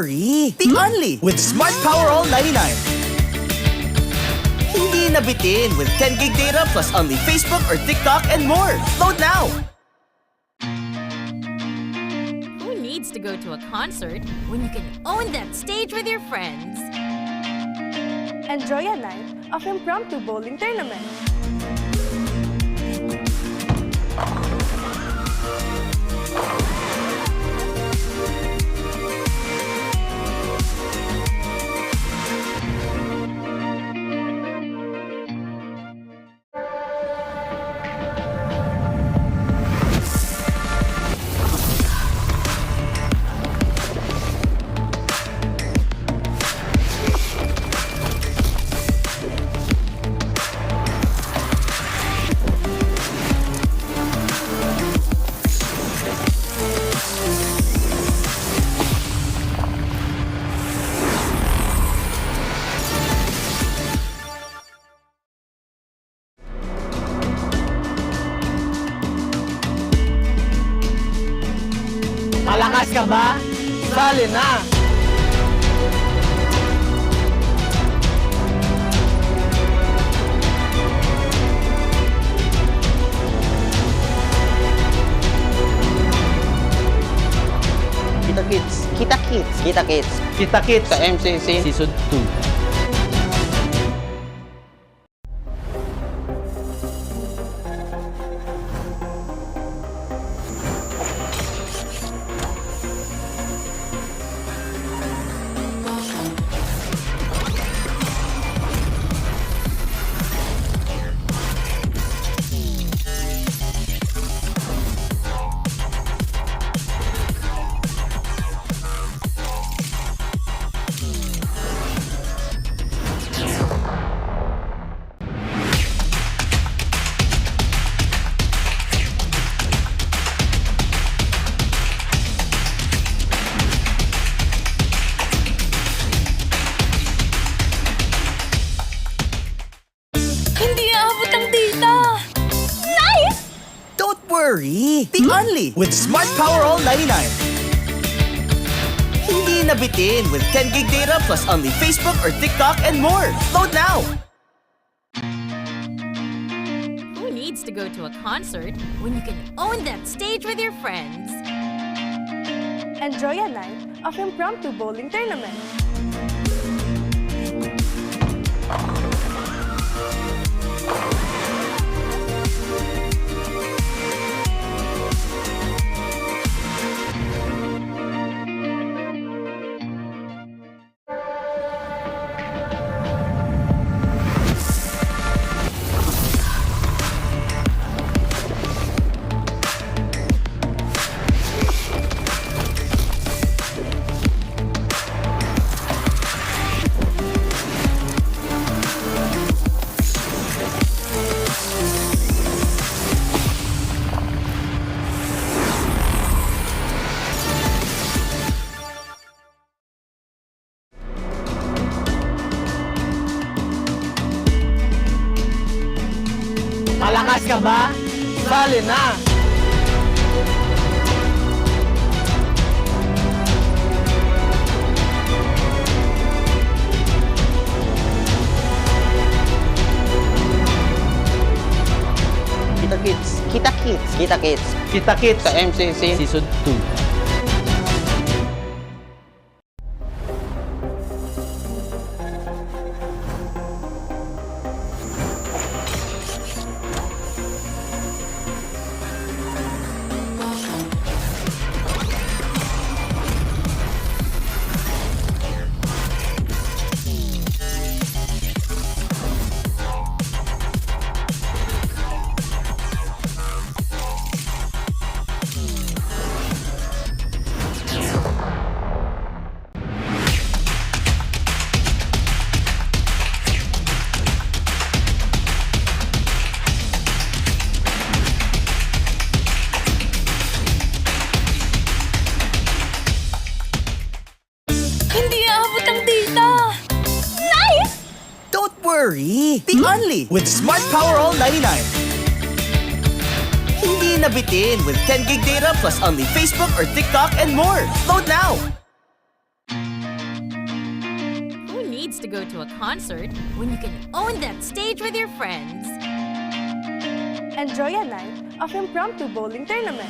worry! Be only with Smart Power All 99. Hindi nabitin with 10 gig data plus only Facebook or TikTok and more. Load now! Who needs to go to a concert when you can own that stage with your friends? Enjoy a night of impromptu bowling tournament. Malakas ka ba? Sali na! Kita Kids. Kita Kids. Kita Kids. Kita Kids Sa MCC. Season 2. Worry! Be only with Smart Power All 99. Hindi nabitin with 10 gig data plus only Facebook or TikTok and more. Load now! Who needs to go to a concert when you can own that stage with your friends? Enjoy a night of impromptu bowling tournament. Malakas ka ba? Sali na! Kita Kids. Kita Kids. Kita Kids. Kita Kids Sa MCC. Season 2. worry! Be only with Smart Power All 99. Hindi nabitin with 10 gig data plus only Facebook or TikTok and more. Load now! needs to go to a concert when you can own that stage with your friends? Enjoy a night of impromptu bowling tournament.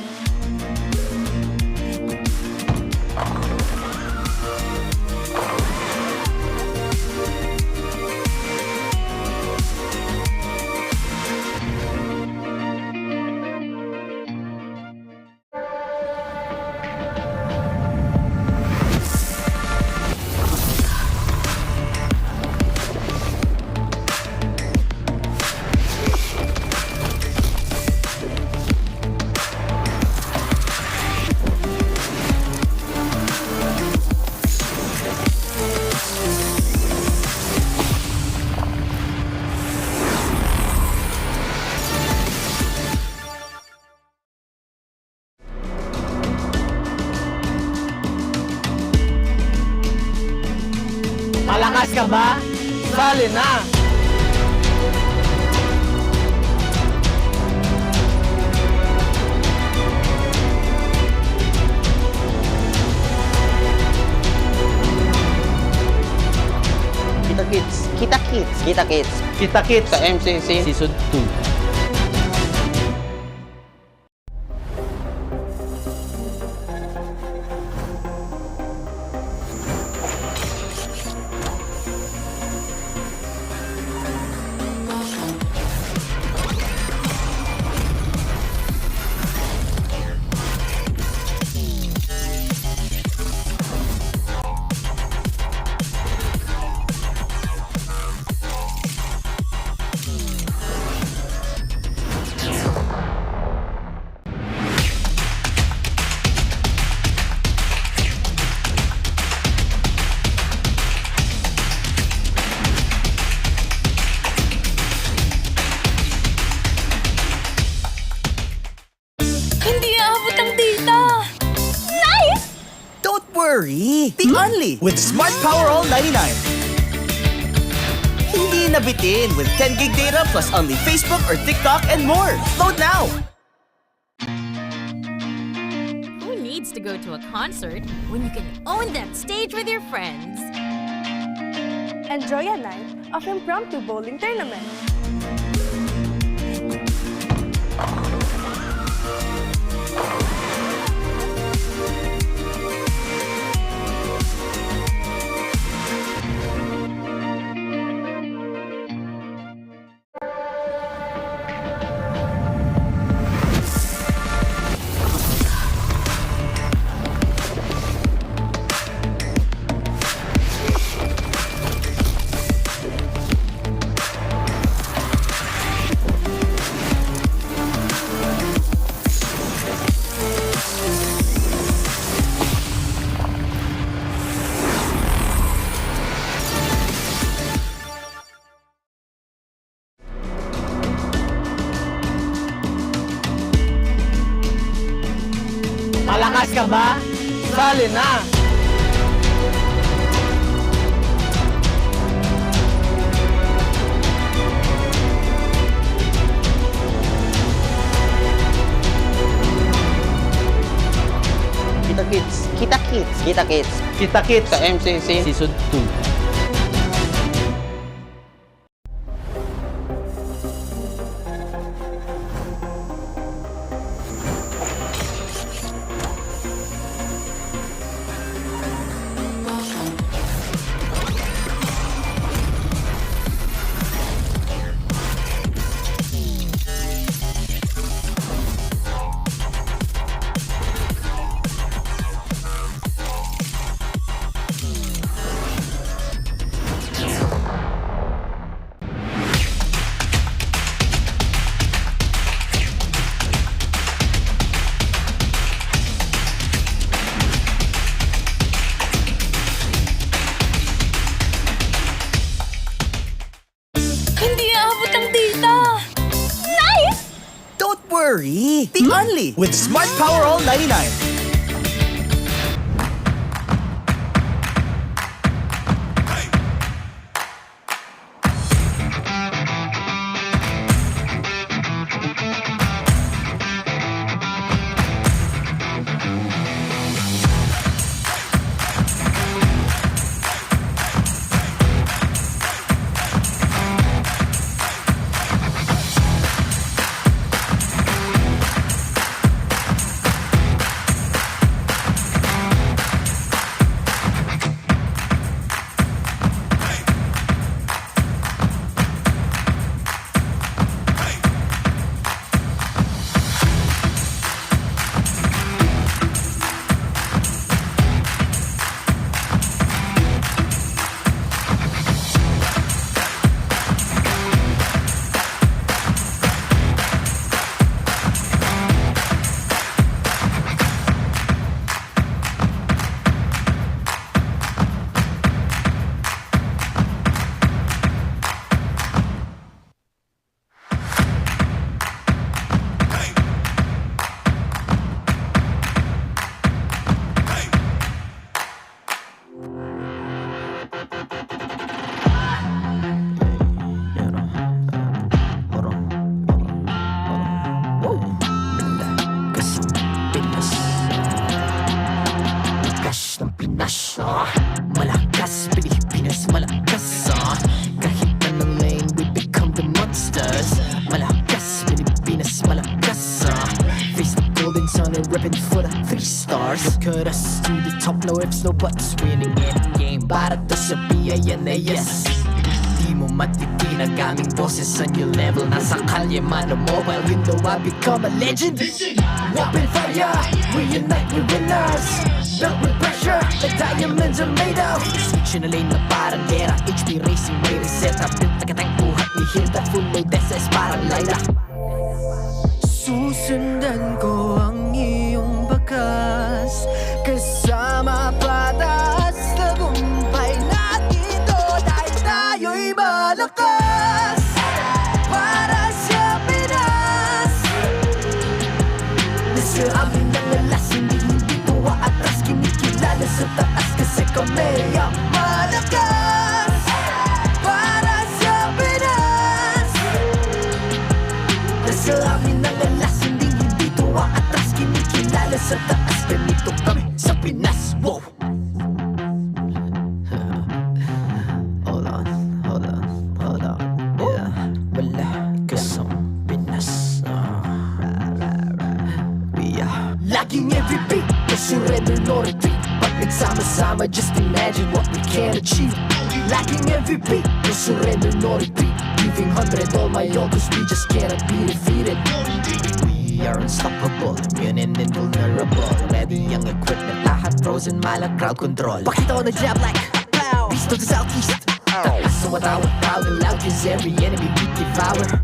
Malakas ka ba? Sali na! Kita Kids. Kita Kids. Kita Kids. Kita Kids Sa MCC. Season 2. Hindi aabot ang data! Nice! Don't worry! Be only with Smart Power All 99. Hindi nabitin with 10 gig data plus only Facebook or TikTok and more. Load now! Who needs to go to a concert when you can own that stage with your friends? Enjoy a night of impromptu bowling tournament. Malakas ka ba? Sali na! Kita Kids. Kita Kids. Kita Kids. Kita Kids Sa MCC. Season 2. worry! Be only with Smart Power All 99. cut us to the top, no ifs, no buts. Winning any game, para to sa PIN na yes. Di mo matitin ang aming boses sa new level. Nasa kalye man o mobile, you know I become a legend. Open fire, we unite, we winners. Built with pressure, the diamonds are made of. Switch in a lane na parang gera, HP racing, way reset. Built na kitang buhat, we hear that full load SS parang Laila. Susundan ko ang iyong bakas, kasama pataas, tagumpay natin to. Dahil tayo'y malakas, para sa Pinas. Nasa amin ang alas, hindi tuwa atras. Kinikilala sa taas kasi kami ang malakas, para sa Pinas. Nasa amin ang alas, hindi tuwa atras. Kinikilala sa taas, ganito kami sa Pinas. Wow! Hold on, yeah. Wala kasang Pinas. We are laging every beat, no surrender, no retreat. Pag nagsama-sama, just imagine what we can achieve. Lacking every beat, no surrender, no retreat. Giving 100 all my all, cause we just cannot be defeated. We are unstoppable, immune and invulnerable. Ready ang equipment, lahat frozen, malang crowd control. Pakita ko na jab like pow, beast of the southeast. So matawag proud and loud, cause every enemy we devour.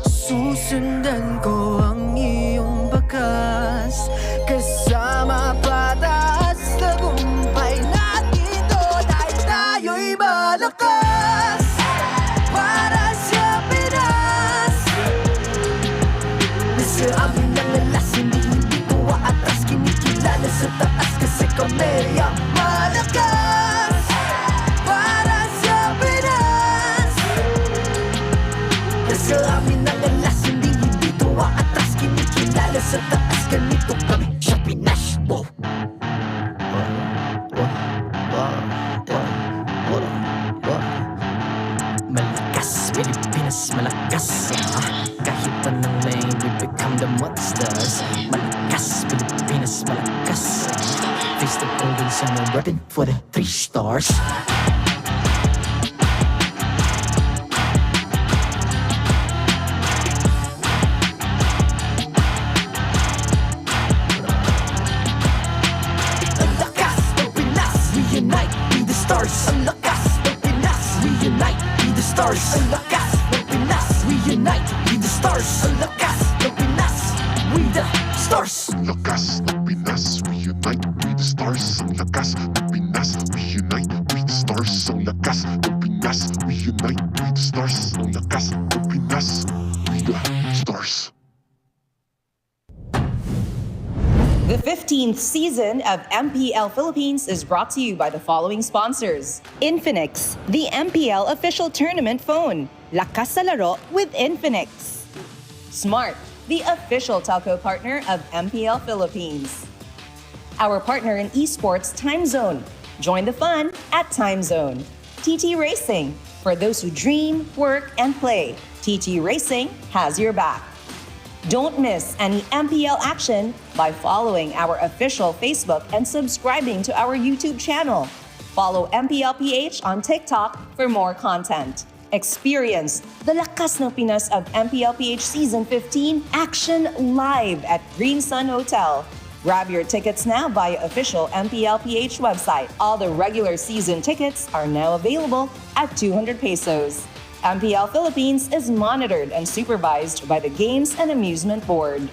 Susundan ko ang iyong bakas, kasama pataas, tagumpay natin to. Dahil tayo'y malakas, para sa Pinas. Nasa amin ang alas, hindi tuwa atras. Kinikilala sa taas kasi kami ang malakas, para sa Pinas. Nasa amin ang alas, hindi tuwa atras. Kinikilala sa taas, ganito kami sa Pinas. Wow! Malakas, Pilipinas, malakas. Kahit anong lane, we become the monsters. Malakas, Pilipinas, malakas. Face the golden sun and weapon for the 3 stars. Ang lakas ng Pinas, we unite, be the stars. Ang lakas ng Pinas, we unite, be the stars. Ang lakas ng Pinas, we unite, be the stars. Ang lakas ng Pinas, we the stars. Ang lakas ng Pinas, we unite, we the stars. Ang lakas ng Pinas, we unite, we the stars. Ang lakas ng Pinas, we unite, we the stars. Ang lakas ng Pinas, we the stars. The 15th season of MPL Philippines is brought to you by the following sponsors. Infinix, the MPL official tournament phone. Lakas sa laro with Infinix. Smart, the official telco partner of MPL Philippines. Our partner in esports, Time Zone. Join the fun at Time Zone. TT Racing, for those who dream, work, and play. TT Racing has your back. Don't miss any MPL action by following our official Facebook and subscribing to our YouTube channel. Follow MPL PH on TikTok for more content. Experience the Lakas ng Pinas of MPL PH Season 15 action live at Green Sun Hotel. Grab your tickets now via official MPL PH website. All the regular season tickets are now available at 200 pesos. MPL Philippines is monitored and supervised by the Games and Amusement Board.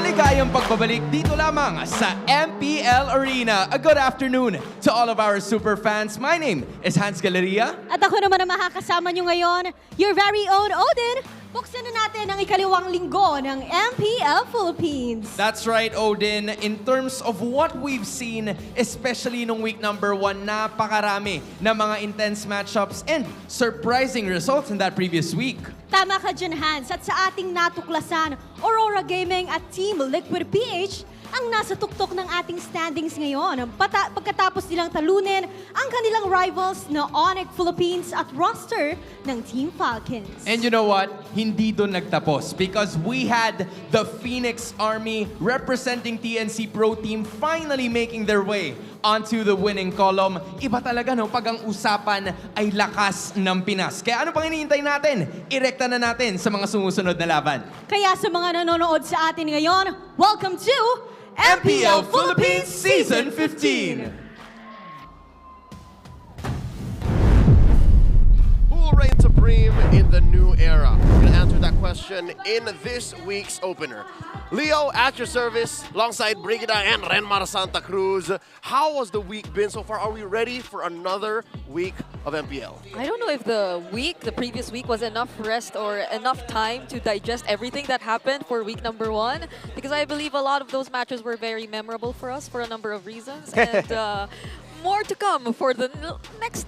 Maligayang pagbabalik dito lamang sa MPL Arena. A good afternoon to all of our super fans. My name is Hans Galeria. At ako naman ang makakasama nyo ngayon, your very own Odin. Buksan na natin ang ikaliwang linggo ng MPL Philippines. That's right, Odin. In terms of what we've seen, especially nung week number 1, napakarami na mga intense matchups and surprising results in that previous week. Tama ka dyan, Hans. At sa ating natuklasan, Aurora Gaming at Team Liquid PH ang nasa tuktok ng ating standings ngayon pagkatapos nilang talunin ang kanilang rivals na Onic Philippines at roster ng Team Falcons. And you know what? Hindi doon nagtapos because we had the Phoenix Army representing TNC Pro Team finally making their way onto the winning column. Iba talaga no pag ang usapan ay lakas ng Pinas. Kaya ano pang hinihintay natin? Irekta na natin sa mga sumusunod na laban. Kaya sa mga nanonood sa atin ngayon, welcome to MPL Philippines Season 15! Who will reign supreme in the new era? We're going to answer that question in this week's opener. Leo, at your service, alongside Brigida and Renmar Santa Cruz. How has the week been so far? Are we ready for another week of MPL? I don't know if the previous week was enough rest or enough time to digest everything that happened for week number 1, because I believe a lot of those matches were very memorable for us for a number of reasons. And more to come for the next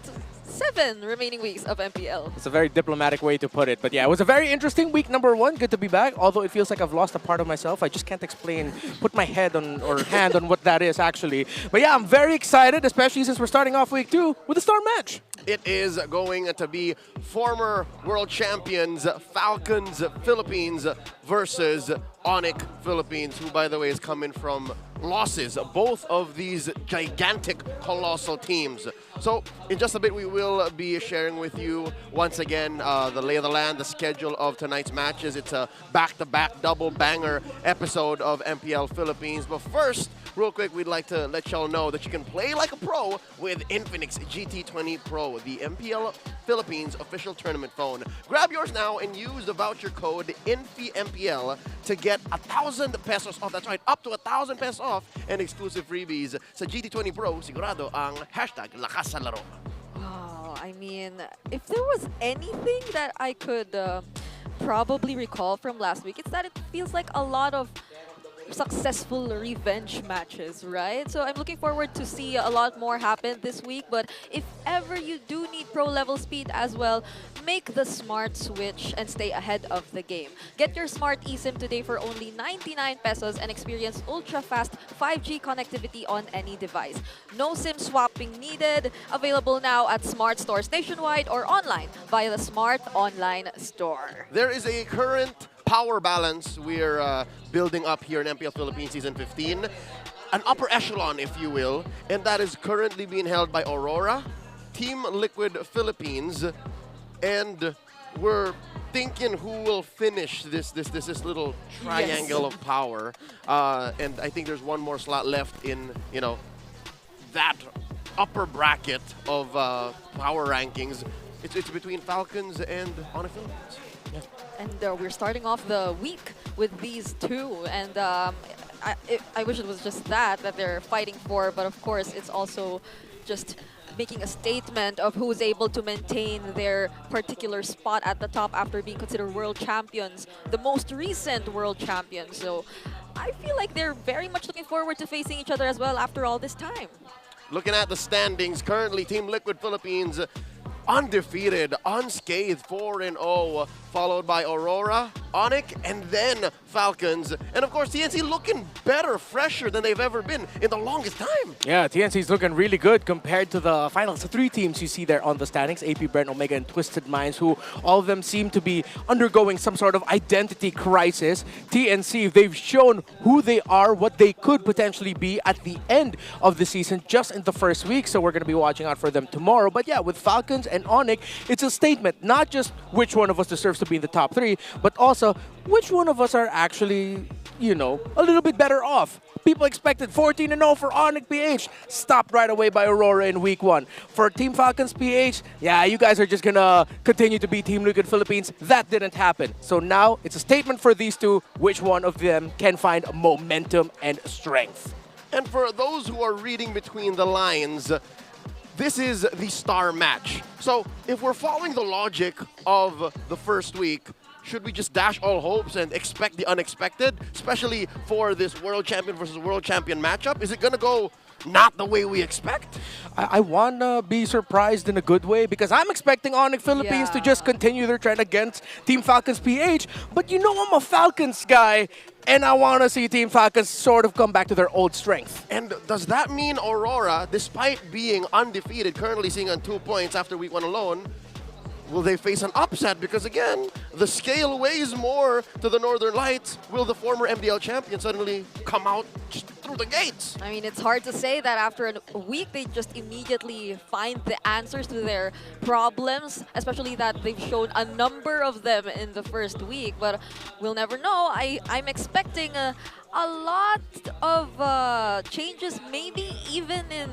7 remaining weeks of MPL. It's a very diplomatic way to put it. But yeah, it was a very interesting week number 1. Good to be back. Although it feels like I've lost a part of myself. I just can't explain, put my head on or hand on what that is actually. But yeah, I'm very excited, especially since we're starting off week 2 with a star match. It is going to be former world champions Falcons Philippines versus Onic Philippines, who, by the way, is coming from losses, both of these gigantic, colossal teams. So, in just a bit, we will be sharing with you, once again, the lay of the land, the schedule of tonight's matches. It's a back-to-back double-banger episode of MPL Philippines. But first, real quick, we'd like to let y'all know that you can play like a pro with Infinix GT20 Pro, the MPL Philippines official tournament phone. Grab yours now and use the voucher code INFIMPL to get 1,000 pesos off. That's right, up to 1,000 pesos off and exclusive freebies. Sa GT20 Pro, sigurado ang hashtag lakas sa laro. Oh, I mean, if there was anything that I could probably recall from last week, it's that it feels like a lot of successful revenge matches, right? So I'm looking forward to see a lot more happen this week. But if ever you do need pro level speed as well, make the smart switch and stay ahead of the game. Get your smart eSIM today for only 99 pesos and experience ultra-fast 5G connectivity on any device. No SIM swapping needed. Available now at smart stores nationwide or online via the Smart Online Store. There is a current power balance we're building up here in MPL Philippines Season 15. An upper echelon, if you will, and that is currently being held by Aurora, Team Liquid Philippines, and we're thinking who will finish this little triangle of power. And I think there's one more slot left in, you know, that upper bracket of power rankings. It's between Falcons and Onic Philippines. Yeah. And we're starting off the week with these two, and I wish it was just that they're fighting for, but of course it's also just making a statement of who's able to maintain their particular spot at the top after being considered world champions, the most recent world champions. So I feel like they're very much looking forward to facing each other as well after all this time. Looking at the standings, currently Team Liquid Philippines undefeated, unscathed, 4-0, followed by Aurora, Onic, and then Falcons. And of course, TNC looking better, fresher than they've ever been in the longest time. Yeah, TNC's looking really good compared to the final 3 teams you see there on the standings, AP.Bren, Omega, and Twisted Minds, who all of them seem to be undergoing some sort of identity crisis. TNC, they've shown who they are, what they could potentially be at the end of the season, just in the first week, so we're going to be watching out for them tomorrow. But yeah, with Falcons and Onic, it's a statement, not just which one of us deserves to be in the top 3, but also which one of us are actually you know, a little bit better off. People expected 14-0 for Onic PH. Stopped right away by Aurora in week 1. For Team Falcons PH, yeah, you guys are just gonna continue to be Team Liquid Philippines. That didn't happen. So now it's a statement for these two, which one of them can find momentum and strength. And for those who are reading between the lines, this is the star match. So if we're following the logic of the first week, should we just dash all hopes and expect the unexpected, especially for this world champion versus world champion matchup? Is it going to go not the way we expect? I want to be surprised in a good way because I'm expecting Onic Philippines to just continue their trend against Team Falcons PH. But you know I'm a Falcons guy, and I want to see Team Falcons sort of come back to their old strength. And does that mean Aurora, despite being undefeated, currently sitting on 2 points after week 1 alone, will they face an upset? Because again, the scale weighs more to the Northern Lights. Will the former MDL champion suddenly come out just through the gates? I mean, it's hard to say that after a week they just immediately find the answers to their problems, especially that they've shown a number of them in the first week. But we'll never know. I'm expecting a lot of changes, maybe even in...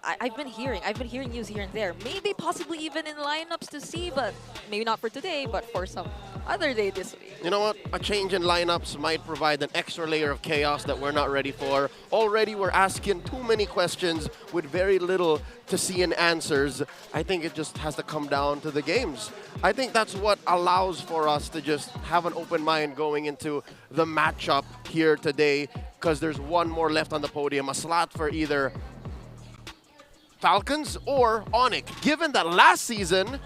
I've been hearing news here and there. Maybe possibly even in lineups to see, but maybe not for today, but for some other day this week. You know what? A change in lineups might provide an extra layer of chaos that we're not ready for. Already we're asking too many questions with very little to see in answers. I think it just has to come down to the games. I think that's what allows for us to just have an open mind going into the matchup here today, because there's one more left on the podium, a slot for either Falcons or Onic. Given that last season,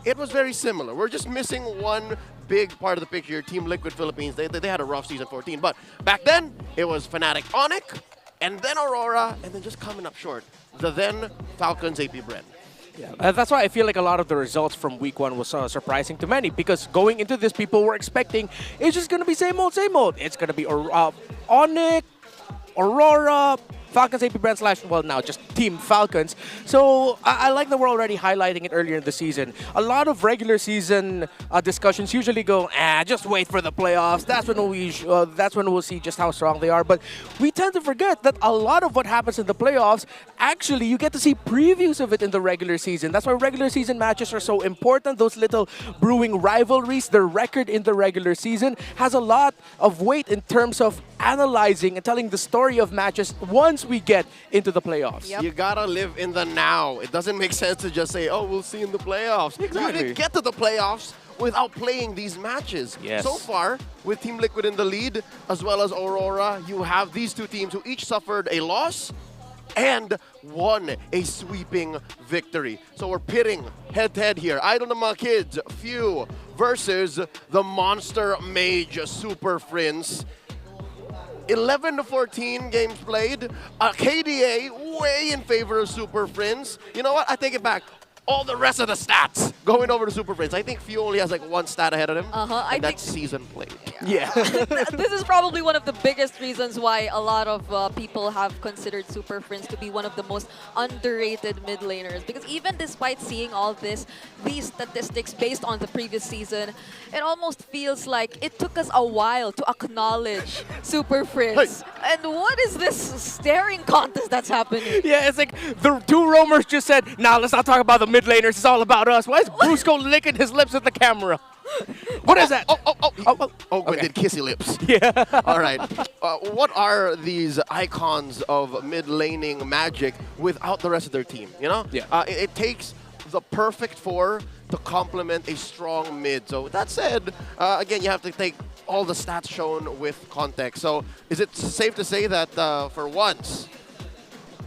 it was very similar. We're just missing one big part of the picture. Team Liquid Philippines, they had a rough season 14. But back then, it was Fnatic Onic, and then Aurora, and then just coming up short, the then Falcons AP.Bren. Yeah, that's why I feel like a lot of the results from week 1 was surprising to many, because going into this, people were expecting it's just going to be same old, same old. It's going to be Onic, Aurora, Falcons AP.Bren / well, now just Team Falcons. So I like that we're already highlighting it earlier in the season. A lot of regular season discussions usually go, just wait for the playoffs. That's when we'll see just how strong they are. But we tend to forget that a lot of what happens in the playoffs, actually, you get to see previews of it in the regular season. That's why regular season matches are so important. Those little brewing rivalries, their record in the regular season has a lot of weight in terms of analyzing and telling the story of matches once we get into the playoffs. You gotta live in the now. It doesn't make sense to just say, oh, we'll see in the playoffs. Exactly. You didn't get to the playoffs without playing these matches. Yes. So far, with Team Liquid in the lead, as well as Aurora, you have these two teams who each suffered a loss and won a sweeping victory. So we're pitting head-to-head here. Idol ng mga kids, Few versus the Monster Mage Super Friends. 11-14 games played. KDA way in favor of Super Friends. You know what? I take it back. All the rest of the stats going over to Super Friends. I think Few only has like one stat ahead of him. I that's season played. Yeah. This is probably one of the biggest reasons why a lot of people have considered Super Friends to be one of the most underrated mid laners. Because even despite seeing all these statistics based on the previous season, it almost feels like it took us a while to acknowledge Super Friends. Hey. And what is this staring contest that's happening? Yeah, it's like the two roamers just said, nah, let's not talk about the mid laners. It's all about us. Why is Brusco licking his lips at the camera? What is that? We did kissy lips. Yeah. All right. What are these icons of mid-laning magic without the rest of their team? You know? Yeah. It takes the perfect four to complement a strong mid. So with that said, again, you have to take all the stats shown with context. So is it safe to say that for once,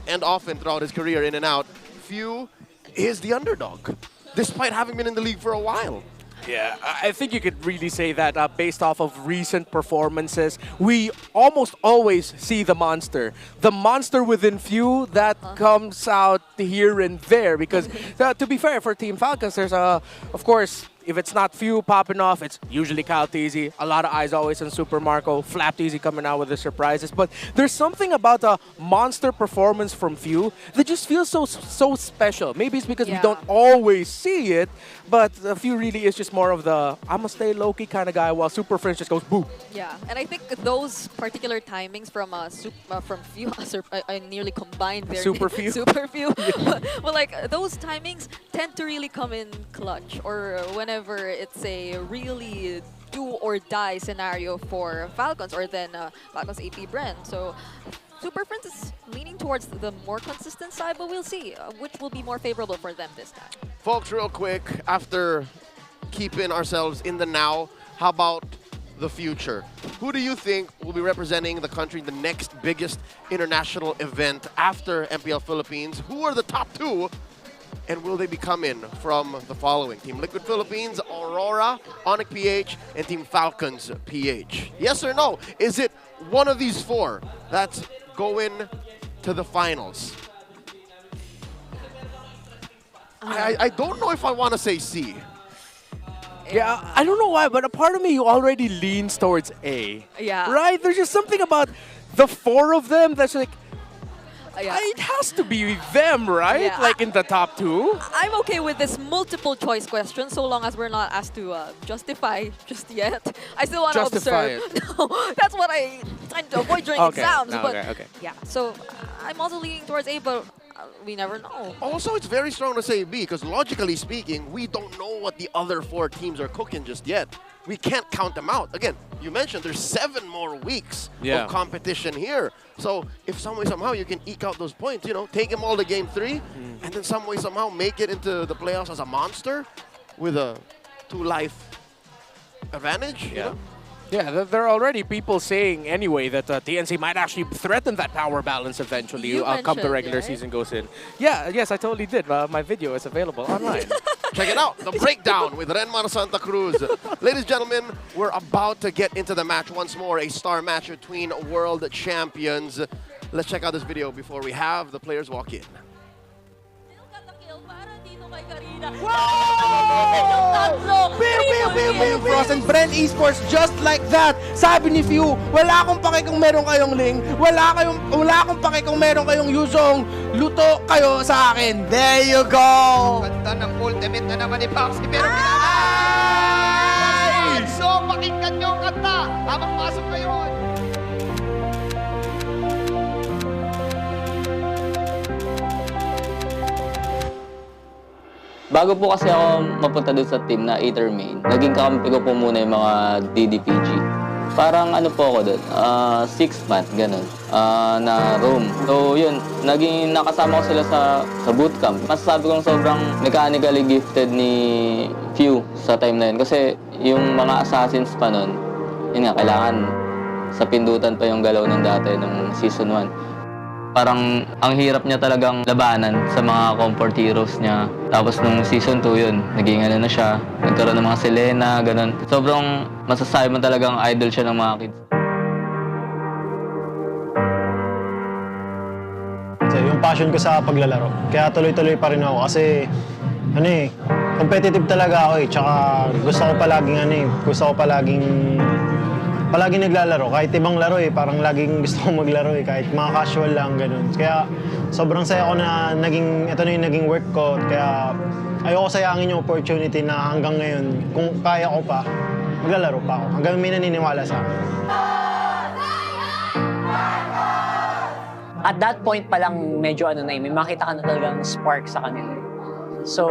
and often throughout his career in and out, Few is the underdog, despite having been in the league for a while? Yeah, I think you could really say that based off of recent performances. We almost always see the monster. The monster within Few that comes out here and there. Because to be fair, for Team Falcons, there's of course, if it's not Few popping off, it's usually Kyle Teasy. A lot of eyes always on Super Marco. Flap Teasy coming out with the surprises. But there's something about a monster performance from Few that just feels so special. Maybe it's because we don't always see it, but Few really is just more of the I'ma stay low-key kind of guy, while Super Friends just goes boom. Yeah, and I think those particular timings from Few, I nearly combined their Super Few. Super Few. But like those timings tend to really come in clutch, or whenever it's a really do or die scenario for Falcons, or then Falcons AP.Bren. So Super Friends is leaning towards the more consistent side, but we'll see which will be more favorable for them this time. Folks, real quick, after keeping ourselves in the now, how about the future? Who do you think will be representing the country in the next biggest international event after MPL Philippines? Who are the top two? And will they be coming from the following? Team Liquid Philippines, Aurora, Onic PH, and Team Falcons PH. Yes or no? Is it one of these four that's going to the finals? I don't know if I want to say C. Yeah, I don't know why, but a part of me already leans towards A. Yeah. Right? There's just something about the four of them that's like, it has to be them, right? Yeah. Like in the top two. I'm okay with this multiple choice question so long as we're not asked to justify just yet. I still want to observe. No, that's what I tend to avoid during exams. No, but okay. yeah, so I'm also leaning towards A, but we never know. Also, it's very strong to say B, because logically speaking, we don't know what the other four teams are cooking just yet. We can't count them out. Again, you mentioned there's 7 more weeks of competition here. So if some way, somehow you can eke out those points, you know, take them all to game 3, and then some way, somehow make it into the playoffs as a monster with a 2-life advantage, you know? Yeah, there are already people saying anyway that TNC might actually threaten that power balance eventually come the regular season goes in. Yeah, yes, I totally did. My video is available online. Check it out, the breakdown with Renmar Santa Cruz. Ladies and gentlemen, we're about to get into the match once more, a star match between world champions. Let's check out this video before we have the players walk in. Frost and Bren Esports just like that. Sabi ni Few, wala akong pake kung meron kayong link, wala akong pake kung meron kayong Yuzong, luto kayo sa akin. There you go. Ganda ng ultimate na naman ni Foxy, pero so pakinggan nyo ang kanta habang pasok kayo. Bago po kasi ako mapunta doon sa team na intermain, naging kakampi ko po muna yung mga DDPG. Parang ano po ako doon, 6 months, ganun, na room. So yun, naging nakasama ko sila sa bootcamp. Masasabi kong sobrang mechanically gifted ni Few sa time na yun. Kasi yung mga assassins pa nun, yun nga, kailangan sa pindutan pa yung galaw ng dati ng Season 1. Parang ang hirap niya talagang labanan sa mga comfort heroes niya. Tapos nung Season 2 yun, naging ano na siya, nagkaroon ng mga Selena, ganun. Sobrang masasabi mo talagang idol siya ng mga kids. So, yung passion ko sa paglalaro, kaya tuloy-tuloy pa rin ako kasi competitive talaga ako eh. Tsaka gusto ko palaging naglalaro. Kahit ibang laro eh, parang laging gusto ko maglaro eh. Kahit mga casual lang, ganun. Kaya sobrang saya ko na ito na yung naging work ko. Kaya ayoko sayangin yung opportunity na hanggang ngayon, kung kaya ko pa, maglalaro pa ako. Hanggang may naniniwala sa akin. At that point pa lang medyo may makita ka na talagang spark sa kanila. So,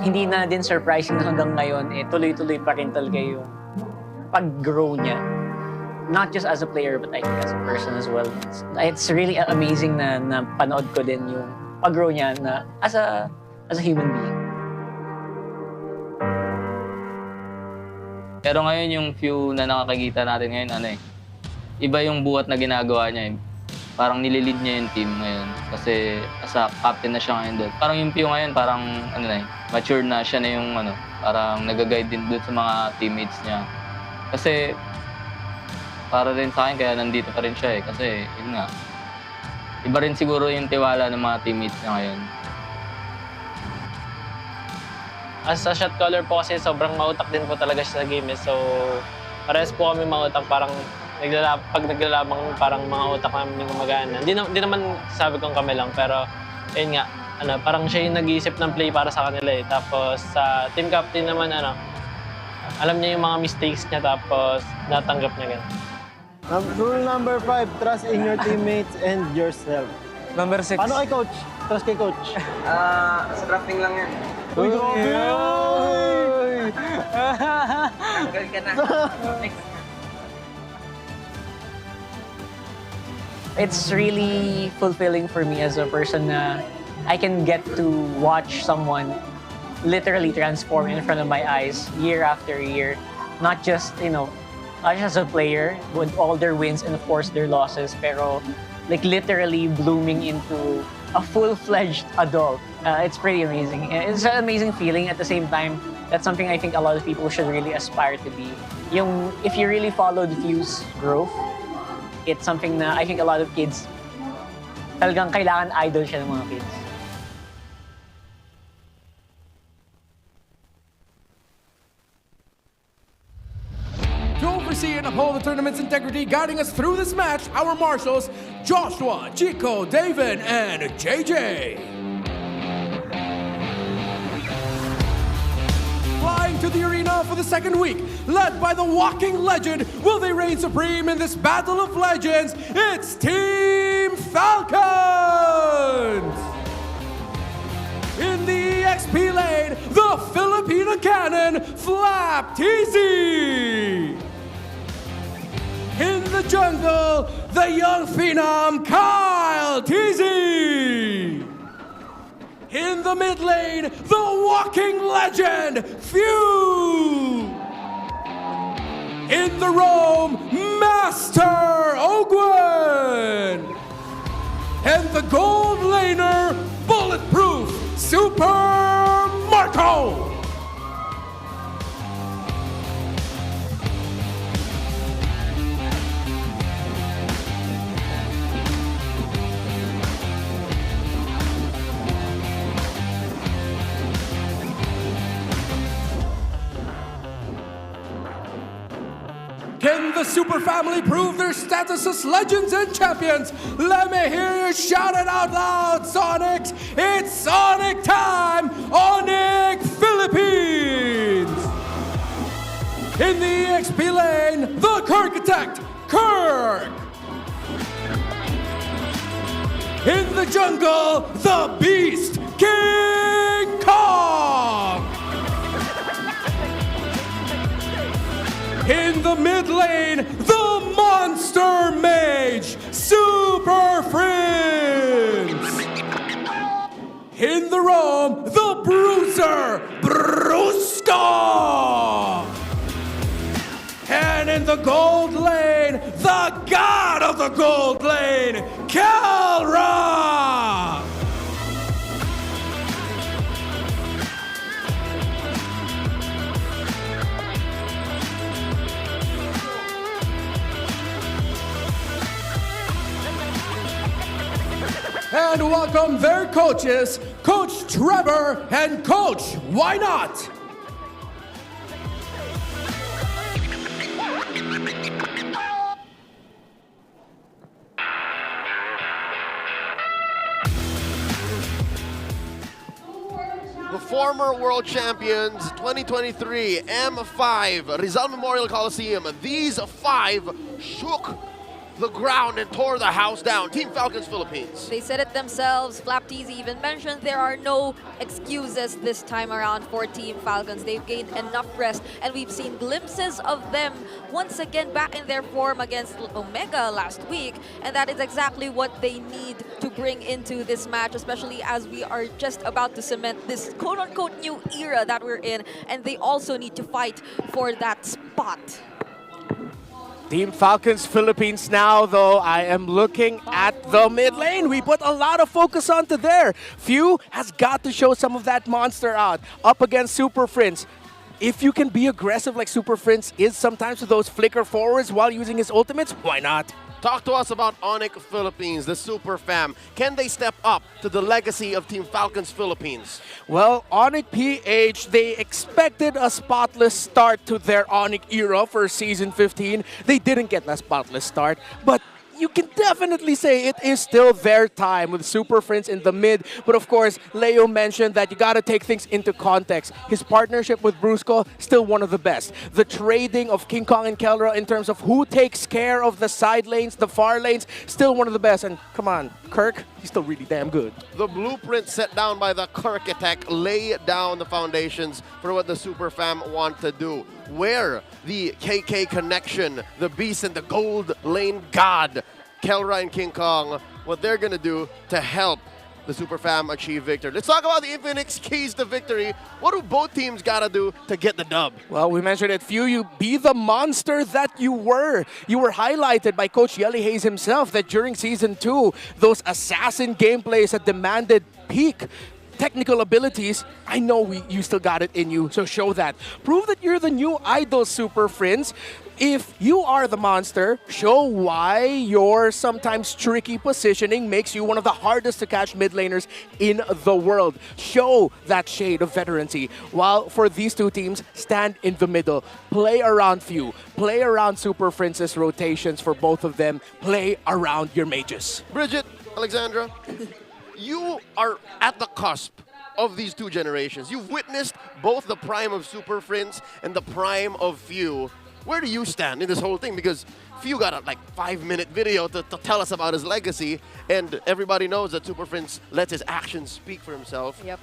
hindi na din surprising na hanggang ngayon, tuloy-tuloy pa rin talaga yung pag-grow niya. Not just as a player, but I think as a person as well. It's really amazing na panood ko din yung pag-grow niya na as a human being. Pero ngayon yung Few na nakakakita natin ngayon, iba yung buhat na ginagawa niya. Parang nililid niya yung team ngayon kasi as a captain na siya ngayon doon. Parang yung Few ngayon, parang mature na siya na yung parang nag-guide din doon sa mga teammates niya. Kasi para rin sa akin, kaya nandito pa rin siya eh. Kasi yun nga, iba rin siguro yung tiwala ng mga teammates niya ngayon. As a shot caller po kasi sobrang mautak din po talaga siya sa game eh. So, parehas po kami mautak, parang pag naglalabang parang mga utak namin yung gumagana. Hindi naman sabi kong kami lang, pero ayun nga, parang siya yung nag-iisip ng play para sa kanila eh. Tapos sa team captain naman, alam niya yung mga mistakes niya, tapos natanggap niya ganun. Rule number 5, trust in your teammates and yourself. Number 6. Paano kay coach? Trust kay coach. Sa drafting lang yan. Uy, grabe! Tanggal ka na. It's really fulfilling for me as a person na I can get to watch someone literally transform in front of my eyes year after year. Not just, not just as a player with all their wins and of course their losses, pero like literally blooming into a full-fledged adult. It's pretty amazing. It's an amazing feeling. At the same time, that's something I think a lot of people should really aspire to be. If you really followed Few's growth, it's something na I think a lot of kids talagang kailangan idol siya ng mga kids. To oversee and uphold the tournament's integrity, guiding us through this match, our marshals, Joshua, Chico, David, and JJ. Flying to the arena for the second week, led by the walking legend, will they reign supreme in this battle of legends? It's Team Falcons! In the EXP lane, the Filipino cannon, Flap TZ! In the jungle, the young phenom, Kyle TZ! In the mid lane, the walking legend, Few! In the roam, Master Ogwen! And the gold laner, bulletproof, Super Marco! Can the Super Family prove their status as legends and champions? Let me hear you shout it out loud, Sonics! It's Sonic time! Onic Philippines! In the EXP lane, the Kirkitect, Kirk! In the jungle, the Beast, King Kong! In the mid lane, the Monster Mage, Super Prince! In the roam, the Bruiser, Brusco! And in the gold lane, the god of the gold lane, Kalra! And welcome their coaches, Coach Trevor and Coach Why Not? The former world champions 2023 M5 Rizal Memorial Coliseum. These 5 shook the ground and tore the house down. Team Falcons Philippines. They said it themselves. Flap TZ even mentioned there are no excuses this time around for Team Falcons. They've gained enough rest, and we've seen glimpses of them once again back in their form against Omega last week, and that is exactly what they need to bring into this match, especially as we are just about to cement this quote-unquote new era that we're in, and they also need to fight for that spot. Team Falcons Philippines now, though, I am looking at the mid lane. We put a lot of focus onto there. Few has got to show some of that monster out up against Super Prince. If you can be aggressive like Super Prince is sometimes with those flicker forwards while using his ultimates, why not? Talk to us about Onic Philippines, the super fam. Can they step up to the legacy of Team Falcons Philippines? Well, Onic PH, they expected a spotless start to their Onic era for Season 15. They didn't get that spotless start, but you can definitely say it is still their time with Super Friends in the mid. But of course, Leo mentioned that you got to take things into context. His partnership with Brusco, still one of the best. The trading of King Kong and Kelra in terms of who takes care of the side lanes, the far lanes, still one of the best. And come on, Kirk, he's still really damn good. The blueprint set down by the Kirkitech lay down the foundations for what the Super Fam want to do. Where the KK connection, the beast and the gold lane god, Kelra and King Kong, what they're going to do to help the Super Fam achieve victory. Let's talk about the Infinix keys to victory. What do both teams got to do to get the dub? Well, we mentioned it, few, you be the monster that you were. You were highlighted by Coach Yelly Hayes himself that during Season 2, those assassin gameplays that demanded peak technical abilities, I know you still got it in you, so show that. Prove that you're the new idol, Super Friends. If you are the monster, show why your sometimes tricky positioning makes you one of the hardest to catch mid laners in the world. Show that shade of veterancy. While for these two teams, stand in the middle. Play around few. Play around Super Friends' rotations for both of them. Play around your mages. Bridget, Alexandra, you are at the cusp of these two generations. You've witnessed both the prime of Super Friends and the prime of Few. Where do you stand in this whole thing? Because Few got a 5-minute video to tell us about his legacy, and everybody knows that Super Friends lets his actions speak for himself. Yep.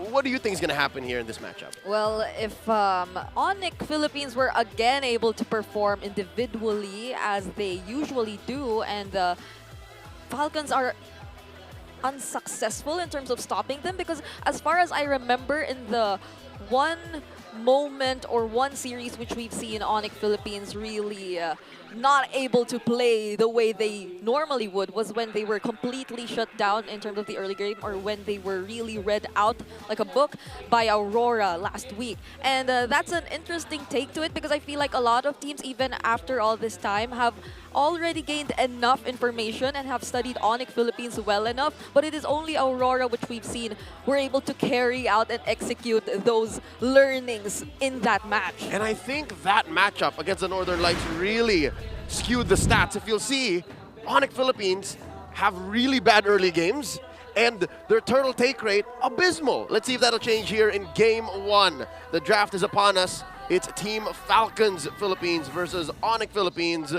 What do you think is going to happen here in this matchup? Well, if Onic Philippines were again able to perform individually as they usually do, and the Falcons are unsuccessful in terms of stopping them, because as far as I remember, in the one moment or one series which we've seen Onic Philippines really not able to play the way they normally would was when they were completely shut down in terms of the early game, or when they were really read out like a book by Aurora last week. And that's an interesting take to it, because I feel like a lot of teams, even after all this time, have already gained enough information and have studied Onic Philippines well enough, but it is only Aurora, which we've seen, were able to carry out and execute those learnings in that match. And I think that matchup against the Northern Lights really skewed the stats. If you'll see, Onic Philippines have really bad early games, and their turtle take rate, abysmal. Let's see if that'll change here in Game 1. The draft is upon us. It's Team Falcons Philippines versus Onic Philippines,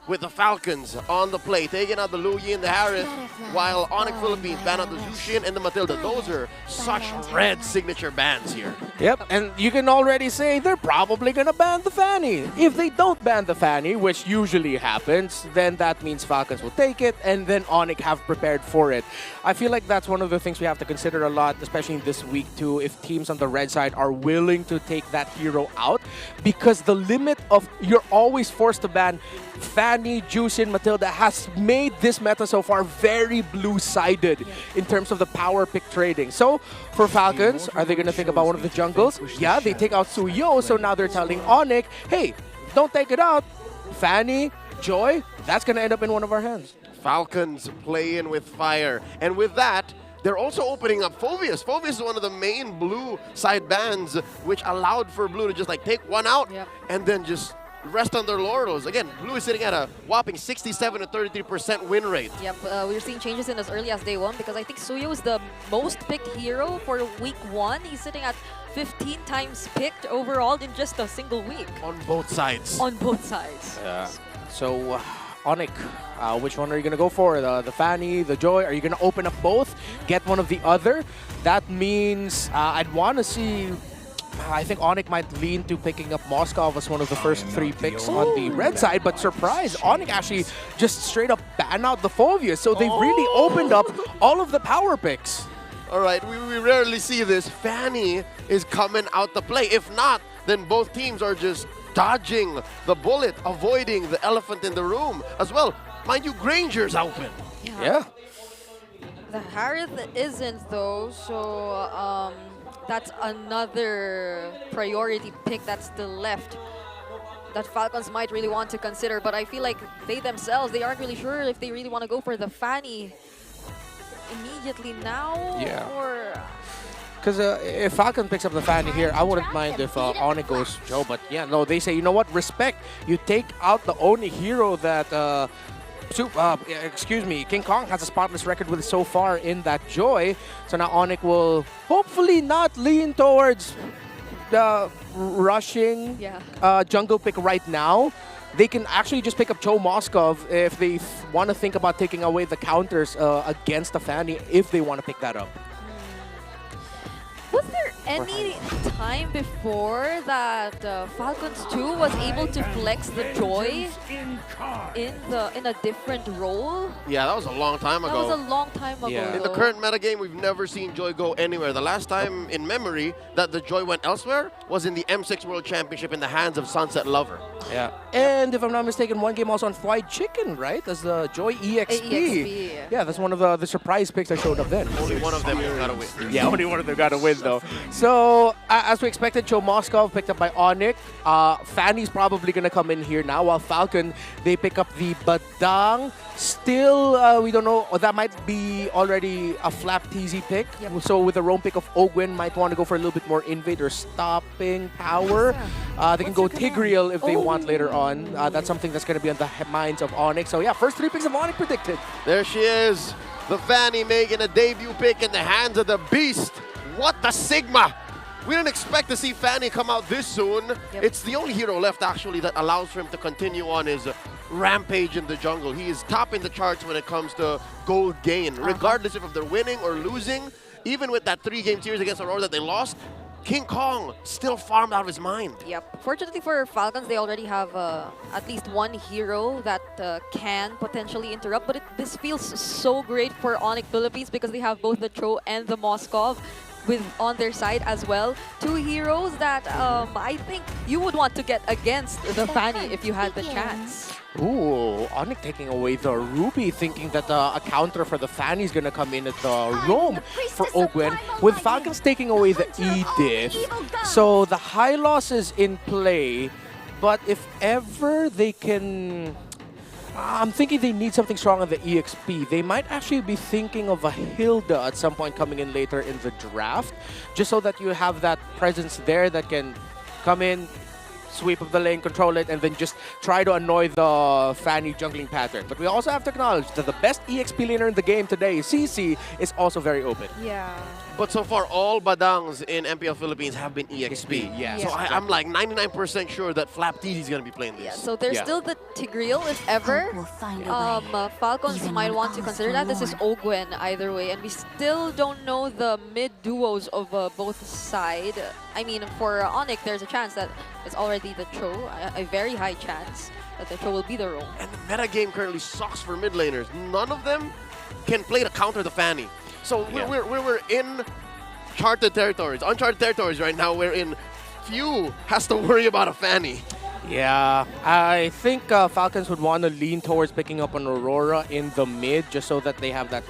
with the Falcons on the play, taking out the Luyi and the Harith, while Onic Philippines ban out the Zushin and the Matilda. Those are such red signature bans here. Yep, and you can already say they're probably going to ban the Fanny. If they don't ban the Fanny, which usually happens, then that means Falcons will take it, and then Onic have prepared for it. I feel like that's one of the things we have to consider a lot, especially this week too, if teams on the red side are willing to take that hero out, because the limit of you're always forced to ban Fanny, Jushin, Matilda has made this meta so far very blue-sided in terms of the power pick trading. So for Falcons, are they going to think about one of the jungles? Yeah, they take out Suyo, so now they're telling Onic, hey, don't take it out. Fanny, Joy, that's going to end up in one of our hands. Falcons play in with fire. And with that, they're also opening up Phoveus. Phoveus is one of the main blue side bans, which allowed for blue to just take one out and then just rest on their laurels. Again, blue is sitting at a whopping 67 to 33% win rate. Yep, we're seeing changes in as early as day 1, because I think Suyo is the most picked hero for week 1. He's sitting at 15 times picked overall in just a single week. On both sides. On both sides. Yeah. So, Onic, which one are you going to go for? The Fanny, the Joy? Are you going to open up both? Get one of the other? That means I'd want to see... I think Onic might lean to picking up Moskov as one of the first 3 picks on the red side, but surprise, Onic actually just straight up ban out the Phoveus, so they've really opened up all of the power picks. All right, we rarely see this. Fanny is coming out to play. If not, then both teams are just dodging the bullet, avoiding the elephant in the room as well. Mind you, Granger's open. Yeah. The Harith isn't, though, so that's another priority pick that's still left. that Falcons might really want to consider, but I feel like they themselves, they aren't really sure if they really want to go for the Fanny immediately now, or... Because if Falcon picks up the Fanny here, I wouldn't mind if Onic goes Joe. But yeah, no, they say, you know what, respect. You take out the only hero that, King Kong has a spotless record with so far in that Joy. So now Onic will hopefully not lean towards the rushing jungle pick right now. They can actually just pick up Joe Moskov if they want to think about taking away the counters against the Fanny, if they want to pick that up. Was there any time before that Falcons 2 was able to flex the Joy in a different role? Yeah, that was a long time ago. That was a long time ago. Yeah. In the current metagame, we've never seen Joy go anywhere. The last time in memory that the Joy went elsewhere was in the M6 World Championship in the hands of Sunset Lover. Yeah. And if I'm not mistaken, one game also on Fried Chicken, right? As the Joy EXP. Yeah, that's one of the surprise picks that showed up then. Only one of them got to win. Yeah, only one of them got to win, though. So, as we expected, Joe Moskov picked up by Onic. Fanny's probably going to come in here now, while Falcon, they pick up the Badang. Still, we don't know. That might be already a Flap TZ pick. Yep. So, with the roam pick of Ogwen, might want to go for a little bit more invade or stopping power. They can go Tigreal if they want later on. That's something that's going to be on the minds of Onic. So, yeah, first 3 picks of Onic predicted. There she is. The Fanny making a debut pick in the hands of the Beast. What the Sigma! We didn't expect to see Fanny come out this soon. Yep. It's the only hero left, actually, that allows for him to continue on his rampage in the jungle. He is topping the charts when it comes to gold gain. Regardless if they're winning or losing, even with that 3-game series against Aurora that they lost, King Kong still farmed out of his mind. Yep. Fortunately for Falcons, they already have at least one hero that can potentially interrupt. But this feels so great for Onic Philippines because they have both the Cho and the Moskov on their side as well. 2 heroes that I think you would want to get against the Fanny if you had the chance. Ooh, Onic taking away the Ruby, thinking that a counter for the Fanny is going to come in at the Roam for Ogwen, with Falcons taking away the Edith. So the high loss is in play, but if ever they can... I'm thinking they need something strong on the EXP. They might actually be thinking of a Hilda at some point coming in later in the draft, just so that you have that presence there that can come in, sweep of the lane, control it, and then just try to annoy the Fanny jungling pattern. But we also have to acknowledge that the best EXP laner in the game today, CC, is also very open. Yeah. But so far, all Badangs in MPL Philippines have been EXP. Yeah. So I'm like 99% sure that Flap TZ is going to be playing this. Yeah, so there's still the Tigreal, if ever. Falcons might want to consider that. This is Ogwen either way. And we still don't know the mid-duos of both sides. I mean, for Onic, there's a chance that it's already the Cho. A very high chance that the Cho will be the Roam. And the metagame currently sucks for mid laners. None of them can play to counter the Fanny. So we're in uncharted territories right now, wherein few has to worry about a Fanny. Yeah, I think Falcons would want to lean towards picking up an Aurora in the mid, just so that they have that.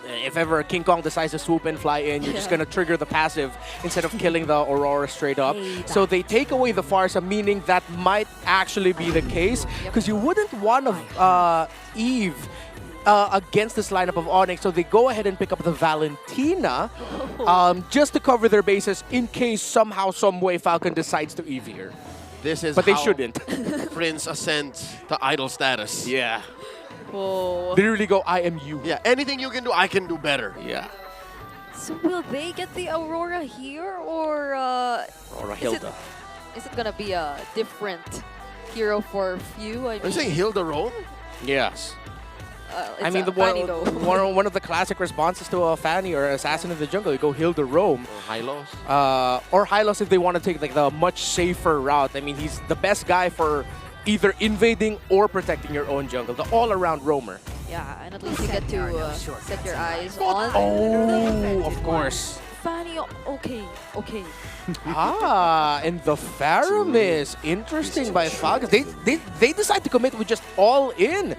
If ever King Kong decides to swoop in, fly in, you're just going to trigger the passive instead of killing the Aurora straight up. So they take away the Farsa, meaning that might actually be the case, because you wouldn't want to Eve against this lineup of Onic, so they go ahead and pick up the Valentina just to cover their bases in case somehow, some way Falcon decides to Eve here. This is but they shouldn't. Prince ascends to idol status. Yeah. Whoa. They really go, I am you. Yeah, anything you can do, I can do better. Yeah. So will they get the Aurora here, or Hilda? Is it gonna be a different hero for few? Are you saying Hilda Roam? Yes. I mean, one of the classic responses to a Fanny or Assassin in the Jungle, you go Hilda Roam. Or Hylos. Or Hylos if they want to take like the much safer route. I mean, he's the best guy for either invading or protecting your own jungle. The all-around roamer. Yeah, and at least you get to set your eyes on. Oh, of course. Fanny, okay. And the Faramis, interesting by Falcons. They decide to commit with just all in.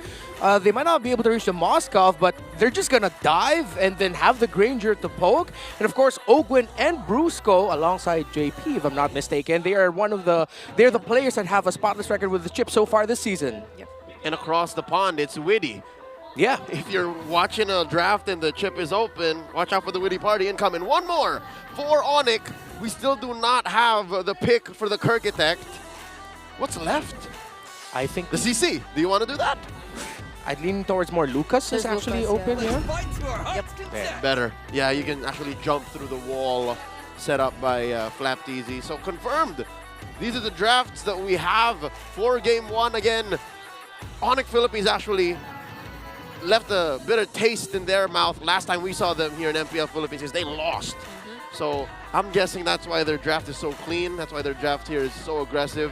They might not be able to reach the Moskov, but they're just gonna dive and then have the Granger to poke. And of course, Ogwin and Brusco, alongside JP, if I'm not mistaken, they're the players that have a spotless record with the chip so far this season. Yep. And across the pond, it's Witty. Yeah. If you're watching a draft and the chip is open, watch out for the Witty party incoming. One more for Onic. We still do not have the pick for the Kirkitect. What's left? I think the CC. Do you want to do that? I'd lean towards more Lucas is actually open, yeah. Yep. Better. Yeah, you can actually jump through the wall set up by Flapped Easy. So confirmed. These are the drafts that we have for Game 1. Again, Onic Philippines actually left a bitter taste in their mouth last time we saw them here in MPL Philippines because they lost. So I'm guessing that's why their draft is so clean. That's why their draft here is so aggressive.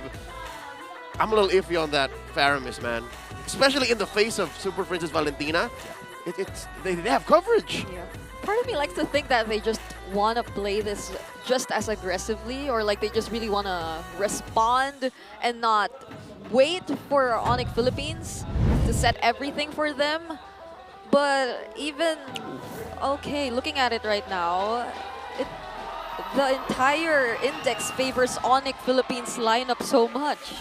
I'm a little iffy on that Faramis, man. Especially in the face of Super Princess Valentina. They have coverage. Yeah. Part of me likes to think that they just want to play this just as aggressively, or like they just really want to respond and not wait for Onic Philippines to set everything for them. But even, okay, looking at it right now, the entire index favors Onic Philippines lineup so much.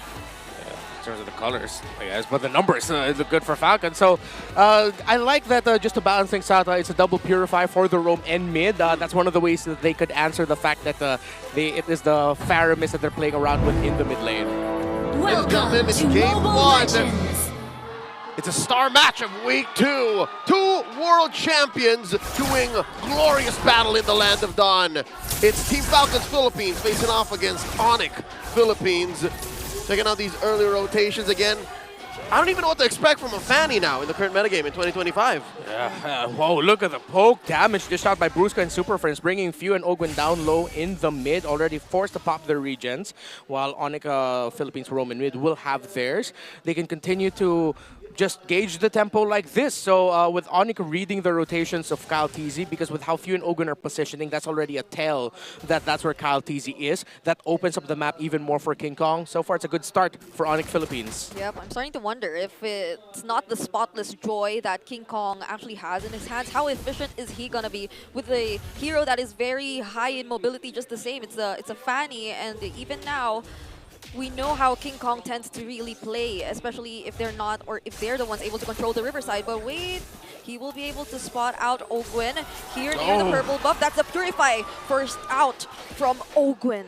In terms of the colors, I guess, but the numbers look good for Falcons. So I like that just to balance things out, it's a double Purify for the roam and mid. That's one of the ways that they could answer the fact that it is the Faramis that they're playing around with in the mid lane. Welcome to Game 1. It's a star match of Week 2. Two world champions doing glorious battle in the Land of Dawn. It's Team Falcons Philippines facing off against Onic Philippines. Checking out these early rotations again. I don't even know what to expect from a Fanny now in the current metagame in 2025. Yeah, whoa, look at the poke damage dished out by Brusca and Super Friends, bringing Few and Ogwin down low in the mid, already forced to pop their regens, while Onic Philippines Roman mid will have theirs. They can continue to just gauge the tempo like this. So with Onic reading the rotations of Kyle TZ, because with how Few and Ogwin are positioning, that's already a tell that that's where Kyle TZ is. That opens up the map even more for King Kong. So far, it's a good start for Onic Philippines. Yep, I'm starting to wonder if it's not the spotless joy that King Kong actually has in his hands. How efficient is he gonna be with a hero that is very high in mobility just the same? It's a Fanny, and even now, we know how King Kong tends to really play, especially if they're not, or if they're the ones able to control the riverside. But wait, he will be able to spot out Ogwin here near the purple buff. That's a Purify first out from Ogwin.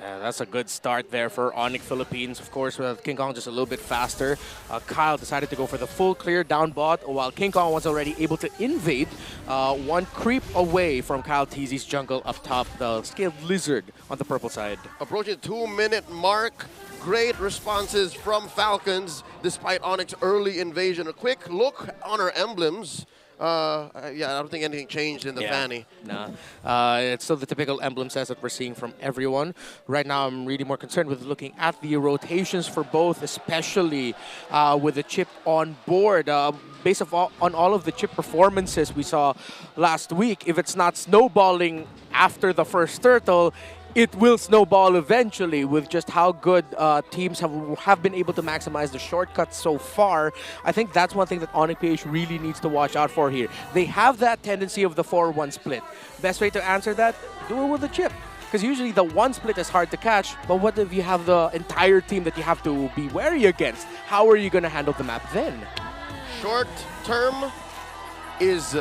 Yeah, that's a good start there for Onic Philippines. Of course, with King Kong just a little bit faster. Kyle decided to go for the full clear down bot, while King Kong was already able to invade one creep away from Kyle TZ's jungle up top, the Scaled Lizard on the purple side. Approaching the 2-minute mark. Great responses from Falcons despite Onic's early invasion. A quick look on our emblems. Yeah, I don't think anything changed in the Fanny. Nah. It's still the typical emblem sets that we're seeing from everyone. Right now, I'm really more concerned with looking at the rotations for both, especially with the chip on board. Based on all of the chip performances we saw last week, if it's not snowballing after the first turtle, it will snowball eventually with just how good teams have been able to maximize the shortcuts so far. I think that's one thing that Onic PH really needs to watch out for here. They have that tendency of the 4-1 split. Best way to answer that, do it with the chip. Because usually the 1 split is hard to catch, but what if you have the entire team that you have to be wary against? How are you going to handle the map then? Short term is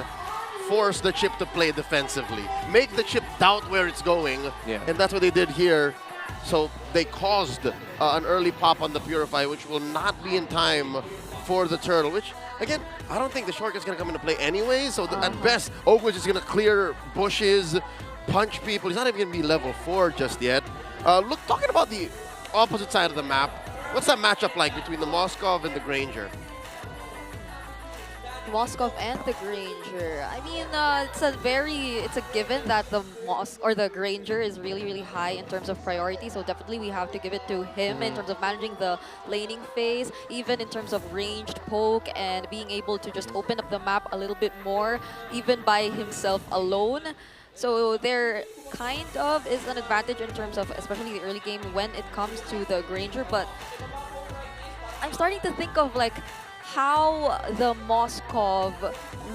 force the chip to play defensively. Make the chip doubt where it's going, and that's what they did here. So they caused an early pop on the Purify, which will not be in time for the turtle, which, again, I don't think the shortcut's going to come into play anyway. So at best, Ogwin is going to clear bushes, punch people. He's not even going to be level 4 just yet. Look, talking about the opposite side of the map, what's that matchup like between the Moskov and the Granger? Moskov and the Granger. I mean, it's a given that the Granger is really high in terms of priority. So definitely we have to give it to him in terms of managing the laning phase, even in terms of ranged poke and being able to just open up the map a little bit more, even by himself alone. So there kind of is an advantage in terms of, especially the early game when it comes to the Granger, but I'm starting to think of like how the Moskov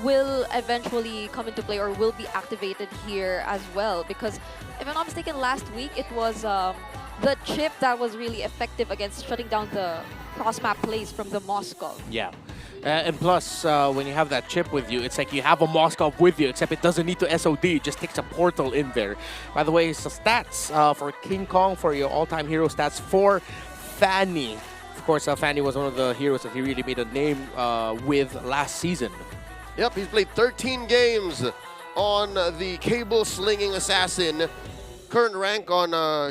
will eventually come into play or will be activated here as well. Because if I'm not mistaken, last week it was the chip that was really effective against shutting down the cross-map plays from the Moskov. Yeah. And plus, when you have that chip with you, it's like you have a Moskov with you, except it doesn't need to SOD, it just takes a portal in there. By the way, it's the stats for King Kong, for your all-time hero stats for Fanny. Of course, Fanny was one of the heroes that he really made a name with last season. Yep, he's played 13 games on the cable-slinging assassin. Current rank on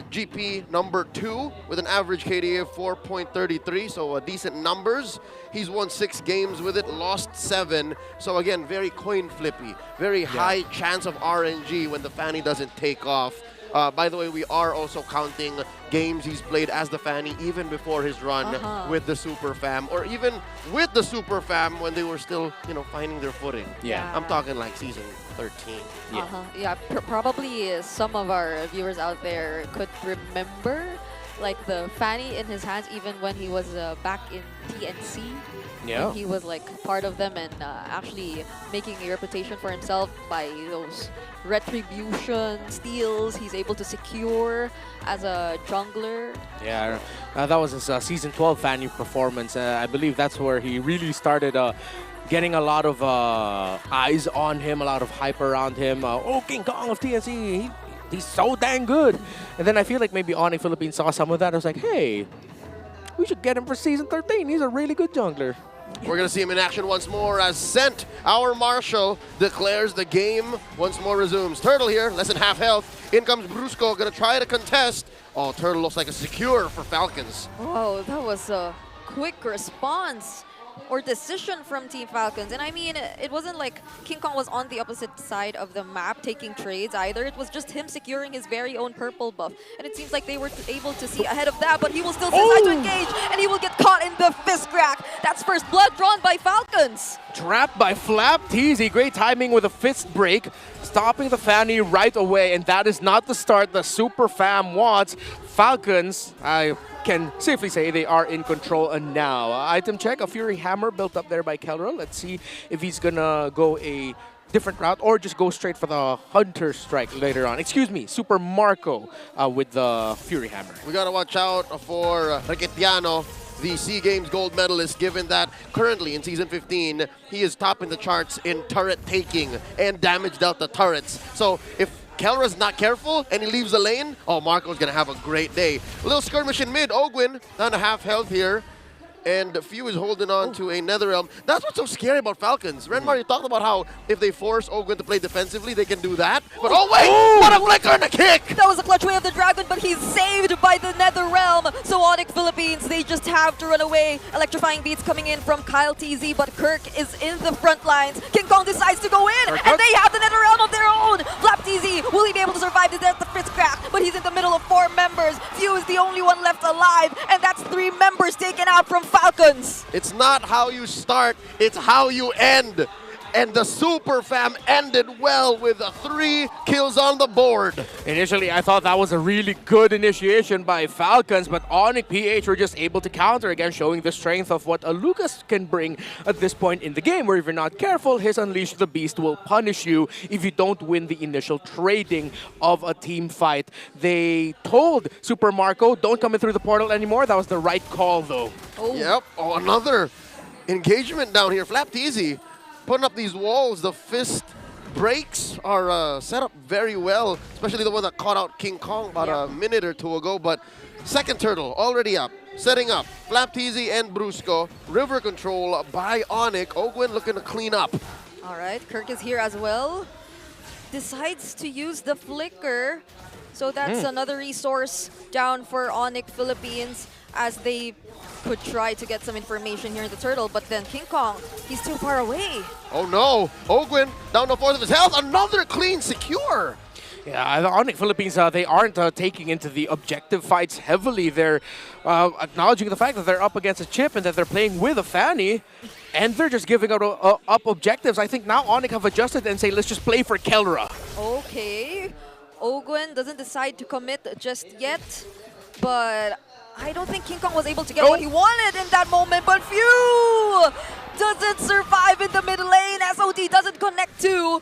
GP number 2 with an average KDA of 4.33, so decent numbers. He's won 6 games with it, lost 7. So again, very coin flippy, very high chance of RNG when the Fanny doesn't take off. By the way, we are also counting games he's played as the Fanny even before his run with the Super Fam, or even with the Super Fam when they were still, finding their footing. Yeah. I'm talking like season 13. Yeah, probably some of our viewers out there could remember like the Fanny in his hands even when he was back in TNC. Yeah. He was like part of them and actually making a reputation for himself by those retribution steals he's able to secure as a jungler. Yeah, that was his season 12 Fanny performance. I believe that's where he really started getting a lot of eyes on him, a lot of hype around him. Oh, King Kong of TNC, he's so dang good. And then I feel like maybe Onic Philippines saw some of that. I was like, hey, we should get him for season 13. He's a really good jungler. We're going to see him in action once more as Sent, our Marshal, declares the game once more resumes. Turtle here, less than half health. In comes Brusco, going to try to contest. Oh, Turtle looks like a secure for Falcons. Oh, that was a quick response or decision from Team Falcons. And I mean, it wasn't like King Kong was on the opposite side of the map taking trades either. It was just him securing his very own purple buff. And it seems like they were able to see ahead of that, but he will still decide to engage, and he will get caught in the fist crack. That's first blood drawn by Falcons. Trapped by FlapTeasy. Great timing with a fist break, stopping the Fanny right away. And that is not the start the Super Fam wants. Falcons, I can safely say they are in control now. Item check, a Fury Hammer built up there by Kelra. Let's see if he's gonna go a different route or just go straight for the Hunter Strike later on. Excuse me, Super Marco with the Fury Hammer. We gotta watch out for Riquetiano, the SEA Games gold medalist, given that currently in Season 15, he is top in the charts in turret taking and damage dealt the turrets. So if Kelra's not careful and he leaves the lane, oh, Marco's gonna have a great day. A little skirmish in mid. Ogwin, down to half health here. And Few is holding on to a Netherrealm. That's what's so scary about Falcons. Renmar, you talked about how if they force Ogwin to play defensively, they can do that. But oh wait, what a flicker and a kick! That was a clutch way of the Dragon, but he's saved by the Netherrealm. So Onic Philippines, they just have to run away. Electrifying beats coming in from Kyle TZ, but Kirk is in the front lines. King Kong decides to go in, and they have the Netherrealm of their own. FlapTZ, will he be able to survive the death of Fist Crack? But he's in the middle of 4 members. Few is the only one left alive, and that's 3 members taken out from Falcons. It's not how you start, it's how you end. And the Super Fam ended well with 3 kills on the board. Initially, I thought that was a really good initiation by Falcons, but Onic PH were just able to counter again, showing the strength of what a Lucas can bring at this point in the game, where if you're not careful, his Unleash the Beast will punish you if you don't win the initial trading of a team fight. They told Super Marco, don't come in through the portal anymore. That was the right call, though. Oh. Yep, another engagement down here. FlapTZ putting up these walls. The fist breaks are set up very well, especially the one that caught out King Kong about a minute or 2 ago. But second turtle already up, setting up. FlapTZ and Brusco. River control by Onic. Ogwin looking to clean up. All right, Kirk is here as well. Decides to use the flicker. So that's another resource down for Onic Philippines as they could try to get some information here in the turtle, but then King Kong, he's too far away. Oh no, Ogwin down to 4th of his health. Another clean secure. Yeah, the Onic Philippines, they aren't taking into the objective fights heavily. They're acknowledging the fact that they're up against a chip and that they're playing with a Fanny, and they're just giving up objectives. I think now Onic have adjusted and say, let's just play for Kelra. Okay. Ogwen doesn't decide to commit just yet, but I don't think King Kong was able to get what he wanted in that moment, but Few doesn't survive in the mid lane. SOD doesn't connect to,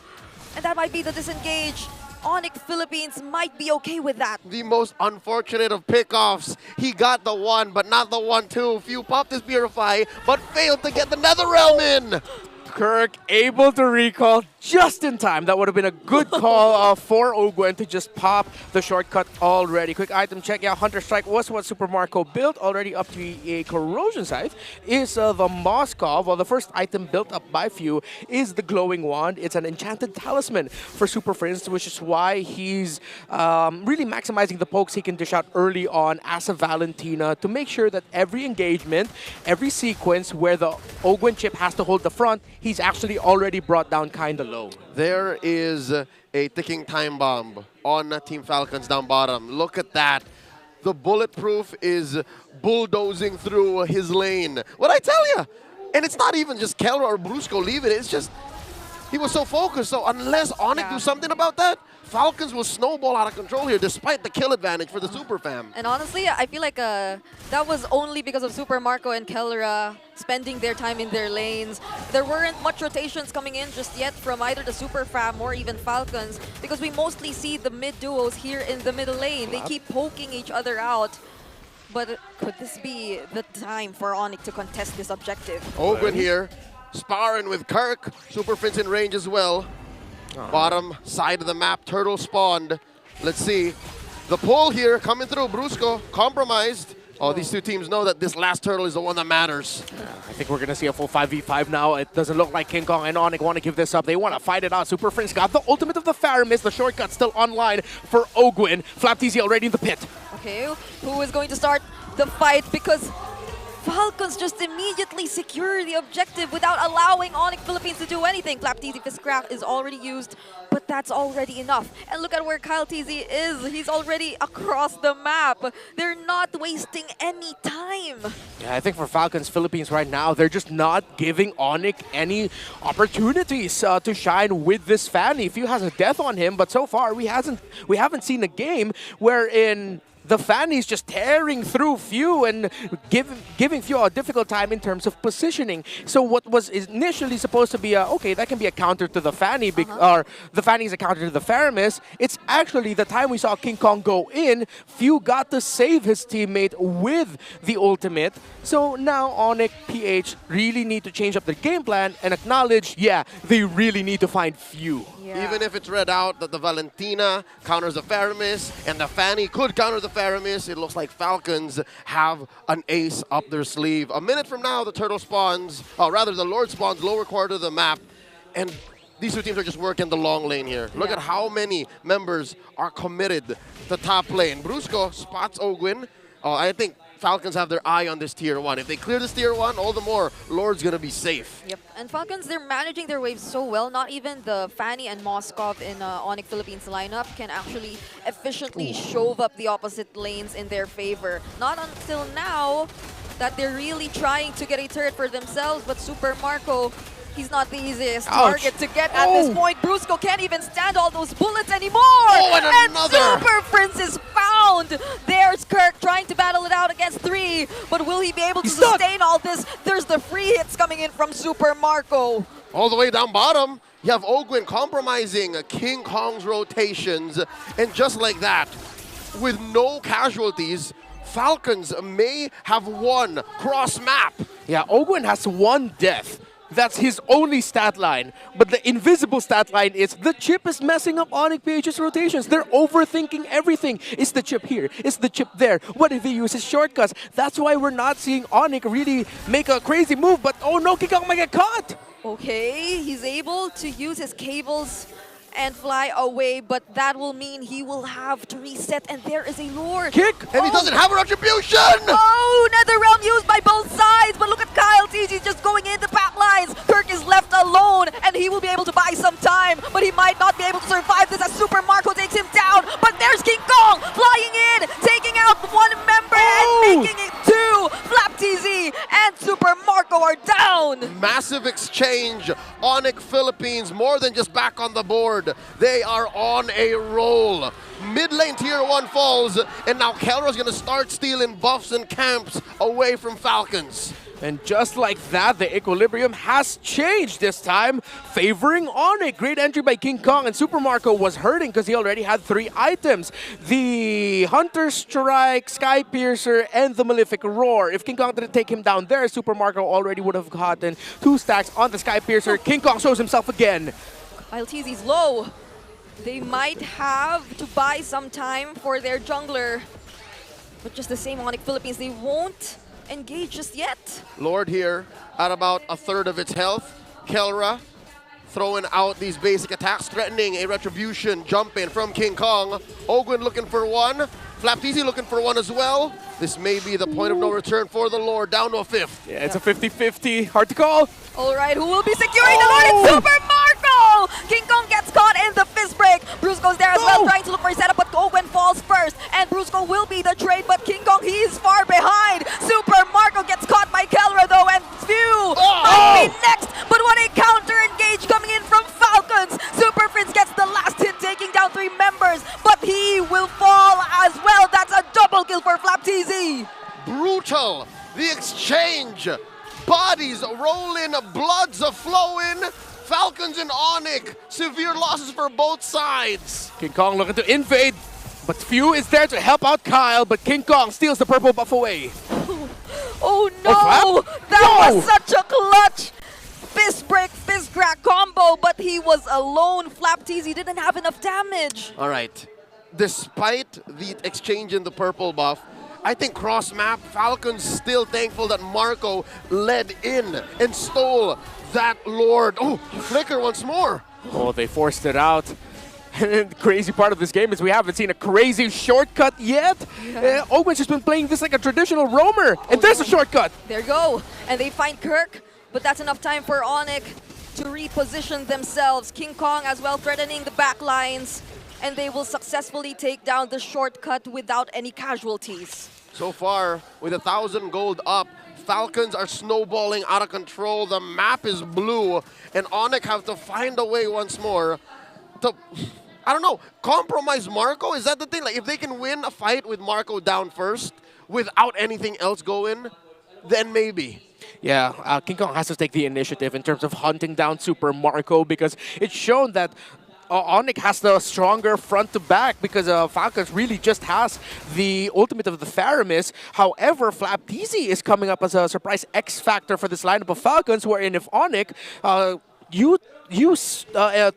and that might be the disengage. Onic Philippines might be okay with that. The most unfortunate of pickoffs. He got the 1, but not the 1-2. Few popped his Purify, but failed to get the Netherrealm in. Kirk able to recall just in time. That would have been a good call for Ogwen to just pop the shortcut already. Quick item check. Yeah, Hunter Strike was what Super Marco built. Already up to a corrosion site is the Moskov. Well, the first item built up by Few is the Glowing Wand. It's an enchanted talisman for Super Prince, which is why he's really maximizing the pokes he can dish out early on as a Valentina to make sure that every engagement, every sequence where the Ogwen chip has to hold the front, he's actually already brought down kinda low. There is a ticking time bomb on Team Falcons down bottom. Look at that. The bulletproof is bulldozing through his lane. What I tell you? And it's not even just Kelra or Brusco leaving it. It's just he was so focused. So unless Onic do something about that, Falcons will snowball out of control here despite the kill advantage for the Super Fam. And honestly, I feel like that was only because of Super Marco and Kelra spending their time in their lanes. There weren't much rotations coming in just yet from either the Super Fam or even Falcons, because we mostly see the mid duos here in the middle lane. They keep poking each other out. But could this be the time for Onic to contest this objective? Ogwen here, sparring with Kirk. Super Prince in range as well. Bottom side of the map, turtle spawned. Let's see. The pull here coming through. Brusco compromised. Oh, these two teams know that this last turtle is the one that matters. I think we're going to see a full 5v5 now. It doesn't look like King Kong and Onic want to give this up. They want to fight it out. Super Prince got the ultimate of the Faramis. The shortcut still online for Ogwen. Flapteezy already in the pit. Okay, who is going to start the fight? Because Falcons just immediately secure the objective without allowing Onic Philippines to do anything. Flapteezy Fiskcraft is already used, but that's already enough. And look at where Kyle TZ is. He's already across the map. They're not wasting any time. Yeah, I think for Falcons Philippines right now, they're just not giving Onic any opportunities to shine with this Fanny. Few has a death on him, but so far we haven't seen a game wherein the Fanny's just tearing through Few and giving Few a difficult time in terms of positioning. So what was initially supposed to be okay, that can be a counter to the Fanny, or the Fanny is a counter to the Faramis. It's actually the time we saw King Kong go in, Few got to save his teammate with the ultimate. So now Onic PH really need to change up their game plan and acknowledge, yeah, they really need to find Few. Yeah. Even if it's read out that the Valentina counters the Faramis and the Fanny could counter the Faramis, it looks like Falcons have an ace up their sleeve. A minute from now, the turtle spawns, or rather the Lord spawns lower quarter of the map, and these two teams are just working the long lane here. Look at how many members are committed to top lane. Brusco spots Ogwen. I think Falcons have their eye on this tier 1. If they clear this tier 1, all the more Lord's gonna be safe. Yep, and Falcons, they're managing their waves so well. Not even the Fanny and Moskov in Onic Philippines lineup can actually efficiently shove up the opposite lanes in their favor. Not until now that they're really trying to get a turret for themselves, but Super Marco, he's not the easiest target to get at this point. Brusco can't even stand all those bullets anymore! And another! Super Prince is found! There's Kirk trying to battle it out against 3, but will he be able to sustain all this? There's the free hits coming in from Super Marco. All the way down bottom, you have Ogwen compromising King Kong's rotations, and just like that, with no casualties, Falcons may have won cross-map. Yeah, Ogwen has 1 death. That's his only stat line. But the invisible stat line is the chip is messing up Onic PH's rotations. They're overthinking everything. Is the chip here? Is the chip there? What if he uses shortcuts? That's why we're not seeing Onic really make a crazy move. But oh no, King Kong might get caught. Okay, he's able to use his cables and fly away, but that will mean he will have to reset, and there is a Lord. Kick! And he doesn't have a retribution! Oh, Netherrealm used by both sides, but look at Kyle TG just going in the back lines. Kirk is left alone, and he will be able to buy some time, but he might not be able to survive this as Super Marco takes him down. massive exchange. Onic Philippines, more than just back on the board. They are on a roll. Mid lane tier 1 falls, and now Kelra's gonna start stealing buffs and camps away from Falcons. And just like that, the equilibrium has changed this time, favoring Onic. Great entry by King Kong, and Super Marco was hurting because he already had 3 items. The Hunter Strike, Sky Piercer, and the Malefic Roar. If King Kong didn't take him down there, Super Marco already would have gotten 2 stacks on the Sky Piercer. King Kong shows himself again. ILTZ's low. They might have to buy some time for their jungler. But just the same, Onic Philippines, they won't engage just yet. Lord here at about a third of its health. Kelra throwing out these basic attacks, threatening a retribution jump in from King Kong. Ogwin looking for one. Flapteezy looking for one as well. This may be the point of no return for the Lord, down to a 5th. Yeah, it's a 50-50. Hard to call. All right, who will be securing the Lord? It's Super Marco! King Kong gets caught in the fist break. Brusco's there as well, trying to look for a setup, but Ogwen falls first. And Brusco will be the trade, but King Kong, he is far behind. Super Marco gets caught by Kelra though, and Phew might be next. But what a counter engage coming in from Falcons. Super Prince gets the last hit, taking down 3 members, but he will fall as well. That's a double kill for Flapteezy. Brutal. The exchange. Bodies rolling, bloods flowing. Falcons and Onic. Severe losses for both sides. King Kong looking to invade, but Phew is there to help out Kyle, but King Kong steals the purple buff away. Oh no! That was such a clutch fist break, fist crack combo, but he was alone. Flapteezy didn't have enough damage. All right. Despite the exchange in the purple buff, I think cross-map, Falcons still thankful that Marco led in and stole that Lord. Oh, flicker once more. Oh, they forced it out. And the crazy part of this game is we haven't seen a crazy shortcut yet. Ogwen's just been playing this like a traditional roamer, and there's a shortcut. There you go. And they find Kirk, but that's enough time for Onic to reposition themselves. King Kong as well threatening the back lines, and they will successfully take down the shortcut without any casualties. So far, with 1,000 gold up, Falcons are snowballing out of control. The map is blue, and Onic have to find a way once more to, I don't know, compromise Marco? Is that the thing? Like, if they can win a fight with Marco down first without anything else going, then maybe. Yeah, King Kong has to take the initiative in terms of hunting down Super Marco, because it's shown that Onic has the stronger front to back, because Falcons really just has the ultimate of the Theramis. However, Flapteezy is coming up as a surprise X factor for this lineup of Falcons, wherein if Onic use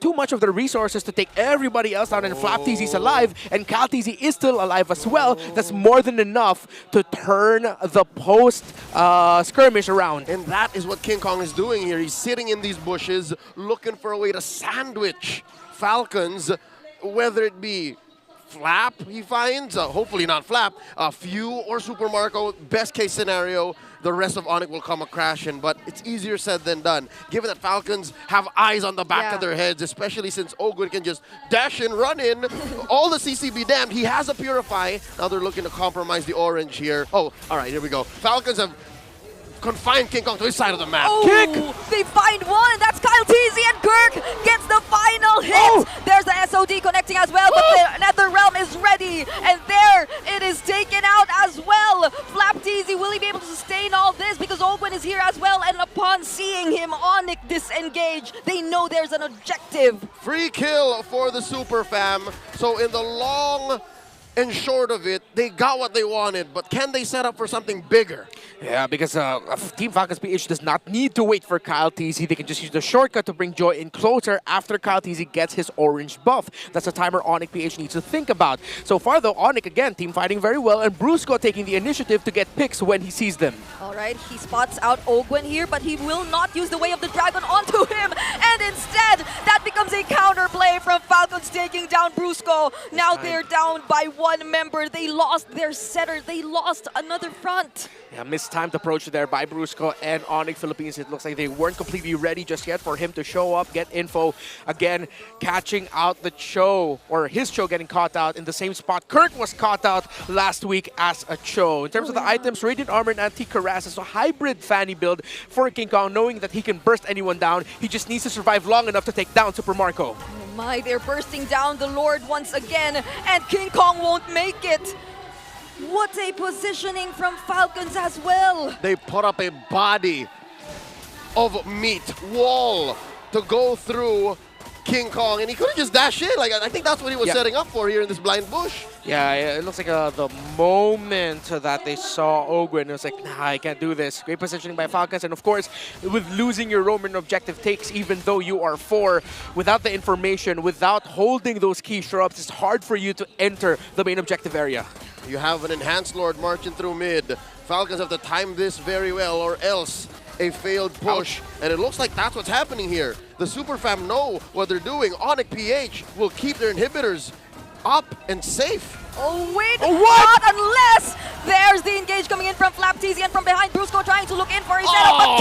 too much of their resources to take everybody else down, and Flapteezy's alive, and Kalteezy is still alive as well, that's more than enough to turn the post skirmish around. And that is what King Kong is doing here. He's sitting in these bushes, looking for a way to sandwich Falcons, whether it be Flap he finds, hopefully not Flap, Phew or Super Marco. Best case scenario, the rest of Onic will come a crashing, but it's easier said than done, given that Falcons have eyes on the back of their heads, especially since Ogwin can just dash and run in. All the CC be damned, he has a Purify. Now they're looking to compromise the orange here. Oh, all right, here we go. Falcons have confined King Kong to his side of the map. Oh, Kick! They find one. That's KyleTeezy, and Kirk gets the final hit. There's the SOD connecting as well, but the NetherRealm is ready, and there it is taken out as well. Flapteezy, will he be able to sustain all this? Because Ogwen is here as well, and upon seeing him, Onic disengage. They know there's an objective. Free kill for the Super Fam. So in the long and short of it, they got what they wanted, but can they set up for something bigger? Yeah, because Team Falcons PH does not need to wait for KyleTeezy. They can just use the shortcut to bring Joy in closer after KyleTeezy gets his orange buff. That's a timer Onic PH needs to think about. So far though, Onic again, team fighting very well, and Brusco taking the initiative to get picks when he sees them. All right, he spots out Ogwen here, but he will not use the Way of the Dragon onto him, and instead, that becomes a counter play from Falcons taking down Brusco. Now they're down by one member. They lost their setter. They lost another front. Yeah, mistimed approach there by Brusco and Onic Philippines. It looks like they weren't completely ready just yet for him to show up, get info. Again, catching out the Cho, or his Cho getting caught out in the same spot. Kirk was caught out last week as a Cho. In terms of the items, Radiant Armor and Anti-Cuirass is a hybrid Fanny build for King Kong, knowing that he can burst anyone down. He just needs to survive long enough to take down Super Marco. Oh my, they're bursting down the Lord once again, and King Kong won't make it. What a positioning from Falcons as well. They put up a body of meat wall to go through King Kong, and he could have just dashed in. Like, I think that's what he was setting up for here in this blind bush. Yeah, it looks like the moment that they saw Ogwen, it was like, nah, I can't do this. Great positioning by Falcons, and of course, with losing your Roman objective takes, even though you are 4, without the information, without holding those key shrubs, it's hard for you to enter the main objective area. You have an enhanced Lord marching through mid. Falcons have to time this very well, or else a failed push. And it looks like that's what's happening here. The Super Fam know what they're doing. Onic PH will keep their inhibitors up and safe. Oh wait, oh, what? Not unless there's the engage coming in from Flapteasy, and from behind Brusco trying to look in for his setup, but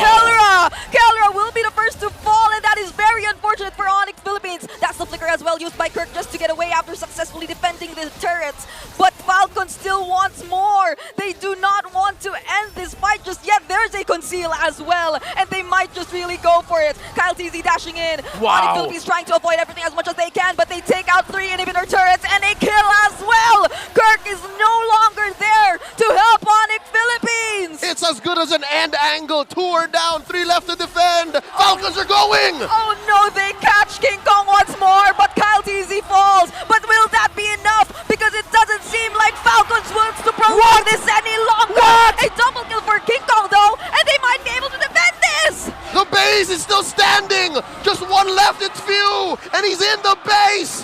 Kellera will be the first to fall, and that is very unfortunate for Onic Philippines. That's the flicker as well used by Kirk just to get away after successfully defending the turrets. But Falcon still wants more. They do not want to end this fight just yet. There's a conceal as well, and they might just really go for it. Kyle TZ dashing in. Wow. Onic Philippines trying to avoid everything as much as they can, but they take out 3 inhibitor turrets and a kill as well. Kirk is no longer there to help Onic Philippines. It's as good as an end angle. 2 are down, 3 left to defend. Falcons are going. Oh no, they catch King Kong once more, but Kyle TZ falls. But will that be enough? Because it doesn't seem like Falcons wants to prolong this any longer. A double kill for King Kong though, and they might be able to defend this. The base is still standing. Just 1 left, it's Few, and he's in the base.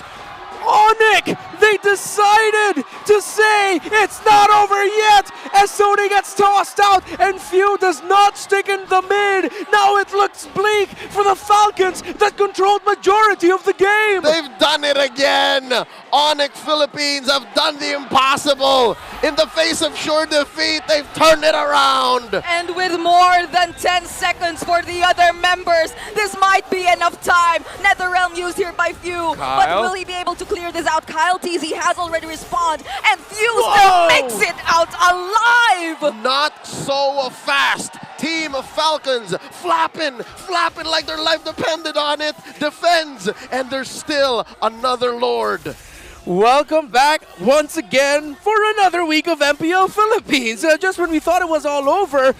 Onic, they decided to say it's not over yet as Sony gets tossed out and Few does not stick in the mid. Now it looks bleak for the Falcons that controlled majority of the game. They've done it again. Onic Philippines have done the impossible. In the face of sure defeat, they've turned it around. And with more than 10 seconds for the other members, this might be enough time. NetherRealm used here by Few, but will he be able to clear this out? Kyle TZ has already respawned, and Few still makes it out alive! Not so fast. Team of Falcons flapping like their life depended on it, defends, and there's still another Lord. Welcome back once again for another week of MPL Philippines. Just when we thought it was all over,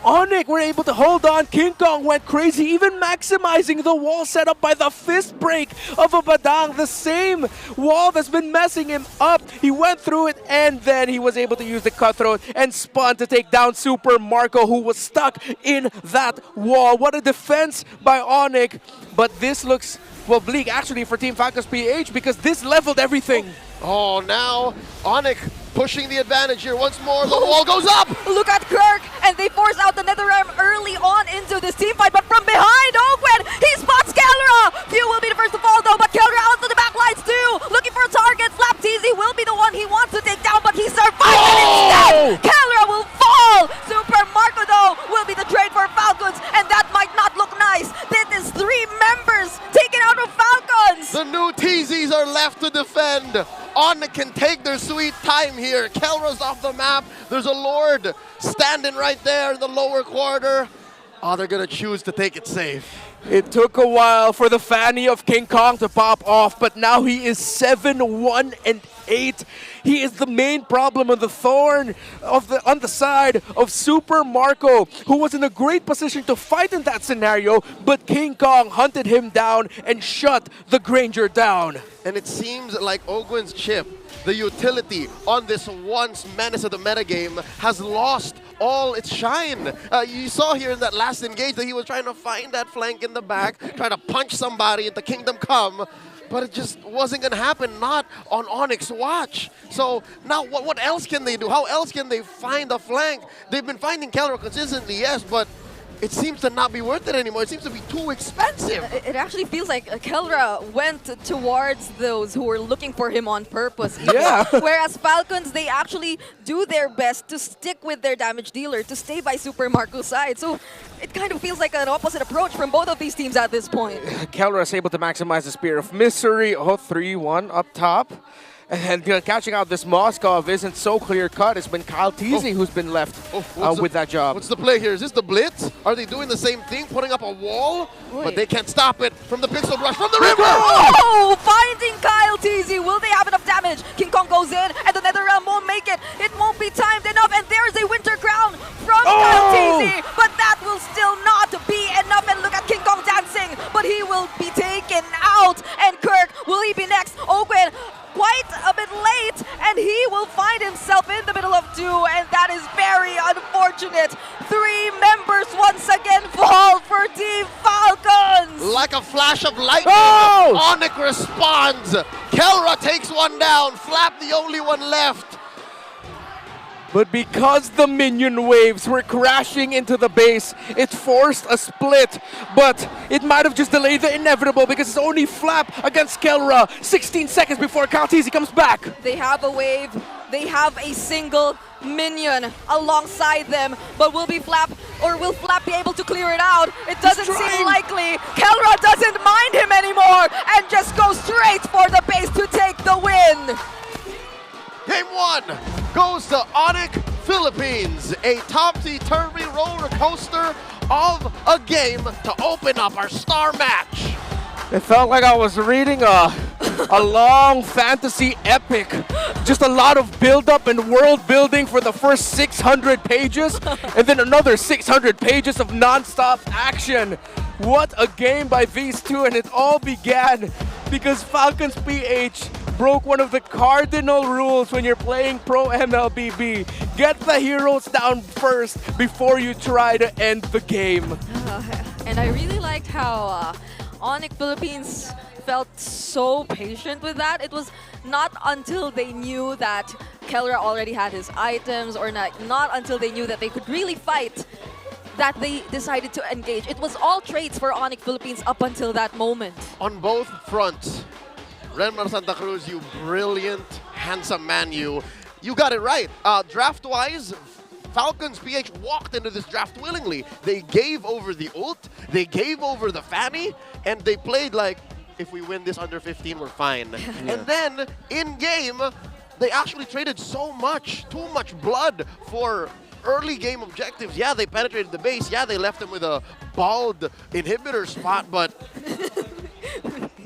Onic were able to hold on. King Kong went crazy, even maximizing the wall set up by the fist break of a Badang, the same wall that's been messing him up. He went through it, and then he was able to use the cutthroat and spun to take down Super Marco, who was stuck in that wall. What a defense by Onic, but this looks, well, bleak actually for Team Falcons PH because this leveled everything. Oh, now Onic pushing the advantage here once more. The wall goes up. Look at Kirk, and they force out the NetherRealm early on into this team fight, but from behind, Ogwen, he spots Kellera. Few will be the first to fall though, but Kellera out to the backlines too. Looking for a target. Flapteasy will be the one he wants to take down, but he survived and instead, Kellera will fall. Super Marco though will be the trade for Falcons, and that might not look nice. This is 3 members taken out of Falcons. The new TZs are left to defend. Onic can take their sweet time here. Kellera's off the map. There's a Lord standing right there in the lower quarter. Oh, they're gonna choose to take it safe. It took a while for the Fanny of King Kong to pop off, but now he is 7-1-8. He is the main problem on the thorn on the side of Super Marco, who was in a great position to fight in that scenario, but King Kong hunted him down and shut the Granger down. And it seems like Ogwen's chip, the utility on this once menace of the metagame, has lost all its shine. You saw here in that last engage that he was trying to find that flank in the back, trying to punch somebody into Kingdom Come, but it just wasn't going to happen, not on Onic's watch. So now what else can they do? How else can they find a flank? They've been finding Kellera consistently, yes, but it seems to not be worth it anymore. It seems to be too expensive. It actually feels like Kelra went towards those who were looking for him on purpose. Even. Yeah. Whereas Falcons, they actually do their best to stick with their damage dealer, to stay by Super Marco's side. So it kind of feels like an opposite approach from both of these teams at this point. Kelra is able to maximize the Spear of Misery. Oh, 3-1 up top. And catching out this Moskov isn't so clear-cut. It's been Kyle Teasy who's been left with that job. What's the play here? Is this the blitz? Are they doing the same thing, putting up a wall? But they can't stop it from the pixel brush from the river! Oh, finding Kyle Teasy. Will they have enough damage? King Kong goes in, and the Netherrealm won't make it. It won't be timed enough, and there's a Winter Crown from Kyle Teasy. But that will still not be enough. And look at King Kong dancing, but he will be taken out. And Kirk, will he be next? Owen, quite a bit late, and he will find himself in the middle of two, and that is very unfortunate. 3 members once again fall for Team Falcons. Like a flash of lightning, Onic responds. Kelra takes one down. Flap the only one left. But because the minion waves were crashing into the base, it forced a split. But it might have just delayed the inevitable because it's only Flap against Kelra. 16 seconds before Kaltizi comes back. They have a wave. They have a single minion alongside them. But will Flap be able to clear it out? It doesn't seem likely. Kelra doesn't mind him anymore and just goes straight for the base to take the win. Game 1 goes to Onic Philippines, a topsy-turvy roller coaster of a game to open up our star match. It felt like I was reading a long fantasy epic. Just a lot of build-up and world building for the first 600 pages, and then another 600 pages of non-stop action. What a game by these two, and it all began because Falcons PH broke one of the cardinal rules when you're playing Pro MLBB. Get the heroes down first before you try to end the game. And I really liked how Onic Philippines felt so patient with that. It was not until they knew that Kelra already had his items, or not until they knew that they could really fight, that they decided to engage. It was all trades for Onic Philippines up until that moment. On both fronts, Renmar Santa Cruz, you brilliant, handsome man, you got it right. Draft-wise, Falcons PH walked into this draft willingly. They gave over the ult, they gave over the Fanny, and they played like, if we win this under 15, we're fine. And then, in-game, they actually traded so much, too much blood for early game objectives. Yeah, they penetrated the base. Yeah, they left them with a bald inhibitor spot, but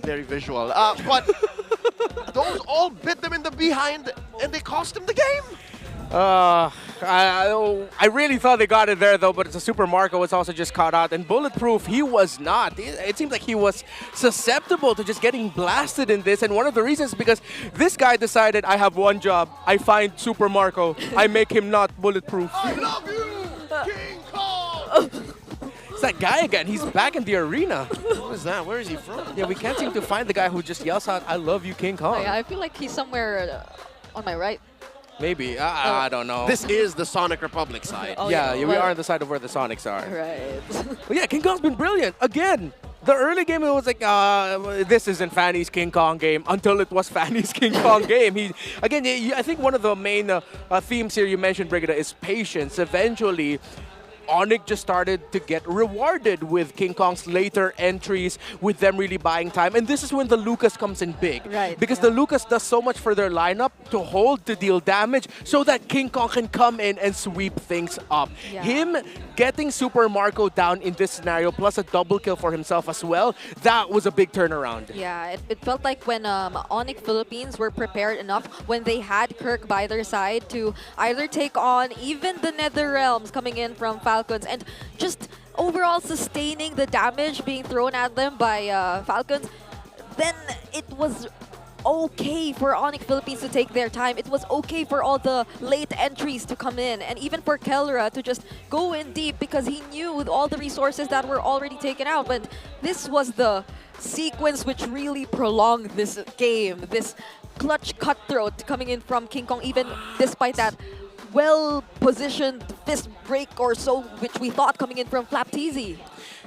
very visual. But those all bit them in the behind, and they cost them the game. I really thought they got it there, though, but it's a Super Marco was also just caught out. And Bulletproof, he was not. It seems like he was susceptible to just getting blasted in this. And one of the reasons is because this guy decided, I have one job. I find Super Marco. I make him not bulletproof. I love you, King Kong! It's that guy again. He's back in the arena. What is that? Where is he from? Yeah, we can't seem to find the guy who just yells out, I love you, King Kong. I feel like he's somewhere on my right. Maybe. I don't know. This is the Sonic Republic side. Oh, yeah, we are on the side of where the Sonics are. Right. But yeah, King Kong's been brilliant. Again, the early game, it was like, this isn't Fanny's King Kong game, until it was Fanny's King Kong game. I think one of the main themes here you mentioned, Brigida, is patience. Eventually, Onic just started to get rewarded with King Kong's later entries, with them really buying time. And this is when the Lucas comes in big. Right. Because the Lucas does so much for their lineup to hold, to deal damage, so that King Kong can come in and sweep things up. Yeah. Him getting Super Marco down in this scenario, plus a double kill for himself as well, that was a big turnaround. Yeah, it felt like when Onic Philippines were prepared enough, when they had Kirk by their side to either take on even the Netherrealms coming in from Falcons, and just overall sustaining the damage being thrown at them by Falcons, then it was okay for Onic Philippines to take their time. It was okay for all the late entries to come in, and even for Kelra to just go in deep because he knew all the resources that were already taken out. But this was the sequence which really prolonged this game, this clutch cutthroat coming in from King Kong, even despite that well-positioned fist break or so, which we thought coming in from Flapteasy.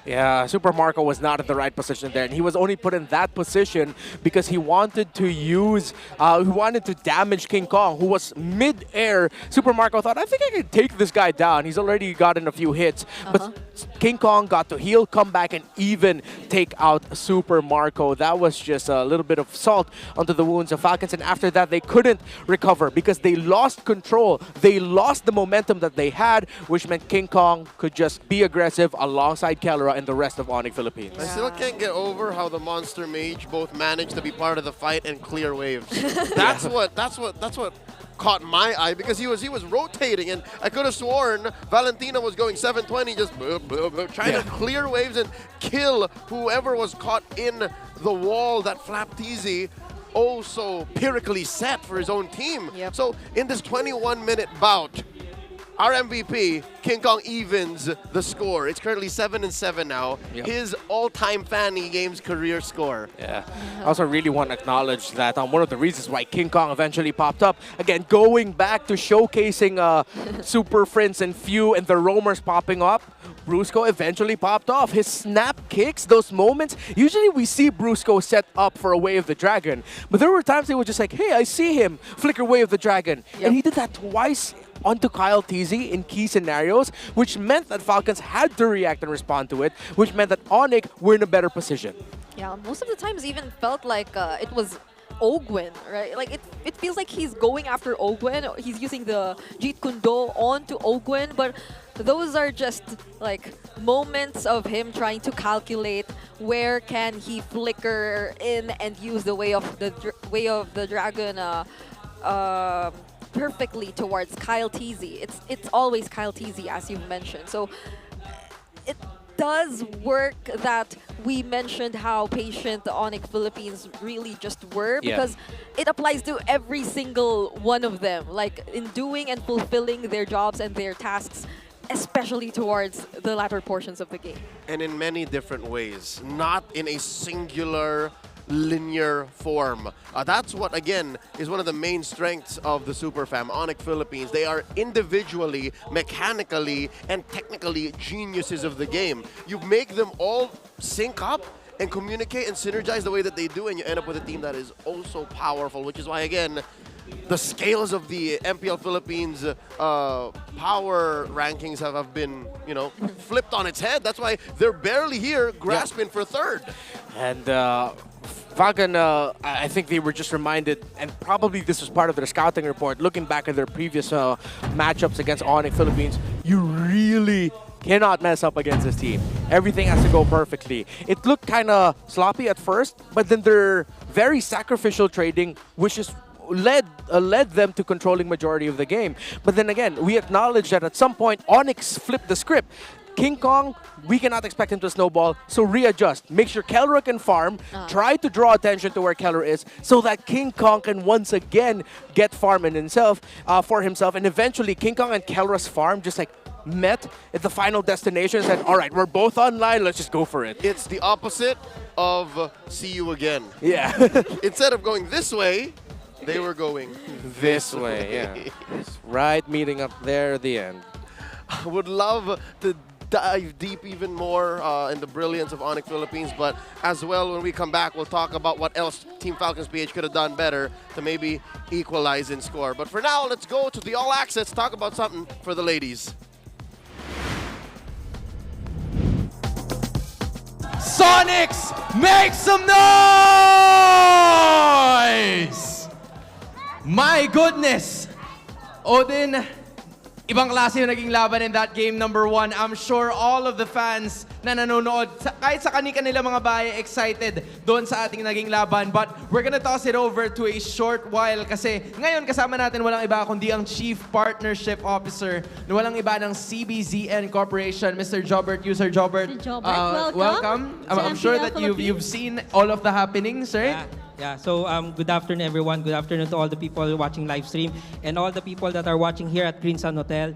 Yeah, Super Marco was not in the right position there, and he was only put in that position because he wanted to damage King Kong, who was mid-air. Super Marco thought, I think I can take this guy down. He's already gotten a few hits, but King Kong got to heal, come back, and even take out Super Marco. That was just a little bit of salt onto the wounds of Falcons, and after that, they couldn't recover because they lost control. They lost the momentum that they had, which meant King Kong could just be aggressive alongside Kelra and the rest of Onic Philippines. I still can't get over how the Monster Mage both managed to be part of the fight and clear waves. That's what caught my eye, because he was rotating, and I could have sworn Valentina was going 720, just trying to clear waves and kill whoever was caught in the wall that Flapteasy also pyrrhically set for his own team. So in this 21-minute bout, our MVP, King Kong, evens the score. It's currently 7-7 now. His all-time Fanny Games career score. Yeah. I also really want to acknowledge that one of the reasons why King Kong eventually popped up, again, going back to showcasing Super Friends and Few and the roamers popping up, Brusco eventually popped off. His snap kicks, those moments, usually we see Brusco set up for a Way of the Dragon, but there were times they were just like, hey, I see him flicker Way of the Dragon. And he did that twice onto Kyle Teasy in key scenarios, which meant that Falcons had to react and respond to it, which meant that Onic were in a better position. Yeah, most of the times even felt like it was Ogwin, right? Like it feels like he's going after Ogwin. He's using the Jeet Kundo onto Ogwin, but those are just like moments of him trying to calculate where can he flicker in and use the Way of the Dragon perfectly towards Kyle Teasy. It's always Kyle Teasy, as you've mentioned. So it does work that we mentioned how patient the Onic Philippines really just were, because it applies to every single one of them, like in doing and fulfilling their jobs and their tasks, especially towards the latter portions of the game. And in many different ways, not in a singular linear form. That's what, again, is one of the main strengths of the Super Fam, Onic Philippines. They are individually, mechanically, and technically geniuses of the game. You make them all sync up and communicate and synergize the way that they do, and you end up with a team that is also powerful, which is why, again, the scales of the MPL Philippines power rankings have been, flipped on its head. That's why they're barely here grasping for third. And Falcon, I think they were just reminded, and probably this was part of their scouting report, looking back at their previous matchups against Onic Philippines, you really cannot mess up against this team. Everything has to go perfectly. It looked kind of sloppy at first, but then their very sacrificial trading, which is led them to controlling majority of the game. But then again, we acknowledge that at some point, Onyx flipped the script. King Kong, we cannot expect him to snowball, so readjust. Make sure Kelra can farm, try to draw attention to where Kelra is, so that King Kong can once again get farm in himself, for himself, and eventually King Kong and Kelra's farm just like met at the final destination and said, all right, we're both online, let's just go for it. It's the opposite of see you again. Yeah. Instead of going this way, they were going this way. Yeah. Right, meeting up there at the end. I would love to dive deep even more in the brilliance of Onic Philippines, but as well, when we come back, we'll talk about what else Team Falcons PH could have done better to maybe equalize in score. But for now, let's go to the All Access, talk about something for the ladies. Sonics, make some noise! My goodness! Odin, ibang klase yung naging laban in that game number 1. I'm sure all of the fans na nanonood, kahit sa kanila mga bahay, excited doon sa ating naging laban. But we're gonna toss it over to a short while kasi ngayon kasama natin walang iba kundi ang Chief Partnership Officer na walang iba ng CBZN Corporation, Mr. Jobert, User Jobert. Welcome. I'm sure that you've seen all of the happenings, right? Yeah, so good afternoon everyone. Good afternoon to all the people watching live stream and all the people that are watching here at Green Sun Hotel.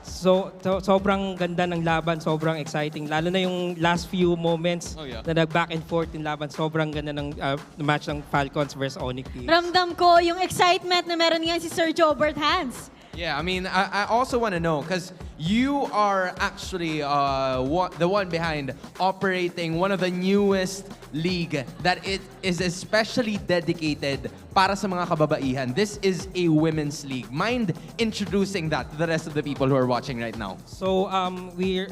Sobrang ganda ng laban, sobrang exciting. Lalo na yung last few moments na nag-back and forth in laban. Sobrang ganda ng match ng Falcons versus Onic. Ramdam ko yung excitement na meron nga si Sir Jobert Hans. Yeah, I mean, I also want to know, because you are actually the one behind operating one of the newest league that it is especially dedicated para sa mga kababaihan. This is a women's league. Mind introducing that to the rest of the people who are watching right now? So we're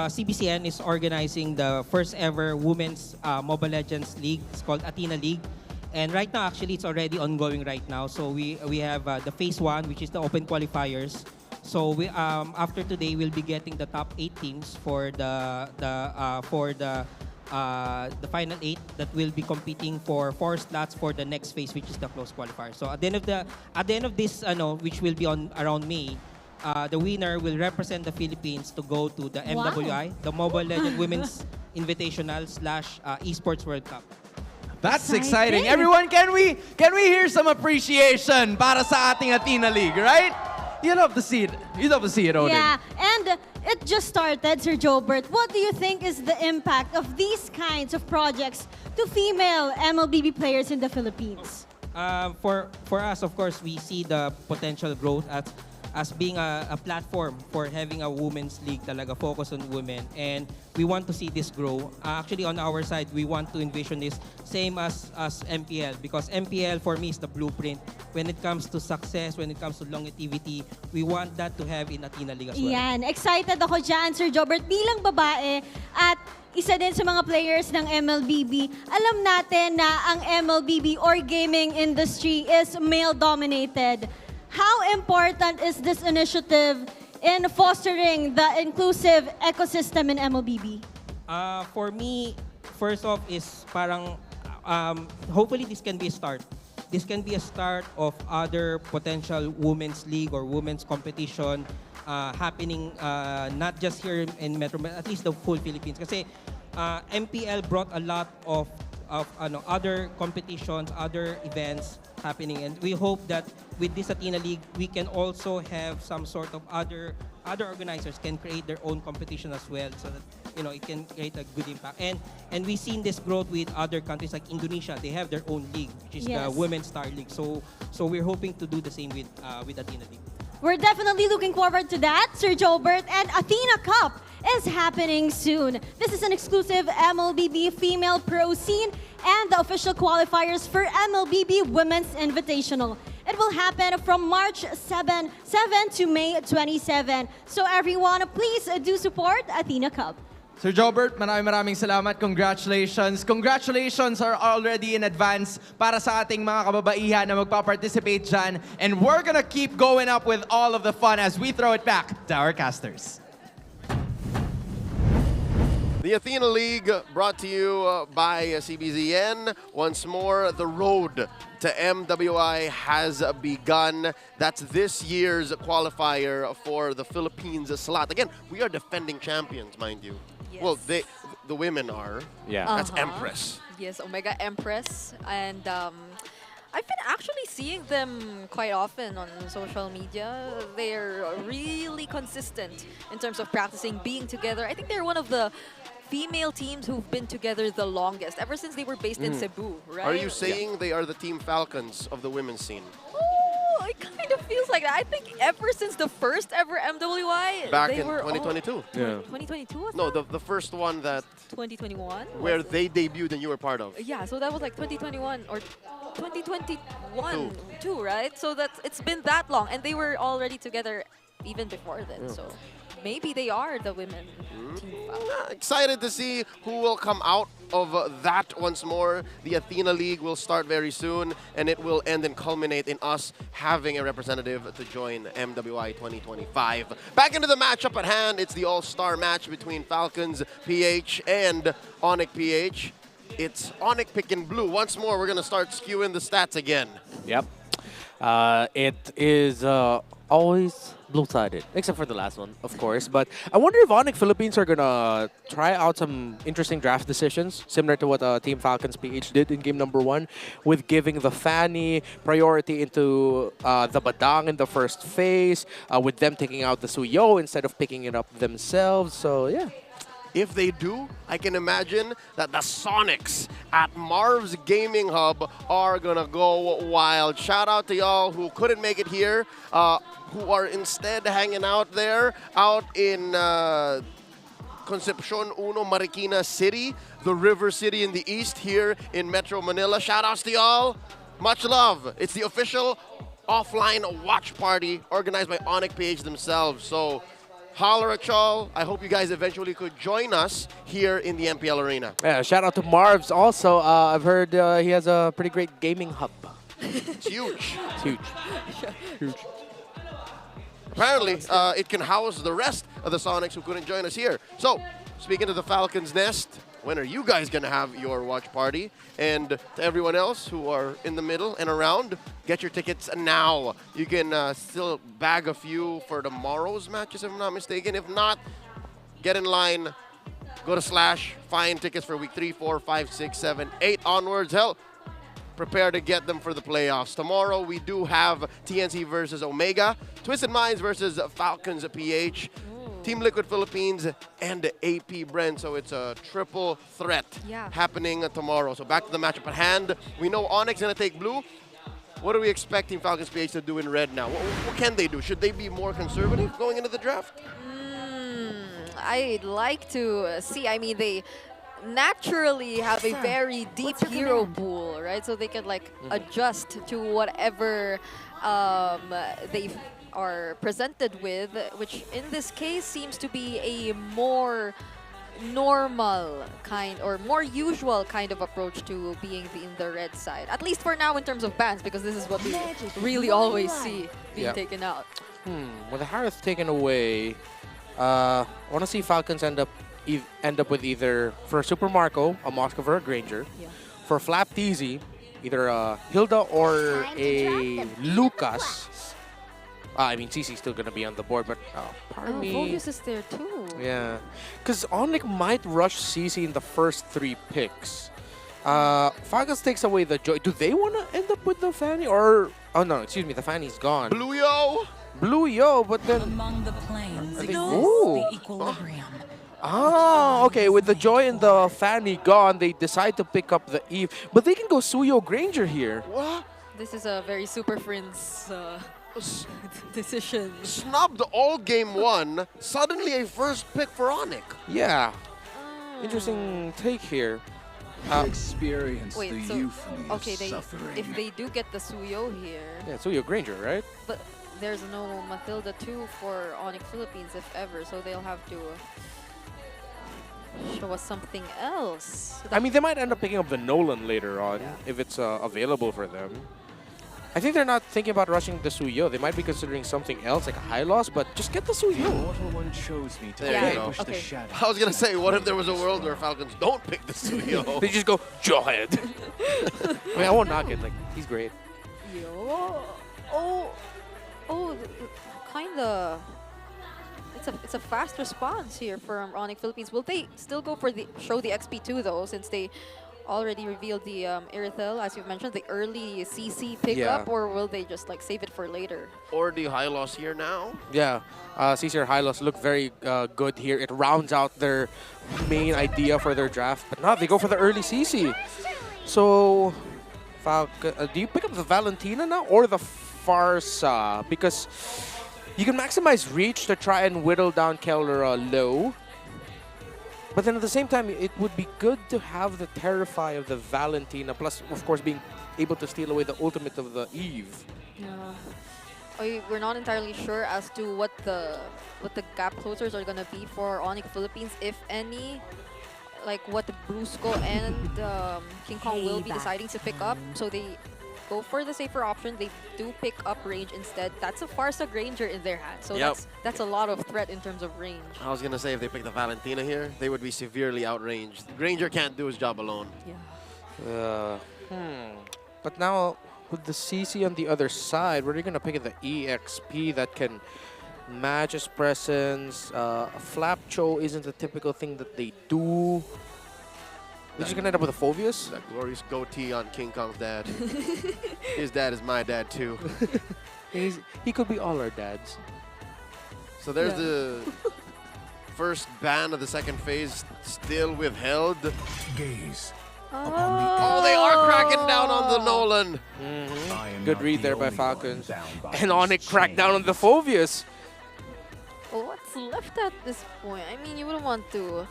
CBCN is organizing the first ever women's Mobile Legends league. It's called Athena League. And right now, actually, it's already ongoing right now. So we have the phase 1, which is the open qualifiers. So we after today, we'll be getting the top 8 teams for the final 8 that will be competing for 4 slots for the next phase, which is the close qualifier. So at the end of this, which will be on around May, the winner will represent the Philippines to go to the MWI, the Mobile Legends Women's Invitational / Esports World Cup. That's exciting. Everyone, can we hear some appreciation para sa ating Athena League, right? You love to see it. You love to see it, Odin. Yeah, and it just started, Sir Jobert. What do you think is the impact of these kinds of projects to female MLBB players in the Philippines? For us, of course, we see the potential growth as being a platform for having a women's league talaga focus on women, and we want to see this grow. Actually, on our side, we want to envision this same as MPL, because MPL for me is the blueprint when it comes to success, when it comes to longevity. We want that to have in Athena League as well. Yan, excited ako dyan, Sir Jobert, bilang babae at isa din sa mga players ng MLBB. Alam natin na ang MLBB or gaming industry is male-dominated. How important is this initiative in fostering the inclusive ecosystem in MLBB? For me, first off is parang hopefully this can be a start. This can be a start of other potential women's league or women's competition happening not just here in Metro, but at least the full Philippines. Kasi MPL brought a lot of other competitions, other events happening, and we hope that with this Athena League, we can also have some sort of other organizers can create their own competition as well, so that it can create a good impact. And we've seen this growth with other countries like Indonesia. They have their own league, which is the Women's Star League. So we're hoping to do the same with Athena League. We're definitely looking forward to that, Sir Jobert, and Athena Cup is happening soon. This is an exclusive MLBB female pro scene and the official qualifiers for MLBB Women's Invitational. It will happen from March 7 to May 27. So everyone, please do support Athena Cup. Sir Jobert, maraming salamat. Congratulations. Congratulations are already in advance para sa ating mga kababaihan na magpa-participate dyan. And we're gonna keep going up with all of the fun as we throw it back to our casters. The Athena League brought to you by CBZN. Once more, the road to MWI has begun. That's this year's qualifier for the Philippines slot. Again, we are defending champions, mind you. Yes. Well, the women are. Yeah. That's Empress. Yes, Omega Empress. And I've been actually seeing them quite often on social media. They're really consistent in terms of practicing, being together. I think they're one of the female teams who've been together the longest, ever since they were based in Cebu, right? Are you saying they are the team Falcons of the women's scene? Oh, it kind of feels like that. I think ever since the first ever MWI, Back they in were 2022. Yeah. 2022 was No, that? the first one that 2021? where they debuted and you were part of. Yeah, so that was like 2021 or 2021 too, right? So it's been that long, and they were already together even before then. So maybe they are the women team. Excited to see who will come out of that once more. The Athena League will start very soon, and it will end and culminate in us having a representative to join MWI 2025. Back into the matchup at hand. It's the all-star match between Falcons PH and Onic PH. It's Onic picking blue. Once more, we're going to start skewing the stats again. Yep. It is always blue-sided, except for the last one, of course. But I wonder if Onic Philippines are gonna try out some interesting draft decisions, similar to what Team Falcons PH did in game number 1, with giving the Fanny priority into the Badang in the first phase, with them taking out the Suyo instead of picking it up themselves. So yeah. If they do, I can imagine that the Sonics at Marv's Gaming Hub are gonna go wild. Shout out to y'all who couldn't make it here, who are instead hanging out there, out in Concepcion Uno, Marikina City, the River City in the east here in Metro Manila. Shout outs to y'all. Much love. It's the official offline watch party organized by Onic PH themselves. So holler at y'all. I hope you guys eventually could join us here in the MPL Arena. Yeah, shout out to Marv's also. I've heard he has a pretty great gaming hub. It's huge. It's huge. Huge. Apparently, it can house the rest of the Sonics who couldn't join us here. So, speaking of the Falcons Nest, when are you guys going to have your watch party? And to everyone else who are in the middle and around, get your tickets now. You can still bag a few for tomorrow's matches, if I'm not mistaken. If not, get in line. Go to Slash, find tickets for week 3, 4, 5, 6, 7, 8 onwards. Hell, prepare to get them for the playoffs. Tomorrow, we do have TNC versus Omega, Twisted Minds versus Falcons PH, Team Liquid Philippines, and AP.Bren. So it's a triple threat happening tomorrow. So back to the matchup at hand. We know Onyx going to take blue. What do we expect Team Falcons PH to do in red now? What can they do? Should they be more conservative going into the draft? I'd like to see. I mean, they naturally have a very deep hero pool, right? So they can like adjust to whatever they are presented with, which in this case seems to be a more normal kind or more usual kind of approach to being in the red side. At least for now in terms of bans, because this is what we really always see being taken out. With the Harith taken away, I want to see Falcons end up with either, for Super Marco, a Moskov or a Granger. For Flap TZ, either a Hilda or a Lucas. I mean, CC's still going to be on the board, but pardon me. Vogus is there too. Yeah. Because Onic might rush CC in the first 3 picks. Falcons takes away the Joy. Do they want to end up with the Fanny? Or, oh no, excuse me, the Fanny's gone. Blue Yo! Blue Yo, but then... Among the planes exists ooh. the equilibrium. Okay, with the Joy and the Fanny gone, they decide to pick up the Eve. But they can go Suyo Granger here. What? This is a very Super Friends decision. Snubbed all game 1, suddenly a first pick for Onic. Yeah. Interesting take here. Experience wait, the so, euphony okay, of suffering. if they do get the Suyo here... Yeah, Suyo Granger, right? But there's no Matilda 2 for Onic Philippines, if ever, so they'll have to show us something else. I mean, they might end up picking up the Nolan later on, if it's available for them. I think they're not thinking about rushing the Suyo. They might be considering something else, like a high loss, but just get the Suyo. One chose me to push the shadow. I was going to say, what if there was a world where Falcons don't pick the Suyo? They just go, Jawhead. I mean, I won't knock it. Like, he's great. Kinda. It's a fast response here from Onic Philippines. Will they still go for the show the XP2 though, since they already revealed the Irithel, as you've mentioned, the early CC pickup, or will they just like save it for later? Or the high loss here now? Yeah, CC or high loss look very good here. It rounds out their main idea for their draft, but now they go for the early CC. So, do you pick up the Valentina now or the Farsa? Because you can maximize reach to try and whittle down Keller low. But then at the same time, it would be good to have the Terrify of the Valentina, plus, of course, being able to steal away the ultimate of the Eve. Yeah. We're not entirely sure as to what the gap closers are going to be for Onic Philippines, if any. Like what Brusco and King Kong will be deciding to pick up. So they go for the safer option. They do pick up range instead. That's a Farsa Granger in their hand. So that's a lot of threat in terms of range. I was going to say, if they pick the Valentina here, they would be severely outranged. Granger can't do his job alone. Yeah. But now, with the CC on the other side, where are you going to pick the EXP that can match his presence? Flapcho isn't the typical thing that they do. They're just going to end up with a Phobius? That glorious goatee on King Kong's dad. His dad is my dad, too. He could be all our dads. So there's the first ban of the second phase still withheld. Gaze. Oh, they are cracking down on the Nolan. Good read there by Falcons. And Onic cracked down on the Phobius. Well, what's left at this point? I mean, you wouldn't want to.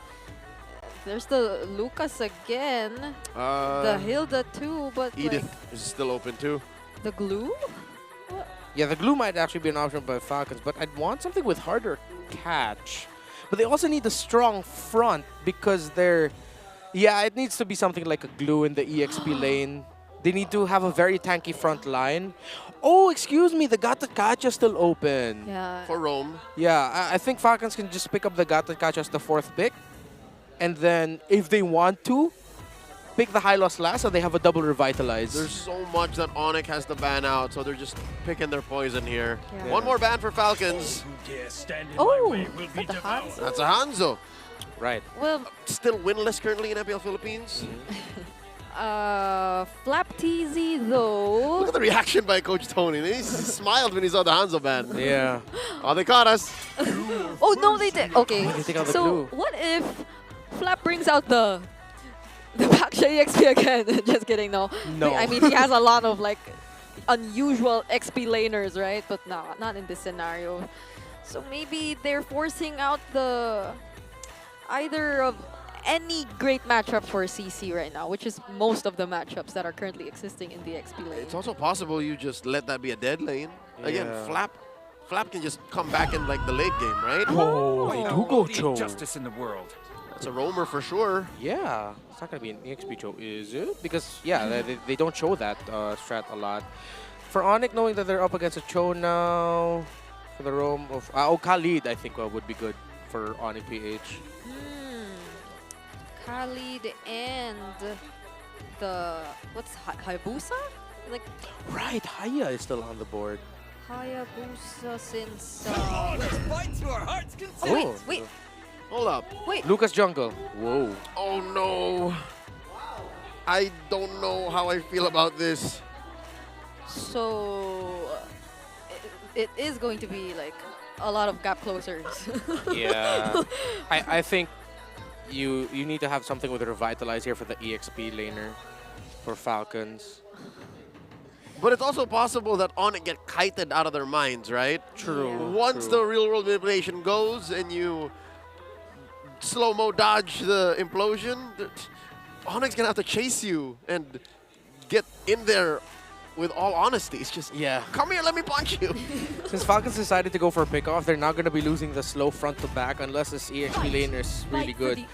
There's the Lucas again. The Hilda too, but Edith like, is still open too. the glue? Yeah, the glue might actually be an option by Falcons, but I'd want something with harder catch. But they also need a strong front because they're... Yeah, it needs to be something like a glue in the EXP lane. They need to have a very tanky front line. Oh, excuse me, the Gata Kacha is still open. Yeah. For Rome. Yeah, I think Falcons can just pick up the Gata Kacha as the 4th pick. And then, if they want to, pick the high loss last so they have a double revitalize. There's so much that Onic has to ban out, so they're just picking their poison here. Yeah. One more ban for Falcons. Oh, that's a Hanzo. That's a Hanzo. Right. Well, still winless currently in MPL Philippines. Flap TZ though. Look at the reaction by Coach Tony. He smiled when he saw the Hanzo ban. Yeah. Oh, they caught us. Oh no, they did. Okay. They take out the So glue. what if Flap brings out the Baksha EXP again? Just kidding, no. No. I mean, he has a lot of like unusual XP laners, right? But no, not in this scenario. So maybe they're forcing out the either of any great matchup for CC right now, which is most of the matchups that are currently existing in the XP lane. It's also possible you just let that be a dead lane. Again, Yeah. Flap can just come back in like the late game, right? Oh, they do go Cho. Justice in the world. That's a roamer for sure. Yeah, it's not going to be an EXP Cho, is it? Because, yeah, they don't show that strat a lot. For Onic, knowing that they're up against a Cho now, for the roam of... Khalid, I think, would be good for Onic PH. Khalid and the what's Hayabusa? Like Right, Haya is still on the board. Hayabusa since Let's fight to our heart's content. Oh, wait. Hold up. Wait. Lucas Jungle. Whoa. Oh no. I don't know how I feel about this. So it is going to be like a lot of gap closers. Yeah. I think you need to have something with a Revitalize here for the EXP laner for Falcons. But it's also possible that Onic get kited out of their minds, right? True. Once the real world manipulation goes and you slow-mo dodge the implosion, Onic's gonna have to chase you and get in there with all honesty. It's just, come here, let me punch you. Since Falcons decided to go for a pickoff, they're not going to be losing the slow front to back unless this EXP laner is really good.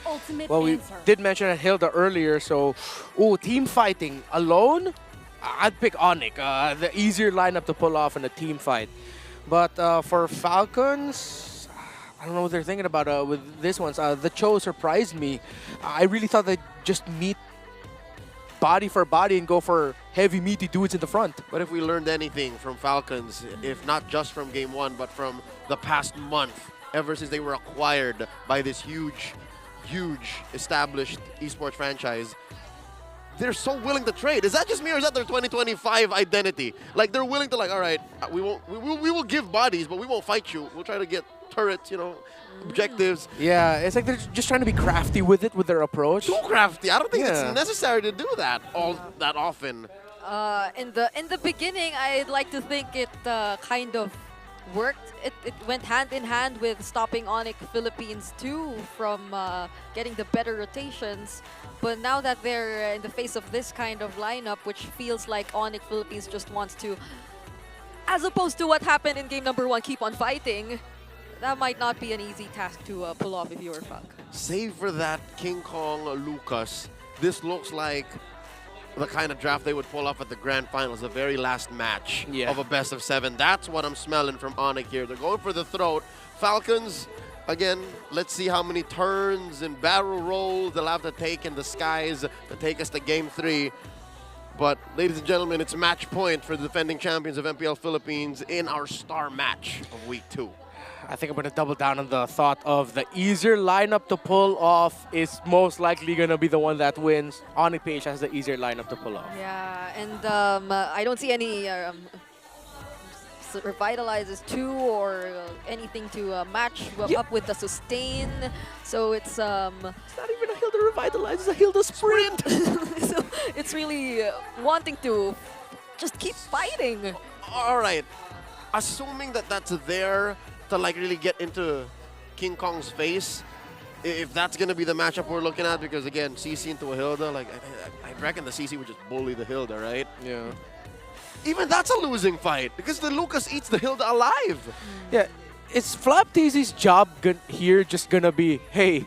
Well, we did mention at Hilda earlier, so, team fighting alone, I'd pick Onic. The easier lineup to pull off in a team fight. But for Falcons, I don't know what they're thinking about with this one. The Cho surprised me. I really thought they'd just meet body for body and go for heavy, meaty dudes in the front. But if we learned anything from Falcons, if not just from Game 1, but from the past month, ever since they were acquired by this huge established esports franchise, they're so willing to trade. Is that just me or is that their 2025 identity? Like they're willing to like, all right, we will give bodies, but we won't fight you. We'll try to get turrets, objectives. Yeah, it's like they're just trying to be crafty with it, with their approach. Too crafty. I don't think Yeah. it's necessary to do that that often. In the beginning, I'd like to think it kind of worked. It went hand in hand with stopping Onic Philippines too from getting the better rotations. But now that they're in the face of this kind of lineup, which feels like Onic Philippines just wants to, as opposed to what happened in game number 1, keep on fighting, that might not be an easy task to pull off if you were Falcon. Save for that King Kong Lucas, this looks like the kind of draft they would pull off at the grand finals, the very last match of a best of 7. That's what I'm smelling from Onic here. They're going for the throat. Falcons, again, let's see how many turns and barrel rolls they'll have to take in the skies to take us to game 3. But, ladies and gentlemen, it's match point for the defending champions of MPL Philippines in our star match of week 2. I think I'm going to double down on the thought of the easier lineup to pull off is most likely going to be the one that wins. Onic PH has the easier lineup to pull off. Yeah, and I don't see any this revitalizes too, or anything to match up with the sustain. So it's not even a Hilda revitalize, it's a Hilda sprint. so it's really wanting to just keep fighting. All right, assuming that that's there to like really get into King Kong's face, if that's gonna be the matchup we're looking at, because again, CC into a Hilda, like I reckon the CC would just bully the Hilda, right? Yeah. Even that's a losing fight because the Lucas eats the Hilda alive. Yeah, is Flap TZ's job here just gonna be, hey,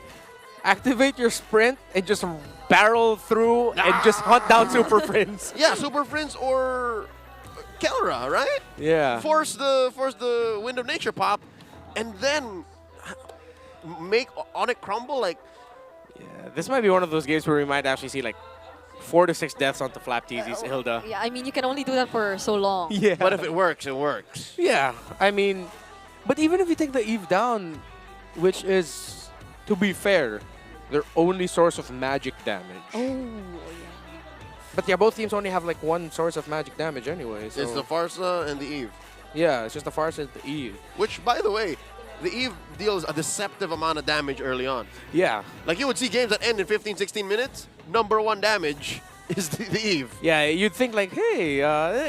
activate your sprint and just barrel through and just hunt down Super Prince? Yeah, Super Prince or Kelra, right? Yeah. Force the Wind of Nature pop, and then make Onic crumble. Like, yeah, this might be one of those games where we might actually see like 4 to 6 deaths onto Flap TZ's Hilda. Yeah, I mean, you can only do that for so long. Yeah. But if it works, it works. Yeah, I mean, but even if you take the Eve down, which is, to be fair, their only source of magic damage. Oh, yeah. But yeah, both teams only have like one source of magic damage anyway. So. It's the Farsa and the Eve. Yeah, it's just the Farsa and the Eve. Which, by the way, the Eve deals a deceptive amount of damage early on. Yeah. Like you would see games that end in 15, 16 minutes, #1 damage is the Eve. Yeah, you'd think like, hey,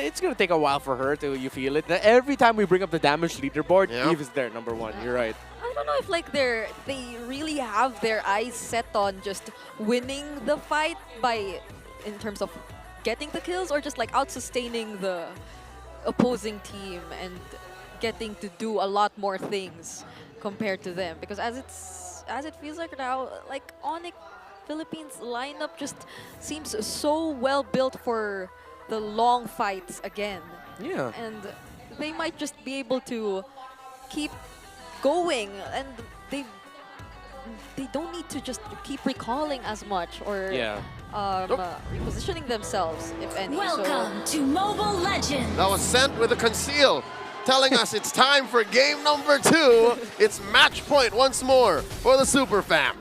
it's going to take a while for her till you feel it. Every time we bring up the damage leaderboard, Eve is there, #1. You're right. I don't know if like they really have their eyes set on just winning the fight in terms of getting the kills, or just like out-sustaining the opposing team and getting to do a lot more things compared to them. Because as it feels like now, like Onic Philippines lineup just seems so well built for the long fights again. Yeah. And they might just be able to keep going, and they don't need to just keep recalling as much or repositioning themselves, if any. Welcome to Mobile Legends. That was sent with a conceal, telling us it's time for game #2. It's match point once more for the Super Fam.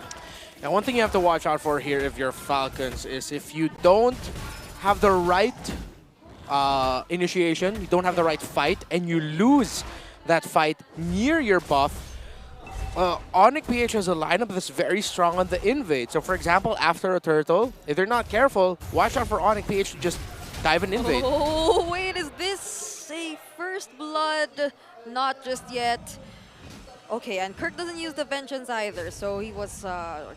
Now, one thing you have to watch out for here if you're Falcons is if you don't have the right initiation, you don't have the right fight, and you lose that fight near your buff, Onic PH has a lineup that's very strong on the invade. So, for example, after a turtle, if they're not careful, watch out for Onic PH to just dive and invade. Oh, wait, is this a first blood? Not just yet. Okay, and Kirk doesn't use the Vengeance either, so he was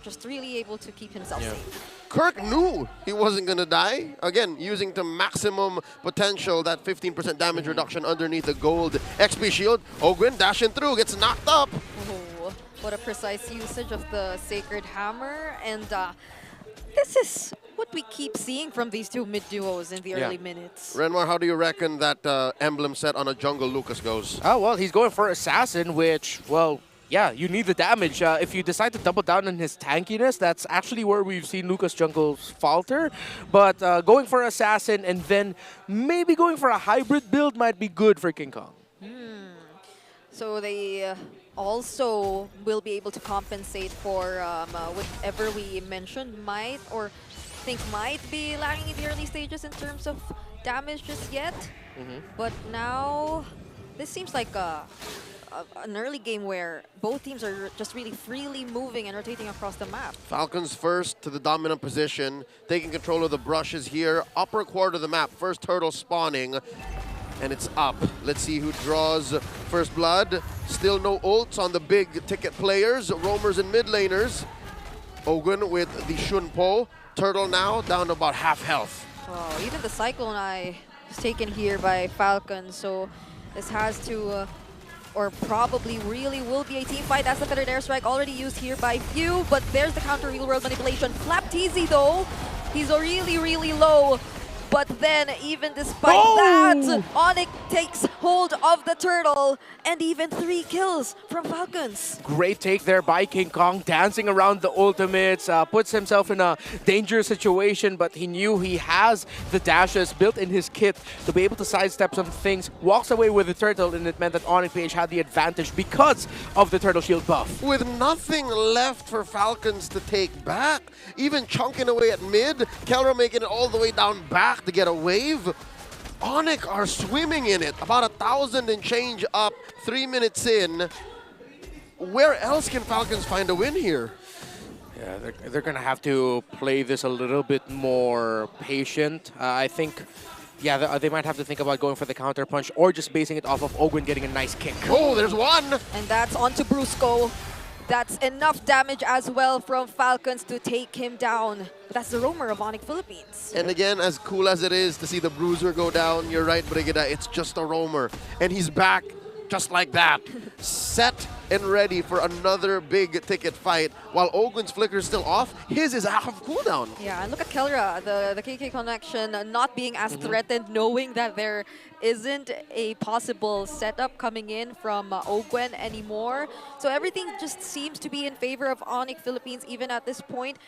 just really able to keep himself safe. Kirk knew he wasn't going to die. Again, using to maximum potential, that 15% damage reduction underneath the gold XP shield. Ogwin dashing through, gets knocked up. Oh, what a precise usage of the Sacred Hammer. And this is what we keep seeing from these two mid-duos in the early minutes. Renmar, how do you reckon that emblem set on a jungle Lucas goes? Oh, well, he's going for Assassin, which, well, yeah, you need the damage. If you decide to double down on his tankiness, that's actually where we've seen Lucas Jungle falter. But going for Assassin and then maybe going for a hybrid build might be good for King Kong. So they also will be able to compensate for whatever we mentioned might be lagging in the early stages in terms of damage just yet. But now this seems like an early game where both teams are just really freely moving and rotating across the map. Falcons first to the dominant position, taking control of the brushes here. Upper quarter of the map, first turtle spawning, and it's up. Let's see who draws first blood. Still no ults on the big ticket players, roamers and mid laners. Ogwin with the Shunpo. Turtle now down to about half health. Oh, even the Cyclone Eye is taken here by Falcons, so this has to or probably really will be a team fight. That's the Feathered Airstrike already used here by Few, but there's the counter real world manipulation. Flap TZ though, he's really, really low. But then, even despite that, Onic takes hold of the turtle, and even 3 kills from Falcons. Great take there by King Kong, dancing around the ultimates, puts himself in a dangerous situation, but he knew he has the dashes built in his kit to be able to sidestep some things, walks away with the turtle, and it meant that Onic PH had the advantage because of the turtle shield buff. With nothing left for Falcons to take back, even chunking away at mid, Kelra making it all the way down back to get a wave. Onic are swimming in it. About 1,000 and change up, 3 minutes in. Where else can Falcons find a win here? Yeah, they're going to have to play this a little bit more patient. I think, yeah, they might have to think about going for the counter punch or just basing it off of Ogwin getting a nice kick. Oh, there's one! And that's onto Brusco. That's enough damage as well from Falcons to take him down. But that's the roamer of Onic Philippines. And again, as cool as it is to see the bruiser go down, you're right, Brigida, it's just a roamer. And he's back just like that. Set and ready for another big ticket fight. While Ogwin's flicker is still off, his is out of cooldown. Yeah, and look at Kelra, the KK connection not being as threatened, knowing that there isn't a possible setup coming in from Ogwen anymore. So everything just seems to be in favor of Onic Philippines even at this point.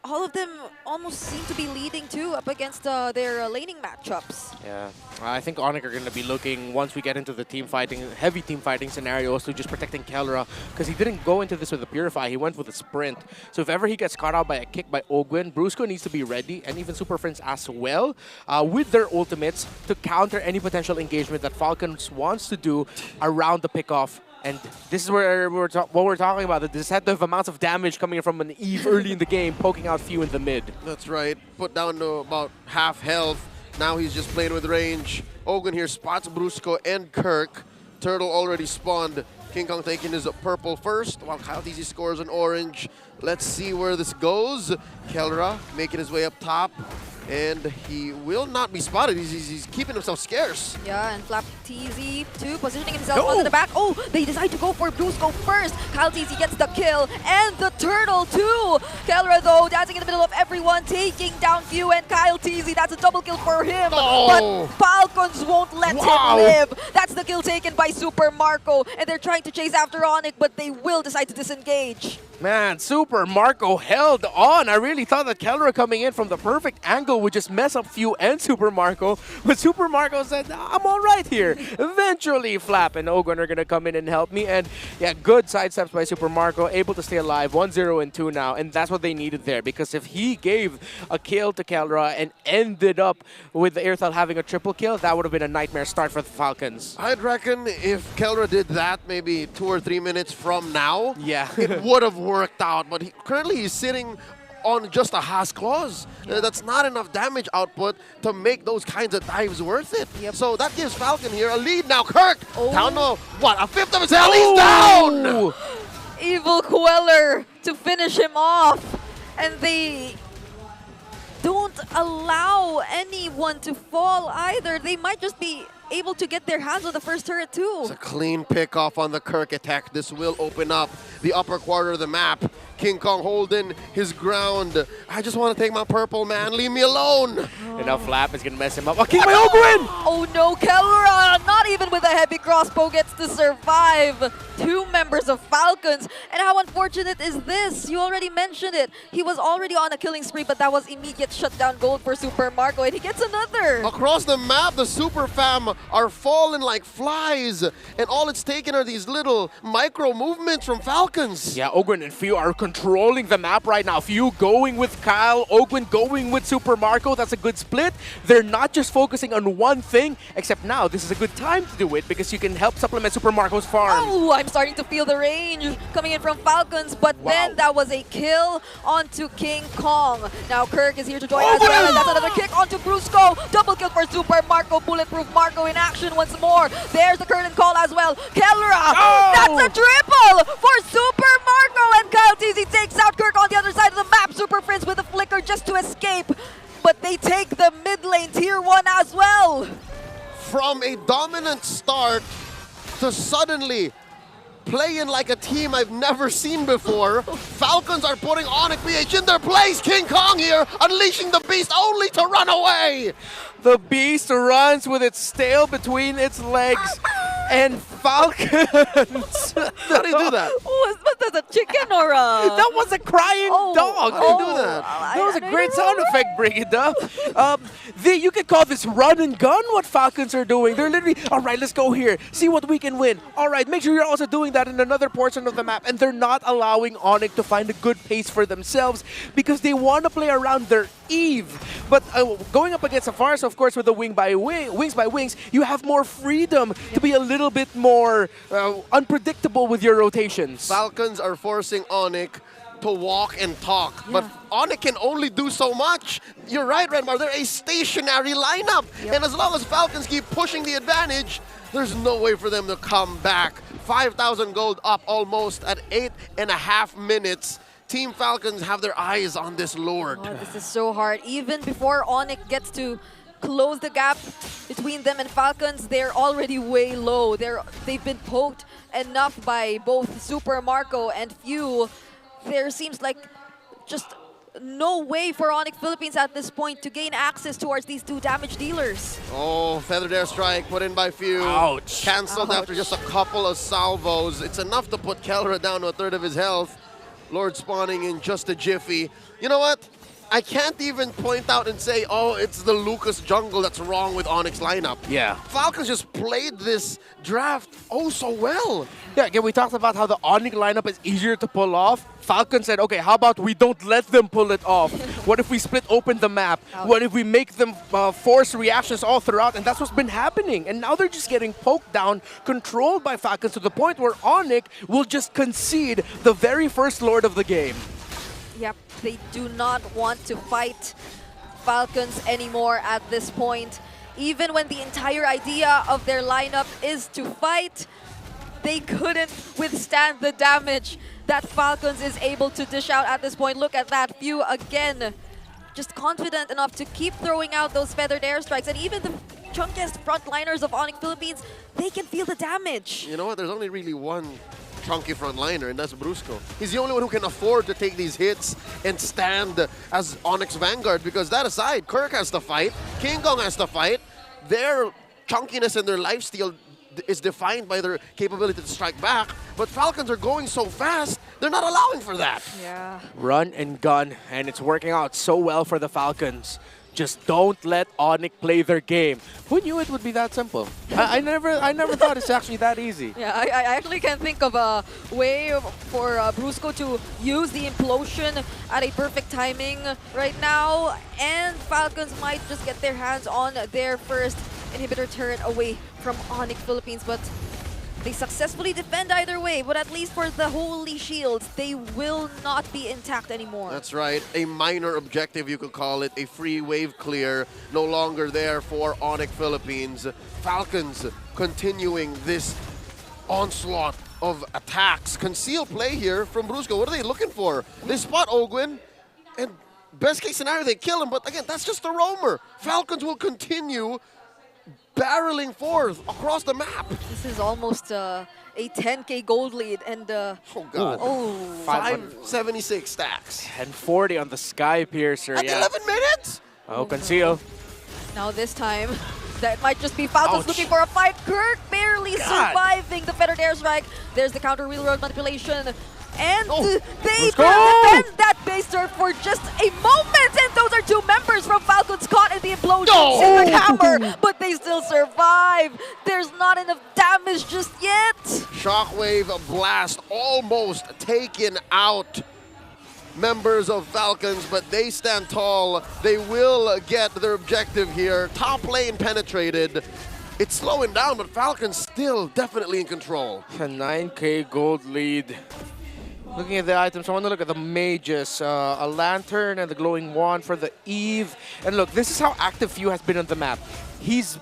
All of them almost seem to be leading too up against their laning matchups. Yeah, I think Onic are going to be looking, once we get into the team fighting, heavy team fighting scenarios, to just protecting Kelra, because he didn't go into this with a Purify, he went with a Sprint. So if ever he gets caught out by a kick by Ogwin, Brusco needs to be ready, and even Super Friends as well, with their ultimates to counter any potential engagement that Falcons wants to do around the pickoff. And this is where what we're talking about, the deceptive amounts of damage coming from an Eve early in the game, poking out few in the mid. That's right. Put down to about half health. Now he's just playing with range. Ogwen here spots Brusco and Kirk. Turtle already spawned. King Kong taking his purple first, while Kyle TZ scores an orange. Let's see where this goes. Kelra making his way up top. And he will not be spotted. He's keeping himself scarce. Yeah, and Flap TZ too, positioning himself onto the back. Oh, they decide to go for Brusco first. Kyle TZ gets the kill, and the turtle too. Kelra though, dancing in the middle of everyone, taking down Few and Kyle TZ. That's a double kill for him. Oh. But Falcons won't let him live. That's the kill taken by Super Marco, and they're trying to chase after Onic, but they will decide to disengage. Man, Super Marco held on. I really thought that Kelra coming in from the perfect angle would just mess up Few and Super Marco, but Super Marco said, I'm all right here. Eventually, Flap and Ogwen are going to come in and help me, and yeah, good sidesteps by Super Marco, able to stay alive, 1-0 and 2 now, and that's what they needed there, because if he gave a kill to Kelra and ended up with the Airthal having a triple kill, that would have been a nightmare start for the Falcons. I'd reckon if Kelra did that maybe 2 or 3 minutes from now, yeah, it would have worked out, but currently he's sitting on just a Haas clause. That's not enough damage output to make those kinds of dives worth it. So that gives Falcon here a lead now. Kirk down to what, a fifth of his health? He's down! Evil Queller to finish him off, and they don't allow anyone to fall either. They might just be able to get their hands on the first turret too. It's a clean pick off on the Kirk attack. This will open up the upper quarter of the map. King Kong holding his ground. I just want to take my purple, man. Leave me alone. And now Flap is going to mess him up. Oh, King by Ogwin! Oh no, Kelra, not even with a heavy crossbow, gets to survive. 2 members of Falcons. And how unfortunate is this? You already mentioned it. He was already on a killing spree, but that was immediate shutdown gold for Super Marco, and he gets another. Across the map, the Super Fam are falling like flies. And all it's taken are these little micro movements from Falcons. Yeah, Ogwin and Few are controlling the map right now. Few going with Kyle, Ogwin going with Super Marco. That's a good split. They're not just focusing on one thing, except now this is a good time to do it because you can help supplement Super Marco's farm. Oh, I'm starting to feel the range coming in from Falcons, but then that was a kill onto King Kong. Now Kirk is here to join as well, and that's another kick onto Brusco. Double kill for Super Marco, Bulletproof Marco in action once more. There's the curtain call as well. Kelra, that's a triple for Super Marco, and Kyle TZ takes out Kirk on the other side of the map. Super Friends with a flicker just to escape, but they take the mid lane tier 1 as well. From a dominant start to suddenly playing like a team I've never seen before, Falcons are putting Onic PH in their place. King Kong here, unleashing the beast only to run away. The beast runs with its tail between its legs, and Falcons How do you do that? Was that a chicken or a... That was a crying dog. How do you do that? That was a great sound effect, Brigida. You could call this run and gun what Falcons are doing. They're literally, all right, let's go here. See what we can win. All right, make sure you're also doing that in another portion of the map. And they're not allowing Onic to find a good pace for themselves because they want to play around their Eve. But going up against Safars, of course, with the wings by wings, you have more freedom to be a little bit more unpredictable with your rotations. Falcons are forcing Onic to walk and talk, but Onic can only do so much. You're right, Redmar, they're a stationary lineup. And as long as Falcons keep pushing the advantage, there's no way for them to come back. 5,000 gold up almost at 8.5 minutes. Team Falcons have their eyes on this Lord. Oh, this is so hard. Even before Onic gets to close the gap between them and Falcons, they're already way low. They've been poked enough by both Super Marco and Few. There seems like just no way for Onic Philippines at this point to gain access towards these two damage dealers. Oh, Feathered Airstrike put in by Few. Ouch. Cancelled after just a couple of salvos. It's enough to put Kelra down to a third of his health. Lord spawning in just a jiffy. You know what? I can't even point out and say, oh, it's the Lucas jungle that's wrong with Onyx lineup. Yeah. Falcons just played this draft oh so well. Yeah, again, we talked about how the Onic lineup is easier to pull off. Falcons said, okay, how about we don't let them pull it off? What if we split open the map? What if we make them force reactions all throughout? And that's what's been happening. And now they're just getting poked down, controlled by Falcons to the point where Onic will just concede the very first Lord of the game. Yep, they do not want to fight Falcons anymore at this point. Even when the entire idea of their lineup is to fight, they couldn't withstand the damage that Falcons is able to dish out at this point. Look at that. Few again, just confident enough to keep throwing out those feathered airstrikes. And even the chunkiest frontliners of Onic Philippines, they can feel the damage. You know what? There's only really one chunky frontliner, and that's Brusco. He's the only one who can afford to take these hits and stand as Onyx Vanguard, because that aside, Kirk has to fight, King Kong has to fight. Their chunkiness and their lifesteal is defined by their capability to strike back, but Falcons are going so fast, they're not allowing for that. Yeah. Run and gun, and it's working out so well for the Falcons. Just don't let Onic play their game. Who knew it would be that simple? I never thought it's actually that easy. Yeah, I actually can't think of a way for Brusco to use the implosion at a perfect timing right now. And Falcons might just get their hands on their first inhibitor turret away from Onic Philippines, but they successfully defend either way, but at least for the Holy Shields, they will not be intact anymore. That's right. A minor objective, you could call it. A free wave clear. No longer there for Onic Philippines. Falcons continuing this onslaught of attacks. Conceal play here from Brusco. What are they looking for? They spot Ogwin, and best case scenario, they kill him. But again, that's just a roamer. Falcons will continue barreling forth across the map. This is almost a 10k gold lead, and oh god, 576 stacks and 40 on the Sky Piercer. At 11 minutes. Oh, Conceal. Now this time, that might just be Falcons looking for a fight. Kirk barely surviving the feathered airstrike. There's the counter railroad manipulation. And they defend that base turret for just a moment, and those are two members from Falcons caught in the implosion. Silver Hammer, but they still survive. There's not enough damage just yet. Shockwave blast almost taken out members of Falcons, but they stand tall. They will get their objective here. Top lane penetrated. It's slowing down, but Falcons still definitely in control. A 9k gold lead. Looking at the items, I want to look at the mages. A lantern and the glowing wand for the Eve. And look, this is how active Few has been on the map. He's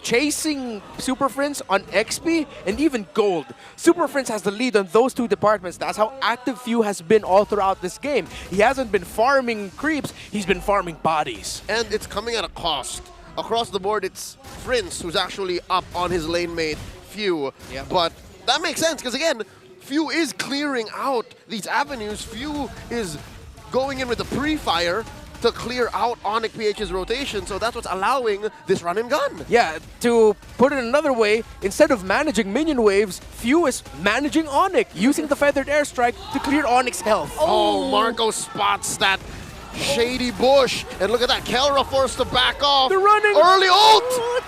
chasing Super Friends on XP and even gold. Super Friends has the lead on those two departments. That's how active Few has been all throughout this game. He hasn't been farming creeps, he's been farming bodies. And it's coming at a cost. Across the board, it's Prince who's actually up on his lane mate, Few. But that makes sense, because again, Few is clearing out these avenues. Few is going in with the pre-fire to to clear out Onic PH's rotation, so that's what's allowing this run and gun. Yeah, to put it another way, instead of managing minion waves, Few is managing Onic, using the Feathered Airstrike to clear Onic's health. Oh, Marco spots that shady bush. And look at that, Kelra forced to back off. They're running. Early ult!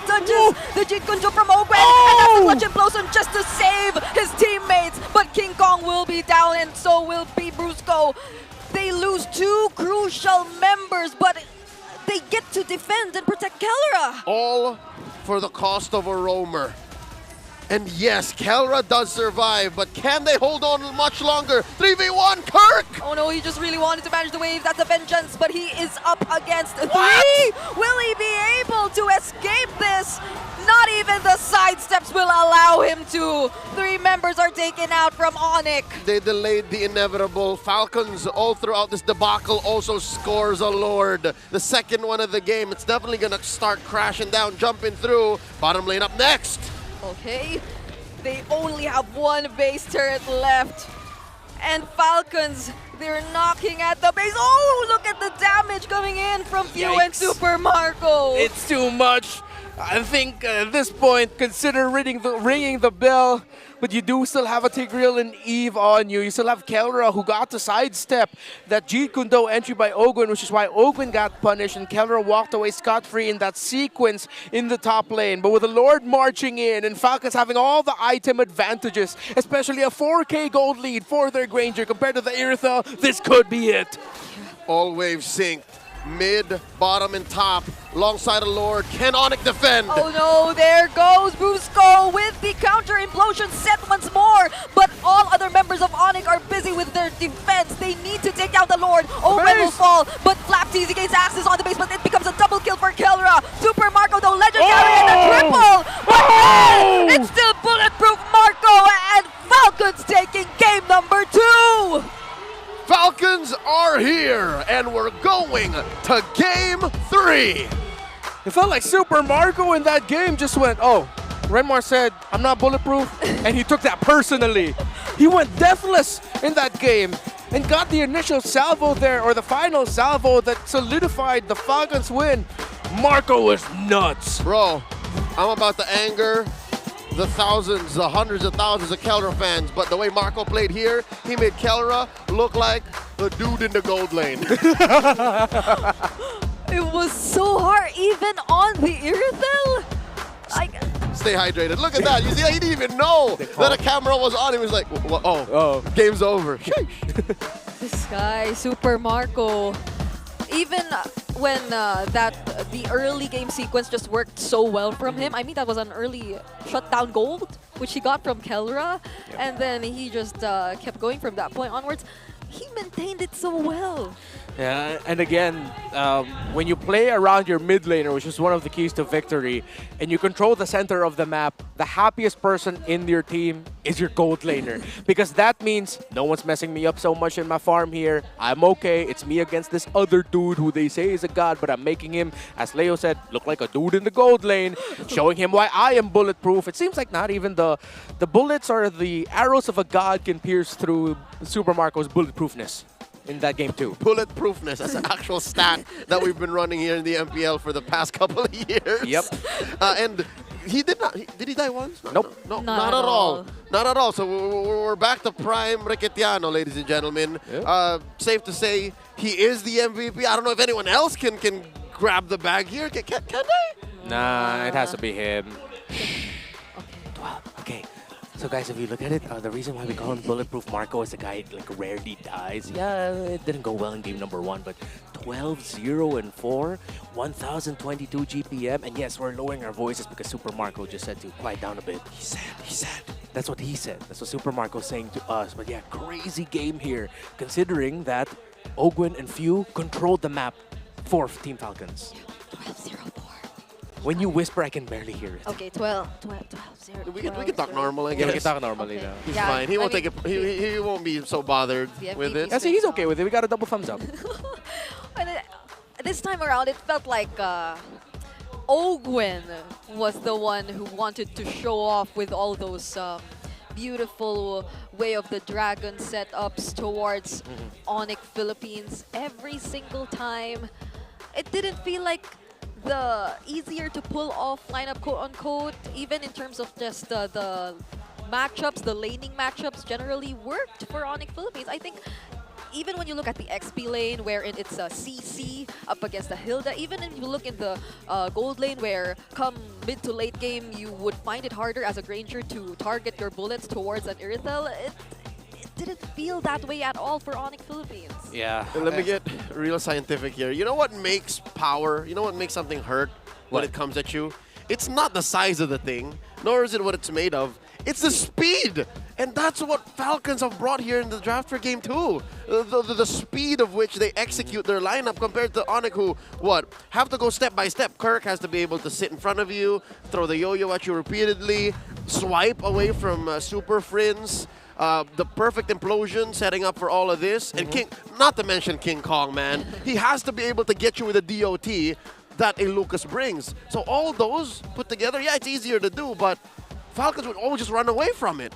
Touches the Jit Kunjo from Ogwen, and that's a clutch implosion just to save his teammates. But King Kong will be down, and so will be Brusco. They lose 2 crucial members, but they get to defend and protect Kelra. All for the cost of a roamer. And yes, Kelra does survive, but can they hold on much longer? 3v1, Kirk! Oh no, he just really wanted to manage the wave. That's a vengeance, but he is up against 3. Will he be able to escape this? Not even the sidesteps will allow him to. 3 members are taken out from Onic. They delayed the inevitable. Falcons all throughout this debacle also scores a Lord. The second one of the game. It's definitely gonna start crashing down, jumping through. Bottom lane up next. Okay, they only have 1 base turret left. And Falcons, they're knocking at the base. Oh, look at the damage coming in from Few and Super Marco. It's too much. I think at this point, consider ringing the bell. But you do still have a Tigreal and Eve on you. You still have Kelra, who got to sidestep that Jeet Kune Do entry by Ogwen, which is why Ogwen got punished and Kelra walked away scot-free in that sequence in the top lane. But with the Lord marching in and Falcons having all the item advantages, especially a 4K gold lead for their Granger compared to the Iritha, this could be it. All waves synced. Mid, bottom, and top, alongside a Lord. Can Onic defend? Oh no, there goes Brusco with the counter implosion set once more. But all other members of Onic are busy with their defense. They need to take down the Lord. Owen will fall, but Flap Teasy gains access on the base, but it becomes a double kill for Kelra. Super Marco, though, legendary and a triple. But it's still bulletproof Marco, and Falcons taking game number 2. Falcons are here, and we're going to game 3. It felt like Super Marco in that game just went, oh, Renmar said, I'm not bulletproof, and he took that personally. He went deathless in that game and got the initial salvo there, or the final salvo that solidified the Falcons win. Marco was nuts. Bro, I'm about to anger the thousands, the hundreds of thousands of Kelra fans, but the way Marco played here, he made Kelra look like the dude in the gold lane. It was so hard, even on the Irithyll. Stay hydrated. Look at that. You see, he didn't even know that a camera was on. He was like, oh, game's over. This guy, Super Marco, even when the early game sequence just worked so well from him. I mean, that was an early shutdown gold, which he got from Kelra, and then he just kept going from that point onwards. He maintained it so well. Yeah, and again, when you play around your mid laner, which is one of the keys to victory, and you control the center of the map, the happiest person in your team is your gold laner. Because that means no one's messing me up so much in my farm here. I'm okay. It's me against this other dude who they say is a god, but I'm making him, as Leo said, look like a dude in the gold lane, showing him why I am bulletproof. It seems like not even the bullets or the arrows of a god can pierce through Super Marco's bulletproofness in that game too. Bulletproofness, that's an actual stat that we've been running here in the MPL for the past couple of years. Yep. And he did not, did he die once? Nope. No, not at all. Not at all. So we're back to prime Riquetiano, ladies and gentlemen. Yep. Safe to say he is the MVP. I don't know if anyone else can grab the bag here. Can they? Nah, it has to be him. 12. Okay. So guys, if you look at it, the reason why we call him Bulletproof Marco is the guy like rarely dies. Yeah, it didn't go well in game number 1, but 12-0-4, 1,022 GPM, and yes, we're lowering our voices because Super Marco just said to quiet down a bit. He said. That's what he said. That's what Super Marco's saying to us. But yeah, crazy game here, considering that Ogwen and Few controlled the map for Team Falcons. 12-0-4. When you whisper, I can barely hear it. Okay, 12-0. We can talk normal, I guess. Yeah, we can talk normally now. He's fine. He won't take it. He won't be so bothered with it. Yeah, see, he's okay with it. We got a double thumbs up. This time around, it felt like Ogwen was the one who wanted to show off with all those beautiful Way of the Dragon setups towards Onic Philippines every single time. it didn't feel like the easier to pull off lineup, quote unquote, even in terms of just the matchups, the laning matchups generally worked for Onic Philippines. I think even when you look at the XP lane, wherein it's a CC up against the Hilda, even if you look in the gold lane, where come mid to late game, you would find it harder as a Granger to target your bullets towards an Irithel, it didn't feel that way at all for Onic Philippines. Yeah. Let me get real scientific here. You know what makes power, you know what makes something hurt when it comes at you? It's not the size of the thing, nor is it what it's made of. It's the speed! And that's what Falcons have brought here in the draft for Game 2. The speed of which they execute their lineup compared to Onic, who, have to go step by step. Kirk has to be able to sit in front of you, throw the yo-yo at you repeatedly, swipe away from Super Friends, the perfect implosion setting up for all of this. And King, not to mention King Kong, man. He has to be able to get you with a DOT that a Lucas brings. So all those put together, yeah, it's easier to do, but Falcons would always just run away from it.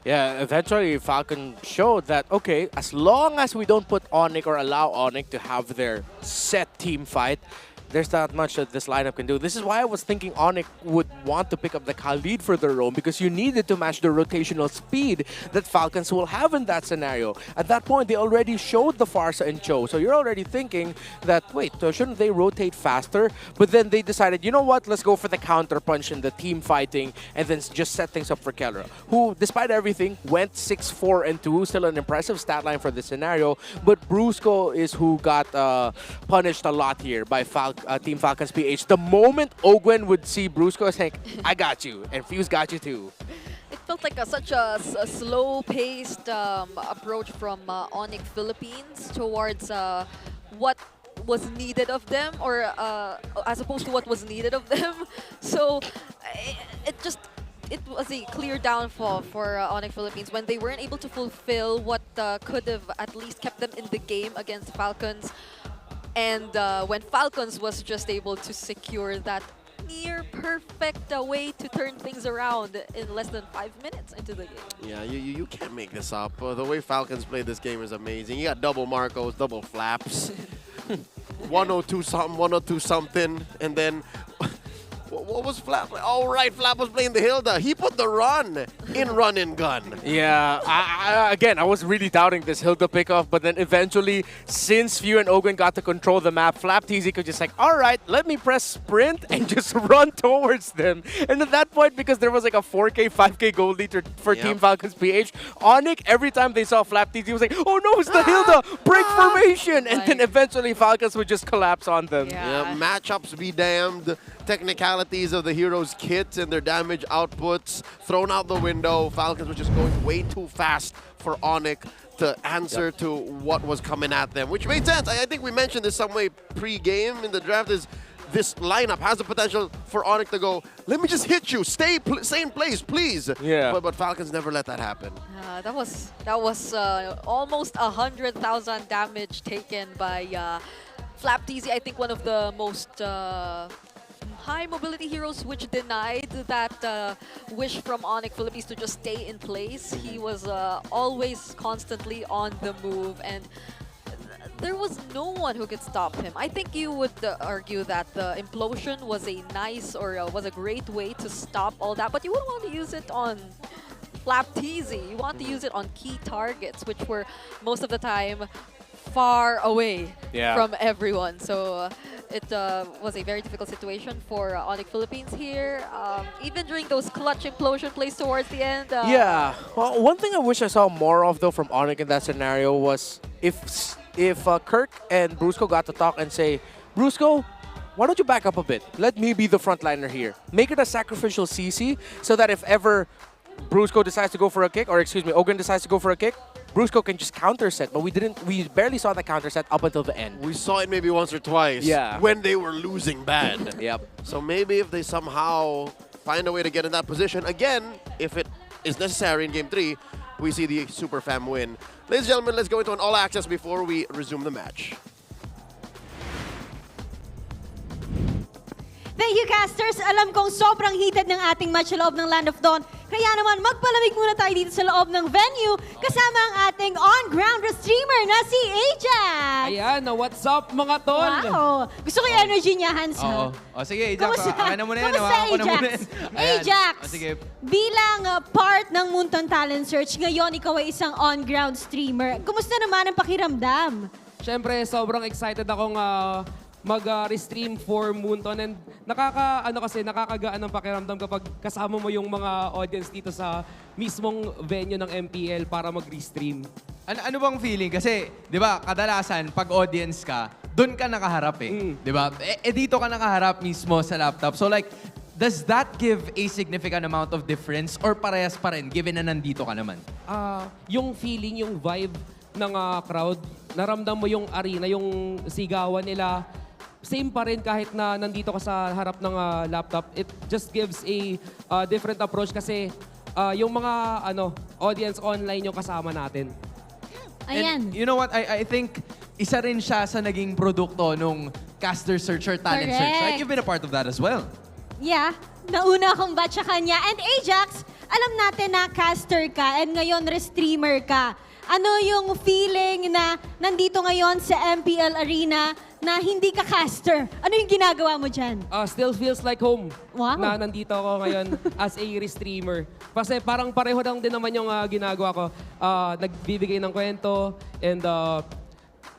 Yeah, eventually Falcon showed that, okay, as long as we don't put Onic or allow Onic to have their set team fight, there's not much that this lineup can do. This is why I was thinking Onic would want to pick up the Khalid for the roam, because you needed to match the rotational speed that Falcons will have in that scenario. At that point, they already showed the Farsa and Cho, so you're already thinking that, wait, shouldn't they rotate faster? But then they decided, you know what, let's go for the counter punch in the team fighting and then just set things up for Kellera, who, despite everything, went 6-4-2, still an impressive stat line for this scenario. But Brusco is who got punished a lot here by Team Falcons PH. The moment Ogwen would see Brusco, it's like, I got you, and Fuse got you too. It felt like such a slow-paced approach from Onic Philippines towards what was needed of them, or as opposed to what was needed of them. So it was a clear downfall for Onic Philippines when they weren't able to fulfill what could have at least kept them in the game against Falcons. And when Falcons was just able to secure that near perfect way to turn things around in less than 5 minutes into the game. Yeah, you can't make this up. The way Falcons play this game is amazing. You got double Marcos, double flaps, 102 something, 102 something, and then what was Flap? Oh, right, Flap was playing the Hilda. He put the run in gun. Yeah, again, I was really doubting this Hilda pickoff, but then eventually, since Few and Ogwen got to control the map, Flap TZ could just like, all right, let me press sprint and just run towards them. And at that point, because there was like a 4K, 5K gold lead for Team Falcons PH, Onic, every time they saw Flap TZ, was like, oh no, it's the Hilda! Break formation! And then eventually, Falcons would just collapse on them. Yeah, matchups be damned. Technicalities of the heroes' kits and their damage outputs thrown out the window. Falcons were just going way too fast for Onic to answer to what was coming at them, which made sense. I think we mentioned this some way pre-game in the draft, is this lineup has the potential for Onic to go, let me just hit you, stay same place, please. Yeah. But Falcons never let that happen. That was almost 100,000 damage taken by Flap TZ. I think one of the most high mobility heroes which denied that wish from Onic Philippines to just stay in place. He was always constantly on the move, and there was no one who could stop him. I think you would argue that the implosion was a nice, or was a great way to stop all that, but you wouldn't want to use it on Flap TZ. You want to use it on key targets, which were most of the time far away from everyone. So it was a very difficult situation for Onic Philippines here. Even during those clutch implosion plays towards the end. Yeah. Well, one thing I wish I saw more of though from Onic in that scenario was if Kirk and Brusco got to talk and say, Brusco, why don't you back up a bit? Let me be the frontliner here. Make it a sacrificial CC so that if ever Brusco decides to go for a kick, or excuse me, Ogwen decides to go for a kick, Brusco can just counter set, but we barely saw the counter set up until the end. We saw it maybe once or twice when they were losing bad. So maybe if they somehow find a way to get in that position, again, if it is necessary in Game 3, we see the Super Fam win. Ladies and gentlemen, let's go into an all access before we resume the match. Thank you, casters. Alam kong sobrang heated ng ating match sa loob ng Land of Dawn. Kaya naman, magpalamig muna tayo dito sa loob ng venue kasama ang ating on-ground streamer na si Ajax. Ayan, what's up mga tol? Wow! Gusto ko yung energy niya, Hans. Oo. O sige, Ajax. Kamusta? Akin na muna yan. Kamusta, Hawakan ko na Ajax? muna yan. Ayan. Ajax, O sige. bilang part ng Munton Talent Search, ngayon ikaw ay isang on-ground streamer. Kumusta naman ang pakiramdam? Siyempre, sobrang excited akong mag-restream for Munton and nakakagaan ng pakiramdam kapag kasama mo yung mga audience dito sa mismong venue ng MPL para mag-restream. Ano bang feeling? Kasi, di ba, kadalasan, pag audience ka, doon ka nakaharap eh. Di ba? Dito ka nakaharap mismo sa laptop. So like, does that give a significant amount of difference or parehas pa rin given na nandito ka naman? Yung feeling, yung vibe ng crowd, naramdam mo yung arena, yung sigawan nila, same pa rin kahit na nandito ka sa harap ng laptop. It just gives a different approach kasi yung mga audience online yung kasama natin. Ayan. And you know what? I think isa rin siya sa naging produkto nung caster search or talent search. Correct. Right? You've been a part of that as well. Yeah, nauna akong batch sa kanya. And Ajax, alam natin na caster ka and ngayon streamer ka. Ano yung feeling na nandito ngayon sa MPL Arena na hindi ka caster? Ano yung ginagawa mo dyan? Still feels like home Wow. na nandito ako ngayon as a streamer. Kasi parang pareho lang din naman yung ginagawa ko. Nagbibigay ng kwento and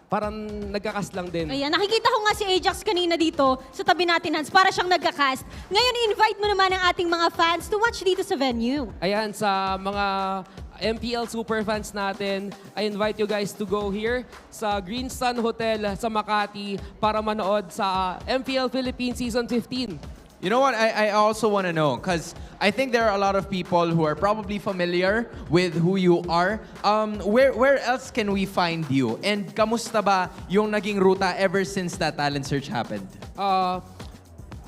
parang nagkakas lang din. Ayan, nakikita ko nga si Ajax kanina dito sa tabi natin, Hans, para siyang nagka-cast. Ngayon, invite mo naman ang ating mga fans to watch dito sa venue. Ayan, sa mga MPL superfans natin, I invite you guys to go here sa Green Sun Hotel sa Makati para manood sa MPL Philippines Season 15. You know what? I also want to know because I think there are a lot of people who are probably familiar with who you are. Where else can we find you? And kamusta ba yung naging ruta ever since that talent search happened?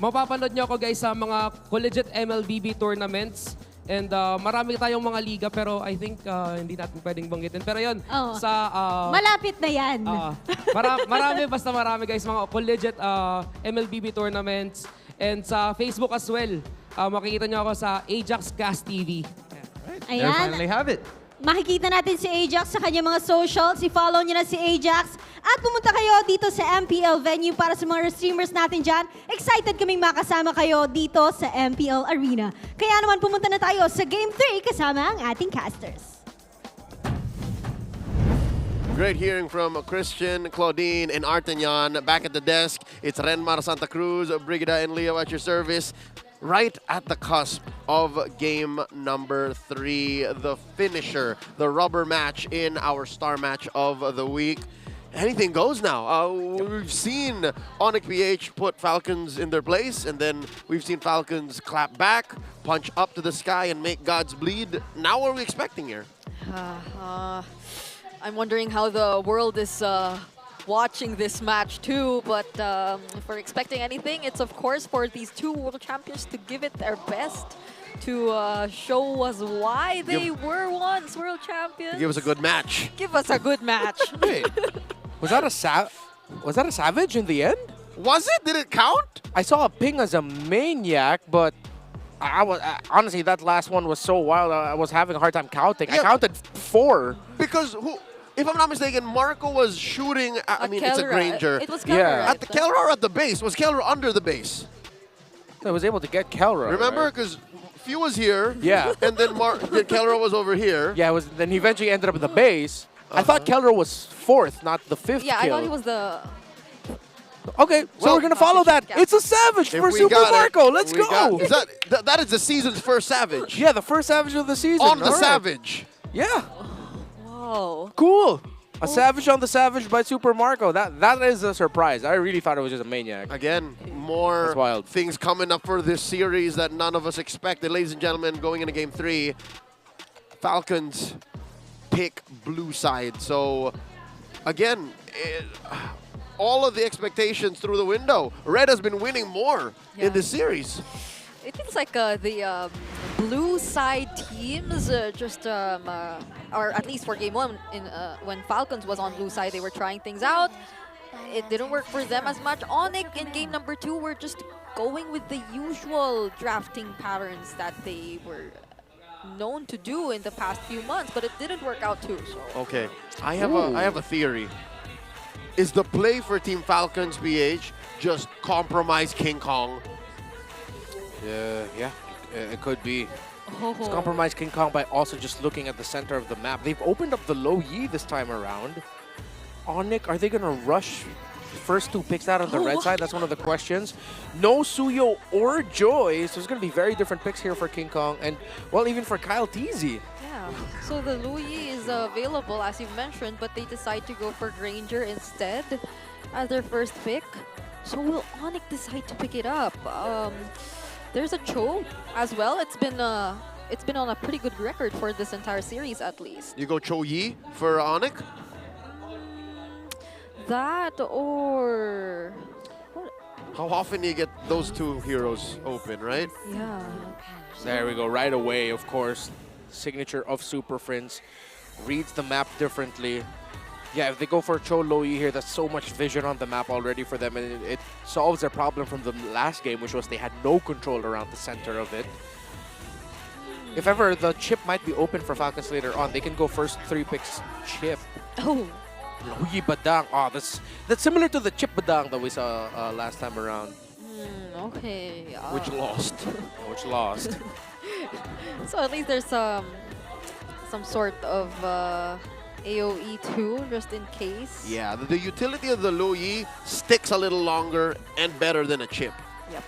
Mapapanood nyo ako guys sa mga collegiate MLBB tournaments. And marami tayong mga liga pero I think hindi natin pwedeng banggitin. Pero yun, sa... Malapit na yan. Marami guys, mga collegiate MLBB tournaments. And sa Facebook as well, makikita nyo ako sa Ajax Cast TV. Ayan. There finally have it. Makikita natin si Ajax sa kanyang mga socials. I-follow niyo na si Ajax. At pumunta kayo dito sa MPL venue para sa mga streamers natin dyan. Excited kaming makasama kayo dito sa MPL Arena. Kaya naman pumunta na tayo sa Game 3 kasama ang ating casters. Great hearing from Christian, Claudine, and Artanyan. Back at the desk, it's Renmar Santa Cruz, Brigida, and Leo at your service. Right at the cusp of game number 3, the finisher, the rubber match in our star match of the week. Anything goes now. We've seen Onic PH put Falcons in their place, and then we've seen Falcons clap back, punch up to the sky, and make gods bleed. Now what are we expecting here? I'm wondering how the world is watching this match too, but if we're expecting anything, it's of course for these two world champions to give it their best to show us why they were once world champions. Give us a good match. Give us a good match. Wait, was that a Savage in the end? Was it? Did it count? I saw a ping as a maniac, but I was honestly, that last one was so wild. I was having a hard time counting. Yeah. I counted 4. Because if I'm not mistaken, Marco was shooting. I mean, it's a Granger. It was Kelra, At the Kelra or at the base? Was Kelra under the base? I was able to get Kelra. Remember, because Few was here. Yeah. And then Kelra was over here. Yeah, then he eventually ended up at the base. I thought Kelra was 4th, not the 5th Yeah, kill. I thought he was the... Okay, so we're going to follow that. It's a Savage for Super Marco. Let's go. That is the season's first Savage. Yeah, the first Savage of the season. On the Savage. Yeah. Whoa. Cool. A Savage on the Savage by Super Marco. That is a surprise. I really thought it was just a maniac. Again, more things coming up for this series that none of us expected. Ladies and gentlemen, going into Game 3, Falcons pick blue side. So, again, all of the expectations through the window. Red has been winning more in this series. It feels like the blue side teams or at least for game 1, when Falcons was on blue side, they were trying things out. It didn't work for them as much. Onic in game number 2 were just going with the usual drafting patterns that they were known to do in the past few months, but it didn't work out too. So. Okay, I have a theory. Is the play for Team Falcons BH just compromise King Kong? Yeah, it could be. It's compromised King Kong by also just looking at the center of the map. They've opened up the low Yi this time around. Onic, are they going to rush first 2 picks out on the red side? That's one of the questions. No Suyo or Joy, so it's going to be very different picks here for King Kong and, well, even for Kyle Teasy. Yeah, so the Louis is available, as you mentioned, but they decide to go for Granger instead as their first pick. So will Onic decide to pick it up? There's a Cho as well. It's been on a pretty good record for this entire series, at least. You go Cho Yi for Onic? That or... How often do you get those 2 heroes open, right? Yeah. There we go, right away, of course. Signature of Super Friends. Reads the map differently. Yeah, if they go for Cho Loi here, that's so much vision on the map already for them, and it solves their problem from the last game, which was they had no control around the center of it. If ever the chip might be open for Falcons later on, they can go first 3 picks chip. Oh. Loi Badang. Oh, that's similar to the chip Badang that we saw last time around. Okay. Which lost. Which lost. So at least there's some sort of AoE too, just in case. Yeah, the utility of the Lo Yi sticks a little longer and better than a chip. Yep.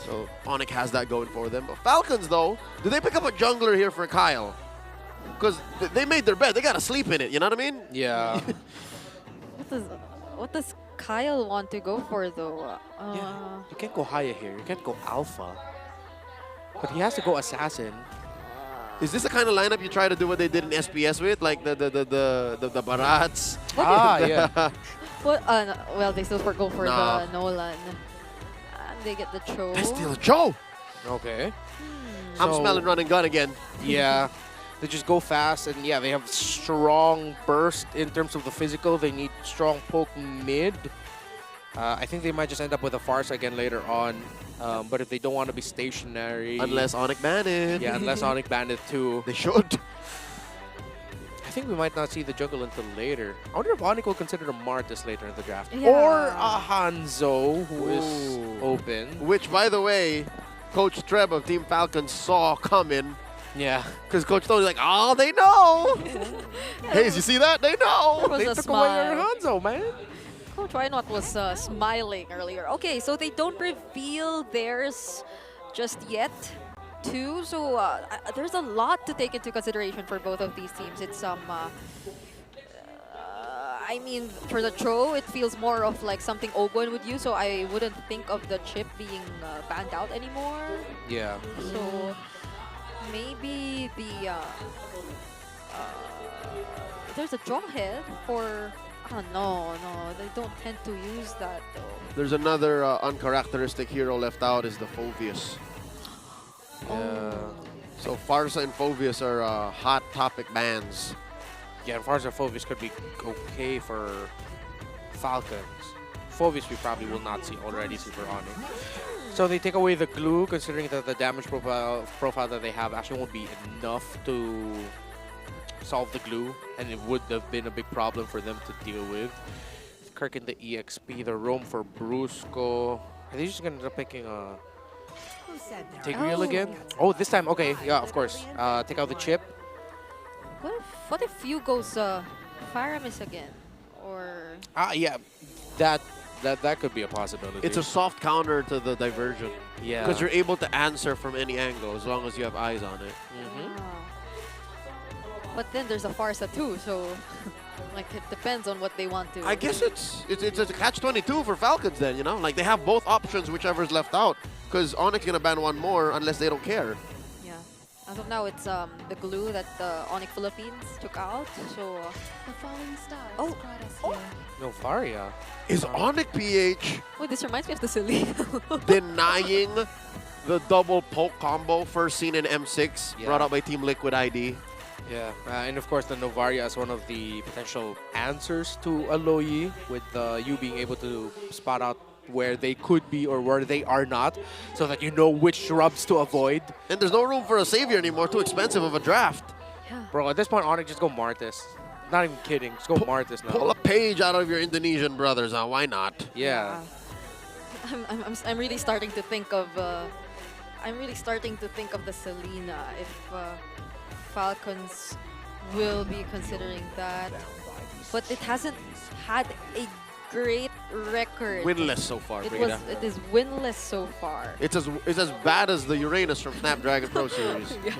So Onic has that going for them. But Falcons, though, do they pick up a jungler here for Kyle? Because they made their bed. They got to sleep in it, you know what I mean? Yeah. What does Kyle want to go for, though? You can't go Haya here. You can't go Alpha. But he has to go Assassin. Is this the kind of lineup you try to do what they did in SPS with, like the Barats? Yeah. Well, they still go for Nah. the Nolan, and they get the Cho. That's still a Cho. Okay. I'm smelling run and gun again. Yeah. They just go fast, and yeah, they have strong burst in terms of the physical. They need strong poke mid. I think they might just end up with a Farce again later on. But if they don't want to be stationary... Unless Onic ban it. Yeah, unless Onic ban it too. They should. I think we might not see the jungle until later. I wonder if Onic will consider a Martis later in the draft. Yeah. Or a Hanzo, who is open. Which, by the way, Coach Treb of Team Falcons saw coming. Yeah. Because Coach Tony's like, oh, they know. Hayes, you see that? They know. There was They a took away your smile. Hanzo, man. Coach Wynot was smiling earlier. Okay, so they don't reveal theirs just yet, too. So there's a lot to take into consideration for both of these teams. It's I mean, for the Tro, it feels more of like something Ogwen would use. So I wouldn't think of the chip being banned out anymore. Yeah. So maybe the there's a draw head for. Oh, no, they don't tend to use that though. There's another uncharacteristic hero left out is the Phoveus. So Farsa and Phoveus are hot topic bans. Yeah, and Farsa Phoveus could be okay for Falcons. Phoveus we probably will not see already super Onic. So they take away the glue, considering that the damage profile that they have actually won't be enough to solve the glue, and it would have been a big problem for them to deal with. Kirk in the EXP, the roam for Brusco. Are they just gonna end up picking a Tigreal again? Oh, this time, okay, yeah, of course. Take out the chip. What if you goes Faramis again? Or Yeah, that could be a possibility. It's a soft counter to the diversion. Yeah. Because you're able to answer from any angle as long as you have eyes on it. but then there's a Farsa too, so like it depends on what they want to. I guess it's a catch-22 for Falcons then, you know? Like they have both options, whichever's left out. Because Onic's gonna ban one more unless they don't care. Yeah. As of now, it's the glue that the Onic Philippines took out. So the falling stars brought us here. No, Faria. Is Onic PH wait, this reminds me of the Silly. denying the double poke combo first seen in M6 brought out by Team Liquid ID? Yeah, and of course the Novaria is one of the potential answers to Aloyi, with you being able to spot out where they could be or where they are not, so that you know which shrubs to avoid. And there's no room for a savior anymore. Too expensive of a draft. Bro, at this point, Onic, just go Martis. Not even kidding. Just go Martis now. Pull a page out of your Indonesian brothers. Why not? Yeah. I'm really starting to think of the Selena if Falcons will be considering that, but it hasn't had a great record. Winless so far, Breda. It is winless so far. It's as bad as the Uranus from Snapdragon Pro Series. Yeah.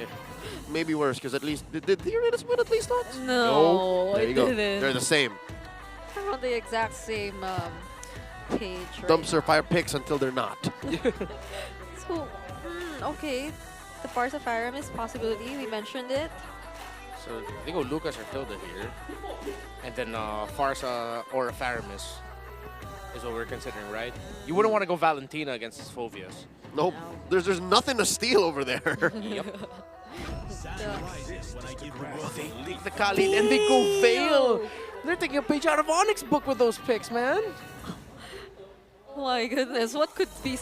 Maybe worse, because at least did the Uranus win at least once? No, There you it go. didn't. They're the same. They're on the exact same page. Right? Dumpster fire picks until they're not. So, okay, the Farsa Faramis possibility, we mentioned it. So they go Lucas or Tilda here. And then Farsa or Faramis is what we're considering, right? You wouldn't want to go Valentina against Phovias. Nope. There's nothing to steal over there. Yep. They take the Khalid and they go Veil. They're taking a page out of Onic's book with those picks, man. My goodness, what could be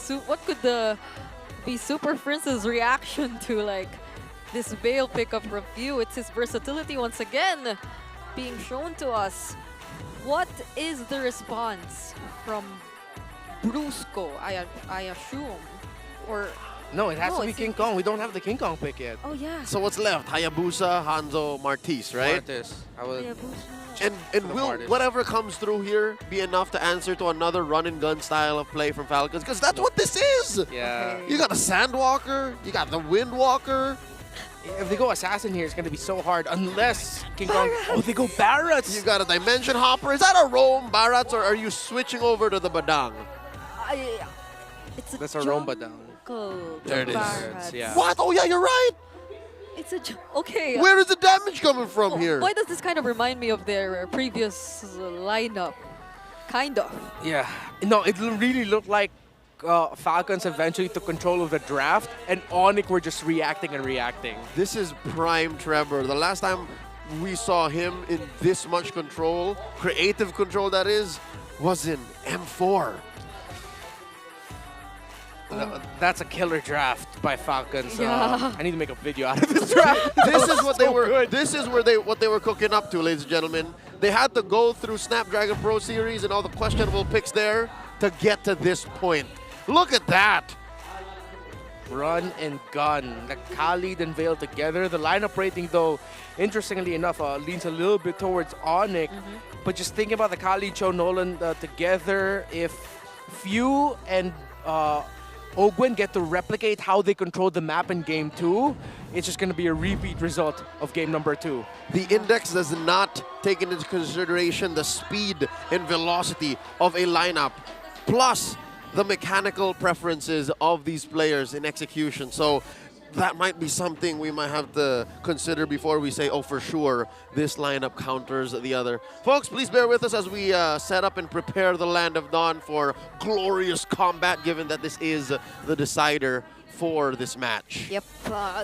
Super Prince's reaction to like this Veil pickup from Few? It's his versatility once again being shown to us. What is the response from Brusco? I assume, or no, it has to be it's King Kong. We don't have the King Kong pick yet. Oh yeah. So what's left? Hayabusa, Hanzo, Martis, right? Martis. And will whatever comes through here be enough to answer to another run and gun style of play from Falcons? Because that's what this is. Yeah. You got the Sandwalker, you got the Windwalker. If they go Assassin here, it's going to be so hard unless King Kong... Oh, they go Barrats! You got a Dimension Hopper. Is that a Rome Barrats or are you switching over to the Badang? That's a Rome Badang. There it is. Yeah. What? Oh yeah, you're right. It's okay. Where is the damage coming from here? Why does this kind of remind me of their previous lineup? Kind of. Yeah. No, it really looked like Falcons eventually took control of the draft, and Onic were just reacting and reacting. This is prime Trevor. The last time we saw him in this much control, creative control that is, was in M4. That's a killer draft by Falcons. Yeah. I need to make a video out of this draft. This is what they were. This is what they were cooking up to, ladies and gentlemen. They had to go through Snapdragon Pro Series and all the questionable picks there to get to this point. Look at that. Run and gun. The Khalid and Veil together. The lineup rating, though, interestingly enough, leans a little bit towards Onic. But just thinking about the Khalid, Cho, Nolan together, if Few and Ogwen get to replicate how they control the map in Game 2, it's just going to be a repeat result of Game number 2. The index does not take into consideration the speed and velocity of a lineup, plus the mechanical preferences of these players in execution. So that might be something we might have to consider before we say, oh, for sure, this lineup counters the other. Folks, please bear with us as we set up and prepare the Land of Dawn for glorious combat, given that this is the decider for this match. Yep.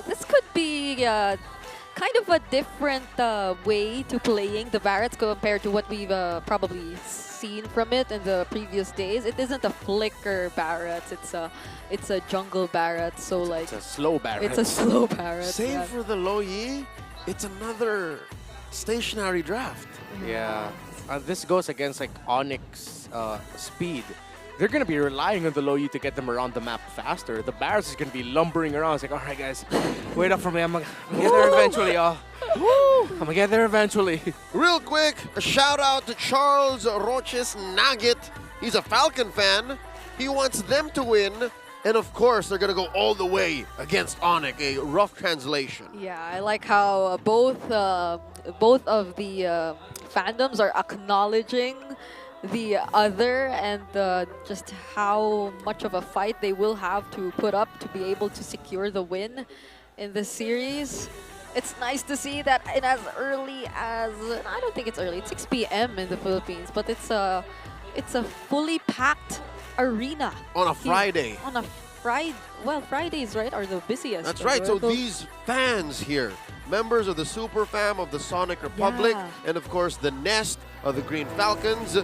This could be kind of a different way to playing the Barrats compared to what we've probably seen from it in the previous days. It isn't a flicker Barrats. It's a jungle Barrats. So like it's a slow Barrats. It's a slow Barrats. Same for the Lo Yi. It's another stationary draft. Yeah. This goes against like Onyx speed. They're going to be relying on the Lo Yi to get them around the map faster. The Barrats is going to be lumbering around. It's like, all right, guys, wait up for me. I'm going to get there eventually, y'all. I'm going to get there eventually. Real quick, a shout out to Charles Roches Nugget. He's a Falcon fan. He wants them to win. And of course, they're going to go all the way against Onic, a rough translation. Yeah, I like how both of the fandoms are acknowledging the other and just how much of a fight they will have to put up to be able to secure the win in this series. It's nice to see that in as early as, I don't think it's early, it's 6 p.m. in the Philippines, but it's a fully packed arena. On a Friday. On a Friday. Well, Fridays, right, are the busiest. That's right. So these fans here, members of the Super Fam of the Sonic Republic, and of course the Nest of the Green Falcons,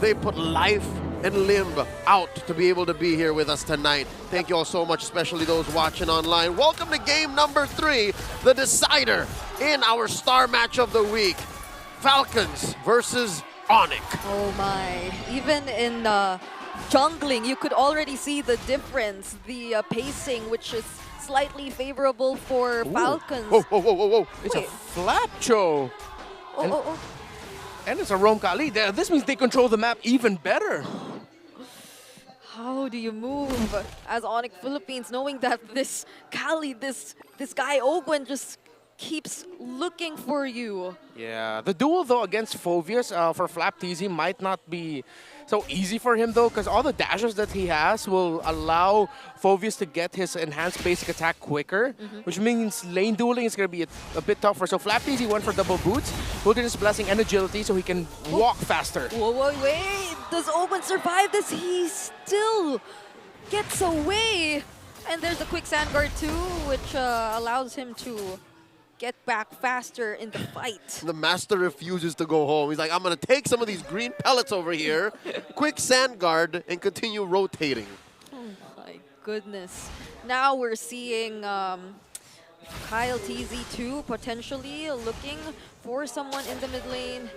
they put life and limb out to be able to be here with us tonight. Thank you all so much, especially those watching online. Welcome to game number 3, the decider in our star match of the week. Falcons versus Onic. Oh my. Even in jungling, you could already see the difference. The pacing, which is slightly favorable for Falcons. Whoa, whoa, whoa, whoa, whoa. It's a Flapcho. And it's a Roam Kali. This means they control the map even better. How do you move as Onic Philippines, knowing that this Kali, this guy Ogwen just keeps looking for you? Yeah, the duel though against Phoveus for Flap TZ might not be so easy for him though, because all the dashes that he has will allow Phoveus to get his enhanced basic attack quicker, which means lane dueling is going to be a bit tougher. So Flap TZ went for double boots, Wilderness Blessing and agility so he can walk faster. Whoa, wait, does Ogwen survive this? He still gets away. And there's a quick sand guard too, which allows him to get back faster in the fight. The master refuses to go home. He's like, I'm going to take some of these green pellets over here, quick sand guard, and continue rotating. Oh my goodness. Now we're seeing Kyle TZ2 potentially looking for someone in the mid lane.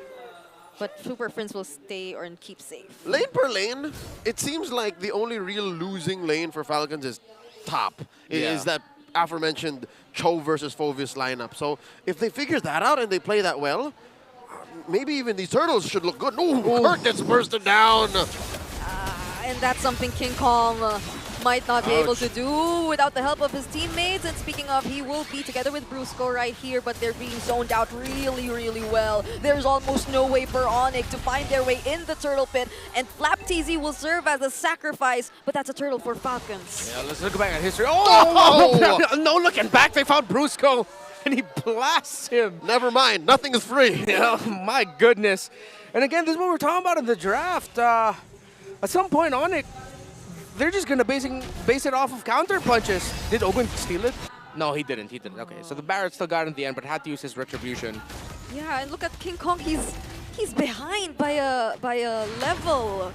But Super Prince will stay or keep safe. Lane per lane, it seems like the only real losing lane for Falcons is top. Is that aforementioned Cho versus Phoveus lineup. So if they figure that out and they play that well, maybe even these turtles should look good. Ooh, Kurt gets bursted down. And that's something King Kong might not be able to do without the help of his teammates. And speaking of, he will be together with Brusco right here, but they're being zoned out really, really well. There's almost no way for Onic to find their way in the turtle pit, and Flap TZ will serve as a sacrifice, but that's a turtle for Falcons. Yeah, let's look back at history. Oh! No looking back, they found Brusco, and he blasts him. Never mind, nothing is free. Yeah, my goodness. And again, this is what we're talking about in the draft. At some point, Onic, they're just gonna base it off of counter punches. Did Ogwen steal it? No, he didn't. Okay, so the Barrett still got it in the end, but had to use his retribution. Yeah, and look at King Kong. He's behind by a level.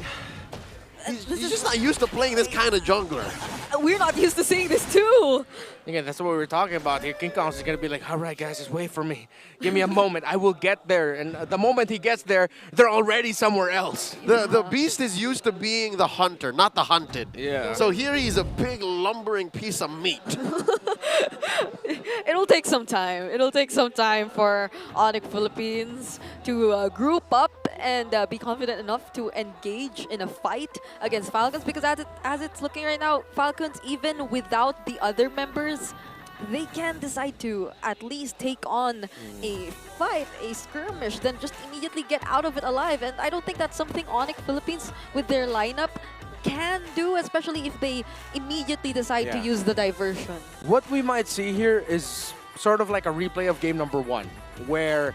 He's just not used to playing this kind of jungler. We're not used to seeing this too. Again, that's what we were talking about here. King Kong's is going to be like, all right, guys, just wait for me. Give me a moment. I will get there. And the moment he gets there, they're already somewhere else. The beast is used to being the hunter, not the hunted. Yeah. So here he's a big lumbering piece of meat. It'll take some time. It'll take some time for Onic Philippines to group up and be confident enough to engage in a fight against Falcons, because as it's looking right now, Falcons, even without the other members, they can decide to at least take on a fight, a skirmish, then just immediately get out of it alive. And I don't think that's something Onic Philippines with their lineup can do, especially if they immediately decide to use the diversion. What we might see here is sort of like a replay of game number 1, where,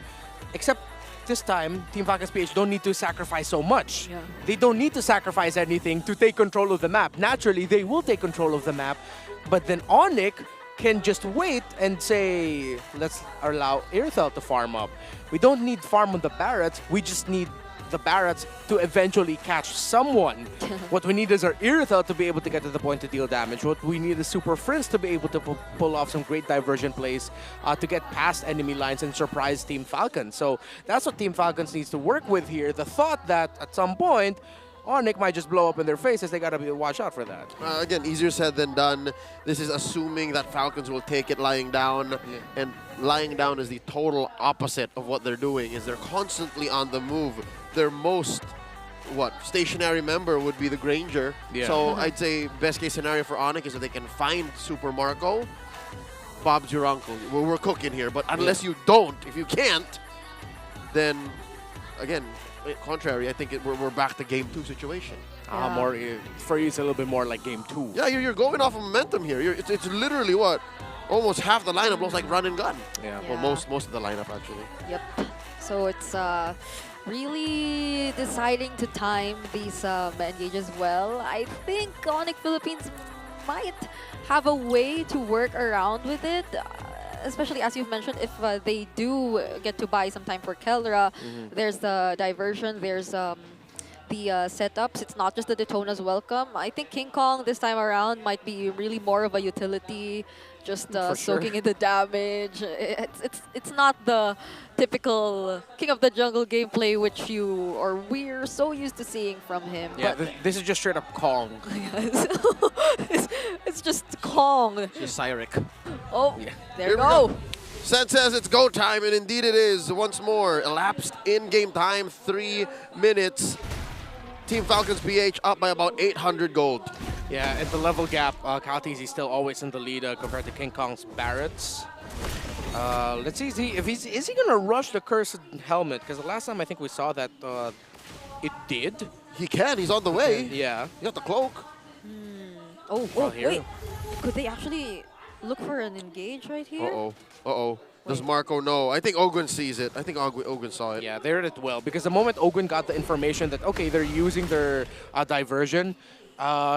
except this time, Team Falcons PH don't need to sacrifice so much. Yeah. They don't need to sacrifice anything to take control of the map. Naturally, they will take control of the map, but then Onic can just wait and say, let's allow Irithel to farm up. We don't need farm on the Barretts, we just need the Barretts to eventually catch someone. What we need is our Irithel to be able to get to the point to deal damage. What we need is Super Prince to be able to pull off some great diversion plays to get past enemy lines and surprise Team Falcons. So that's what Team Falcons needs to work with here. The thought that at some point, Onic might just blow up in their faces. They gotta watch out for that. Again, easier said than done. This is assuming that Falcons will take it lying down, and lying down is the total opposite of what they're doing. Is they're constantly on the move. Their most stationary member would be the Granger. Yeah. So I'd say best case scenario for Onic is that they can find Super Marco. Bob's your uncle. We're cooking here, but unless you don't, if you can't, then again, contrary, I think we're back to game 2 situation. More for you, it's a little bit more like game 2. Yeah, you're going off of momentum here. It's literally what, almost half the lineup looks like run and gun. Yeah. Well, most of the lineup actually. Yep. So it's really deciding to time these engages well. I think Onic Philippines might have a way to work around with it. Especially as you've mentioned, if they do get to buy some time for Kelra, there's the diversion, there's the setups. It's not just the Daytona's welcome. I think King Kong this time around might be really more of a utility, just soaking in the damage. It's not the typical King of the Jungle gameplay which we're so used to seeing from him. Yeah, But this is just straight up Kong. it's just Kong. Just Cyric. Oh, Yeah. there Here you we go. go. Sen says it's go time, and indeed it is. Once more, elapsed in-game time, 3 minutes. Team Falcons PH up by about 800 gold. Yeah, at the level gap, Kaltiz is still always in the lead compared to King Kong's Barretts. Let's see is he gonna rush the cursed helmet? Because the last time I think we saw that it did. He can. He's on the way. Yeah. He got the cloak. Oh, here. wait. Could they actually look for an engage right here? Uh-oh. Does Marco know? I think Ogwen sees it. I think Ogwen saw it. Yeah, they read it well. Because the moment Ogwen got the information that, okay, they're using their diversion,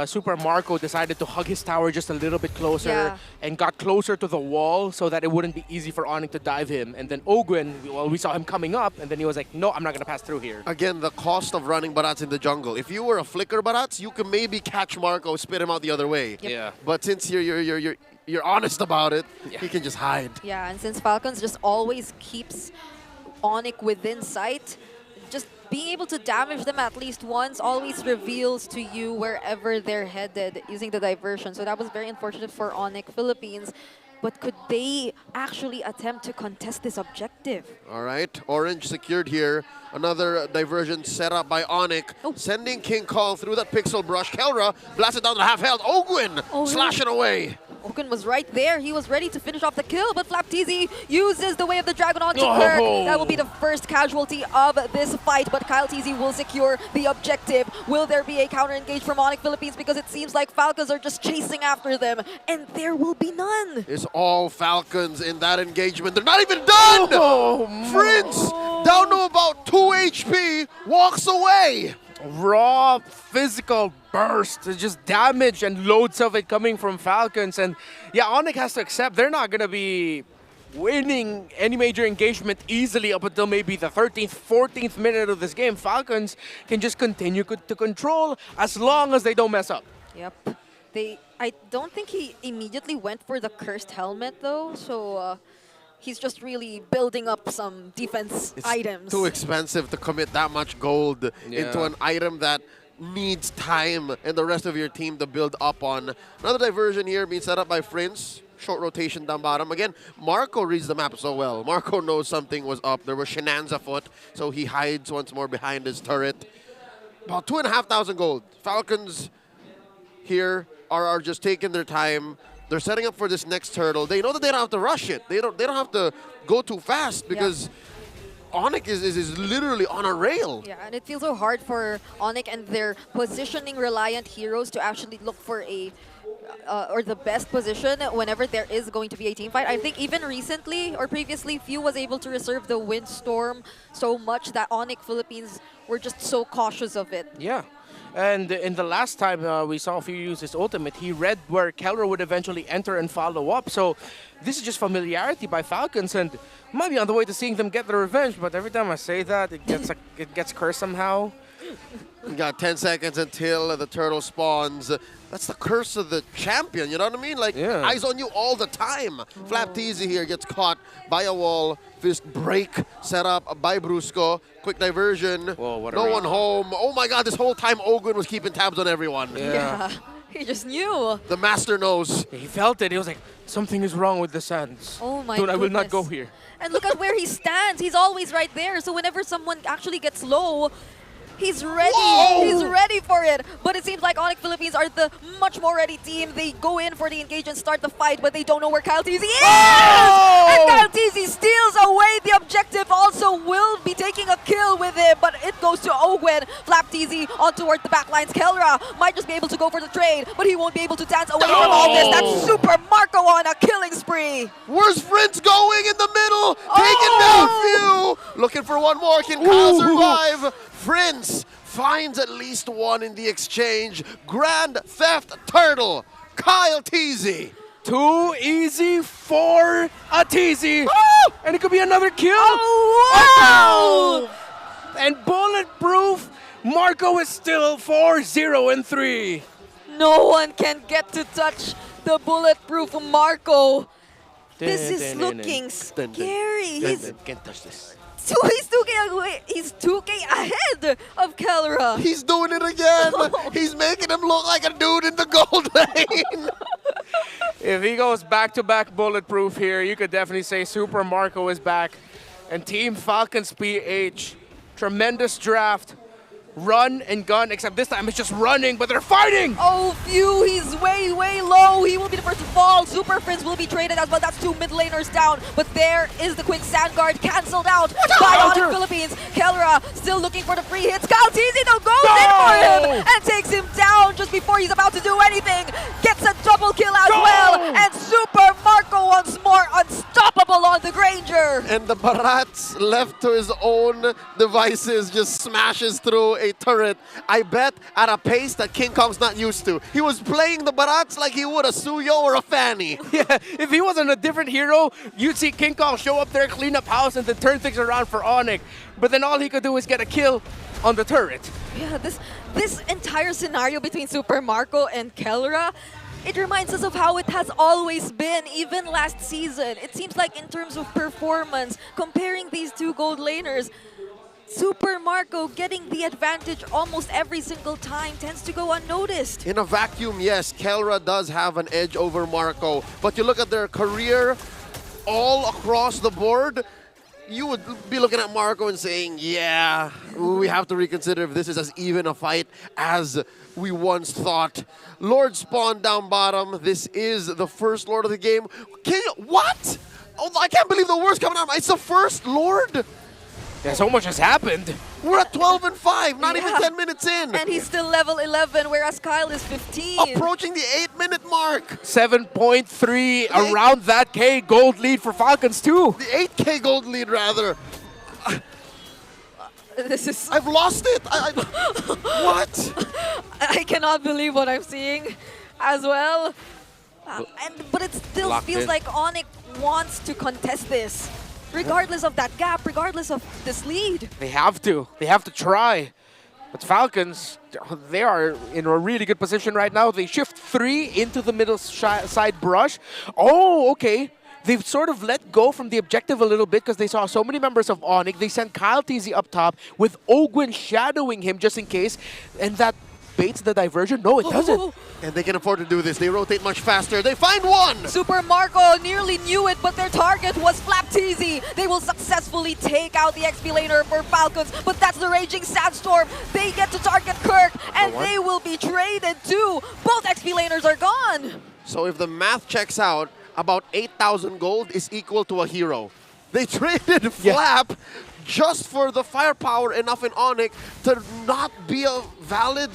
Super Marco decided to hug his tower just a little bit closer and got closer to the wall so that it wouldn't be easy for Onic to dive him. And then Ogwen, well, we saw him coming up, and then he was like, no, I'm not going to pass through here. Again, the cost of running Barats in the jungle. If you were a flicker Barats, you can maybe catch Marco, spit him out the other way. Yep. Yeah. But since you're honest about it, he can just hide. Yeah, and since Falcons just always keeps Onic within sight, just being able to damage them at least once always reveals to you wherever they're headed using the diversion. So that was very unfortunate for Onic Philippines. But could they actually attempt to contest this objective? All right, Orange secured here. Another diversion set up by Onic, sending King Kong through that pixel brush. Kelra blasted down to half health. Ogwen slashing away. Ogwen was right there. He was ready to finish off the kill, but Flapteezy uses the Way of the Dragon onto Kirk. That will be the first casualty of this fight, but Kyle Teasy will secure the objective. Will there be a counter engage from Onic Philippines? Because it seems like Falcons are just chasing after them, and there will be none. It's all Falcons in that engagement. They're not even done! Prince, down to about 2 HP, walks away. Raw physical burst. It's just damage and loads of it coming from Falcons. And yeah, Onic has to accept they're not going to be winning any major engagement easily up until maybe the 13th, 14th minute of this game. Falcons can just continue to control as long as they don't mess up. Yep. I don't think he immediately went for the cursed helmet though, so he's just really building up some defense items. Too expensive to commit that much gold into an item that needs time and the rest of your team to build up on. Another diversion here being set up by Prince. Short rotation down bottom. Again, Marco reads the map so well. Marco knows something was up. There was shenanigans afoot, so he hides once more behind his turret. About 2,500 gold. Falcons here are just taking their time. They're setting up for this next turtle. They know that they don't have to rush it. They don't have to go too fast because Onic is literally on a rail. Yeah, and it feels so hard for Onic and their positioning reliant heroes to actually look for a or the best position whenever there is going to be a team fight. I think even recently or previously, Few was able to reserve the Windstorm so much that Onic Philippines were just so cautious of it. Yeah. And in the last time we saw Few use his ultimate, he read where Kelra would eventually enter and follow up. So this is just familiarity by Falcons, and might be on the way to seeing them get their revenge. But every time I say that, it gets cursed somehow. We got 10 seconds until the turtle spawns. That's the curse of the champion, you know what I mean? Like, eyes on you all the time. Flap Teasy here gets caught by a wall. Fist break set up by Brusco. Quick diversion. Whoa, no one home. Oh my god, this whole time Ogwen was keeping tabs on everyone. Yeah. He just knew. The master knows. He felt it. He was like, something is wrong with the sands. Oh my Dude, goodness. I will not go here. And look at where he stands. He's always right there. So whenever someone actually gets low, he's ready. Whoa! He's ready for it. But it seems like Onic Philippines are the much more ready team. They go in for the engage and start the fight, but they don't know where Kyle Teasy is! And Kyle Teasy steals away the objective. Also will be taking a kill with it, but it goes to Ogwen. Flap Teasy on toward the backlines. Kelra might just be able to go for the trade, but he won't be able to dance away from all this. That's Super Marco on a killing spree. Where's Fritz going in the middle? Taking down Few. Looking for one more. Can Kyle survive? Prince finds at least one in the exchange. Grand Theft Turtle, Kyle Teasy. Too easy for a Teasy. And it could be another kill. Oh, wow! And Bulletproof Marco is still 4-0-3. No one can get to touch the bulletproof Marco. This is looking scary. Can't touch this. So he's 2K ahead of Kelra. He's doing it again. He's making him look like a dude in the gold lane. If he goes back-to-back bulletproof here, you could definitely say Super Marco is back. And Team Falcons PH, tremendous draft. Run and gun, except this time it's just running, but they're fighting! Oh, phew, he's way, way low. He will be the first to fall. Super Prince will be traded as well. That's 2 mid laners down. But there is the quick sand guard canceled out by Onic Philippines. Kelra still looking for the free hits. Caltizino goes in for him and takes him down just before he's about to do anything. Gets a double kill as well. And Super Marco once more unstoppable on the Granger. And the Barats, left to his own devices, just smashes through a turret. I bet at a pace that King Kong's not used to. He was playing the Barats like he would a Suyo or a Fanny. Yeah, if he wasn't a different hero, you'd see King Kong show up there, clean up house, and then turn things around for Onic. But then all he could do is get a kill on the turret. Yeah, this entire scenario between Super Marco and Kelra, it reminds us of how it has always been, even last season. It seems like in terms of performance, comparing these two gold laners, Super Marco getting the advantage almost every single time tends to go unnoticed. In a vacuum, yes, Kelra does have an edge over Marco. But you look at their career all across the board, you would be looking at Marco and saying, yeah, we have to reconsider if this is as even a fight as we once thought. Lord Spawn down bottom. This is the first Lord of the game. What? Oh, I can't believe the words coming out. It's the first Lord? Yeah, so much has happened. We're at 12 and 5, not even 10 minutes in. And he's still level 11, whereas Kyle is 15. Approaching the 8-minute mark. 7.3, around that K gold lead for Falcons too. The 8K gold lead, rather. This is... I've lost it. What? I cannot believe what I'm seeing as well. But it still Locked feels in. like Onic wants to contest this. Regardless of that gap, regardless of this lead. They have to. They have to try. But Falcons, they are in a really good position right now. They shift 3 into the middle side brush. Oh, okay. They've sort of let go from the objective a little bit because they saw so many members of Onic. They sent Kyle TZ up top with Ogwin shadowing him just in case. And that baits the diversion? No, it doesn't. And they can afford to do this. They rotate much faster. They find one! Super Marco nearly knew it, but their target was Flap TZ. They will successfully take out the XP laner for Falcons, but that's the Raging Sandstorm. They get to target Kirk, and they will be traded too. Both XP laners are gone. So if the math checks out, about 8,000 gold is equal to a hero. They traded Flap just for the firepower enough in Onic to not be a valid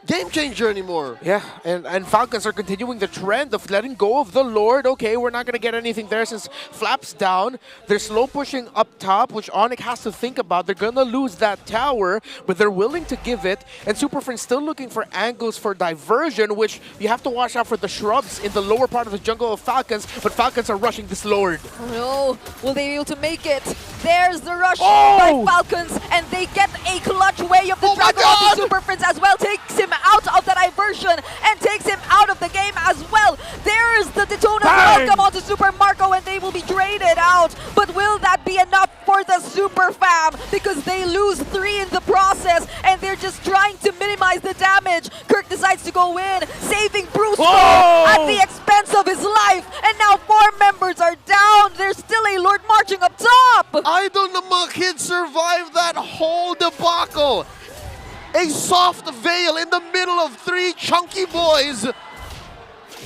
game changer anymore. Yeah, and Falcons are continuing the trend of letting go of the Lord. Okay, we're not going to get anything there since Flap's down. They're slow pushing up top, which Onic has to think about. They're going to lose that tower, but they're willing to give it. And Superfriend's still looking for angles for diversion, which you have to watch out for the shrubs in the lower part of the jungle of Falcons, but Falcons are rushing this Lord. Oh no, will they be able to make it? There's the rush by Falcons, and they get a clutch way of the jungle of the Superfriends as well. Takes him out of the diversion and takes him out of the game as well. There's the Daytona welcome onto Super Marco, and they will be traded out. But will that be enough for the Super Fam? Because they lose 3 in the process, and they're just trying to minimize the damage. Kirk decides to go in, saving Bruce at the expense of his life. And now 4 members are down. There's still a Lord marching up top. Idol na mga kids survived that whole debacle. A soft veil in the middle of 3 chunky boys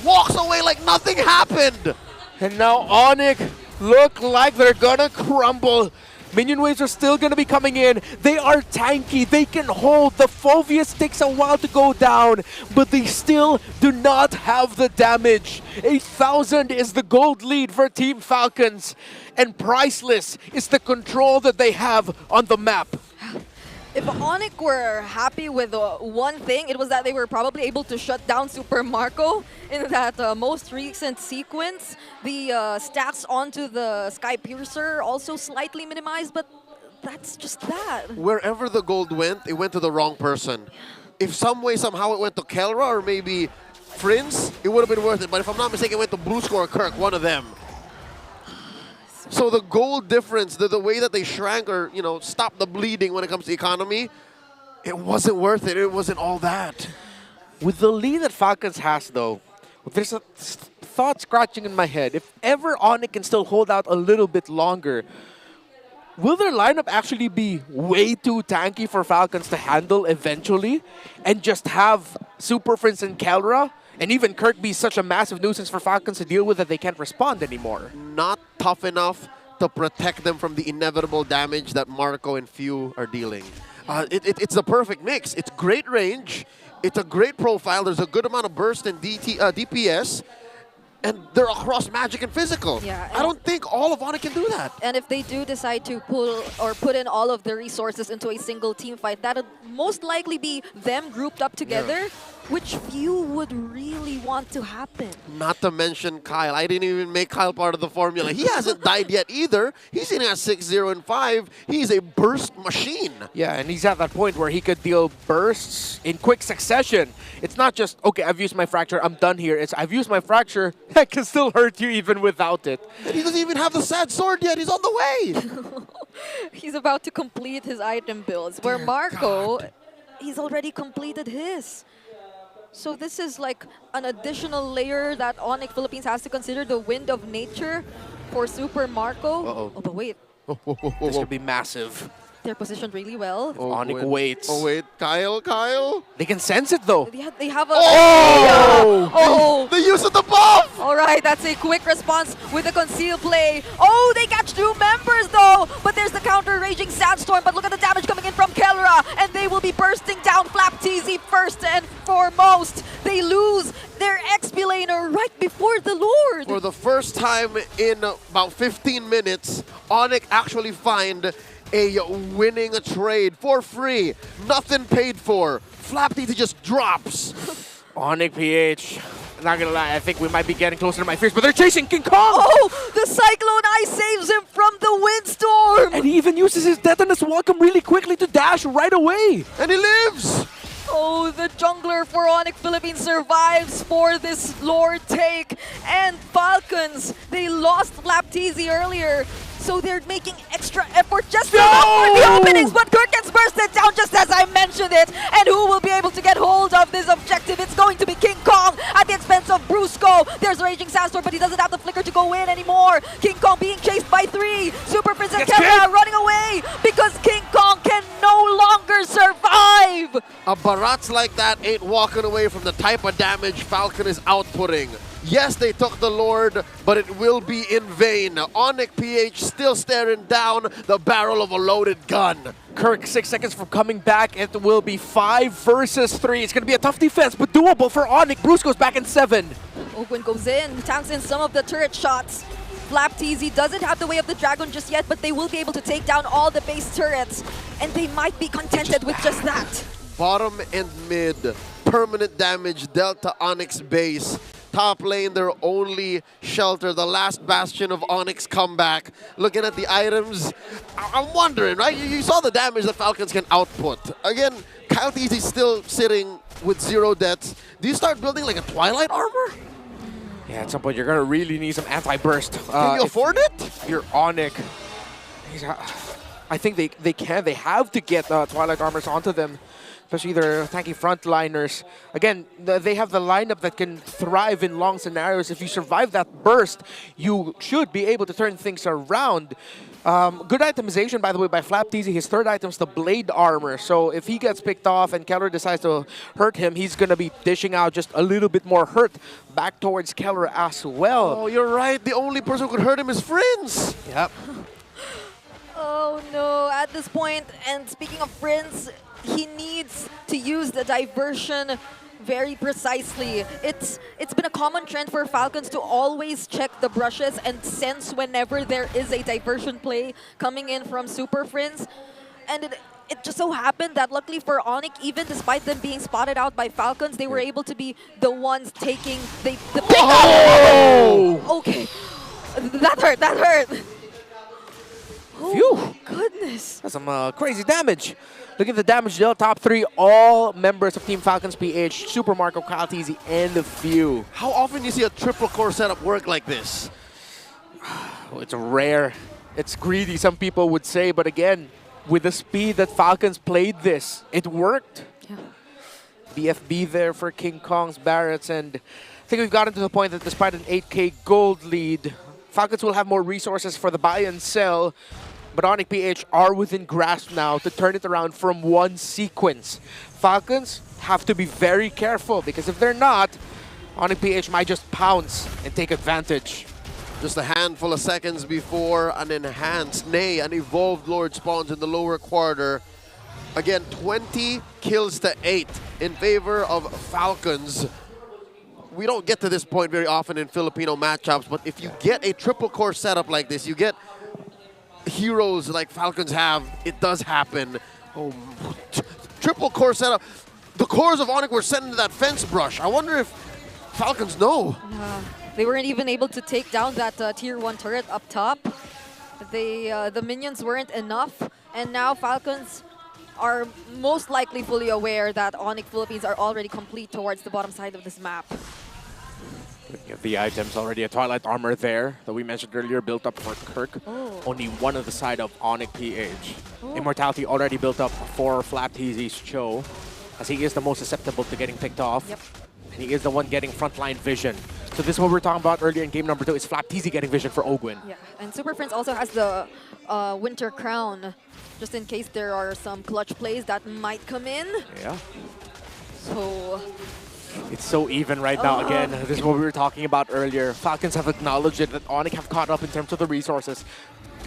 walks away like nothing happened. And now Onic look like they're gonna crumble. Minion waves are still gonna be coming in. They are tanky, they can hold. The Phoveus takes a while to go down, but they still do not have the damage. 8,000 is the gold lead for Team Falcons, and priceless is the control that they have on the map. If Onic were happy with one thing, it was that they were probably able to shut down Super Marco in that most recent sequence. The stacks onto the Sky Piercer also slightly minimized, but that's just that. Wherever the gold went, it went to the wrong person. If some way, somehow it went to Kelra or maybe Prince, it would have been worth it. But if I'm not mistaken, it went to Brusco or Kirk, one of them. So the goal difference, the way that they shrank or, you know, stopped the bleeding when it comes to economy, it wasn't worth it. It wasn't all that. With the lead that Falcons has, though, there's a thought scratching in my head. If ever Onic can still hold out a little bit longer, will their lineup actually be way too tanky for Falcons to handle eventually and just have Super Prince and Kelra and even Kirk be such a massive nuisance for Falcons to deal with that they can't respond anymore? Not tough enough to protect them from the inevitable damage that Marco and Few are dealing. It's the perfect mix. It's great range. It's a great profile. There's a good amount of burst and DPS. And they're across magic and physical. Yeah, I don't think all of Onic can do that. And if they do decide to pull or put in all of the resources into a single team fight, that'll most likely be them grouped up together, which few would really want to happen. Not to mention Kyle. I didn't even make Kyle part of the formula. He hasn't died yet either. He's sitting at 6-0 and 5. He's a burst machine. Yeah, and he's at that point where he could deal bursts in quick succession. It's not just, okay, I've used my fracture, I'm done here. It's, I've used my fracture, I can still hurt you even without it. And he doesn't even have the sad sword yet. He's on the way. He's about to complete his item builds, where Marco, he's already completed his. So this is like an additional layer that Onic Philippines has to consider, the wind of nature for Super Marco. Uh-oh. Oh, but wait. This could be massive. They're positioned really well. Onic waits. Oh, wait. Kyle. They can sense it, though. They have a... Oh! Oh! The use of the buff! All right, that's a quick response with the conceal play. Oh, they catch 2 members, though! But there's the counter Raging Sandstorm, but look at the damage coming in from Kelra, and they will be bursting down Flap TZ first and foremost. They lose their XP laner right before the Lord. For the first time in about 15 minutes, Onic actually find a winning trade for free. Nothing paid for. Flap TZ just drops. Onic PH. Not gonna lie, I think we might be getting closer to my fears, but they're chasing King Kong! Oh, the Cyclone Ice saves him from the windstorm! And he even uses his Detonus Welcome really quickly to dash right away! And he lives! Oh, the jungler for Onic Philippines survives for this Lord take. And Falcons, they lost Flap TZ earlier, so they're making extra effort just for the openings, but Kirk gets bursted down just as I mentioned it. And who will be able to get hold of this objective? It's going to be King Kong at the expense of Brusco. There's Raging Sandstorm, but he doesn't have the flicker to go in anymore. King Kong being chased by 3. Super Prince and Kelra running away because King Kong can no longer survive. A Barats like that ain't walking away from the type of damage Falcon is outputting. Yes, they took the Lord, but it will be in vain. Onic PH still staring down the barrel of a loaded gun. Kirk 6 seconds from coming back. It will be 5 versus 3. It's going to be a tough defense, but doable for Onic. Bruce goes back in 7. Ogwin goes in, tanks in some of the turret shots. Flap TZ doesn't have the way of the dragon just yet, but they will be able to take down all the base turrets. And they might be contented with just that. Bottom and mid, permanent damage dealt to Onyx base. Top lane, their only shelter, the last bastion of Onyx comeback. Looking at the items, I'm wondering, right? You saw the damage that Falcons can output. Again, Kyle TZ is still sitting with 0 deaths. Do you start building like a Twilight armor? Yeah, at some point you're gonna really need some anti-burst. Can you afford it? You're Onic. I think they can. They have to get Twilight armors onto them. Especially their tanky frontliners. Again, they have the lineup that can thrive in long scenarios. If you survive that burst, you should be able to turn things around. Good itemization, by the way, by Flap TZ. His 3rd item is the Blade Armor. So if he gets picked off and Keller decides to hurt him, he's going to be dishing out just a little bit more hurt back towards Keller as well. Oh, you're right. The only person who could hurt him is Friends. Yep. Oh no, at this point, and speaking of Friends, he needs to use the diversion very precisely. It's been a common trend for Falcons to always check the brushes and sense whenever there is a diversion play coming in from Super Friends. And it just so happened that luckily for Onic, even despite them being spotted out by Falcons, they were able to be the ones taking the Oh! Okay, that hurt. Phew. Goodness. goodness. That's some crazy damage. Look at the damage dealt. Top 3, all members of Team Falcons PH, Super Marco, Kyle Teasy, and the few. How often do you see a triple core setup work like this? It's rare. It's greedy, some people would say, but again, with the speed that Falcons played this, it worked. Yeah. BFB there for King Kong's Barretts, and I think we've gotten to the point that despite an 8K gold lead, Falcons will have more resources for the buy and sell, but Onic PH are within grasp now to turn it around from one sequence. Falcons have to be very careful, because if they're not, Onic PH might just pounce and take advantage. Just a handful of seconds before an enhanced, nay, an evolved Lord spawns in the lower quarter. Again, 20 kills to 8 in favor of Falcons. We don't get to this point very often in Filipino matchups, but if you get a triple core setup like this, you get heroes like Falcons have, it does happen. Oh, triple core setup. The cores of Onic were sent into that fence brush. I wonder if Falcons know. They weren't even able to take down that tier 1 turret up top. The minions weren't enough, and now Falcons are most likely fully aware that Onic Philippines are already complete towards the bottom side of this map. Looking at the items, already a Twilight Armor there that we mentioned earlier, built up for Kirk. Only one on the side of Onic PH. Immortality already built up for Flap Teasy's Cho, as he is the most susceptible to getting picked off. Yep. And he is the one getting frontline vision. So this is what we were talking about earlier in game number 2, is Flap Teasy getting vision for Ogwin. Yeah, and Super Prince also has the Winter Crown, just in case there are some clutch plays that might come in. Yeah. So it's so even right now. Again, this is what we were talking about earlier. Falcons have acknowledged it, that Onic have caught up in terms of the resources.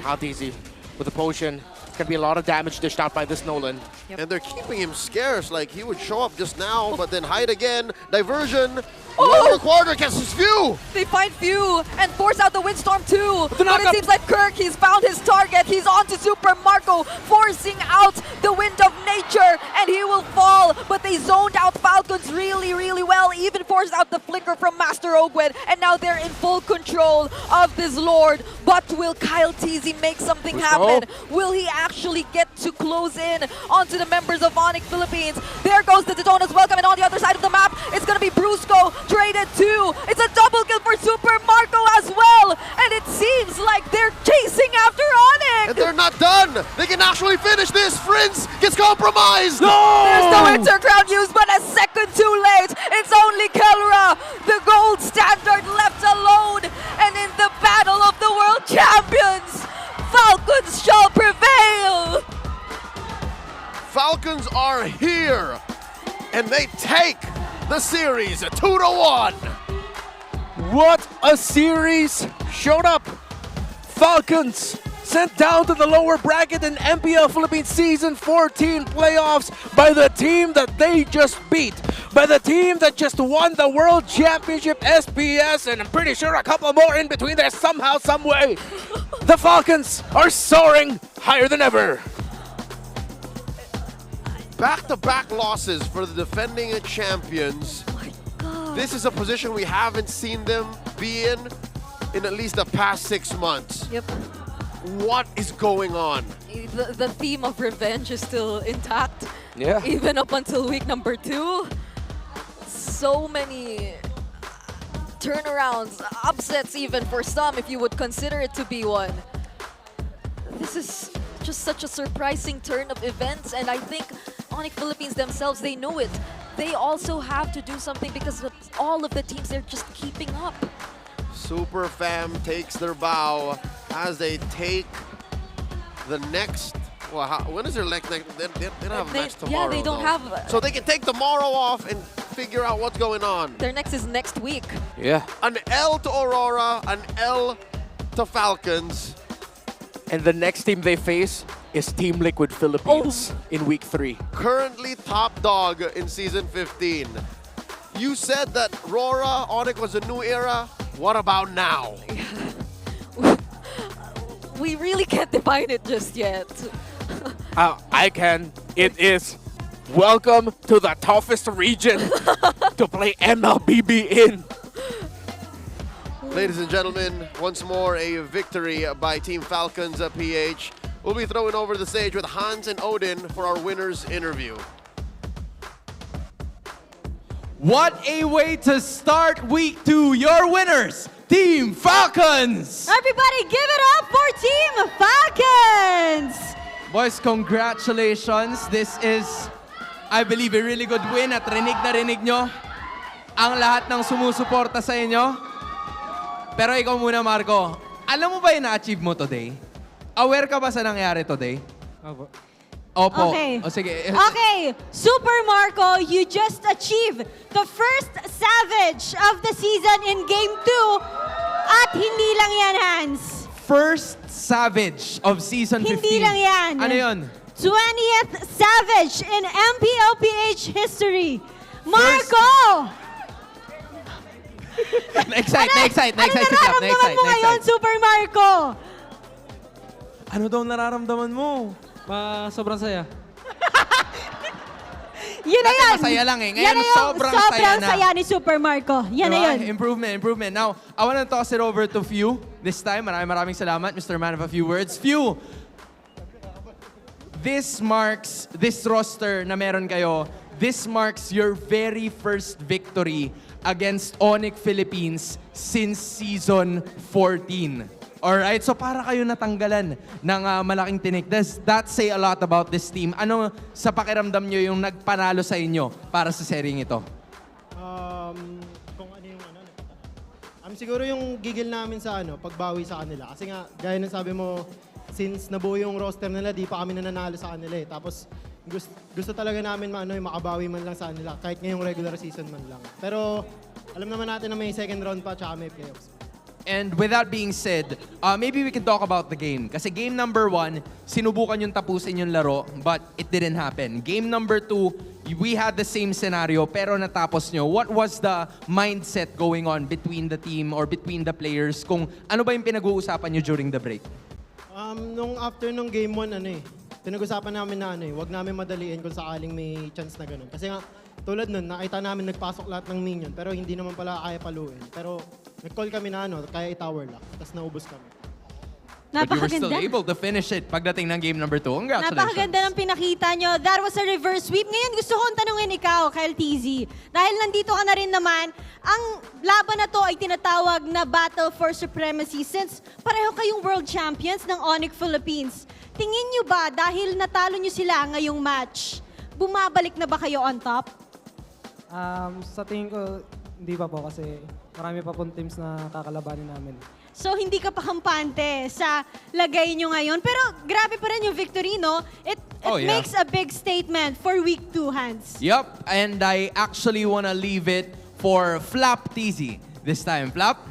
How easy with the potion. It's going to be a lot of damage dished out by this Nolan. Yep. And they're keeping him scarce. Like, he would show up just now, but then hide again. Diversion. Lower quarter catches Few. They find Few and force out the Windstorm too. But it up. seems like Kirk, he's found his target. He's on to Super Marco, forcing out the Wind of Nature, and he will fall. But they zoned out Falcons really, really well. Even forced out the flicker from Master Ogwen, and now they're in full control of this Lord. But will Kyle Teasy make something happen? Will he actually get to close in onto the members of Onic Philippines? There goes the Detona's welcome, and on the other side of the map, it's gonna be Brusco traded too. It's a double kill for Super Marco as well, and it seems like they're chasing after Onic. And they're not done. They can actually finish this. Friends gets compromised. No! There's the Winter Crown used, but a second too late. It's only Kelra, the gold standard, left alone. And in the battle of the world champions, Falcons shall prevail. Falcons are here, and they take the series 2-1. What a series showed up. Falcons sent down to the lower bracket in MPL Philippines Season 14 playoffs by the team that they just beat, by the team that just won the World Championship SPS, and I'm pretty sure a couple more in between there somehow, some way. The Falcons are soaring higher than ever. Back-to-back losses for the defending champions. This is a position we haven't seen them be in at least the past 6 months. Yep. What is going on? The theme of revenge is still intact. Yeah. Even up until week number 2. So many turnarounds, upsets even for some, if you would consider it to be one. This is just such a surprising turn of events, and I think Onic Philippines themselves, they know it. They also have to do something because of all of the teams, they're just keeping up. Super Fam takes their bow as they take the next. Well, when is their next? They don't have a match tomorrow. Yeah, they don't have. So they can take tomorrow off and figure out what's going on. Their next is next week. Yeah. An L to Aurora, an L to Falcons. And the next team they face is Team Liquid Philippines in week 3. Currently top dog in Season 15. You said that RORA, Onic was a new era. What about now? We really can't define it just yet. I can. It is welcome to the toughest region to play MLBB in. Ladies and gentlemen, once more a victory by Team Falcons PH. we'll be throwing over the stage with Hans and Odin for our winners interview. What a way to start week 2. Your winners, Team Falcons! Everybody give it up for Team Falcons! Boys, congratulations. This is, I believe, a really good win at rinig na rinig nyo ang lahat ng sumusuporta sa inyo. Pero ikaw muna, Marco. Alam mo ba yung na-achieve mo today? Aware ka ba sa nangyari today? Opo. Opo. Okay. O sige. Okay, Super Marco, you just achieved the first savage of the season in Game 2. At hindi lang yan, Hans. First savage of Season 15. Hindi lang yan. Ano yun? 20th savage in MPL PH history. Marco! Na-excite si Flap. Ano nararamdaman mo ngayon, Super Marco? Ano daw nararamdaman mo? Sobrang saya. Yun na Dati yan. masaya lang eh. Ngayon, Yan na yung sobrang saya na. saya ni Super Marco. Yan na Diba? yun. Improvement. Now, I want to toss it over to Few this time. Maraming salamat, Mr. Man of a Few Words. Few, this roster na meron kayo, this marks your very first victory against Onic Philippines since Season 14. Alright, so para kayo natanggalan ng malaking tinik. Does that say a lot about this team? Ano sa pakiramdam nyo yung nagpanalo sa inyo para sa seryeng ito? Kung ano yung siguro yung gigil namin sa pagbawi sa kanila. Kasi nga, gaya ng sabi mo, since nabuo yung roster nila, di pa kami nananalo sa kanila eh. Tapos gusto talaga namin makabawi man lang sa kanila, kahit ngayong regular season man lang. Pero alam naman natin na may second round pa tsaka may playoffs. And with that being said, maybe we can talk about the game. Kasi game number 1, sinubukan yung tapusin yung laro, but it didn't happen. Game number 2, we had the same scenario, pero natapos nyo. What was the mindset going on between the team or between the players? Kung ano ba yung pinag-uusapan nyo during the break? Nung after nung game 1, pinag-usapan namin na wag namin madaliin kung sakaling may chance na ganun. Kasi nga, tulad nun, nakita namin nagpasok lahat ng minion, pero hindi naman pala kaya paluin. Pero nag-call kami na kaya i-tower lock, tapos naubos kami. But you were still able to finish it pagdating ng game number 2. Congratulations. Napakaganda ng pinakita nyo. That was a reverse sweep. Ngayon gusto kong tanungin ikaw, Kyle TZ. Dahil nandito ka na rin naman, ang laban na to ay tinatawag na Battle for Supremacy since pareho kayong world champions ng Onic Philippines. Tingin nyo ba dahil natalo nyo sila ngayong match, bumabalik na ba kayo on top? Sa tingin ko, hindi pa po kasi marami pa pong teams na kakalabanin namin. So, hindi ka pa kampante sa lagay nyo ngayon. Pero grabe pa rin yung victory, no? It makes a big statement for week 2, Hans. Yup, and I actually wanna leave it for Flap TZ this time. Flap,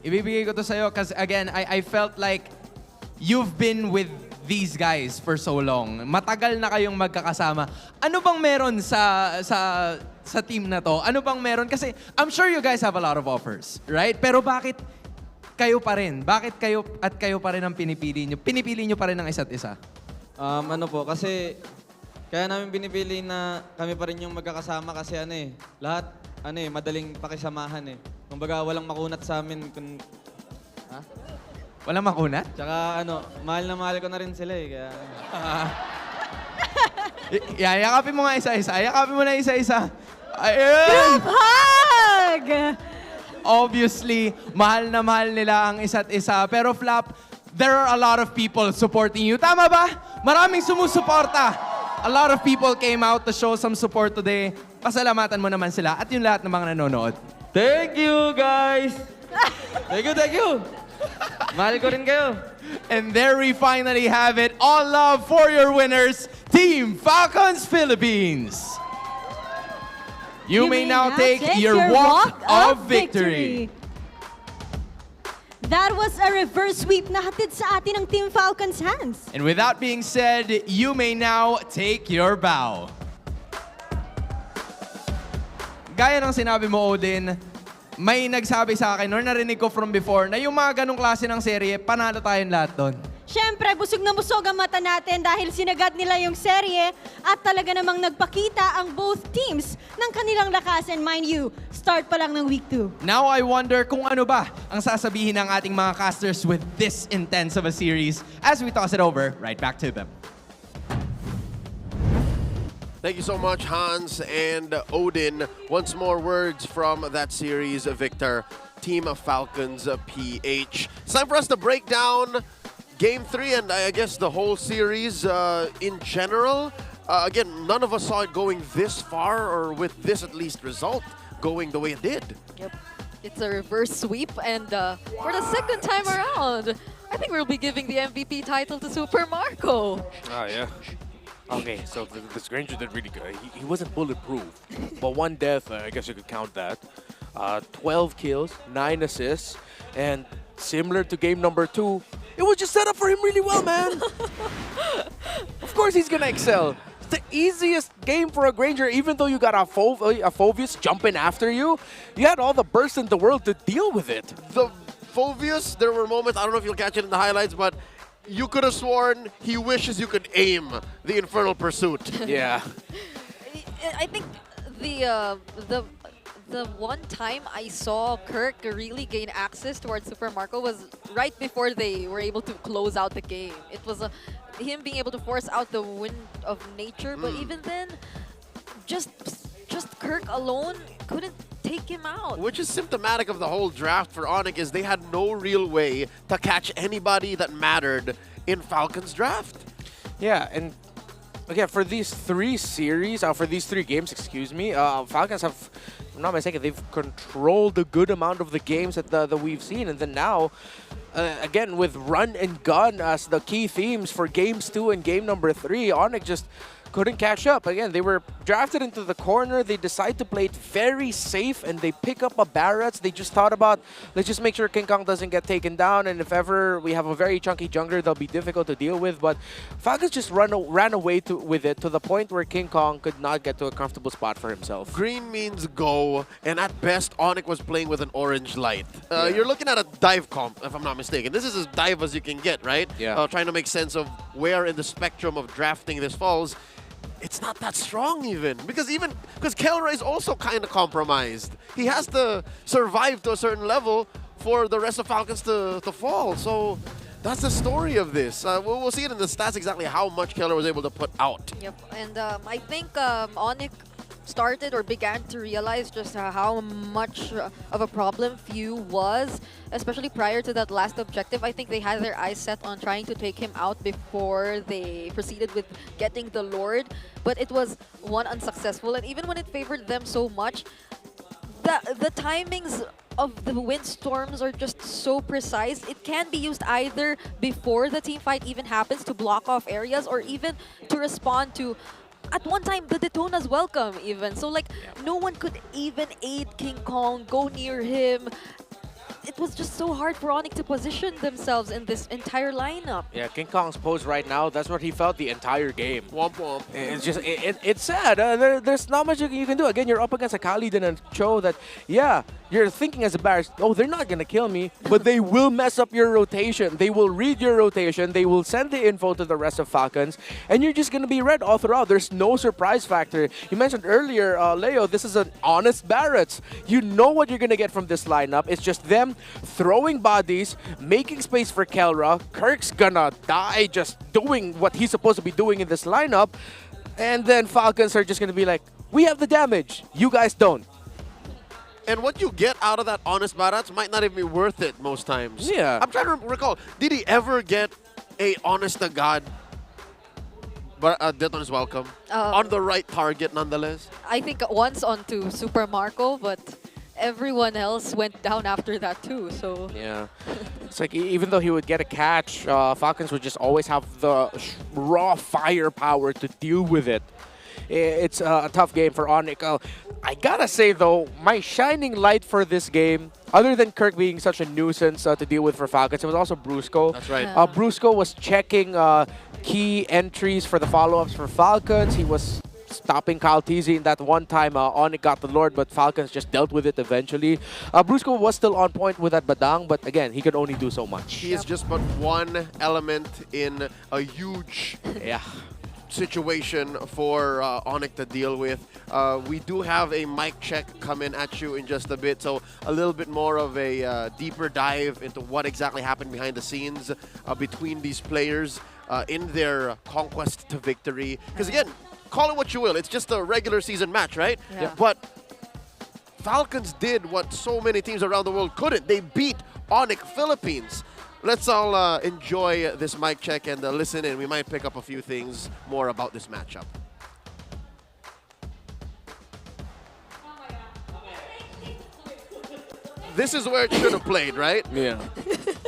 ibibigay ko to sa'yo because again, I felt like you've been with these guys for so long. Matagal na kayong magkakasama. Ano bang meron sa team na to? Ano bang meron? Kasi I'm sure you guys have a lot of offers, right? Pero bakit kayo pa rin? Bakit kayo pa rin ang pinipili nyo? Pinipili nyo pa rin ang isa't isa? Kasi kaya namin pinipili na kami pa rin yung magkakasama kasi lahat madaling pakisamahan eh. Kumbaga walang makunat sa amin Walang makunat? Tsaka mahal na mahal ko na rin sila eh. Kaya... Yakapin mo nga isa-isa. Yakapin mo na isa-isa. Group hug! Obviously, mahal na mahal nila ang isa't isa. Pero Flap, there are a lot of people supporting you. Tama ba? Maraming sumusuporta. A lot of people came out to show some support today. Pasalamatan mo naman sila at yung lahat ng mga nanonood. Thank you, guys! Thank you! Mahal ko rin kayo. And there we finally have it. All love for your winners, Team Falcons Philippines. You may now take your walk of victory. That was a reverse sweep na hatid sa atin ng Team Falcons, Hans. And with that being said, you may now take your bow. Gaya ng sinabi mo, Odin, may nagsabi sa akin or narinig ko from before na yung mga ganong klase ng serye, panalo tayong lahat doon. Siyempre, busog na busog ang mata natin dahil sinagad nila yung serye at talaga namang nagpakita ang both teams ng kanilang lakas. And mind you, start pa lang ng week 2. Now I wonder kung ano ba ang sasabihin ng ating mga casters with this intense of a series as we toss it over right back to them. Thank you so much, Hans and Odin. Once more words from that series, Victor. Team of Falcons PH. It's time for us to break down Game 3 and I guess the whole series in general. Again, none of us saw it going this far or with this at least result going the way it did. Yep. It's a reverse sweep and for the second time around, I think we'll be giving the MVP title to Super Marco. Oh, yeah. Okay, so this Granger did really good. He wasn't bulletproof, but one death, I guess you could count that. 12 kills, 9 assists, and similar to game number 2, it was just set up for him really well, man. Of course he's gonna excel. It's the easiest game for a Granger, even though you got a Phoveus jumping after you. You had all the burst in the world to deal with it. The Phoveus, there were moments, I don't know if you'll catch it in the highlights, but you could have sworn he wishes you could aim the Infernal Pursuit. Yeah. I think the one time I saw Kirk really gain access towards Super Marco was right before they were able to close out the game. It was him being able to force out the wind of nature, but even then, just Kirk alone couldn't take him out. Which is symptomatic of the whole draft for Onic is they had no real way to catch anybody that mattered in Falcons draft. Yeah, and again, for these 3 series, for these 3 games, excuse me, Falcons have, if I'm not mistaken, they've controlled a good amount of the games that we've seen. And then now, again, with run and gun as the key themes for games 2 and game number 3, Onic just couldn't catch up. Again, they were drafted into the corner. They decide to play it very safe, and they pick up a Barretts. They just thought about, let's just make sure King Kong doesn't get taken down, and if ever we have a very chunky jungler, they'll be difficult to deal with. But Falcons just ran away with it to the point where King Kong could not get to a comfortable spot for himself. Green means go, and at best, Onic was playing with an orange light. You're looking at a dive comp, if I'm not mistaken. This is as dive as you can get, right? Yeah. Trying to make sense of where in the spectrum of drafting this falls. It's not that strong even because Kelra is also kind of compromised. He has to survive to a certain level for the rest of Falcons to fall. So that's the story of this. We'll see it in the stats exactly how much Kelra was able to put out. Yep, and I think Onic started or began to realize just how much of a problem Few was, especially prior to that last objective. I think they had their eyes set on trying to take him out before they proceeded with getting the Lord, but it was unsuccessful. And even when it favored them so much, the timings of the windstorms are just so precise. It can be used either before the team fight even happens to block off areas or even to respond to, at one time, the Detona's welcome even. So like, no one could even aid King Kong, go near him. It was just so hard for Onic to position themselves in this entire lineup. Yeah, King Kong's pose right now, that's what he felt the entire game. Womp womp. It's just, it's sad. There's not much you can do. Again, you're up against a Khalid and a Cho that, yeah, you're thinking as a Barretts, oh, they're not going to kill me, but they will mess up your rotation. They will read your rotation. They will send the info to the rest of Falcons, and you're just going to be red all throughout. There's no surprise factor. You mentioned earlier, Leo, this is an honest Barretts. You know what you're going to get from this lineup. It's just them throwing bodies, making space for Kelra. Kirk's gonna die just doing what he's supposed to be doing in this lineup. And then Falcons are just gonna be like, we have the damage, you guys don't. And what you get out of that honest Barretts might not even be worth it most times. Yeah. I'm trying to recall, did he ever get a honest-to-God Detona's welcome on the right target nonetheless? I think once onto Super Marco, but everyone else went down after that too, so... Yeah. It's like, even though he would get a catch, Falcons would just always have the raw firepower to deal with it. It's a tough game for Onic. I gotta say, though, my shining light for this game, other than Kirk being such a nuisance to deal with for Falcons, it was also Brusco. That's right. Brusco was checking key entries for the follow-ups for Falcons. He was stopping Kyle Teasy in that one time. Onic got the Lord, but Falcons just dealt with it eventually. Brusco was still on point with that Badang, but again, he could only do so much. He is just but one element in a huge situation for Onic to deal with. We do have a mic check coming at you in just a bit, so a little bit more of a deeper dive into what exactly happened behind the scenes between these players in their conquest to victory. Because again, call it what you will, it's just a regular season match, right? Yeah. But Falcons did what so many teams around the world couldn't. They beat Onic Philippines. Let's all enjoy this mic check and listen in. We might pick up a few things more about this matchup. This is where it should have played, right? Yeah.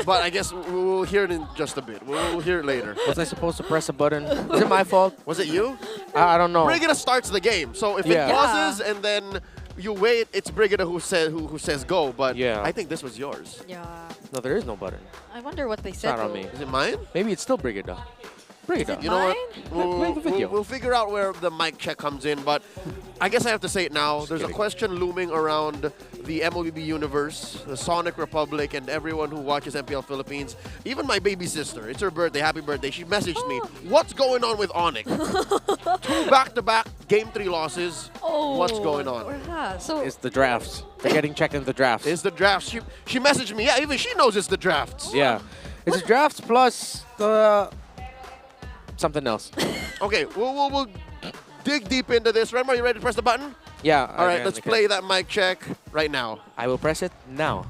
But I guess we'll hear it in just a bit. We'll hear it later. Was I supposed to press a button? Is it my fault? Was it you? I don't know. Brigida starts the game. So if it pauses and then you wait, it's Brigida who says go. But I think this was yours. Yeah. No, there is no button. I wonder what they It's said. not on though. me. Is it mine? Maybe it's still Brigida. Brigida. You know Mine? what? We'll figure out where the mic check comes in, but I guess I have to say it now. There's a question looming around the MLBB universe, the Sonic Republic, and everyone who watches MPL Philippines. Even my baby sister. It's her birthday. Happy birthday. She messaged me, what's going on with Onic? 2 back-to-back Game 3 losses. What's going on? So It's the drafts. They're getting checked in the drafts. It's the drafts. She messaged me. Yeah, even she knows it's the drafts. Yeah. It's the drafts plus the something else. Okay, we'll dig deep into this. Rem, are you ready to press the button? Yeah. All right, let's play that mic check right now. I will press it now.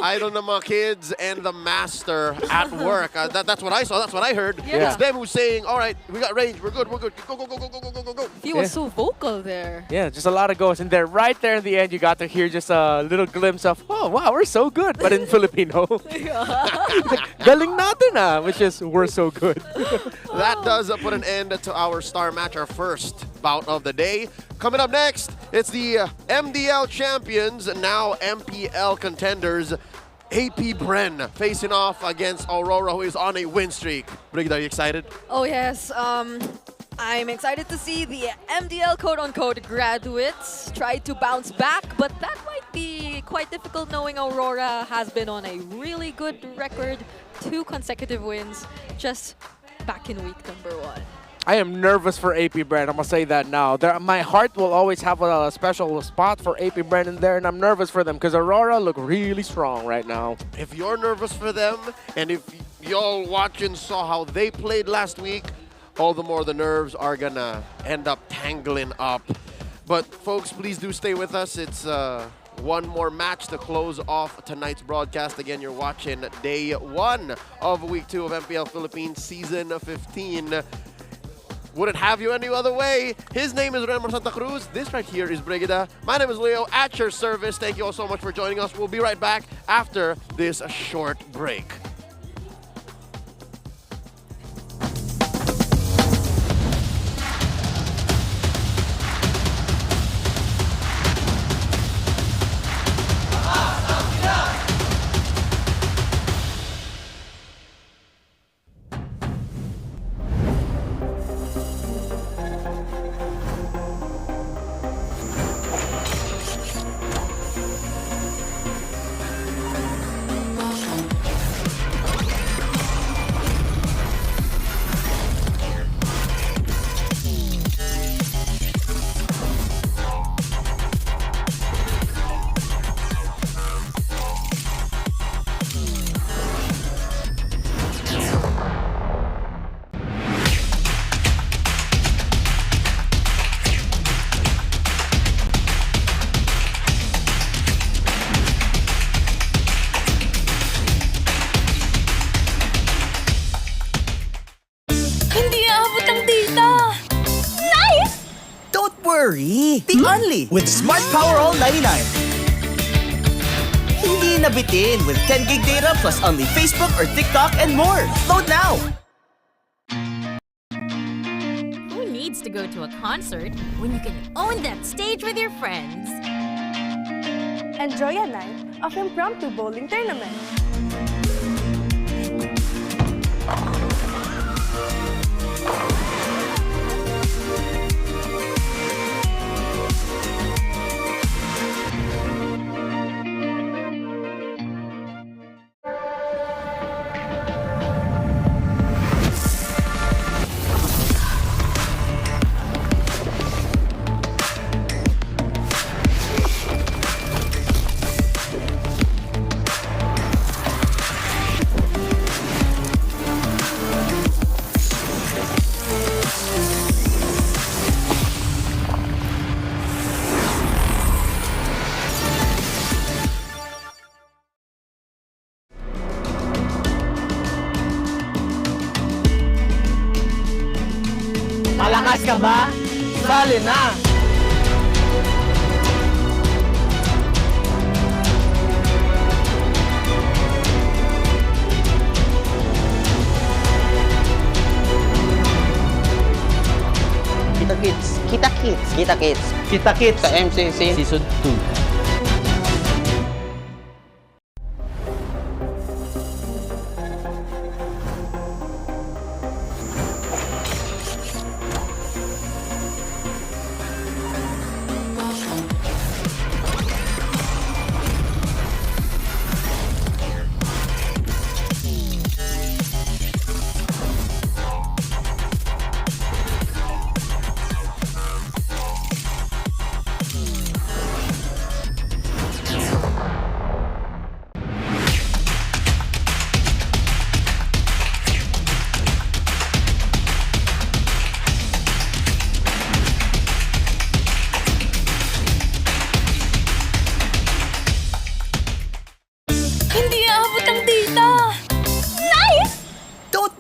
Idol ng mga kids and the master at work. That's what I saw. That's what I heard. Yeah. It's them who's saying, all right, we got range. We're good. We're good. Go, go, go, go, go, go, go, go, go. he was so vocal there. Yeah, just a lot of goes. And there, right there in the end, you got to hear just a little glimpse of, oh, wow, we're so good. But in Filipino, galing natin ah, which is, we're so good. That does put an end to our star match, our first bout of the day. Coming up next, it's the MDL champions, now MPL contenders, AP.Bren, facing off against Aurora, who is on a win streak. Brigida, are you excited? Oh yes, I'm excited to see the MDL quote-unquote graduates try to bounce back, but that might be quite difficult knowing Aurora has been on a really good record, 2 consecutive wins just back in week number 1. I am nervous for AP.Bren. I'm going to say that now. My heart will always have a special spot for AP.Bren in there, and I'm nervous for them because Aurora look really strong right now. If you're nervous for them, and if y'all watching saw how they played last week, all the more the nerves are going to end up tangling up. But folks, please do stay with us. It's one more match to close off tonight's broadcast. Again, you're watching day 1 of week 2 of MPL Philippines season 15. Wouldn't have you any other way. His name is Remar Santa Cruz. This right here is Brigida. My name is Leo, at your service. Thank you all so much for joining us. We'll be right back after this short break. worry. The only with Smart Power All 99. Hindi nabitin with 10 gig data plus only Facebook or TikTok and more. Load now! needs to go to a concert when you can own that stage with your friends? Enjoy a night of impromptu bowling tournament. Malakas ka ba? Sali na! Kita Kids. Kita Kids. Kita Kids. Kita Kids. Sa MCC Season 2.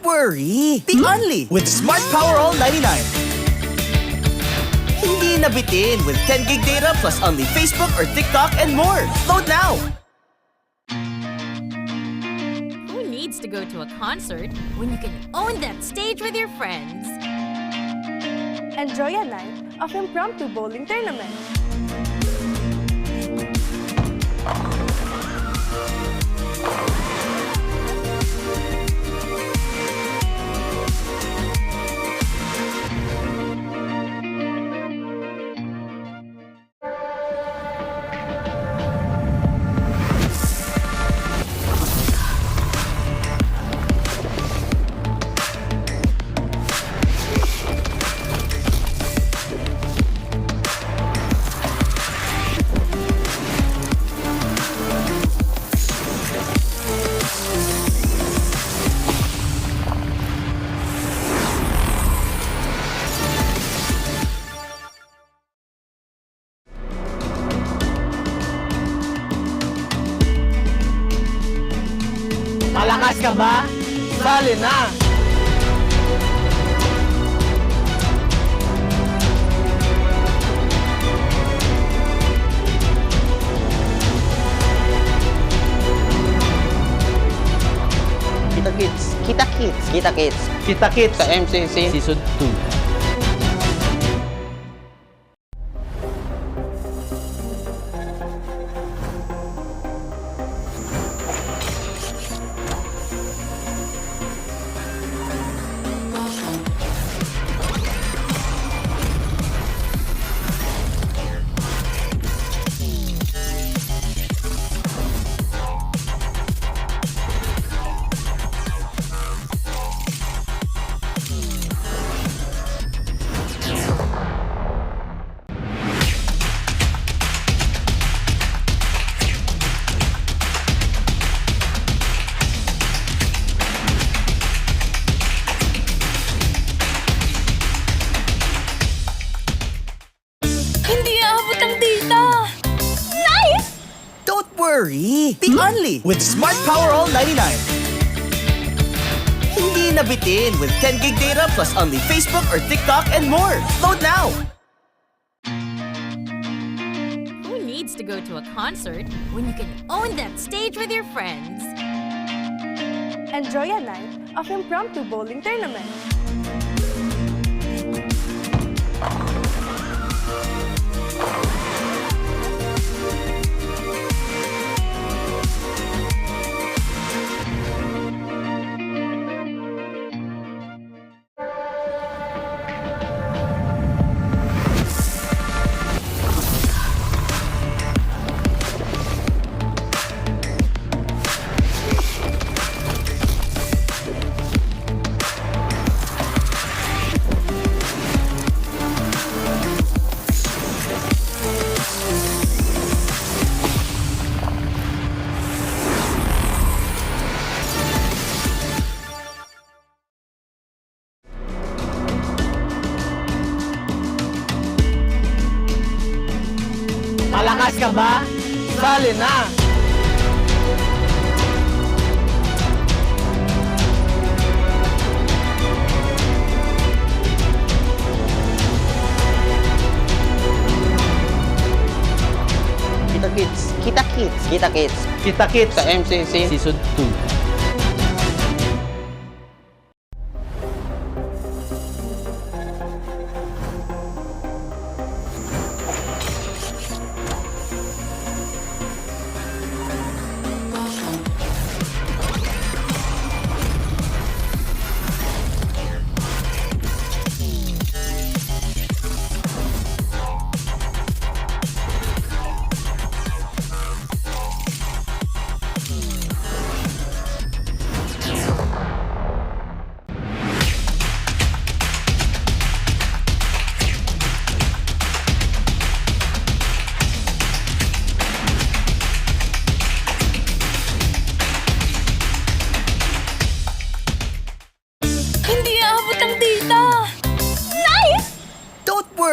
Worry! Be only with Smart Power All 99. Hindi nabitin with 10 gig data plus only Facebook or TikTok and more. Load now! Who needs to go to a concert when you can own that stage with your friends? Enjoy a night of impromptu bowling tournament. Malakas ka ba? Sali na! Kita Kids. Kita Kids. Kita Kids. Kita Kids. Sa MCC Season 2. Worry! Be only with Smart Power All 99. Hindi nabitin with 10 gig data plus only Facebook or TikTok and more. Load now! Who needs to go to a concert when you can own that stage with your friends? Enjoy a night of impromptu bowling tournament. Malakas ka ba? Sali na! Kita Kids. Kita Kids. Kita Kids. Kita Kids. Sa MCC Season 2.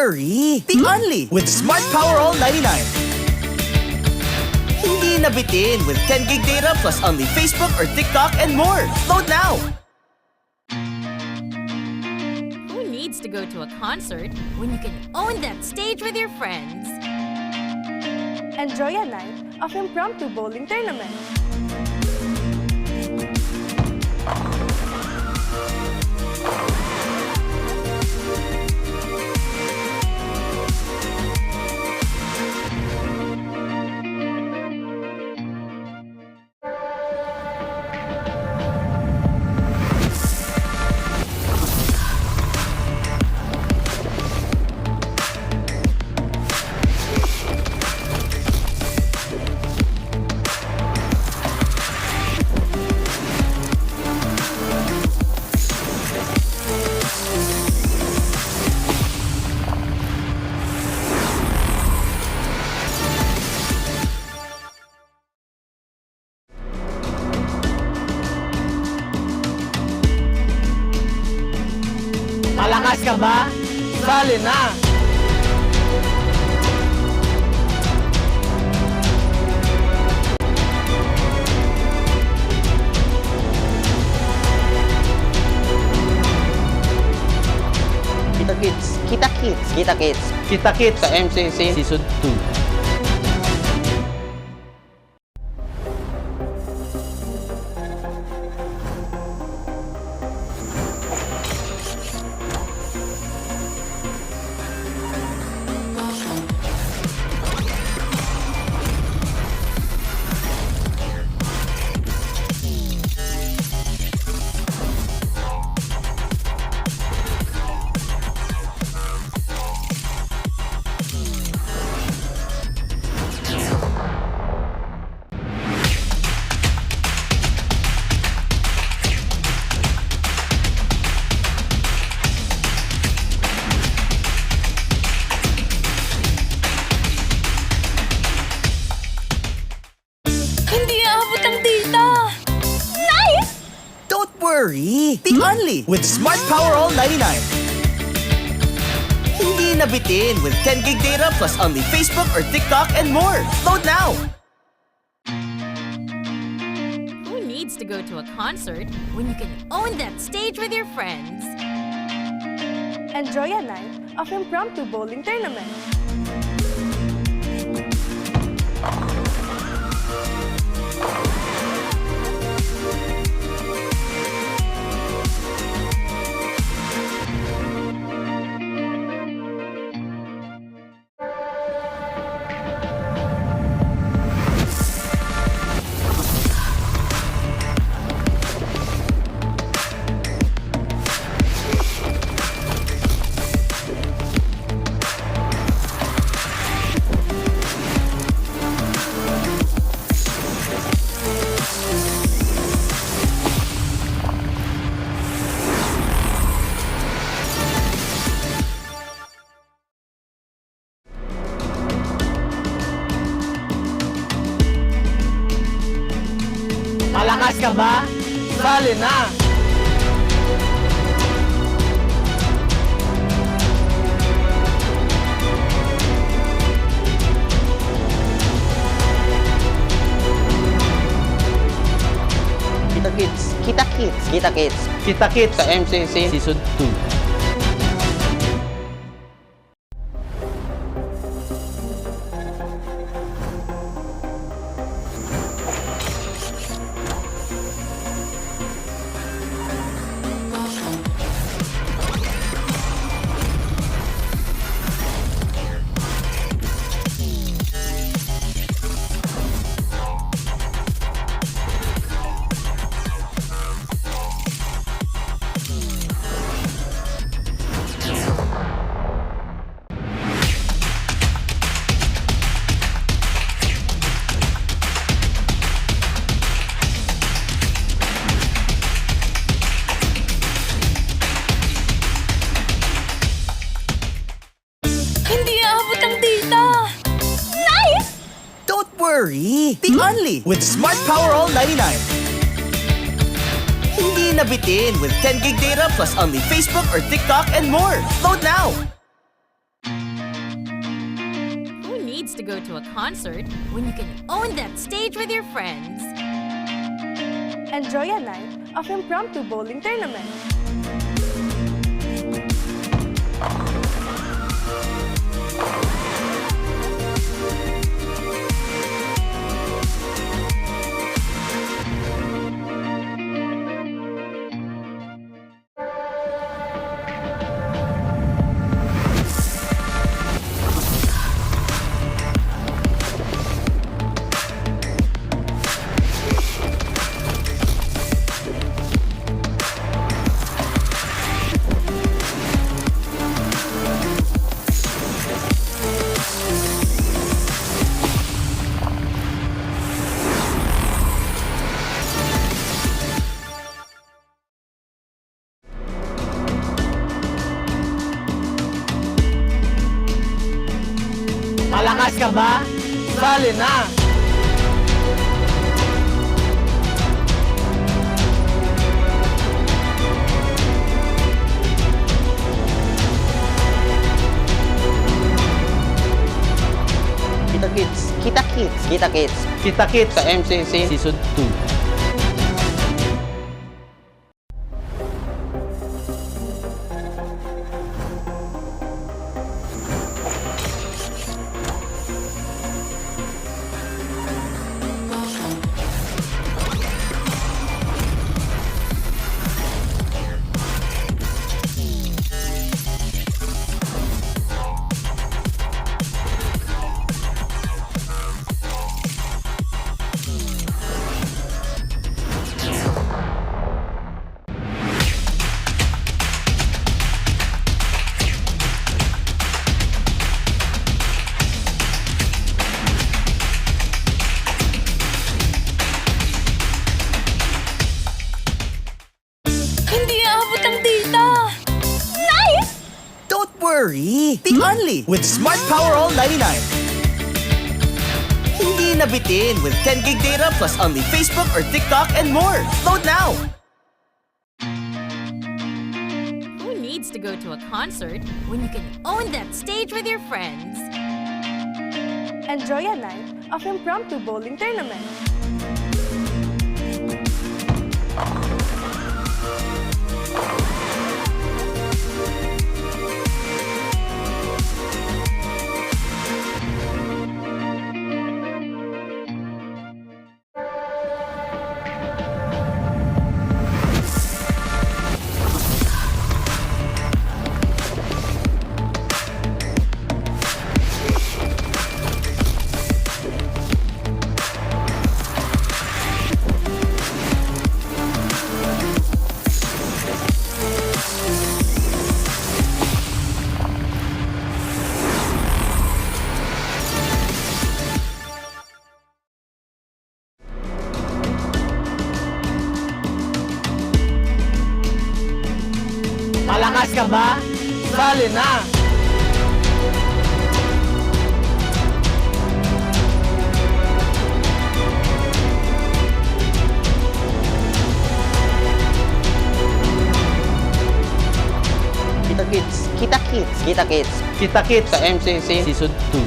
worry, be only with Smart Power All 99. Hindi nabitin with 10 gig data plus only Facebook or TikTok and more. Load now! Who needs to go to a concert when you can own that stage with your friends? Enjoy a night of impromptu bowling tournament. Malakas ka ba? Sali na! Kita Kids. Kita Kids. Kita Kids. Kita Kids. Sa MCC Season 2. Worry, be only with Smart Power All 99. Hindi nabitin with 10 gig data plus only Facebook or TikTok and more. Load now! Who needs to go to a concert when you can own that stage with your friends? Enjoy a night of impromptu bowling tournament. Malakas ka ba? Sali na! Kita Kids. Kita Kids. Kita Kids. Kita Kids. Sa MCC Season 2. Hindi aabot ang data! Nice! Don't worry! Be only with Smart Power All 99. Hindi nabitin with 10 gig data plus only Facebook or TikTok and more. Load now! Who needs to go to a concert when you can own that stage with your friends? Enjoy a night of impromptu bowling tournament. Malakas ka ba? Sali na! Kita Kids. Kita Kids. Kita Kids. Kita Kids. Sa MCC Season 2. Hindi aabot ang data! Nice! Don't worry! Be only with Smart Power All 99. Hindi nabitin with 10 gig data plus only Facebook or TikTok and more. Load now! Who needs to go to a concert when you can own that stage with your friends? Enjoy a night of impromptu bowling tournament. Malakas ka ba? Sali na! Kits. Kita Kits. Kita Kits. Sa MCC Season 2.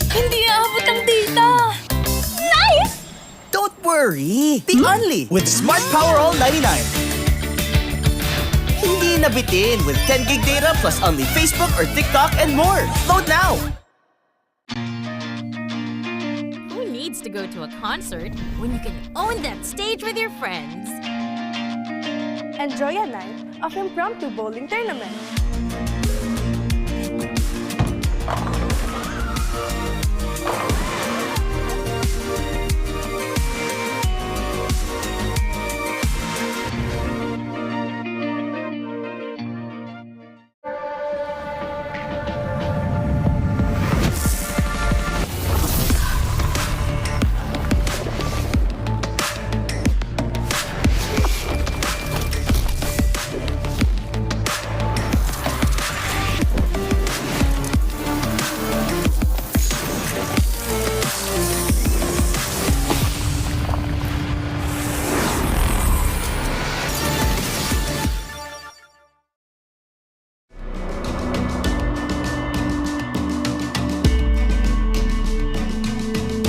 Hindi aabot ang data! Nice! Don't worry! Be only with Smart Power All 99. Hindi nabitin with 10 gig data plus only Facebook or TikTok and more. Load now! Who needs to go to a concert when you can own that stage with your friends? Enjoy a night of impromptu bowling tournament.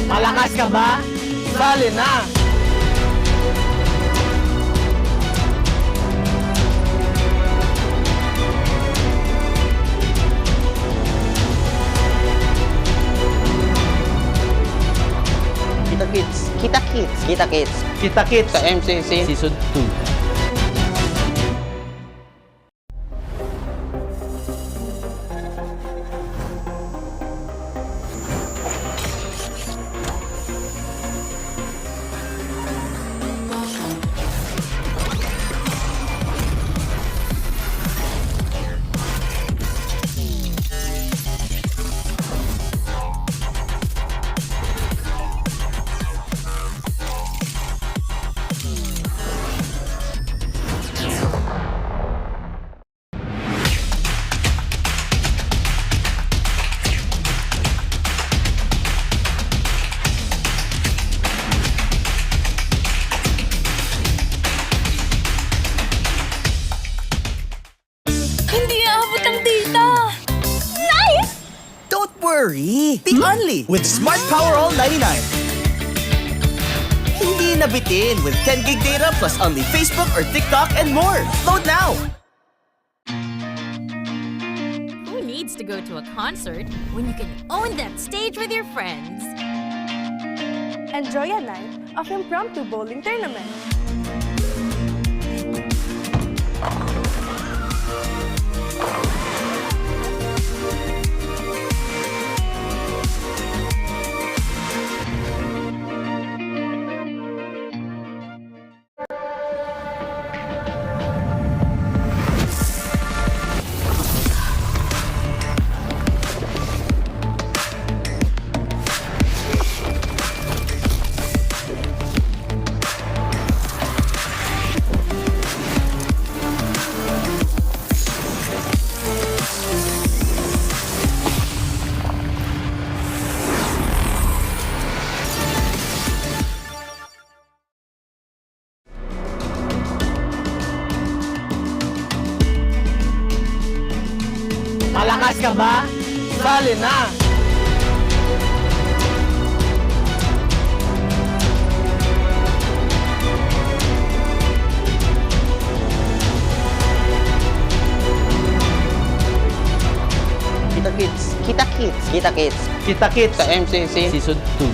Malakas ka ba? Sali na! Kita Kits. Kita Kits. Kita Kits. Kita Kits. Sa MCC Season 2. Hindi aabot ang data! Nice! Don't worry! Be only with Smart Power All 99. Hindi nabitin with 10 gig data plus only Facebook or TikTok and more. Load now! Who needs to go to a concert when you can own that stage with your friends? Enjoy a night of impromptu bowling tournament. Malakas ka ba? Sali na! Kita Kits. Kita Kits. Kita Kits. Kita Kits. Sa MCC Season 2.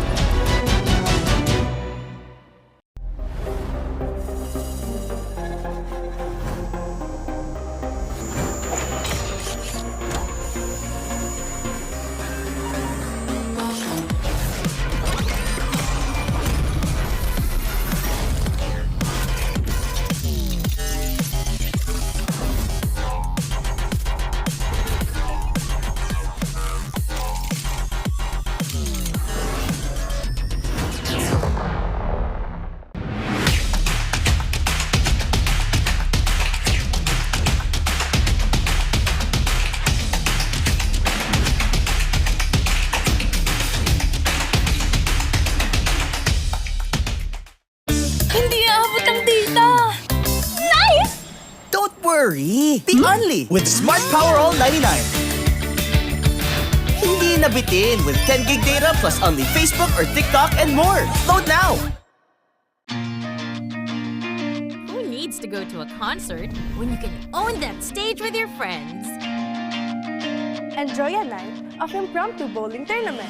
worry, be only with Smart Power All 99. Hindi nabitin with 10 gig data plus only Facebook or TikTok and more. Load now! Who needs to go to a concert when you can own that stage with your friends? Enjoy a night of impromptu bowling tournament.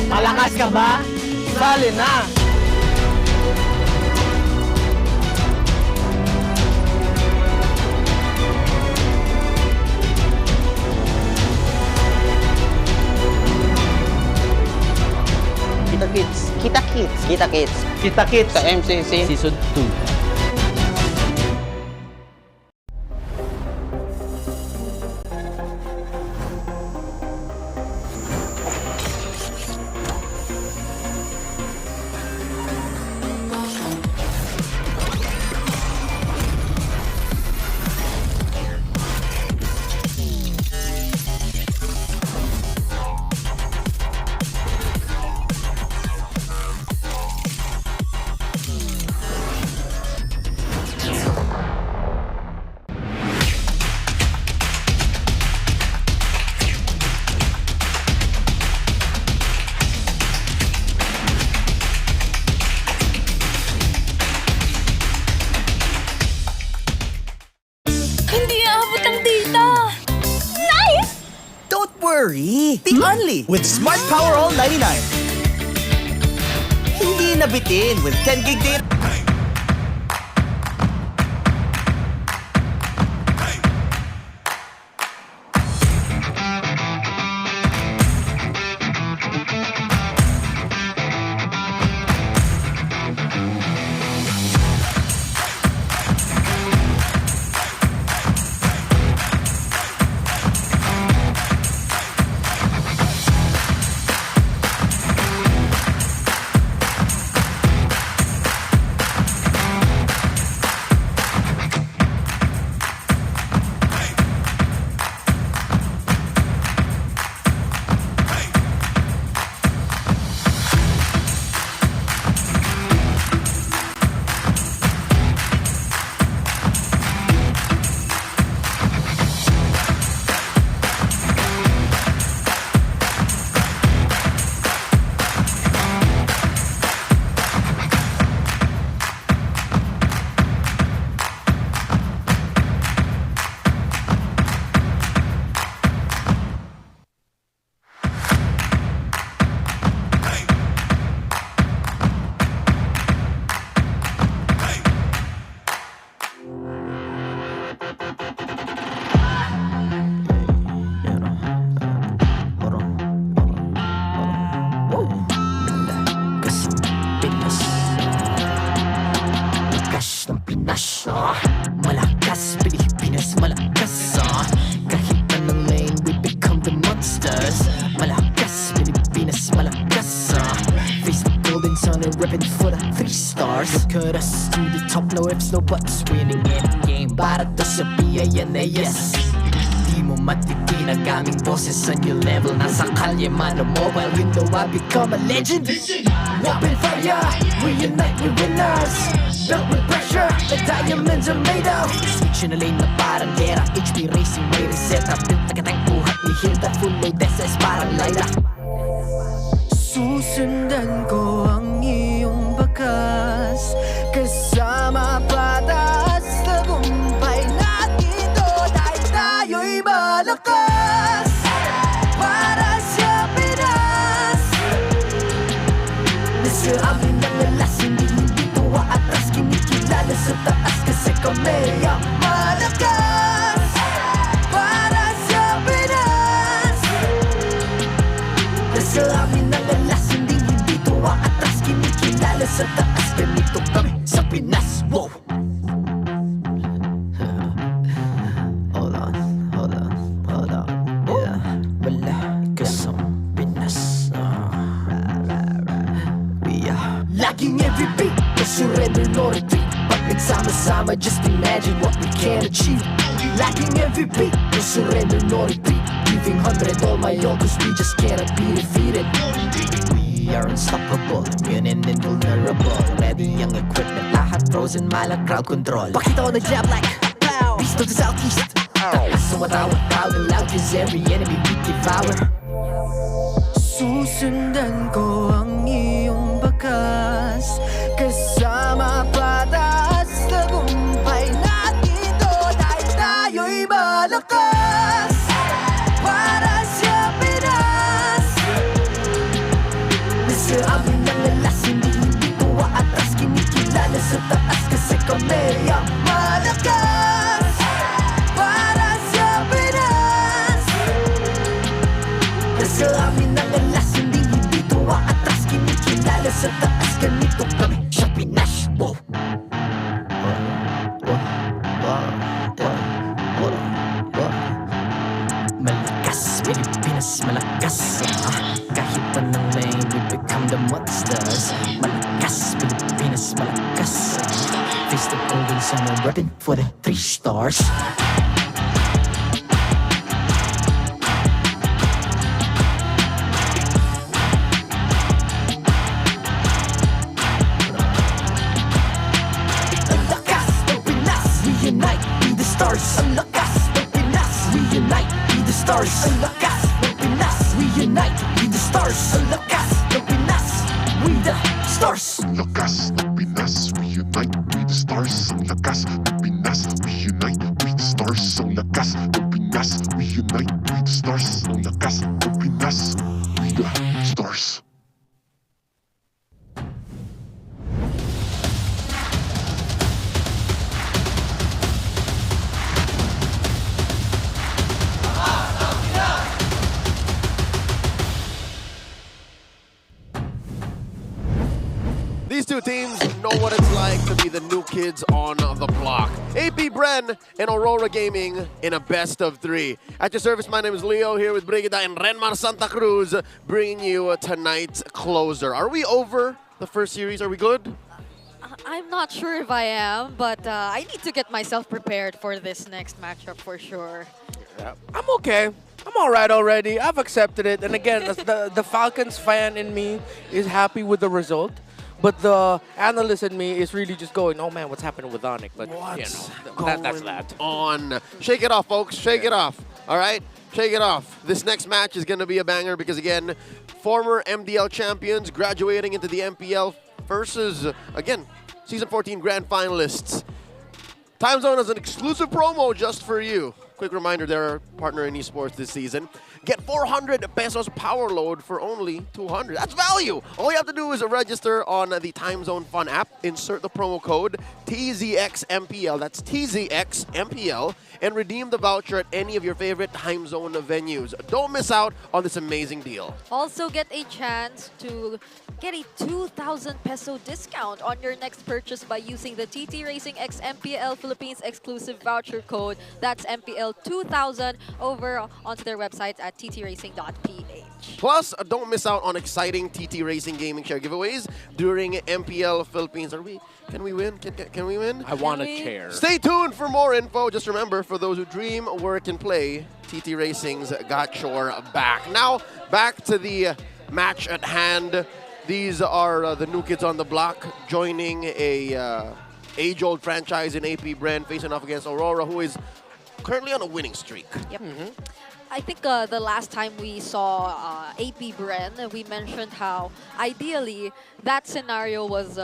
Malakas ka ba? Sali na! Kita-kits. Kita-kits. Kita-kits. Kita-kits. Sa MCC Season 2. Worry, be only with Smart Power All 99. Hindi nabitin with 10 gig data. Malakas, Pilipinas, malakas Kahit anong lane, we become the monsters Malakas, Pilipinas, malakas Face the golden sun and repping for the 3 stars Look at us to the top, no ifs, no buts Winning any game, para to sa PINAS Di mo matikin ang aming boses on your level Nasa kalye man o mobile, you know I become a legend Open fire, we unite, we winners Built with pressure, like diamonds are made of Switch na lane na parang gera HP Racing may reset up Built na katang buhat ni Hilda Full load SS parang Laila Susundan ko ang iyong bakas Kasama pataas Tagumpay natin ito Dahil tayo'y malakas Para sa Pinas Nasa amin ang sa taas kasi kami ang malakas para sa Pinas. Nasa amin ang alas, hindi to aatras. Kinikilala sa taas, ganito kami sa Pinas. Wow! Hold on, hold on, hold on. Yeah, wala ka sa Pinas. We are laging every beat, no surrender, no retreat. Pag nagsama-sama, just imagine what we can achieve. Lacking every beat, no surrender, no retreat. Giving 100 all my all, cause we just cannot be defeated. We are unstoppable, immune and invulnerable. Ready ang equipment, lahat frozen, malang crowd control. Pakita ko na jab like pow, east to the southeast. Sumatawa, proud and loud, cause every enemy we devour. Susundan ko ang iyong bakas, kasama pataas, tagumpay natin to, dahil tayo'y malakas para sa Pinas. Nasa amin ang alas, hindi ko aatras. Kinikilala sa taas kasi kami ang malakas para sa Pinas. Nasa amin ang alas, hindi ko aatras. Kinikilala sa taas, ganito kami sa Pinas. Wow! Malakas, Pilipinas, malakas. Kahit anong lane, we become the monsters. Malakas, Pilipinas, malakas. Face the golden sun, we're repping for the 3 stars. Ang lakas ng Pinas, we unite, be the stars. Ang lakas ng Pinas, we unite, be the stars. Ang lakas ng Pinas, we unite, be the stars. Ang lakas ng Pinas, we the stars. Ang lakas ng Pinas, we unite, we the stars. Ang lakas ng Pinas, we unite, we the stars. Ang lakas ng Pinas, we unite, we the stars. Ang lakas ng Pinas, we the stars. These two teams know what it's like to be the new kids on the block. AP.Bren and Aurora Gaming in a best of 3. At your service, my name is Leo, here with Brigida and Renmar Santa Cruz, bringing you tonight's closer. Are we over the first series? Are we good? I'm not sure if I am, but I need to get myself prepared for this next matchup for sure. I'm okay. I'm all right already. I've accepted it. And again, the Falcons fan in me is happy with the result. But the analyst in me is really just going, oh man, what's happening with Onic? But What's that's that. on? Shake it off, folks. Shake it off. All right? Shake it off. This next match is going to be a banger because, again, former MDL champions graduating into the MPL versus, again, Season 14 Grand Finalists. Time Zone has an exclusive promo just for you. Quick reminder, they're our partner in esports this season. Get 400 pesos power load for only 200. That's value. All you have to do is register on the Time Zone Fun app, insert the promo code TZXMPL, that's TZXMPL, and redeem the voucher at any of your favorite Time Zone venues. Don't miss out on this amazing deal. Also get a chance to get a 2,000 peso discount on your next purchase by using the TT Racing X MPL Philippines exclusive voucher code. That's MPL 2000 over onto their website at ttracing.ph. Plus, don't miss out on exciting TT Racing gaming share giveaways during MPL Philippines. Can we win? Can we win? I want a chair. Stay tuned for more info. Just remember, for those who dream, work, and play, TT Racing's got your back. Now, back to the match at hand. These are the new kids on the block joining a age-old franchise in AP.Bren, facing off against Aurora, who is currently on a winning streak. Yep. I think the last time we saw AP.Bren, we mentioned how ideally that scenario was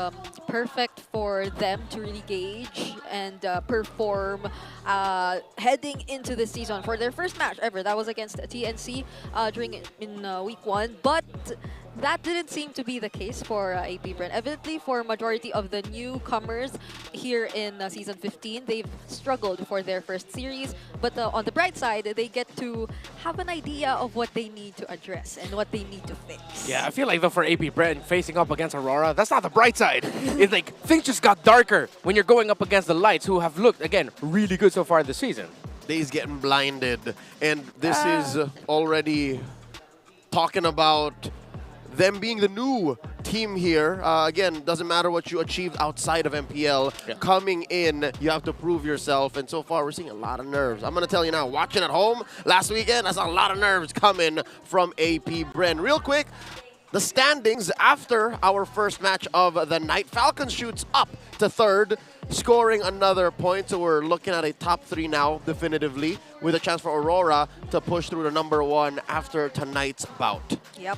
perfect for them to really gauge and perform heading into the season for their first match ever. That was against TNC in week 1. But That didn't seem to be the case for AP.Bren. Evidently, for majority of the newcomers here in Season 15, they've struggled for their first series. But on the bright side, they get to have an idea of what they need to address and what they need to fix. Yeah, I feel like though for AP.Bren facing up against Aurora, that's not the bright side. It's like things just got darker when you're going up against the Lights, who have looked, again, really good so far this season. Days getting blinded. And this is already talking about them being the new team here. Again, doesn't matter what you achieved outside of MPL. Coming in, you have to prove yourself. And so far, we're seeing a lot of nerves. I'm going to tell you now, watching at home last weekend, I saw a lot of nerves coming from AP.Bren. Real quick, the standings after our first match of the night. Falcons shoots up to third, scoring another point. So we're looking at a top 3 now, definitively, with a chance for Aurora to push through to number 1 after tonight's bout. Yep.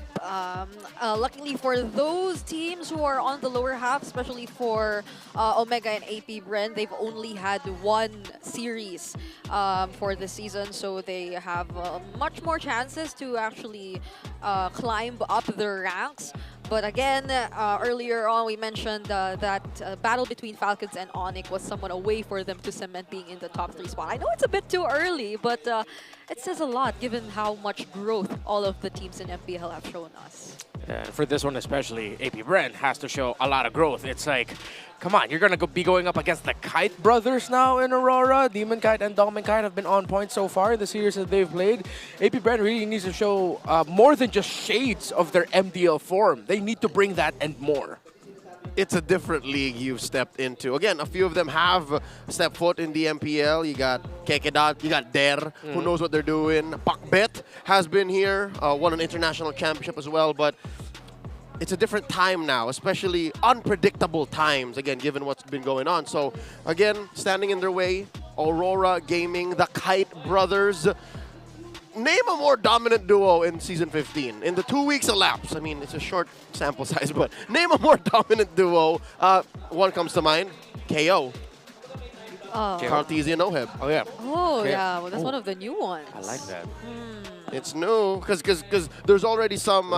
Luckily for those teams who are on the lower half, especially for Omega and AP.Bren, they've only had 1 series for the season, so they have much more chances to actually climb up their ranks. But again, earlier on, we mentioned that battle between Falcons and Onic was somewhat a way for them to cement being in the top 3 spot. I know it's a bit too early, but it says a lot given how much growth all of the teams in MPL have shown us. For this one especially, AP.Bren has to show a lot of growth. It's like, come on, you're going to be going up against the Kite brothers now in Aurora. Demon Kite and Domin Kite have been on point so far in the series that they've played. AP.Bren really needs to show more than just shades of their MDL form. They need to bring that and more. It's a different league you've stepped into. Again, a few of them have stepped foot in the MPL. You got Kekedat, you got Der, who knows what they're doing. Pakbet has been here, won an international championship as well, but it's a different time now, especially unpredictable times, again, given what's been going on. So, again, standing in their way, Aurora Gaming, the Kite brothers. Name a more dominant duo in Season 15. In the 2 weeks elapsed, I mean, it's a short sample size, but name a more dominant duo. One comes to mind, KO. Cartesian Oheb. Oh, yeah. Oh, yeah. Well, that's one of the new ones. I like that. It's new, because there's already some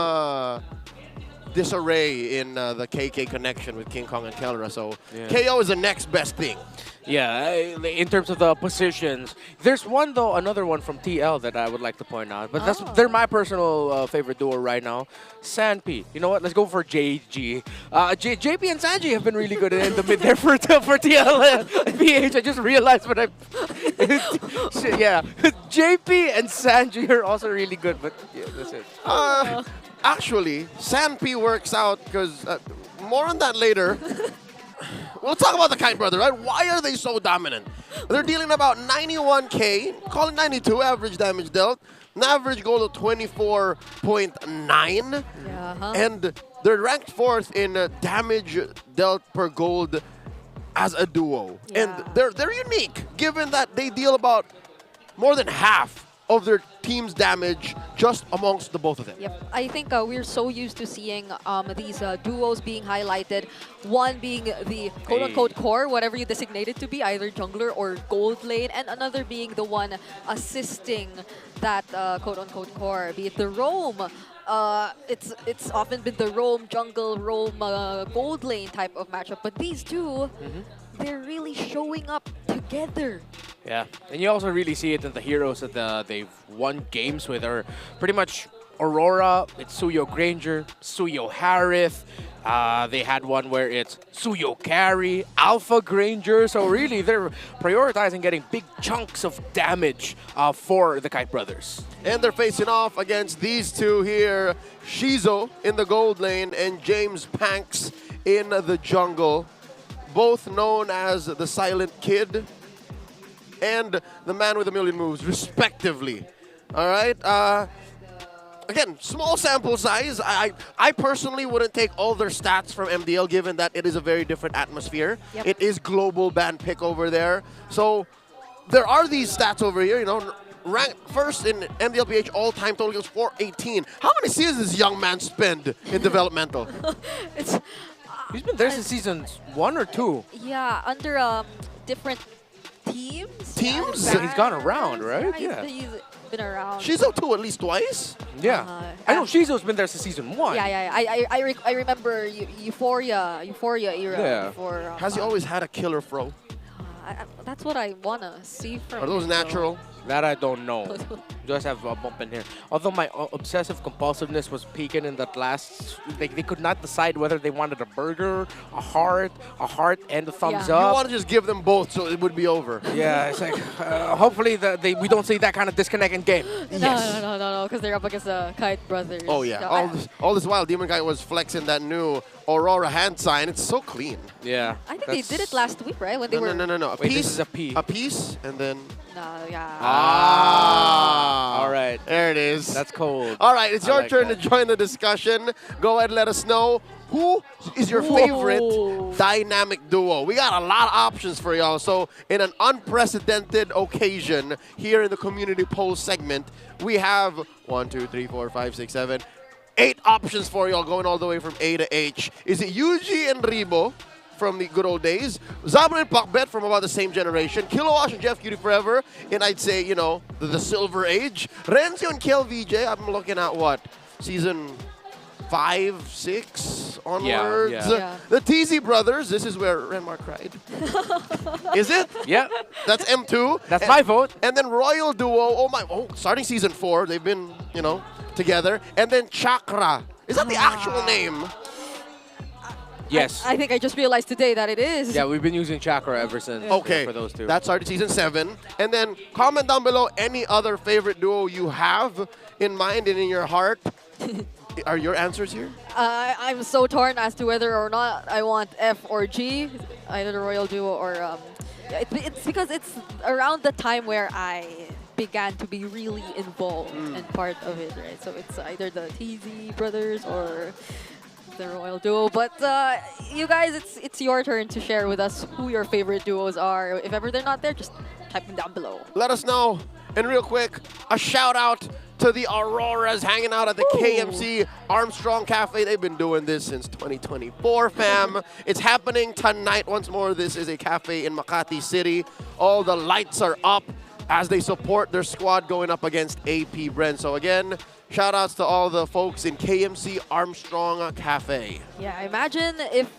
disarray in the KK connection with King Kong and Kelra, so KO is the next best thing. Yeah, in terms of the positions, there's one though, another one from TL that I would like to point out, but they're my personal favorite duo right now. Sanpi. You know what? Let's go for JG. JP and Sanji have been really good in the mid there for TL PH. I just realized what I. Yeah, JP and Sanji are also really good, but yeah, that's it. Actually, Sanpi works out because more on that later. We'll talk about the Kite brother, right? Why are they so dominant? They're dealing about 91k, call it 92 average damage dealt, an average goal of 24.9, and they're ranked 4th in damage dealt per gold as a duo. And they're unique, given that they deal about more than half of their team's damage just amongst the both of them. Yep, I think we're so used to seeing these duos being highlighted. One being the quote-unquote core, whatever you designate it to be, either jungler or gold lane, and another being the one assisting that quote-unquote core, be it the roam. It's often been the roam jungle, roam gold lane type of matchup, but these two, they're really showing up together. Yeah, and you also really see it in the heroes that they've won games with are pretty much Aurora, it's Suyo Granger, Suyo Harith. They had one where it's Suyo Carry, Alpha Granger. So really, they're prioritizing getting big chunks of damage for the Kite brothers. And they're facing off against these two here, Shizo in the gold lane and James Panks in the jungle. Both known as the Silent Kid and the Man with a Million Moves, respectively. All right? Again, small sample size. I personally wouldn't take all their stats from MDL, given that it is a very different atmosphere. It is global ban pick over there. So there are these stats over here, you know, ranked first in MDLPH all-time total kills 418. How many seasons does this young man spend in developmental? He's been there since season 1 or 2. Yeah, under different teams. Teams? Yeah, He's gone around, right? Yeah. He's been around. Shizo too, at least twice. Yeah. I know Shizo's been there since season 1. Yeah. I remember Euphoria era. Yeah. Before, Has he always had a killer throw? that's what I wanna see from. Are those him, natural? That I don't know. Just have a bump in here. Although my obsessive compulsiveness was peaking in that last... They could not decide whether they wanted a burger, a heart, and a thumbs up. You want to just give them both so it would be over. Yeah, it's like, hopefully we don't see that kind of disconnect in game. No, because they're up against the Kite Brothers. Oh, yeah. So All this while, Demon Guy was flexing that new Aurora hand sign. It's so clean. Yeah. I think they did it last week, right? When they were. No. Wait, this is a P. A piece, and then... yeah. All right. There it is. That's cold. All right, it's your like turn that. to join the discussion. Go ahead and let us know who is your favorite dynamic duo. We got a lot of options for y'all. So in an unprecedented occasion here in the community poll segment, we have 1, 2, 3, 4, 5, 6, 7, 8 options for y'all going all the way from A to H. Is it Yuji and Ribo from the good old days? Zabra and Pakbet from about the same generation. Kilowash and Jeff Cutie Forever in, I'd say, you know, the silver age. Renzo and Kel VJ, I'm looking at what? Season 5, 6 onwards. Yeah. The TZ Brothers, this is where Renmar cried. Is it? Yeah. That's M2. That's my vote. And then Royal Duo, starting season 4, they've been, you know, together. And then Chakra. Is that the actual name? Yes. I think I just realized today that it is. Yeah, we've been using Chakra ever since. Okay, For those two. that started season 7. And then comment down below any other favorite duo you have in mind and in your heart. Are your answers here? I'm so torn as to whether or not I want F or G, either the Royal Duo or... it's because it's around the time where I began to be really involved and part of it, right? So it's either the TZ Brothers or the Royal Duo. But you guys, it's your turn to share with us who your favorite duos are. If ever they're not there, just type them down below. Let us know. And real quick, a shout out to the Auroras hanging out at the KMC Armstrong Cafe. They've been doing this since 2024, fam. It's happening tonight once more. This is a cafe in Makati City. All the lights are up as they support their squad going up against AP.Bren. So again, shout outs to all the folks in KMC Armstrong Cafe. Yeah, imagine if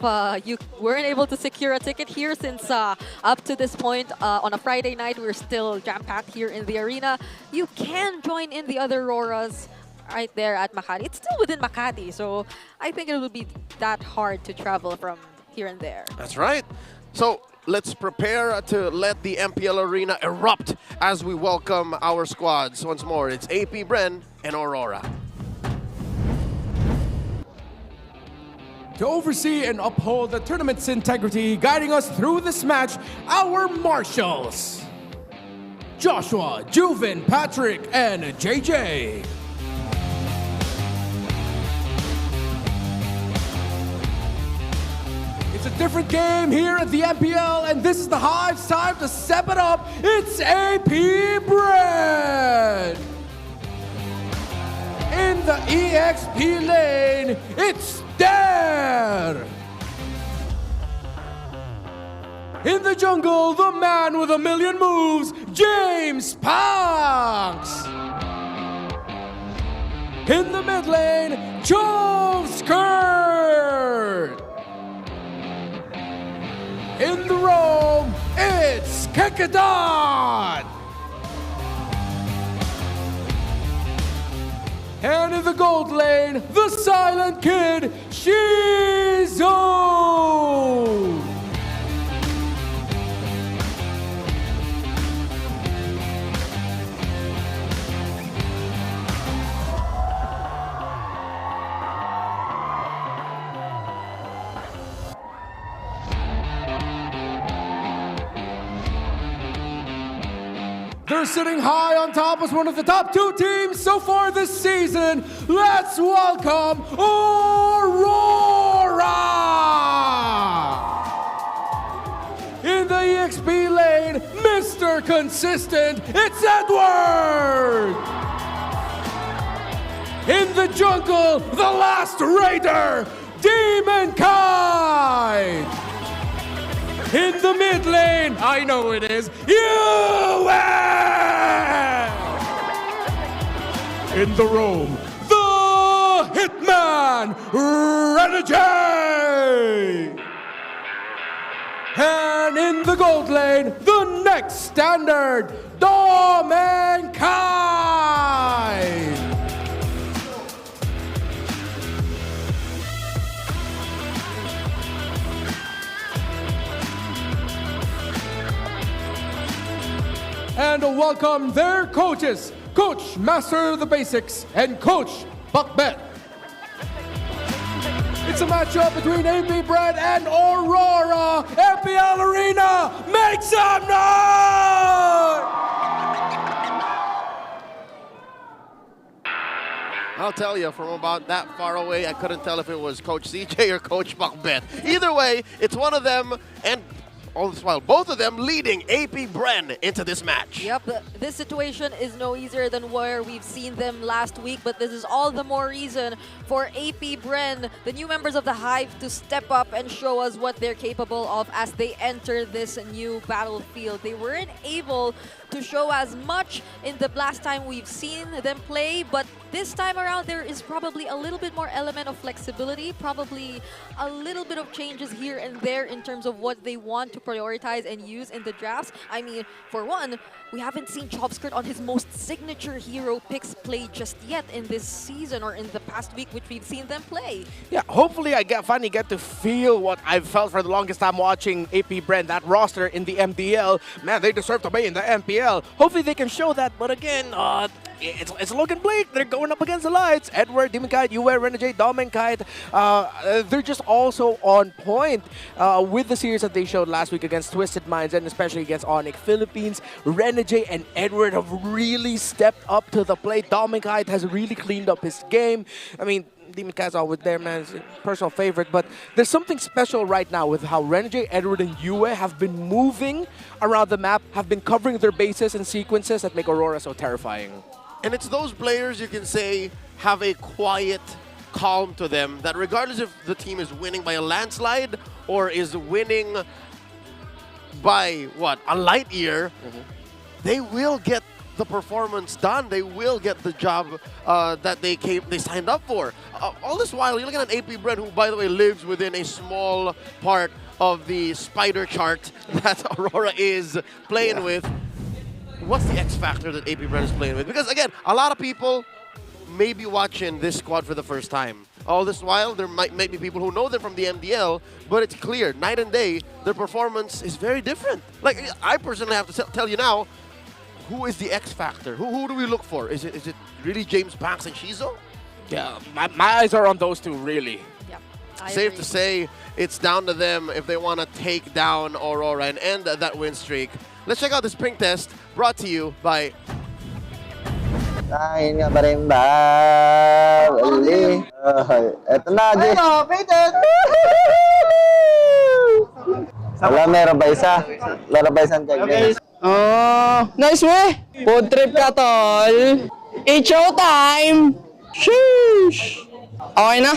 you weren't able to secure a ticket here, since up to this point on a Friday night we're still jam-packed here in the arena. You can join in the other RORAs right there at Makati. It's still within Makati, so I think it will be that hard to travel from here and there. That's right. So let's prepare to let the MPL Arena erupt as we welcome our squads. Once more, it's AP.Bren and Aurora. To oversee and uphold the tournament's integrity, guiding us through this match, our marshals, Joshua, Juven, Patrick, and JJ. It's a different game here at the MPL, and this is the Hive's time to step it up. It's AP.Bren. In the EXP lane, it's there. In the jungle, the man with a million moves, James Punks. In the mid lane, Joe Skirt. In the roam, it's Kekadon. And in the gold lane, the silent kid, Shizo. They're sitting high on top as one of the top 2 teams so far this season. Let's welcome Aurora! In the EXP lane, Mr. Consistent, it's Edward! In the jungle, the last raider, Demon Kite! In the mid lane, I know who it is, US! In the roam, the Hitman, Renegade! And in the gold lane, the next standard, Domankind! And welcome their coaches, Coach Master the Basics and Coach Buckbet. It's a matchup between AP.Bren and Aurora. MPL Arena, make some noise! I'll tell you, from about that far away, I couldn't tell if it was Coach CJ or Coach Buckbet. Either way, it's one of them, and all this while, both of them leading AP.Bren into this match. Yep, this situation is no easier than where we've seen them last week, but this is all the more reason for AP.Bren, the new members of the Hive, to step up and show us what they're capable of as they enter this new battlefield. They weren't able to show as much in the last time we've seen them play, but this time around there is probably a little bit more element of flexibility, probably a little bit of changes here and there in terms of what they want to prioritize and use in the drafts. I mean, for one, we haven't seen Chopskirt on his most signature hero picks play just yet in this season or in the past week, which we've seen them play. Yeah, hopefully I finally get to feel what I've felt for the longest time watching AP.Bren, that roster in the MDL. Man, they deserve to be in the MPL. Hopefully they can show that, but again, it's looking bleak. They're going up against the lights. Edward, Demonkite, Yue, Renegade, Domankite. They're just also on point with the series that they showed last week against Twisted Minds and especially against Onic Philippines. Renegade and Edward have really stepped up to the plate. Domankite has really cleaned up his game. I mean, Demonkite's always there, man. It's a personal favorite, but there's something special right now with how Renegade, Edward, and Yue have been moving around the map, have been covering their bases and sequences that make Aurora so terrifying. And it's those players you can say have a quiet calm to them that regardless if the team is winning by a landslide or is winning by, what, a light year, they will get the performance done. They will get the job that they signed up for. All this while, you're looking at AP.Bren, who, by the way, lives within a small part of the spider chart that Aurora is playing with. What's the X factor that AP.Bren is playing with? Because, again, a lot of people may be watching this squad for the first time. All this while, there might be people who know them from the MDL, but it's clear, night and day, their performance is very different. Like, I personally have to tell you now, who is the X factor? Who do we look for? Is it really James Banks and Shizo? Yeah, my eyes are on those two, really. Yep, Safe to say, it's down to them if they want to take down Aurora and end that win streak. Let's check out this pink test brought to you by... Kain nga ba rin ba? Uli. Eto na, Jess. Ayun, Peter! Wala, meron ba isa? Meron ba isang check? Okay. Nice way! Food trip ka, tol. It's showtime! Sheesh! Okay na?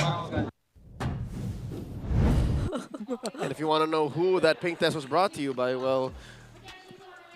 And if you want to know who that pink test was brought to you by, well,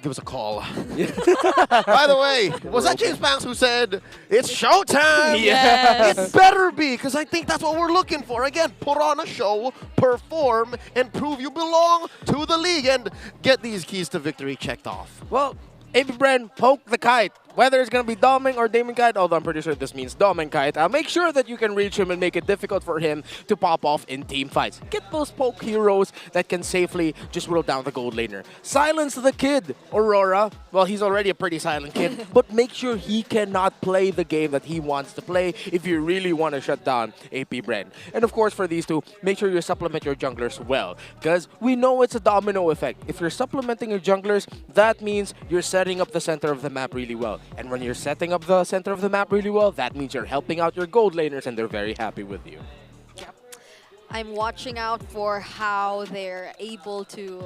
give us a call. By the way, was that James Banks who said, it's showtime? Yes. It better be, because I think that's what we're looking for. Again, put on a show, perform, and prove you belong to the league and get these keys to victory checked off. Well, AP.Bren, poke the kite. Whether it's going to be Doming or Damonkite, although I'm pretty sure this means Domankite, make sure that you can reach him and make it difficult for him to pop off in team fights. Get those poke heroes that can safely just roll down the gold laner. Silence the kid, Aurora. Well, he's already a pretty silent kid, but make sure he cannot play the game that he wants to play if you really want to shut down AP.Bren. And of course, for these two, make sure you supplement your junglers well, because we know it's a domino effect. If you're supplementing your junglers, that means you're setting up the center of the map really well. And when you're setting up the center of the map really well, that means you're helping out your gold laners and they're very happy with you. Yep. I'm watching out for how they're able to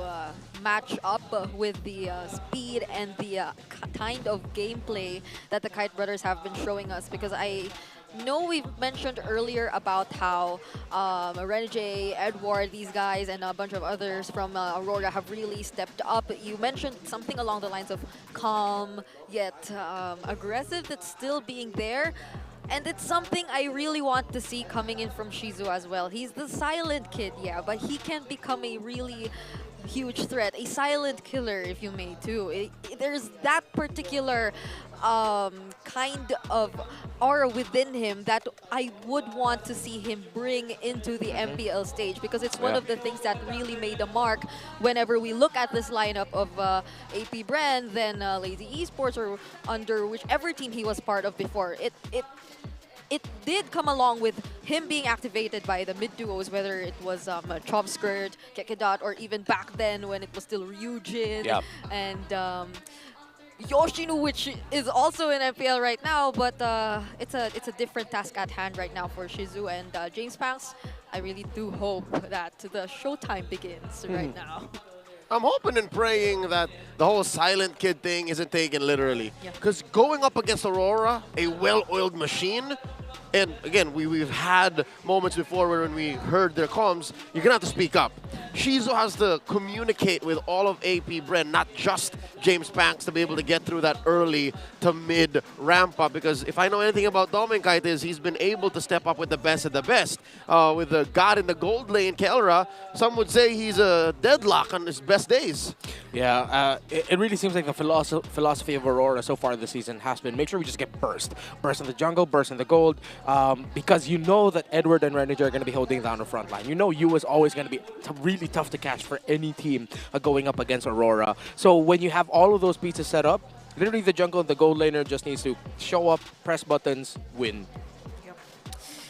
match up with the speed and the kind of gameplay that the Kite Brothers have been showing us, because I know we've mentioned earlier about how Renegade, Edward, these guys, and a bunch of others from Aurora have really stepped up. You mentioned something along the lines of calm yet aggressive that's still being there. And it's something I really want to see coming in from Shizu as well. He's the silent kid, yeah, but he can become a really huge threat, a silent killer, if you may, too. There's that particular kind of aura within him that I would want to see him bring into the MPL stage, because it's one of the things that really made a mark whenever we look at this lineup of AP.Bren, then Lazy Esports, or under whichever team he was part of before. It did come along with him being activated by the mid-duos, whether it was Chomskirt, Kekedot, or even back then when it was still Ryujin and Yoshinu, which is also in MPL right now, but it's a different task at hand right now for Shizu and James Panks. I really do hope that the showtime begins right now. I'm hoping and praying that the whole silent kid thing isn't taken literally. Because going up against Aurora, a well-oiled machine, and again, we've had moments before where when we heard their comms, you're going to have to speak up. Shizu has to communicate with all of AP.Bren, not just James Panks, to be able to get through that early to mid ramp up. Because if I know anything about Dominkite, is he's been able to step up with the best of the best. With the god in the gold lane, Kelra, some would say he's a deadlock on his best days. Yeah, it really seems like the philosophy of Aurora so far this season has been make sure we just get burst. Burst in the jungle, burst in the gold, because you know that Edward and Renegade are going to be holding down the front line. You know you is always going to be really tough to catch for any team going up against Aurora. So when you have all of those pieces set up, literally the jungle and the gold laner just needs to show up, press buttons, win.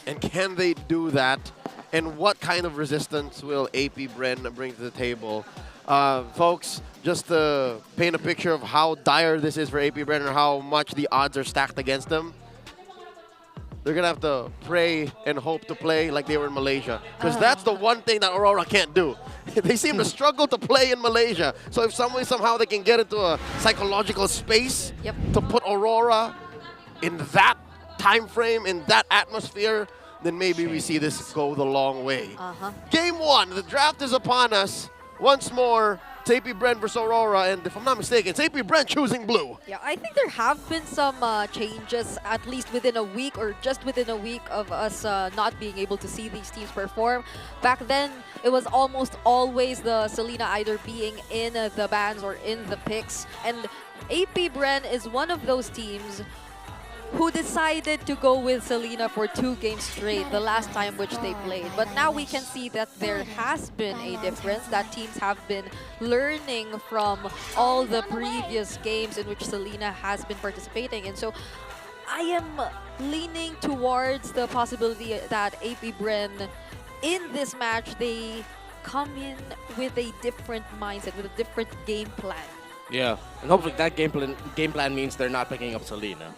And can they do that? And what kind of resistance will AP.Bren bring to the table? Folks, just to paint a picture of how dire this is for AP.Bren and how much the odds are stacked against them, they're going to have to pray and hope to play like they were in Malaysia. Because that's the one thing that Aurora can't do. They seem to struggle to play in Malaysia. So if some way, somehow they can get into a psychological space to put Aurora in that time frame, in that atmosphere, then maybe we see this go the long way. Game one, the draft is upon us. Once more, it's AP.Bren versus Aurora, and if I'm not mistaken, it's AP.Bren choosing blue. Yeah, I think there have been some changes, at least within a week or just within a week of us not being able to see these teams perform. Back then, it was almost always the Selena either being in the bans or in the picks, and AP.Bren is one of those teams who decided to go with Selena for 2 games straight, the last time which they played. But now we can see that there has been a difference, that teams have been learning from all the previous games in which Selena has been participating. And so I am leaning towards the possibility that AP.Bren, in this match, they come in with a different mindset, with a different game plan. Yeah, and hopefully that game plan means they're not picking up Selena.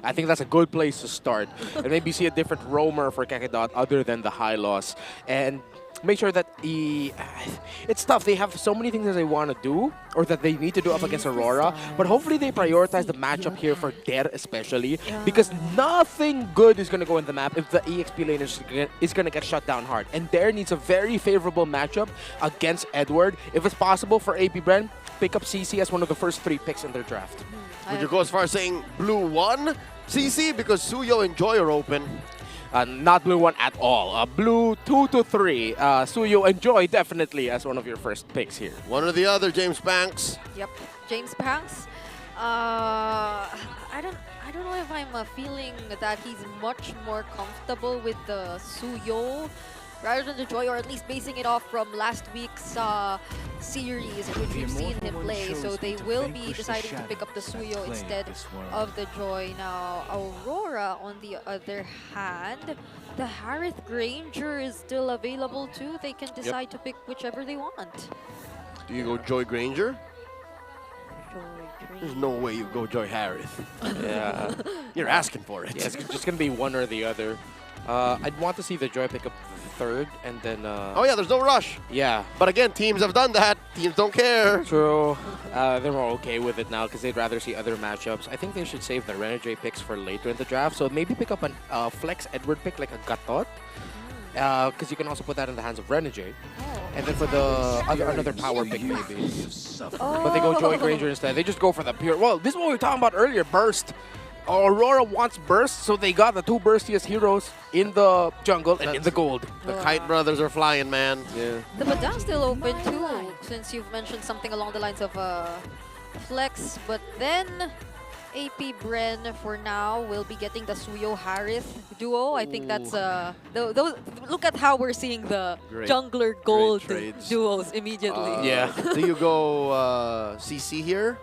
I think that's a good place to start. And maybe see a different roamer for Kekedot other than the high loss. And make sure that it's tough. They have so many things that they want to do or that they need to do up against Aurora. But hopefully they prioritize the matchup here for Der especially. Because nothing good is going to go in the map if the EXP lane is going to get shut down hard. And Der needs a very favorable matchup against Edward. If it's possible for AP.Bren, pick up CC as one of the first 3 picks in their draft. Would you go as far as saying blue 1 CC because Suyo and Joy are open? Not blue 1 at all. Blue 2 to 3. Suyo and Joy definitely as one of your first picks here. One or the other, James Panks. Yep, James Panks. I don't know if I'm feeling that he's much more comfortable with the Suyo rather than the Joy, or at least basing it off from last week's series in which we've seen him play. So they will be deciding to pick up the Suyo instead of the Joy. Now, Aurora, on the other hand, the Harith Granger is still available too. They can decide to pick whichever they want. Do you go Joy Granger? There's no way you go Joy Harith. Yeah. You're asking for it. Yeah, it's just going to be one or the other. I'd want to see the Joy pick up the third, and then... oh yeah, there's no rush. Yeah. But again, teams have done that. Teams don't care. True. They're more okay with it now because they'd rather see other matchups. I think they should save the Renegade picks for later in the draft. So maybe pick up a Flex Edward pick like a Gatot. Because you can also put that in the hands of Renegade. And then for the another power pick maybe. But they go Joy Granger instead. They just go for the pure... Well, this is what we were talking about earlier, Burst. Aurora wants Burst, so they got the two burstiest heroes in the jungle and in the gold. The Kite Brothers are flying, man. Yeah. The Badang's still open too, since you've mentioned something along the lines of Flex, but then AP.Bren for now will be getting the Suyo Harith duo. I think that's look at how we're seeing the jungler gold duos immediately. Yeah. Do you go CC here?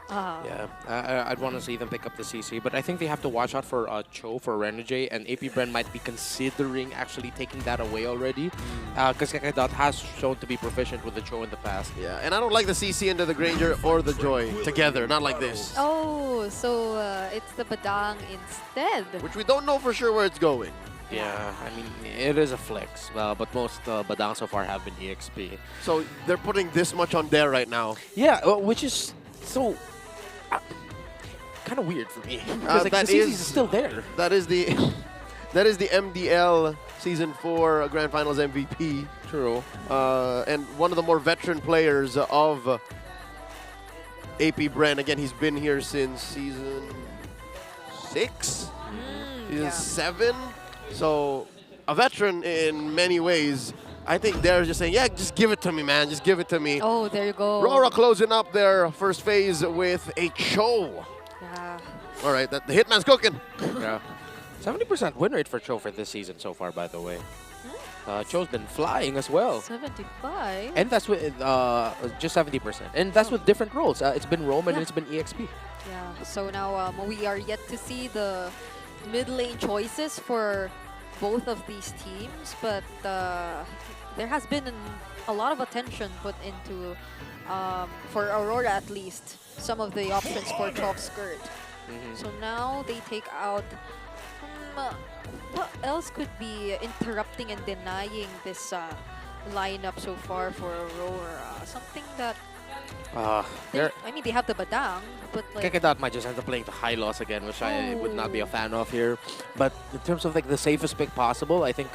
Yeah, I'd want to see them pick up the CC, but I think they have to watch out for Cho for Renegade, and AP.Bren might be considering actually taking that away already, because Kakadot has shown to be proficient with the Cho in the past. Yeah, and I don't like the CC into the Granger or the Joy together, not like this. Oh, so it's the Badang instead. Which we don't know for sure where it's going. Yeah, I mean, it is a flex, but most Badang so far have been EXP. So they're putting this much on there right now. Yeah, which is so... kind of weird for me. Like, that the CC is still there. That is the MDL Season 4 Grand Finals MVP. True. And one of the more veteran players of AP.Bren. Again, he's been here since Season 6? Season 7? So, a veteran in many ways. I think they're just saying, yeah, just give it to me, man. Just give it to me. Oh, there you go. RORA closing up their first phase with a Cho. Yeah. All right, the Hitman's cooking. Yeah. 70% win rate for Cho for this season so far, by the way. Cho's been flying as well. 75? And that's with just 70%. And that's with different roles. It's been Roam and it's been EXP. Yeah, so now we are yet to see the mid lane choices for both of these teams, but there has been a lot of attention put into, for Aurora at least, some of the options for 12 Skirt. So now they take out, what else could be interrupting and denying this lineup so far for Aurora? Something that, I mean, they have the Badang, but like... Kakadot might just end up playing the high loss again, which I would not be a fan of here. But in terms of like the safest pick possible, I think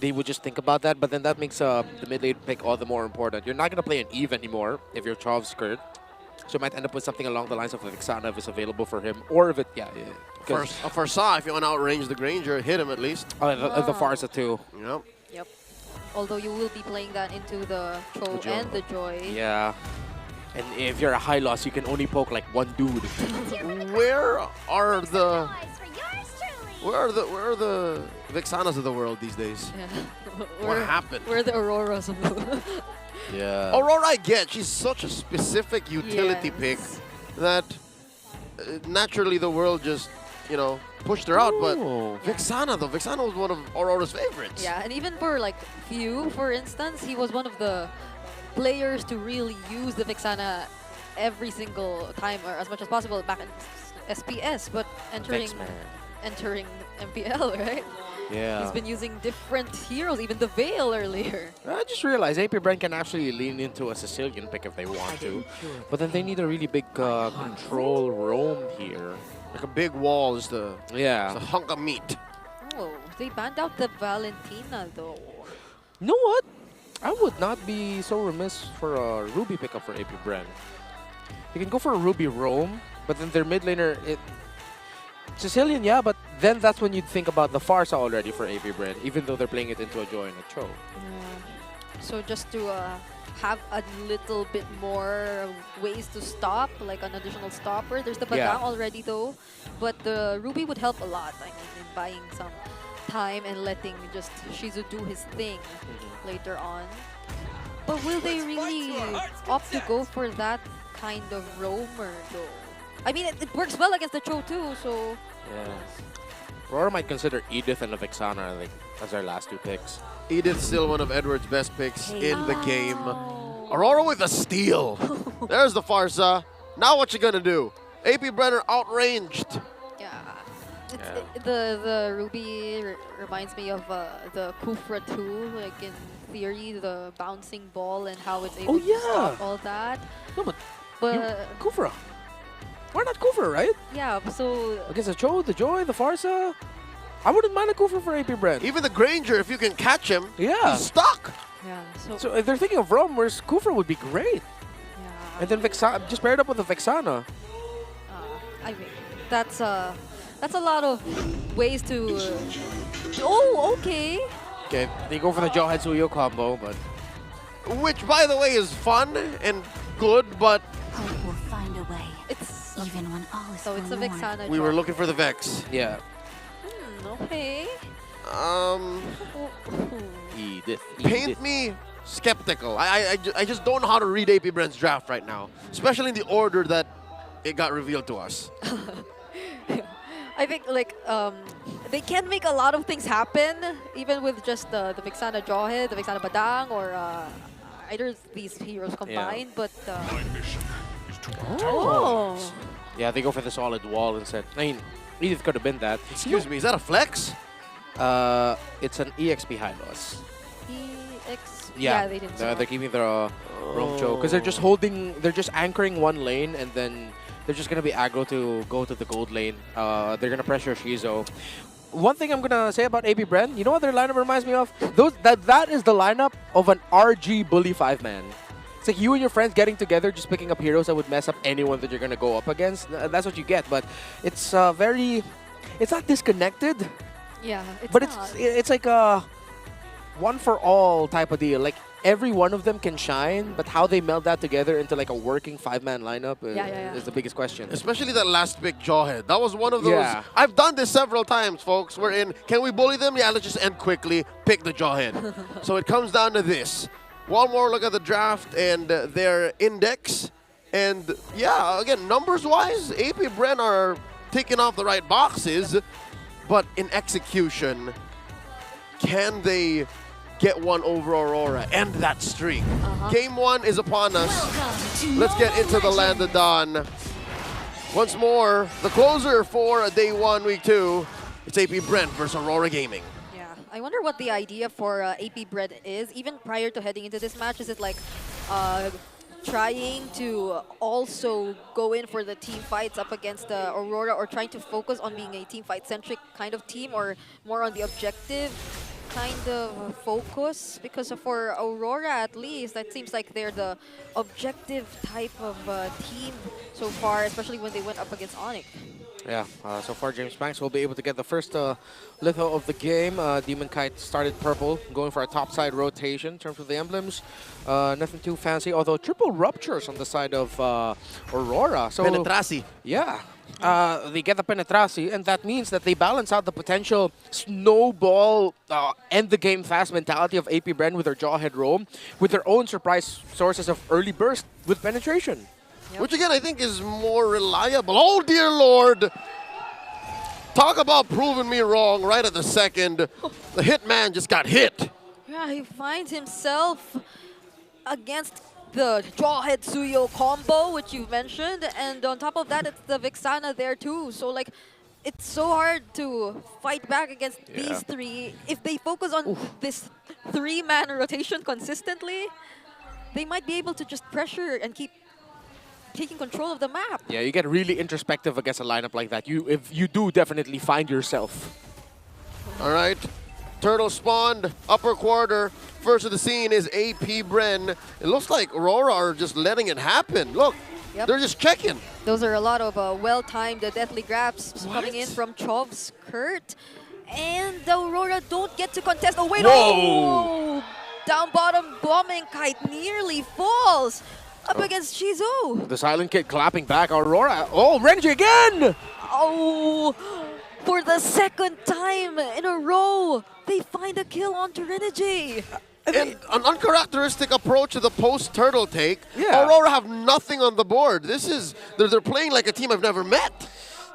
they would just think about that, but then that makes the mid lane pick all the more important. You're not going to play an Eve anymore if you're 12 Skirt. So you might end up with something along the lines of Vixana if it's available for him, or if it, For Sa, if you want to outrange the Granger, hit him at least. The Farsa too. Yep. Yep. Although you will be playing that into the Cho and the Joy. Yeah. And if you're a high loss, you can only poke like one dude. Where are the Vixanas of the world these days? Yeah. What happened? We're the Auroras of the world. Yeah. Aurora, I get. She's such a specific utility pick that naturally the world just, pushed her out. But Vixana, though, Vixana was one of Aurora's favorites. Yeah, and even for like Few, for instance, he was one of the players to really use the Vixana every single time or as much as possible back in SPS, but entering MPL, right? Yeah. He's been using different heroes, even the Veil earlier. I just realized AP.Bren can actually lean into a Sicilian pick if they want to. But then they need a really big control roam here. Like a big wall is the hunk of meat. Oh, they banned out the Valentina though. You know what? I would not be so remiss for a Ruby pickup for AP.Bren. You can go for a Ruby roam, but then their mid laner, Sicilian, yeah, but then that's when you'd think about the Farsa already for AP.Bren, even though they're playing it into a Joy and a Cho. Yeah. So just to have a little bit more ways to stop, like an additional stopper. There's the Badang already though, but the Ruby would help a lot. I mean, in buying some time and letting just Shizu do his thing later on. But will they really opt to go for that kind of roamer though? I mean, it works well against the Cho too, so... Yeah. Aurora might consider Edith and a Vixana as their last two picks. Edith's still one of Edward's best picks in the game. Aurora with a steal. There's the Farsa. Now what you gonna do? AP.Bren are outranged. Yeah. The Ruby reminds me of the Kufra 2, like in theory, the bouncing ball and how it's able to stop all that. No, but Kufra. Why not Kufra, right? Yeah, so... Against the Cho, the Joy, the Farsa. I wouldn't mind a Kufra for AP.Bren. Even the Granger, if you can catch him, yeah, he's stuck. Yeah. So if they're thinking of Rom, whereas Kufra would be great. Yeah. And then just pair it up with the Vexana. I mean, that's a lot of ways to... oh, okay. Okay, they go for the Jawhead Suyo combo, but... Which, by the way, is fun and good, but... Hope will find a way. It's... even when all is So it's a Vexana. We were looking for the Vex. Yeah. Okay. Paint me skeptical. I just don't know how to read AP.Bren's draft right now, especially in the order that it got revealed to us. I think like they can make a lot of things happen, even with just the Vexana Jawhead, the Vexana Badang, or either of these heroes combined. But yeah, they go for the solid wall instead. I mean, Edith could have been that. Excuse me, is that a flex? It's an EX behind us. EX? Yeah, they didn't. they're keeping the Romcho because they're just they're just anchoring one lane, and then they're just gonna be aggro to go to the gold lane. They're gonna pressure Shizo. One thing I'm gonna say about AP.Bren, you know what their lineup reminds me of? That is the lineup of an RG bully 5-man. It's like you and your friends getting together, just picking up heroes that would mess up anyone that you're gonna go up against. That's what you get, but it's it's not disconnected. Yeah, But it's like a one for all type of deal. Like every one of them can shine, but how they meld that together into like a working 5-man lineup is the biggest question. Especially that last pick, Jawhead. That was one of those. Yeah. I've done this several times, folks. We're in. Can we bully them? Yeah, let's just end quickly. Pick the Jawhead. So it comes down to this. One more look at the draft and their index. And yeah, again, numbers-wise, AP.Bren are ticking off the right boxes. But in execution, can they get one over Aurora, end that streak? Game 1 is upon us. Let's get into the Land of Dawn. Once more, the closer for day 1, week 2. It's AP.Bren versus Aurora Gaming. Yeah, I wonder what the idea for AP.Bren is, even prior to heading into this match. Is it like trying to also go in for the team fights up against Aurora, or trying to focus on being a team fight-centric kind of team, or more on the objective kind of focus? Because for Aurora, at least, that seems like they're the objective type of team so far, especially when they went up against Onic. Yeah, so far James Banks will be able to get the first litho of the game. Demon Kite started purple, going for a topside rotation in terms of the emblems. Nothing too fancy, although triple ruptures on the side of Aurora. So Penetrasi. Yeah, they get the Penetrasi, and that means that they balance out the potential snowball, end the game fast mentality of AP.Bren with their Jawhead roam, with their own surprise sources of early burst with penetration. Yep. Which again, I think is more reliable. Oh dear Lord! Talk about proving me wrong right at the second. The Hitman just got hit. Yeah, he finds himself against the Jawhead Suyo combo, which you've mentioned, and on top of that, it's the Vexana there too. So like, it's so hard to fight back against these three. If they focus on this 3-man rotation consistently, they might be able to just pressure and keep taking control of the map. Yeah, you get really introspective against a lineup like that. If you do definitely find yourself. All right, turtle spawned, upper quarter. First of the scene is AP.Bren. It looks like Aurora are just letting it happen. Look, they're just checking. Those are a lot of well-timed deathly grabs coming in from Chov's Kurt. And the Aurora don't get to contest. Oh, wait, oh! Down bottom bombing kite nearly falls. Up against Shizu. The Silent Kid clapping back. Aurora. Oh, Renji again! Oh, for the second time in a row, they find a kill on Renji. And an uncharacteristic approach to the post-turtle take. Yeah. Aurora have nothing on the board. They're playing like a team I've never met.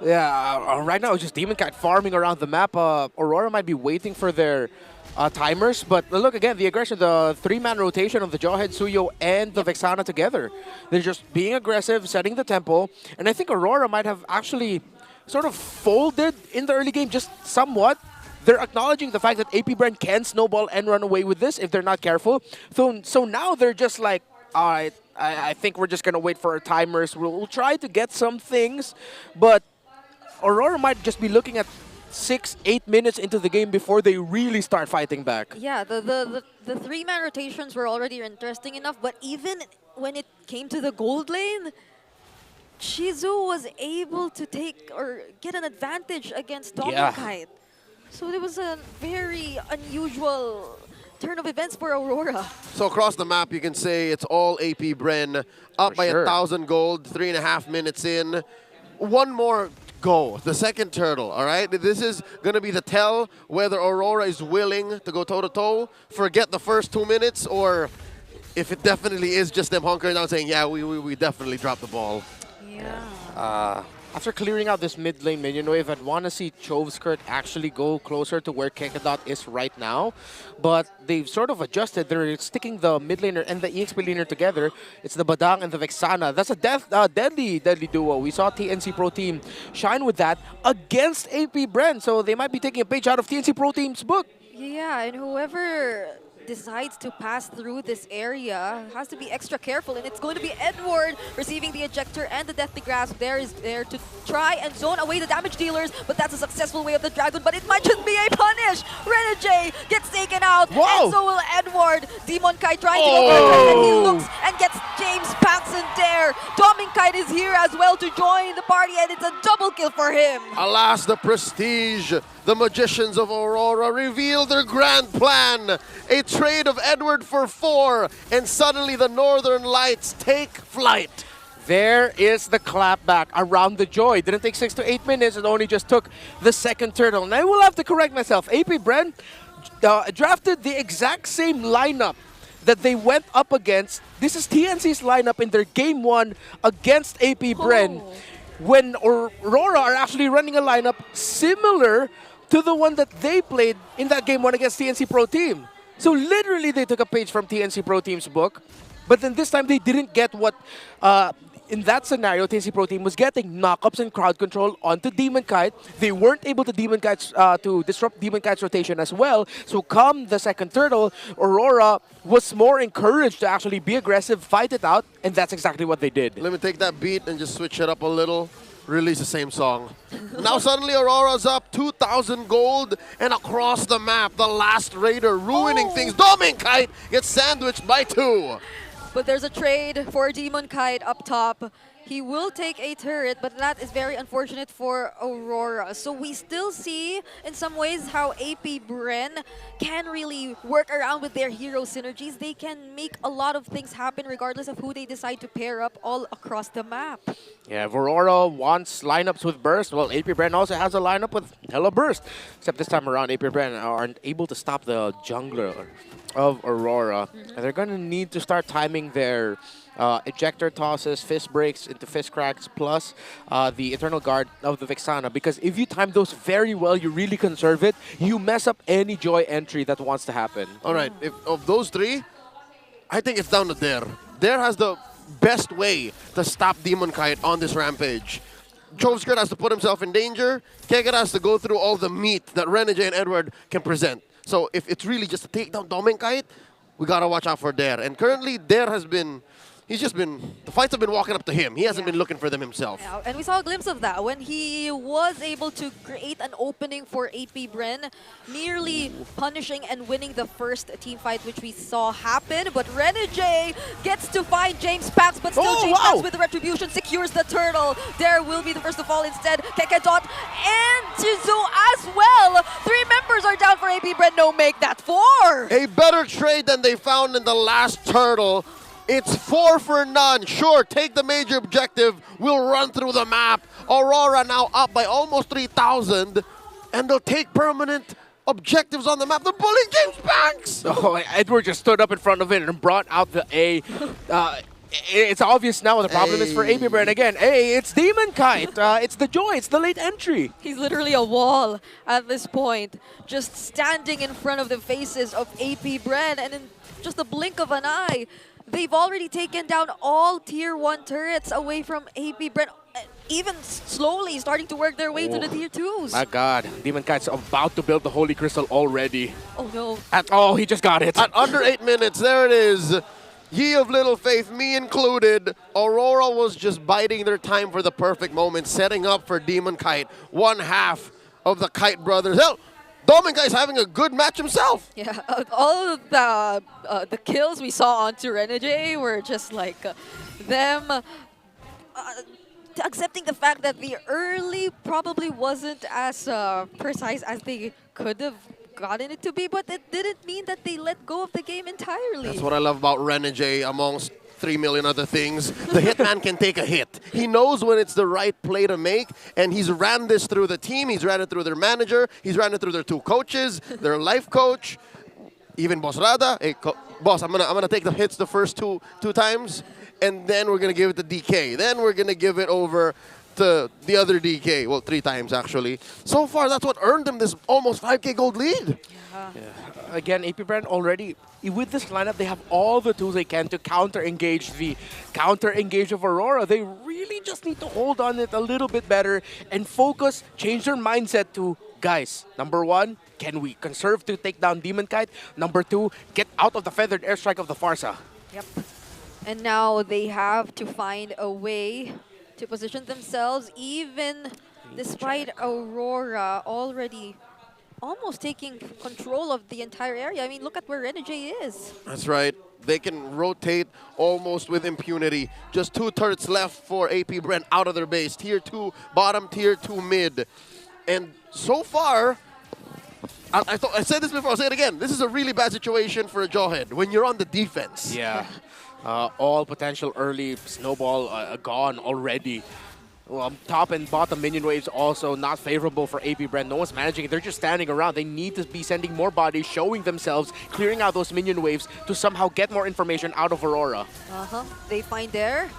Yeah, right now it's just Demon Kite farming around the map. Aurora might be waiting for their timers, but look again, the aggression, the 3-man rotation of the Jawhead, Suyo, and the Vexana together. They're just being aggressive, setting the tempo, and I think Aurora might have actually sort of folded in the early game, just somewhat. They're acknowledging the fact that AP.Bren can snowball and run away with this if they're not careful. So now they're just like, all right, I think we're just going to wait for our timers. We'll try to get some things, but Aurora might just be looking at 6-8 minutes into the game before they really start fighting back. Yeah, the three-man rotations were already interesting enough, but even when it came to the gold lane, Shizu was able to take or get an advantage against Dominkite. So it was a very unusual turn of events for Aurora. So across the map, you can say it's all AP.Bren, up by 1,000 gold, 3.5 minutes in. One more go, the second turtle, all right? This is going to be the tell whether Aurora is willing to go toe-to-toe, forget the first 2 minutes, or if it definitely is just them hunkering down saying, yeah, we definitely dropped the ball. Yeah. After clearing out this mid lane minion wave, I'd want to see Chovskirt actually go closer to where Kekadot is right now. But they've sort of adjusted. They're sticking the mid laner and the EXP laner together. It's the Badang and the Vexana. That's a deadly duo. We saw TNC Pro Team shine with that against AP.Bren. So they might be taking a page out of TNC Pro Team's book. Yeah, and whoever decides to pass through this area has to be extra careful, and it's going to be Edward receiving the ejector and the Deathly Grasp. There is there to try and zone away the damage dealers, but that's a successful way of the Dragon, but it might just be a punish. Renegade gets taken out, and so will Edward. Demonkite trying to overturn, and he looks and gets James Paxson there. Dominkite is here as well to join the party, and it's a double kill for him. Alas, the Prestige, the Magicians of Aurora reveal their grand plan. A trade of Edward for 4, and suddenly the Northern Lights take flight. There is the clapback around the joy. Didn't take 6 to 8 minutes. It only just took the second turtle. And I will have to correct myself. AP.Bren drafted the exact same lineup that they went up against. This is TNC's lineup in their game 1 against AP.Bren. When Aurora are actually running a lineup similar to the one that they played in that game 1 against TNC Pro Team. So literally they took a page from TNC Pro Team's book, but then this time they didn't get what, in that scenario, TNC Pro Team was getting knockups and crowd control onto Demonkite. They weren't able to disrupt Demonkite's rotation as well. So come the second turtle, Aurora was more encouraged to actually be aggressive, fight it out, and that's exactly what they did. Let me take that beat and just switch it up a little. Release the same song. Now suddenly Aurora's up 2,000 gold, and across the map, the last raider ruining things. Dominkite gets sandwiched by 2. But there's a trade for Demonkite up top. He will take a turret, but that is very unfortunate for Aurora. So we still see, in some ways, how AP.Bren can really work around with their hero synergies. They can make a lot of things happen regardless of who they decide to pair up all across the map. Yeah, if Aurora wants lineups with Burst, well, AP.Bren also has a lineup with Hella Burst. Except this time around, AP.Bren aren't able to stop the jungler of Aurora. And they're going to need to start timing their ejector tosses, fist breaks into fist cracks, plus the Eternal Guard of the Vexana. Because if you time those very well, you really conserve it, you mess up any joy entry that wants to happen. All right, if of those 3, I think it's down to Dare. Dare has the best way to stop Demonkite on this rampage. Chovskirt has to put himself in danger. Kekad has to go through all the meat that Renegade and Edward can present. So if it's really just to take down Dominkite, we gotta watch out for Dare. And currently, Dare has been... the fights have been walking up to him. He hasn't been looking for them himself. Yeah, and we saw a glimpse of that when he was able to create an opening for AP.Bren, nearly punishing and winning the first team fight, which we saw happen. But Renegade gets to find James Pax, but still James Pax with the retribution secures the turtle. There will be the first to fall instead. Kekadot and Shizu as well. 3 members are down for AP.Bren. No, make that 4. A better trade than they found in the last turtle. It's 4 for none. Sure, take the major objective. We'll run through the map. Aurora now up by almost 3,000. And they'll take permanent objectives on the map. They're bullying James Banks! Oh, Edward just stood up in front of it and brought out the A. It's obvious now what the problem is for AP.Bren. Again, it's Demonkite. It's the joy. It's the late entry. He's literally a wall at this point. Just standing in front of the faces of AP.Bren. And in just a blink of an eye, they've already taken down all Tier 1 turrets away from AP.Bren. even slowly starting to work their way to the tier 2s. My God, Demon Kite's about to build the Holy Crystal already. Oh no. Oh, he just got it. At under 8 minutes, there it is. Ye of little faith, me included. Aurora was just biding their time for the perfect moment, setting up for Demon Kite. One half of the Kite brothers. Hell, Demon Kite's having a good match himself. Yeah, all of the kills we saw onto Renegade were just like them accepting the fact that the early probably wasn't as precise as they could have gotten it to be, but it didn't mean that they let go of the game entirely. That's what I love about Renegade amongst 3 million other things. The hitman can take a hit. He knows when it's the right play to make, and he's ran this through the team. He's ran it through their manager. He's ran it through their 2 coaches, their life coach, even Boss Rada. Hey, boss, I'm gonna take the hits the first two times, and then we're gonna give it to DK. Then we're gonna give it over to the other DK. Well, 3 times actually. So far, that's what earned them this almost 5K gold lead. Yeah. Again, AP.Bren already, with this lineup, they have all the tools they can to counter-engage of Aurora. They really just need to hold on it a little bit better and focus, change their mindset to, guys, number 1, can we conserve to take down Demon Kite? Number 2, get out of the feathered airstrike of the Farsa. Yep. And now they have to find a way to position themselves, even despite Aurora already almost taking control of the entire area. I mean, look at where Renegade is. That's right. They can rotate almost with impunity. Just 2 turrets left for AP.Bren out of their base. Tier 2 bottom, tier 2 mid. And so far, I said this before, I'll say it again. This is a really bad situation for a Jawhead when you're on the defense. Yeah. All potential early snowball gone already. Well, top and bottom minion waves also not favorable for AP.Bren. No one's managing it. They're just standing around. They need to be sending more bodies, showing themselves, clearing out those minion waves to somehow get more information out of Aurora. They find Dare.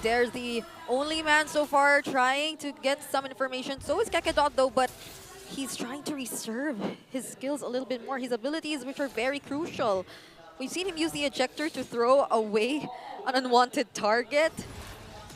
Dare's the only man so far trying to get some information. So is Kakadot though, but he's trying to reserve his skills a little bit more. His abilities, which are very crucial. We've seen him use the ejector to throw away an unwanted target.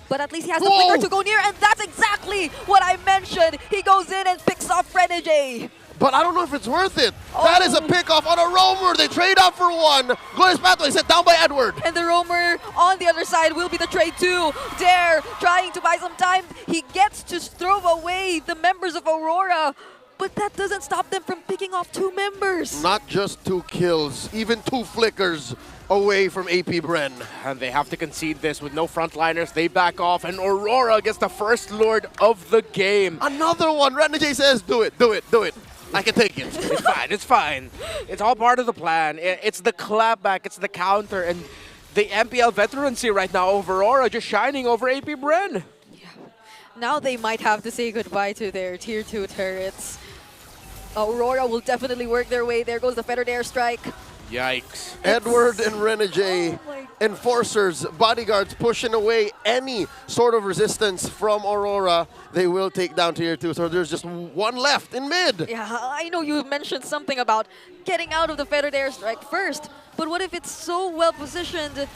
But at least he has the flicker to go near, and that's exactly what I mentioned. He goes in and picks off Renegade. But I don't know if it's worth it. That is a pickoff on a roamer. They trade up for 1. Glorious Pathway set down by Edward. And the roamer on the other side will be the trade too. Dare trying to buy some time. He gets to throw away the members of Aurora. But that doesn't stop them from picking off 2 members. Not just 2 kills, even 2 flickers away from AP.Bren. And they have to concede this with no frontliners. They back off, and Aurora gets the first Lord of the game. Another one. Renegade says, do it, do it, do it. I can take it. It's fine, it's fine. It's all part of the plan. It's the clapback, it's the counter, and the MPL veterancy right now of Aurora just shining over AP.Bren. Yeah. Now they might have to say goodbye to their tier 2 turrets. Aurora will definitely work their way. There goes the feathered airstrike. Yikes. Edward and Renegade, enforcers, bodyguards pushing away any sort of resistance from Aurora. They will take down tier 2, so there's just 1 left in mid. Yeah, I know you mentioned something about getting out of the feathered airstrike first, but what if it's so well positioned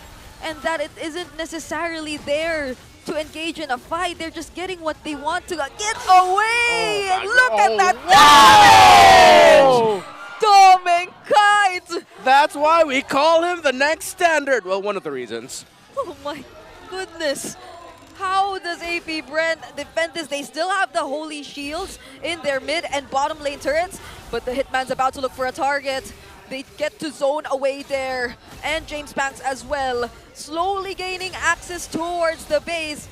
and that it isn't necessarily there to engage in a fight? They're just getting what they want to get away! And look at that damage! Doming Kite! That's why we call him the next standard. Well, one of the reasons. Oh my goodness. How does AP.Bren defend this? They still have the holy shields in their mid and bottom lane turrets, but the Hitman's about to look for a target. They get to zone away there, and James Banks as well, slowly gaining access towards the base.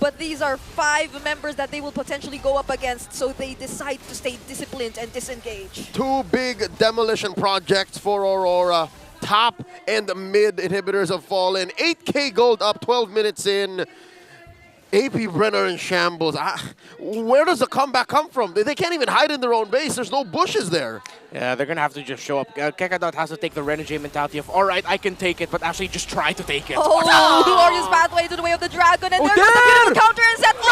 But these are 5 members that they will potentially go up against, so they decide to stay disciplined and disengage. 2 big demolition projects for Aurora. Top and mid inhibitors have fallen. 8K gold up 12 minutes in. AP.Bren are in shambles. Where does the comeback come from? They can't even hide in their own base. There's no bushes there. Yeah, they're going to have to just show up. Kakadot has to take the Renegade mentality of, all right, I can take it, but actually just try to take it. Oh, glorious pathway to the way of the dragon, and there's a beautiful counter and set from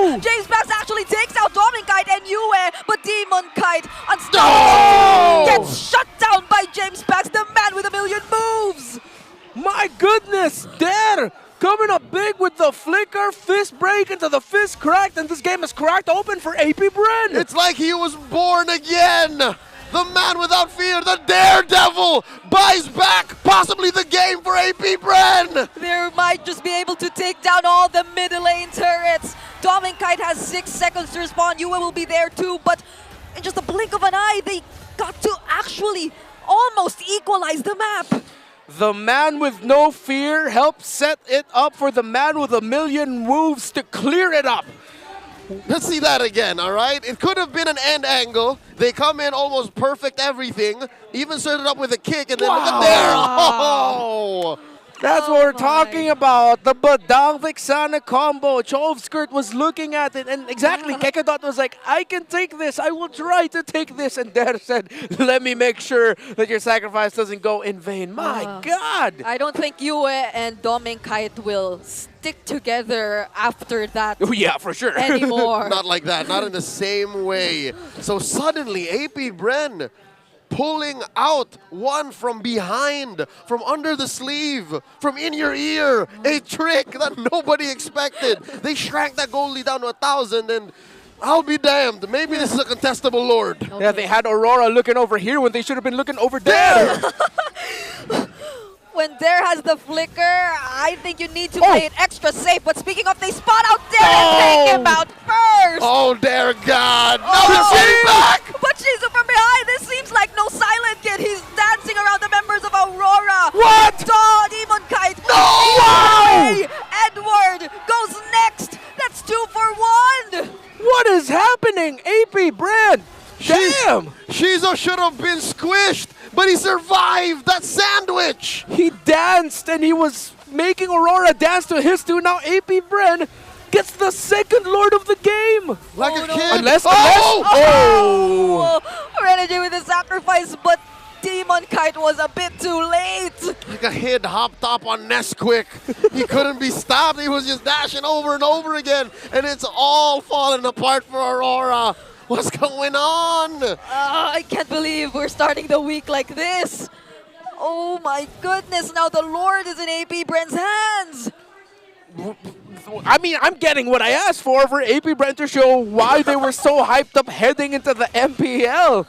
there! James Banks actually takes out Doming Kite and Yue, but Demon Kite unstoppable gets shut down by James Banks, the man with a million moves! My goodness, Dare coming up big with the flicker fist break into the fist cracked, and this game is cracked open for AP.Bren. It's like he was born again. The man without fear, the daredevil, buys back possibly the game for AP.Bren. They might just be able to take down all the mid lane turrets. Kite has 6 seconds to respond. Yue will be there too, but in just a blink of an eye, they got to actually almost equalize the map. The man with no fear helped set it up for the man with a million moves to clear it up. Let's see that again, all right? It could have been an end angle. They come in almost perfect everything. Even started up with a kick, and then look at there. Oh! That's what we're talking about. The Badang Vixana combo. Chovskirt was looking at it, and exactly, Kekedot was like, I can take this. I will try to take this. And Der said, let me make sure that your sacrifice doesn't go in vain. My God! I don't think Yue and Kite will stick together after that. Oh, yeah, for sure. Anymore. Not like that, not in the same way. So suddenly, AP.Bren pulling out one from behind, from under the sleeve, from in your ear. A trick that nobody expected. They shrank that goalie down to 1,000, and I'll be damned. Maybe this is a contestable lord. Yeah, they had Aurora looking over here when they should have been looking over there. When Der has the flicker, I think you need to play it extra safe. But speaking of, they spot out Der and take him out first. Oh, Der God. No, he's getting back. But Shizu from behind. This seems like no Silent Kid. He's dancing around the members of Aurora. What? Demon Kite. No! Wow! Edward goes next. That's 2 for 1. What is happening? AP.Bren. Damn! Shizu should have been squished, but he survived that sandwich. He danced, and he was making Aurora dance to his tune. Now AP.Bren gets the second Lord of the game. Like a kid. Unless... Renegade with a sacrifice, but Demon Kite was a bit too late. Like a kid hopped up on Nesquik. He couldn't be stopped. He was just dashing over and over again, and it's all falling apart for Aurora. What's going on? I can't believe we're starting the week like this. Oh my goodness, now the Lord is in AP.Bren's hands. I mean, I'm getting what I asked for AP.Bren to show why they were so hyped up heading into the MPL.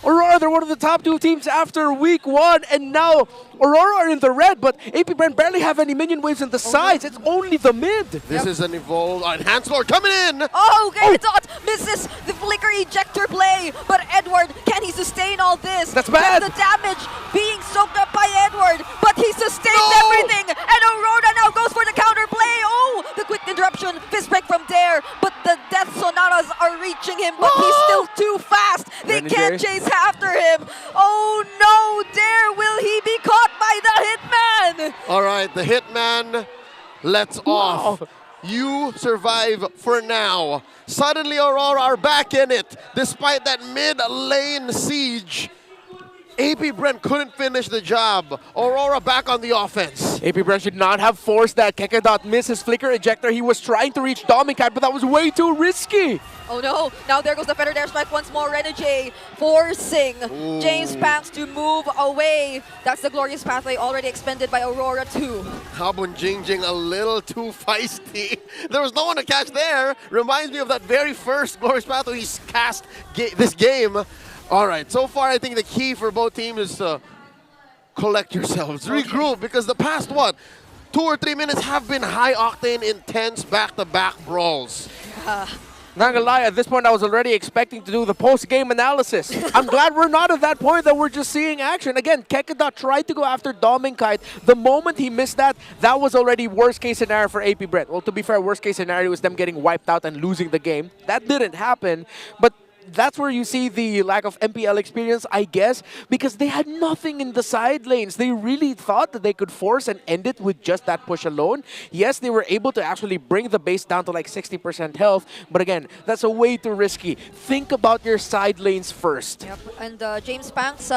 Aurora, they're one of the top 2 teams after week 1, and now Aurora are in the red, but AP.Bren barely have any minion waves in the sides. It's only the mid. This is an evolved enhanced Lord coming in. Dot misses the flicker ejector play, but Edward, can he sustain all this? That's bad. Just the damage being soaked up by Edward, but he sustains everything, and Aurora now goes for the counter play. Oh, the quick interruption, fist break from Der, but the Death Sonatas are reaching him, but he's still too fast. They can't chase after him. Oh no, Der, will he be caught by the Hitman? All right, the Hitman lets off. You survive for now. Suddenly Aurora are back in it. Despite that mid-lane siege, AP.Bren couldn't finish the job. Aurora back on the offense. AP.Bren should not have forced that. Kekedot missed his flicker ejector. He was trying to reach Domicat, but that was way too risky. Oh no, now there goes the Feather Dare Strike once more. Renegade forcing James Panks to move away. That's the glorious pathway already expended by Aurora too. Habun Jingjing a little too feisty. There was no one to catch there. Reminds me of that very first glorious pathway he's cast this game. All right, so far I think the key for both teams is to collect yourselves, regroup, because the past, 2 or 3 minutes have been high-octane, intense, back-to-back brawls. Not gonna lie, at this point I was already expecting to do the post-game analysis. I'm glad we're not at that point, that we're just seeing action. Again, Kekedot tried to go after Dominkite. The moment he missed that, that was already worst-case scenario for AP.Bren. Well, to be fair, worst-case scenario was them getting wiped out and losing the game. That didn't happen, but that's where you see the lack of MPL experience, I guess, because they had nothing in the side lanes. They really thought that they could force and end it with just that push alone. Yes, they were able to actually bring the base down to like 60% health, but again, that's a way too risky. Think about your side lanes first. Yep, and James Panks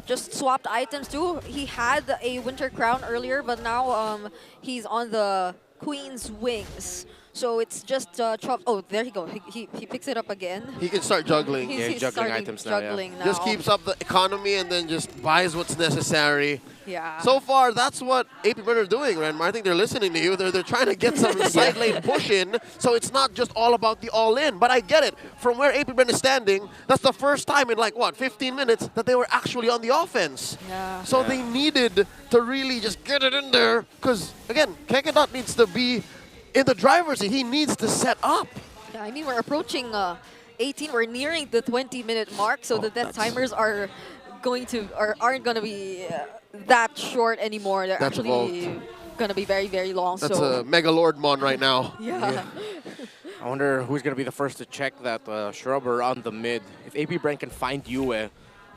just swapped items too. He had a Winter Crown earlier, but now he's on the Queen's Wings. So it's just chop. Oh, there he go. He picks it up again. He can start juggling. He's juggling starting items now, juggling now. Just keeps up the economy and then just buys what's necessary. Yeah. So far, that's what AP.Bren are doing, Renmar. I think they're listening to you. They're trying to get some side lane push in, so it's not just all about the all-in. But I get it. From where AP.Bren is standing, that's the first time in, like, what, 15 minutes that they were actually on the offense. Yeah. So they needed to really just get it in there because, again, Kekedot needs to be in the driver's seat. He needs to set up. Yeah, I mean, we're approaching 18. We're nearing the 20-minute mark, so the death timers are aren't going to be that short anymore. They're That's actually going to be very, very long. That's so a Mega Lordmon right now. Yeah. I wonder who's going to be the first to check that Shrubber on the mid. If AP.Bren can find Yue,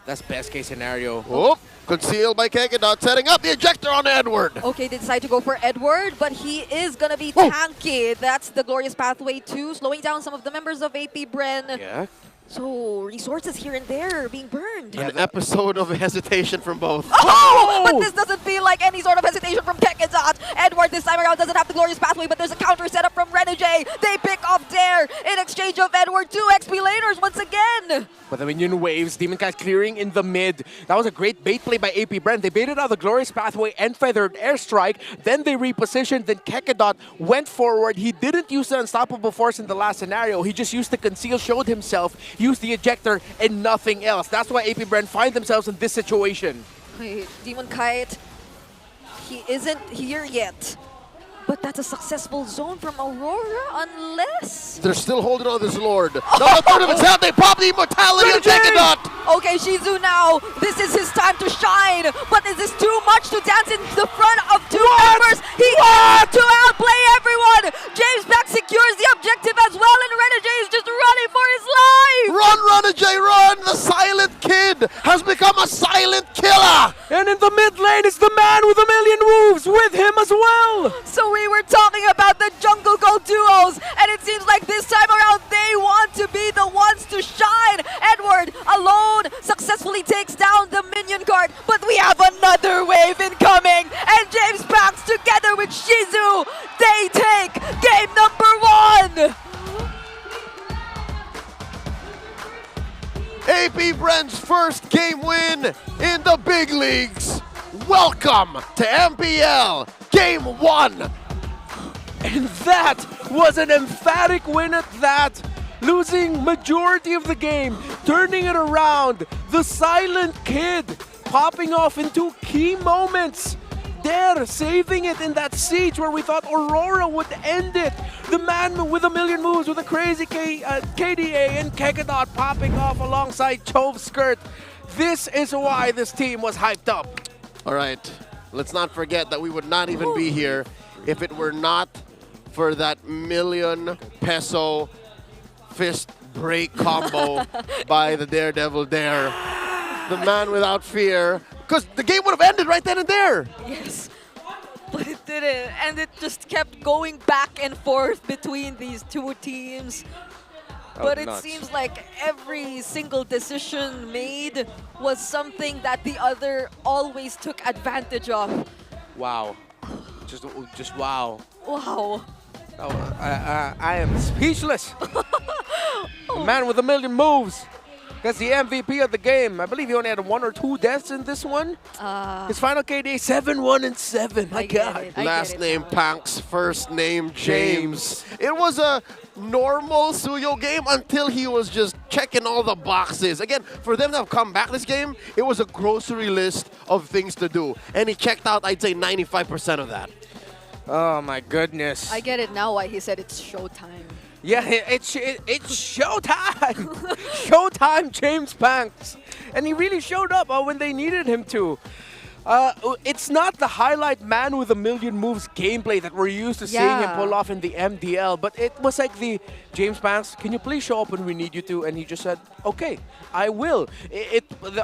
that's best case scenario. Oh, concealed by Kekedot, setting up the ejector on Edward. Okay, they decide to go for Edward, but he is going to be tanky. That's the glorious pathway too, slowing down some of the members of AP.Bren. Yeah. So, resources here and there being burned. An episode of hesitation from both. Oh! But this doesn't feel like any sort of hesitation from Kekedot. Edward this time around doesn't have the glorious pathway, but there's a counter setup from Renegade. They pick off Dare in exchange of Edward. 2 XP laners once again. But the minion waves, Demon Kai's clearing in the mid. That was a great bait play by AP.Bren. They baited out the glorious pathway and feathered airstrike. Then they repositioned. Then Kekedot went forward. He didn't use the unstoppable force in the last scenario. He just used the conceal, showed himself, used the ejector, and nothing else. That's why AP.Bren find themselves in this situation. Wait, Demon Kite, he isn't here yet. But that's a successful zone from Aurora, unless... They're still holding on this Lord. Now the third of his health, they pop the immortality of Kekedot. Okay, Shizu now, this is his time to shine. But is this too much to dance in the front of 2 members? He has to outplay everyone. James Beck secures the objective as well, and Renegade is just running for his life. Run, Renegade, run! The silent kid has become a silent killer. And in the mid lane is the man with a million moves with him as well. So we were talking about the Jungle Go duos, and it seems like this time around they want to be the ones to shine. Edward alone successfully takes down the minion card, but we have another wave incoming, and James Pax together with Shizu, they take game number 1. AP.Bren's first game win in the big leagues. Welcome to MPL Game 1. And that was an emphatic win at that. Losing majority of the game, turning it around. The silent kid popping off in 2 key moments. There, saving it in that siege where we thought Aurora would end it. The man with a million moves with a crazy KDA and Kekedot popping off alongside Chove's skirt. This is why this team was hyped up. All right, let's not forget that we would not even be here if it were not for that million-peso fist break combo by the Daredevil Dare. The man without fear. Because the game would have ended right then and there. Yes, but it didn't. And it just kept going back and forth between these 2 teams. But it seems like every single decision made was something that the other always took advantage of. Wow. Just wow. Wow. Oh, I am speechless. The man with a million moves gets the MVP of the game. I believe he only had 1 or 2 deaths in this one. His final KD 7-1-7. My God. Last name Panks, first name James. It was a normal Suyo game until he was just checking all the boxes. Again, for them to have come back this game, it was a grocery list of things to do. And he checked out, I'd say, 95% of that. Oh my goodness. I get it now why he said it's showtime. Yeah, it's showtime. Showtime, James Panks. And he really showed up when they needed him to. It's not the highlight man with a million moves gameplay that we're used to seeing him pull off in the MDL, but it was like the James Panks, can you please show up when we need you to? And he just said, okay, I will.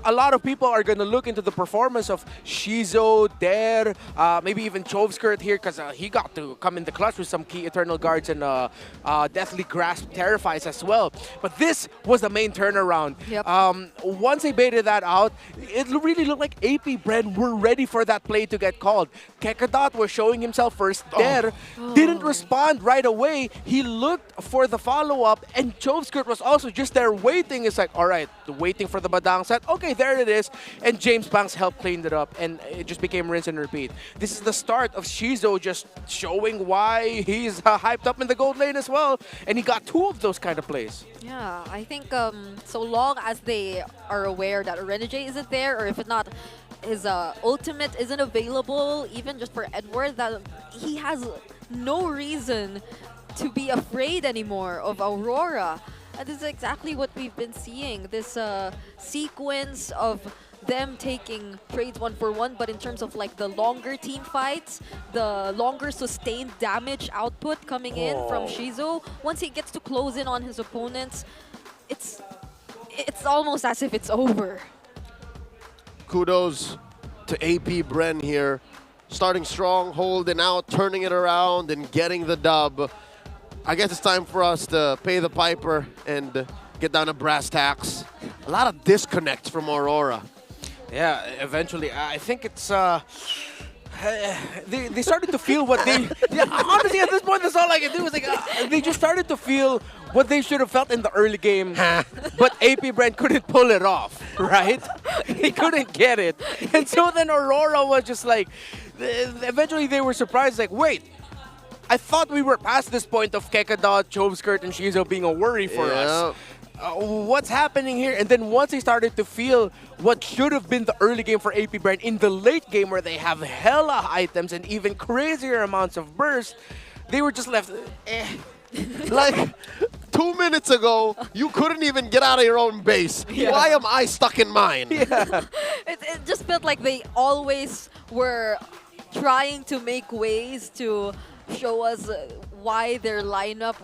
A lot of people are going to look into the performance of Shizo, Dare, maybe even Choveskirt here because he got to come in the clutch with some key Eternal Guards and Deathly Grasp Terrifies as well. But this was the main turnaround. Yep. Once they baited that out, it really looked like AP.Bren were were ready for that play to get called. Kekadot was showing himself first there, didn't respond right away. He looked for the follow-up, and Chovskirt was also just there waiting. It's like, all right, waiting for the Badang set. Okay, there it is. And James Banks helped clean it up, and it just became rinse and repeat. This is the start of Shizo just showing why he's hyped up in the gold lane as well. And he got 2 of those kind of plays. Yeah, I think so long as they are aware that Renegade isn't there, or if it's not, his ultimate isn't available, even just for Edward, that he has no reason to be afraid anymore of Aurora. And this is exactly what we've been seeing, this sequence of them taking trades 1-for-1, but in terms of like the longer team fights, the longer sustained damage output coming in from Shizo, once he gets to close in on his opponents, it's almost as if it's over. Kudos to AP.Bren here. Starting strong, holding out, turning it around, and getting the dub. I guess it's time for us to pay the piper and get down to brass tacks. A lot of disconnects from Aurora. Yeah, eventually. I think it's... they started to feel what they... Yeah, honestly, at this point, that's all I can do. Is like, they just started to feel what they should have felt in the early game. But AP.Bren couldn't pull it off, right? He couldn't get it. And so then Aurora was just like... Eventually, they were surprised, like, wait, I thought we were past this point of Kekadot, Chovskirt, and Shizo being a worry for us. What's happening here? And then once they started to feel what should have been the early game for AP.Bren in the late game, where they have hella items and even crazier amounts of burst, they were just left, Like, 2 minutes ago, you couldn't even get out of your own base. Yeah. Why am I stuck in mine? It just felt like they always were trying to make ways to show us why their lineup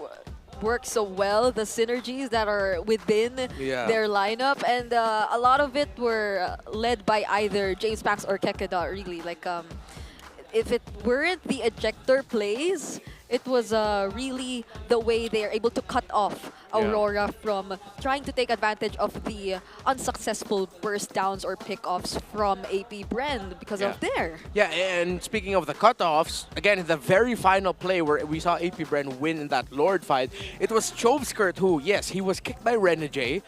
works so well, the synergies that are within their lineup, and a lot of it were led by either James Banks or Kekadot, really. Like, if it weren't the ejector plays, it was really the way they are able to cut off Aurora from trying to take advantage of the unsuccessful burst downs or pickoffs from AP.Bren because of there. Yeah, and speaking of the cutoffs, again, in the very final play where we saw AP.Bren win in that Lord fight, it was Chovskirt who, yes, he was kicked by Renegade.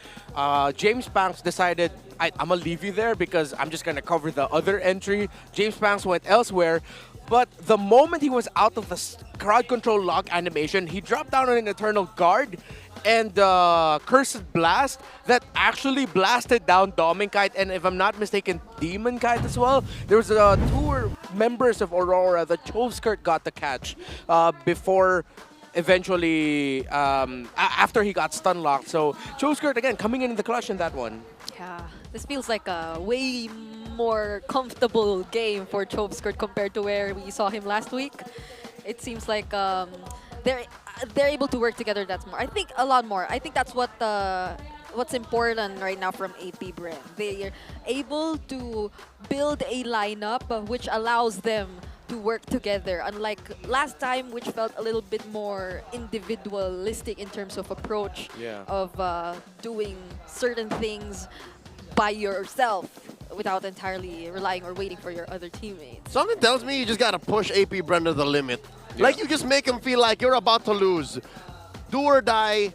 James Banks decided, I'm going to leave you there because I'm just going to cover the other entry. James Banks went elsewhere. But the moment he was out of the crowd control lock animation, he dropped down on an Eternal Guard and Cursed Blast that actually blasted down Doming Kite, and if I'm not mistaken, Demon Kite as well. There was 2 members of Aurora that Chovskirt got the catch before eventually, after he got stun locked. So Chovskirt, again, coming in the clutch in that one. Yeah, this feels like a way more comfortable game for Chovskirt compared to where we saw him last week. It seems like they're able to work together. That's more. I think a lot more. I think that's what's important right now from AP.Bren. They are able to build a lineup which allows them to work together, unlike last time, which felt a little bit more individualistic in terms of approach of doing certain things by yourself without entirely relying or waiting for your other teammates. Something tells me you just gotta push AP.Bren to the limit. Like, you just make him feel like you're about to lose. Do or die,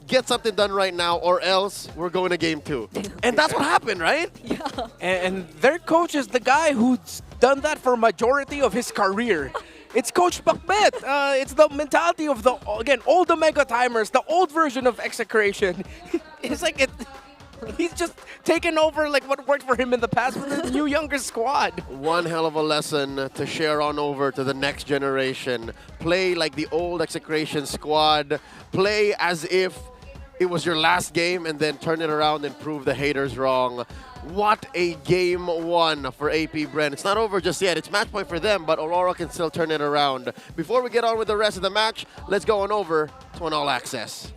get something done right now, or else we're going to game 2. And that's what happened, right? Yeah. And their coach is the guy who's done that for majority of his career. It's Coach Bakbet. It's the mentality of the, again, old Omega Timers, the old version of Execration. It's like he's just taken over like what worked for him in the past with the new younger squad. One hell of a lesson to share on over to the next generation. Play like the old Execration squad. Play as if it was your last game and then turn it around and prove the haters wrong. What a game 1 for AP.Bren. It's not over just yet. It's match point for them, but Aurora can still turn it around. Before we get on with the rest of the match, let's go on over to an All Access.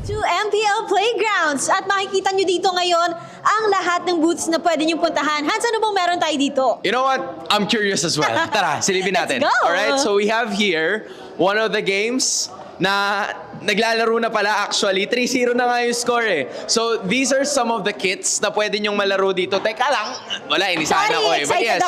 To MPL Playgrounds. At makikita nyo dito ngayon ang lahat ng booths na pwede nyo puntahan. Hans, ano bang meron tayo dito? You know what? I'm curious as well. Tara, silipin natin. Let's go! Alright, so we have here one of the games na naglalaro na pala actually. 3-0 na nga yung score eh. So, these are some of the kits na pwede nyong malaro dito. Teka lang, wala, inisahan ako eh. But yes,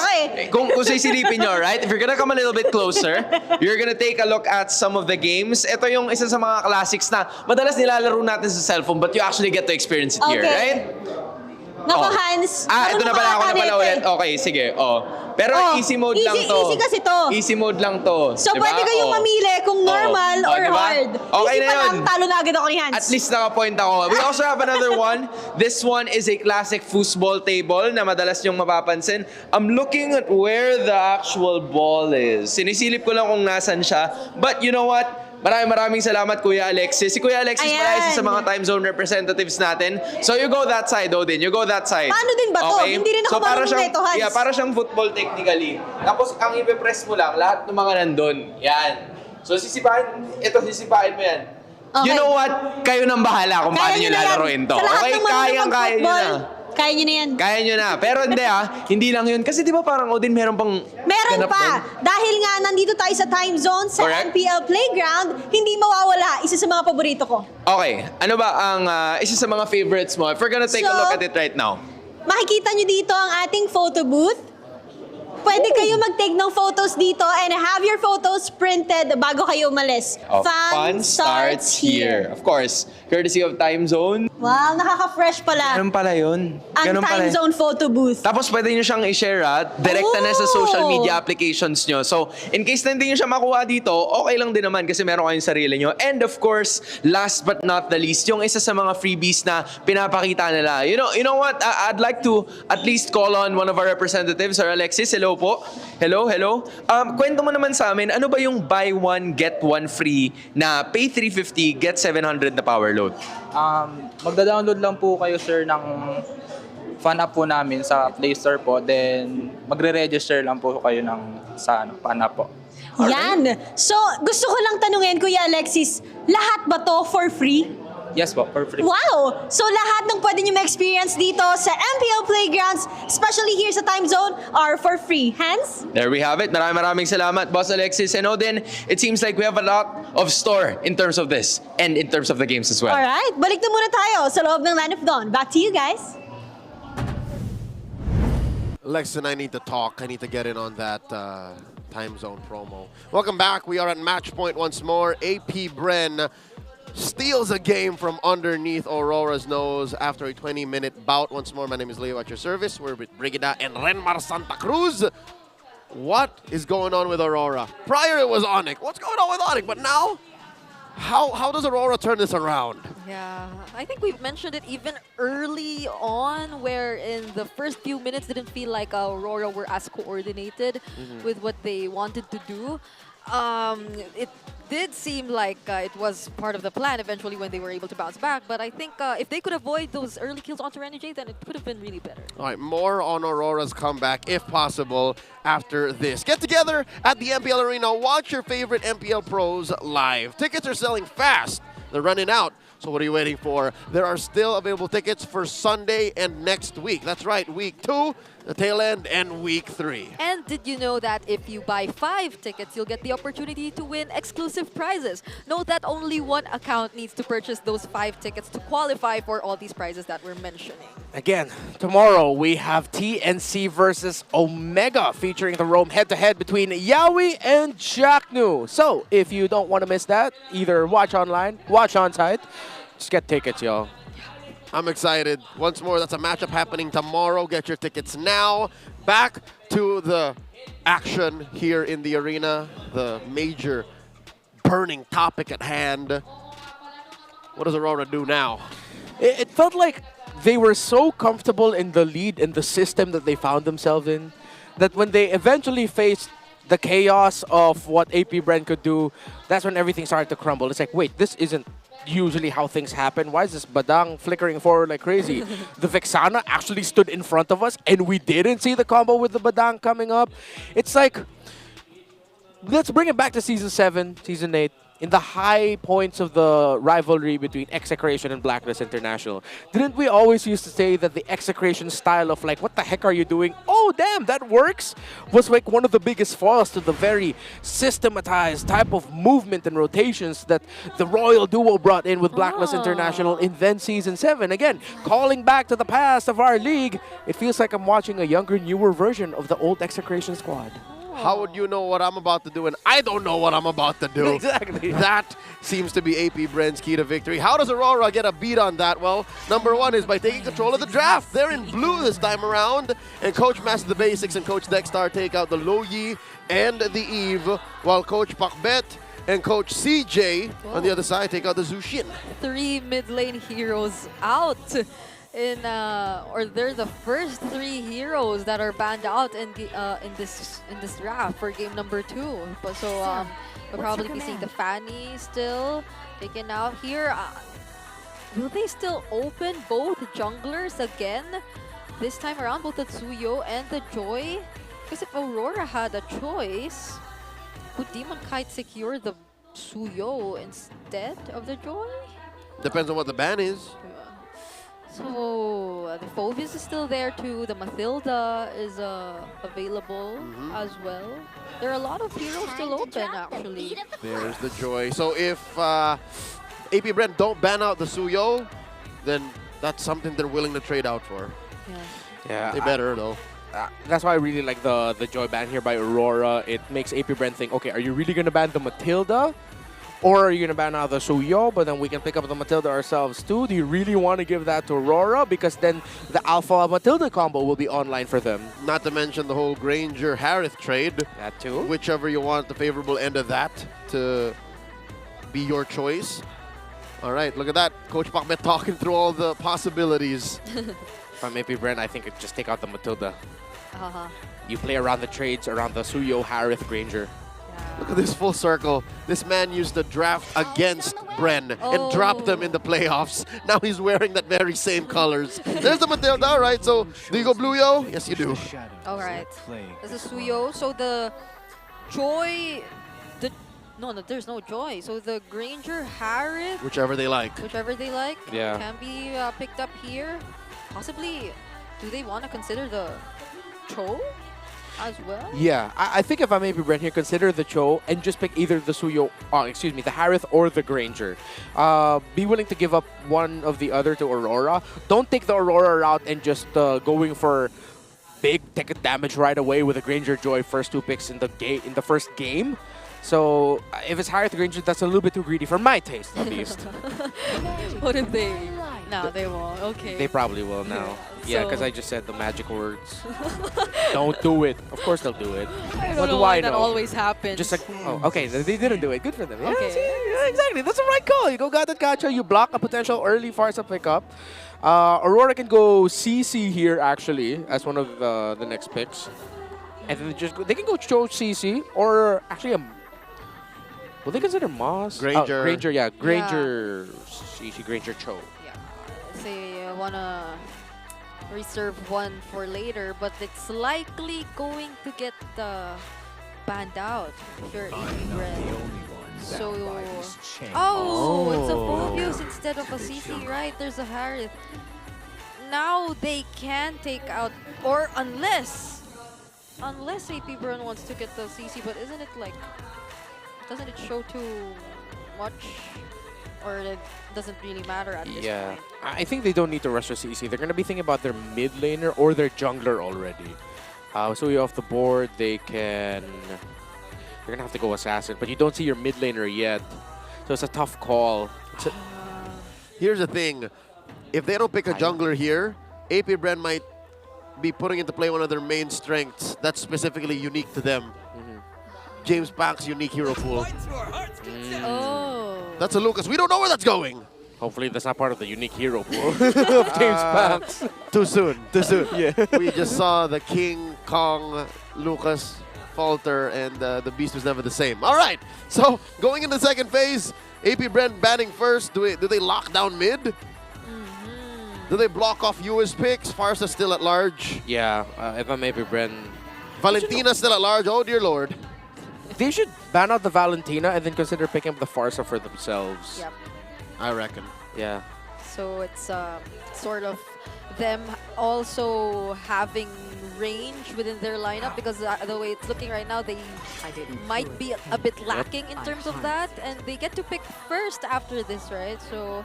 kung sisilipin nyo, right? If you're gonna come a little bit closer, you're gonna take a look at some of the games. Ito yung isa sa mga classics na madalas nilalaro natin sa cellphone, but you actually get to experience it here, right? Nako, Hans. Ito na pala, ako na pala ulit. Okay, sige. Pero easy mode lang to. Easy kasi to. Easy mode lang to. So, diba? pwede kayong mamili kung normal or diba? hard. Okay Easy na pa yun. lang, talo na agad ako ni Hans. At least naka-point ako. We also have another one. This one is a classic foosball table na madalas yung mapapansin. I'm looking at where the actual ball is. Sinisilip ko lang kung nasan siya. But you know what? Maraming salamat, Kuya Alexis. Si Kuya Alexis pala isa sa mga time zone representatives natin. So you go that side, Odin. You go that side. Paano din ba to? Okay? Hindi rin ako marunong nito, Hans. Yeah, para siyang football technically. Tapos ang ipe-press mo lang, lahat ng mga nandun. Yan. So sisipain mo yan. Okay. You know what? Kayo nang bahala kung paano nyo lalaroin to. Sa lahat Okay? ng marunong Kaya nyo na. Kaya nyo na yan. Kaya nyo na. Pero hindi lang yun. Kasi di ba parang Odin meron pang Meron ganap pa. doon? Dahil nga nandito tayo sa time zone, sa Correct. MPL Playground, hindi mawawala. Isa sa mga paborito ko. Okay. Ano ba ang isa sa mga favorites mo? If we're gonna take a look at it right now. Makikita nyo dito ang ating photo booth. Pwede kayo mag-take ng photos dito and have your photos printed bago kayo umalis. Fun starts here. Of course, courtesy of Time Zone. Wow, nakaka-fresh pala. Ganun pala yun. Ang Ganun pala time yun. zone photo booth. Tapos pwede nyo siyang i-share direkta na sa social media applications nyo. So, in case na hindi nyo siya makuha dito, okay lang din naman kasi meron kayong sarili nyo. And of course, last but not the least, yung isa sa mga freebies na pinapakita nila. You know what? I'd like to at least call on one of our representatives, Sir Alexis. Hello po. Hello. Kwento mo naman sa amin, ano ba yung buy one, get one free na pay 350, get 700 na power load? Magda-download lang po kayo, sir, ng fan app po namin sa Play Store po. Then, magre-register lang po kayo sa fan app po. Yan. So, gusto ko lang tanungin, Kuya Alexis, lahat ba to for free? Yes po, for free. Wow! So lahat ng pwede nyo ma-experience dito sa MPL Playgrounds, especially here sa Time Zone, are for free. Hans? There we have it. Maraming salamat, Boss Alexis and Odin. It seems like we have a lot of store in terms of this and in terms of the games as well. Alright, balik na muna tayo sa loob ng Land of Dawn. Back to you guys. Lex and I need to talk. I need to get in on that Time Zone promo. Welcome back. We are at match point once more. AP.Bren steals a game from underneath Aurora's nose after a 20-minute bout. Once more, my name is Leo at your service. We're with Brigida and Renmar Santa Cruz. What is going on with Aurora? Prior it was Onic. What's going on with Onic? But now, how does Aurora turn this around? Yeah, I think we've mentioned it even early on, where in the first few minutes didn't feel like Aurora were as coordinated with what they wanted to do. It did seem like it was part of the plan eventually when they were able to bounce back, but I think if they could avoid those early kills onto Renegade, then it could have been really better. All right, more on Aurora's comeback, if possible, after this. Get together at the MPL Arena. Watch your favorite MPL pros live. Tickets are selling fast. They're running out. So what are you waiting for? There are still available tickets for Sunday and next week. That's right, week 2, the tail end, and week 3. And did you know that if you buy 5 tickets, you'll get the opportunity to win exclusive prizes? Note that only one account needs to purchase those 5 tickets to qualify for all these prizes that we're mentioning. Again, tomorrow we have TNC versus Omega, featuring the Rome head-to-head between Yaoi and Jacknu. So, if you don't want to miss that, either watch online, watch on-site, just get tickets, y'all. I'm excited. Once more, that's a matchup happening tomorrow. Get your tickets now. Back to the action here in the arena, the major burning topic at hand. What does Aurora do now? It felt like they were so comfortable in the lead and the system that they found themselves in that when they eventually faced the chaos of what AP.Bren could do, that's when everything started to crumble. It's like, wait, this isn't usually how things happen. Why is this Badang flickering forward like crazy? The Vexana actually stood in front of us and we didn't see the combo with the Badang coming up. It's like, let's bring it back to Season 7, Season 8. in the high points of the rivalry between Execration and Blacklist International, didn't we always used to say that the Execration style of like, what the heck are you doing? Oh, damn, that works, was like one of the biggest foils to the very systematized type of movement and rotations that the Royal Duo brought in with Blacklist International in then Season 7. Again, calling back to the past of our league, it feels like I'm watching a younger, newer version of the old Execration squad. How would you know what I'm about to do and I don't know what I'm about to do? Exactly. That seems to be AP.Bren's key to victory. How does Aurora get a beat on that? Well, number one is by taking control of the draft. They're in blue this time around. And Coach Master the Basics and Coach Dexstar take out the Loyi and the Eve, while Coach Pakbet and Coach CJ on the other side take out the Zushin. 3 mid lane heroes out. Or they're the first 3 heroes that are banned out in this draft for game number 2. But so we'll probably be seeing the Fanny still taken out here. Will they still open both junglers again this time around, both the Tsuyo and the Joy? Because if Aurora had a choice, would Demon Kite secure the Tsuyo instead of the Joy? Depends on what the ban is. So the Phoebus is still there too. The Mathilda is available as well. There are a lot of heroes still open actually. There's the Joy. So if AP.Bren don't ban out the Tsuyo, then that's something they're willing to trade out for. Yeah, They better though. That's why I really like the Joy ban here by Aurora. It makes AP.Bren think, okay, are you really going to ban the Mathilda? Or are you going to ban out the Tsuyo, but then we can pick up the Mathilda ourselves too? Do you really want to give that to Aurora? Because then the Alpha Mathilda combo will be online for them. Not to mention the whole Granger-Harith trade. That too. Whichever you want the favorable end of that to be your choice. All right, look at that. Coach Pakbet talking through all the possibilities. If I'm AP.Bren, I think I'd just take out the Mathilda. You play around the trades, around the Tsuyo, Harith, Granger. Look at this full circle. This man used the draft against Bren and dropped them in the playoffs. Now he's wearing that very same colors. There's the Mathilda, all right. So, do you go Blue-Yo? Yes, you do. All right. This is Tsuyo. So the Joy... No, there's no Joy. So the Granger, Harith... Whichever they like. Whichever they like. Yeah. Can be picked up here. Possibly, do they want to consider the Cho as well? Yeah, I think if I'm AP.Bren here, consider the Cho and just pick either the Tsuyo, the Harith or the Granger. Be willing to give up one of the other to Aurora. Don't take the Aurora route and just going for big ticket damage right away with a Granger Joy first 2 picks in the first game. So if it's Harith Granger, that's a little bit too greedy for my taste, at least. What if they... No, they won't. Okay. They probably will now. Yeah, because So- I just said the magic words. Don't do it. Of course they'll do it. I What don't know do why I that know? always happens. Just like, oh, okay, they didn't do it. Good for them. Yeah, Okay. see? Yeah, exactly. That's the right call. You go got that gacha, you block a potential early Farsa pickup. Aurora can go CC here, actually, as one of the next picks. And then they can go Cho CC, or actually, will they consider Moss? Granger. Granger, yeah. Granger CC, Granger Cho. Say want to reserve one for later, but it's likely going to get banned out if you're AP.Bren. So, it's a Phobius instead of a CC, right? There's a Harith. Now they can take out, or unless AP.Bren wants to get the CC, but isn't it like, doesn't it show too much? Or it doesn't really matter at this point? I think they don't need to rush the CC. They're going to be thinking about their mid laner or their jungler already. So you're off the board, they're going to have to go assassin. But you don't see your mid laner yet. So it's a tough call. Here's the thing. If they don't pick a jungler here, AP.Bren might be putting into play one of their main strengths that's specifically unique to them. James Pack's unique hero pool. That's a Lucas. We don't know where that's going. Hopefully that's not part of the unique hero pool of James Pax. Too soon. Too soon. Yeah. We just saw the King Kong Lucas falter, and the beast was never the same. All right. So going into the second phase, AP.Bren banning first. Do they lock down mid? Do they block off US picks? Farsa still at large. Yeah, if I'm AP.Bren. Valentina still at large. Oh dear lord. They should ban out the Valentina and then consider picking up the Farsa for themselves. Yep. I reckon. Yeah. So it's sort of them also having range within their lineup, because the way it's looking right now, they might be a bit lacking in terms of that, and they get to pick first after this, right? So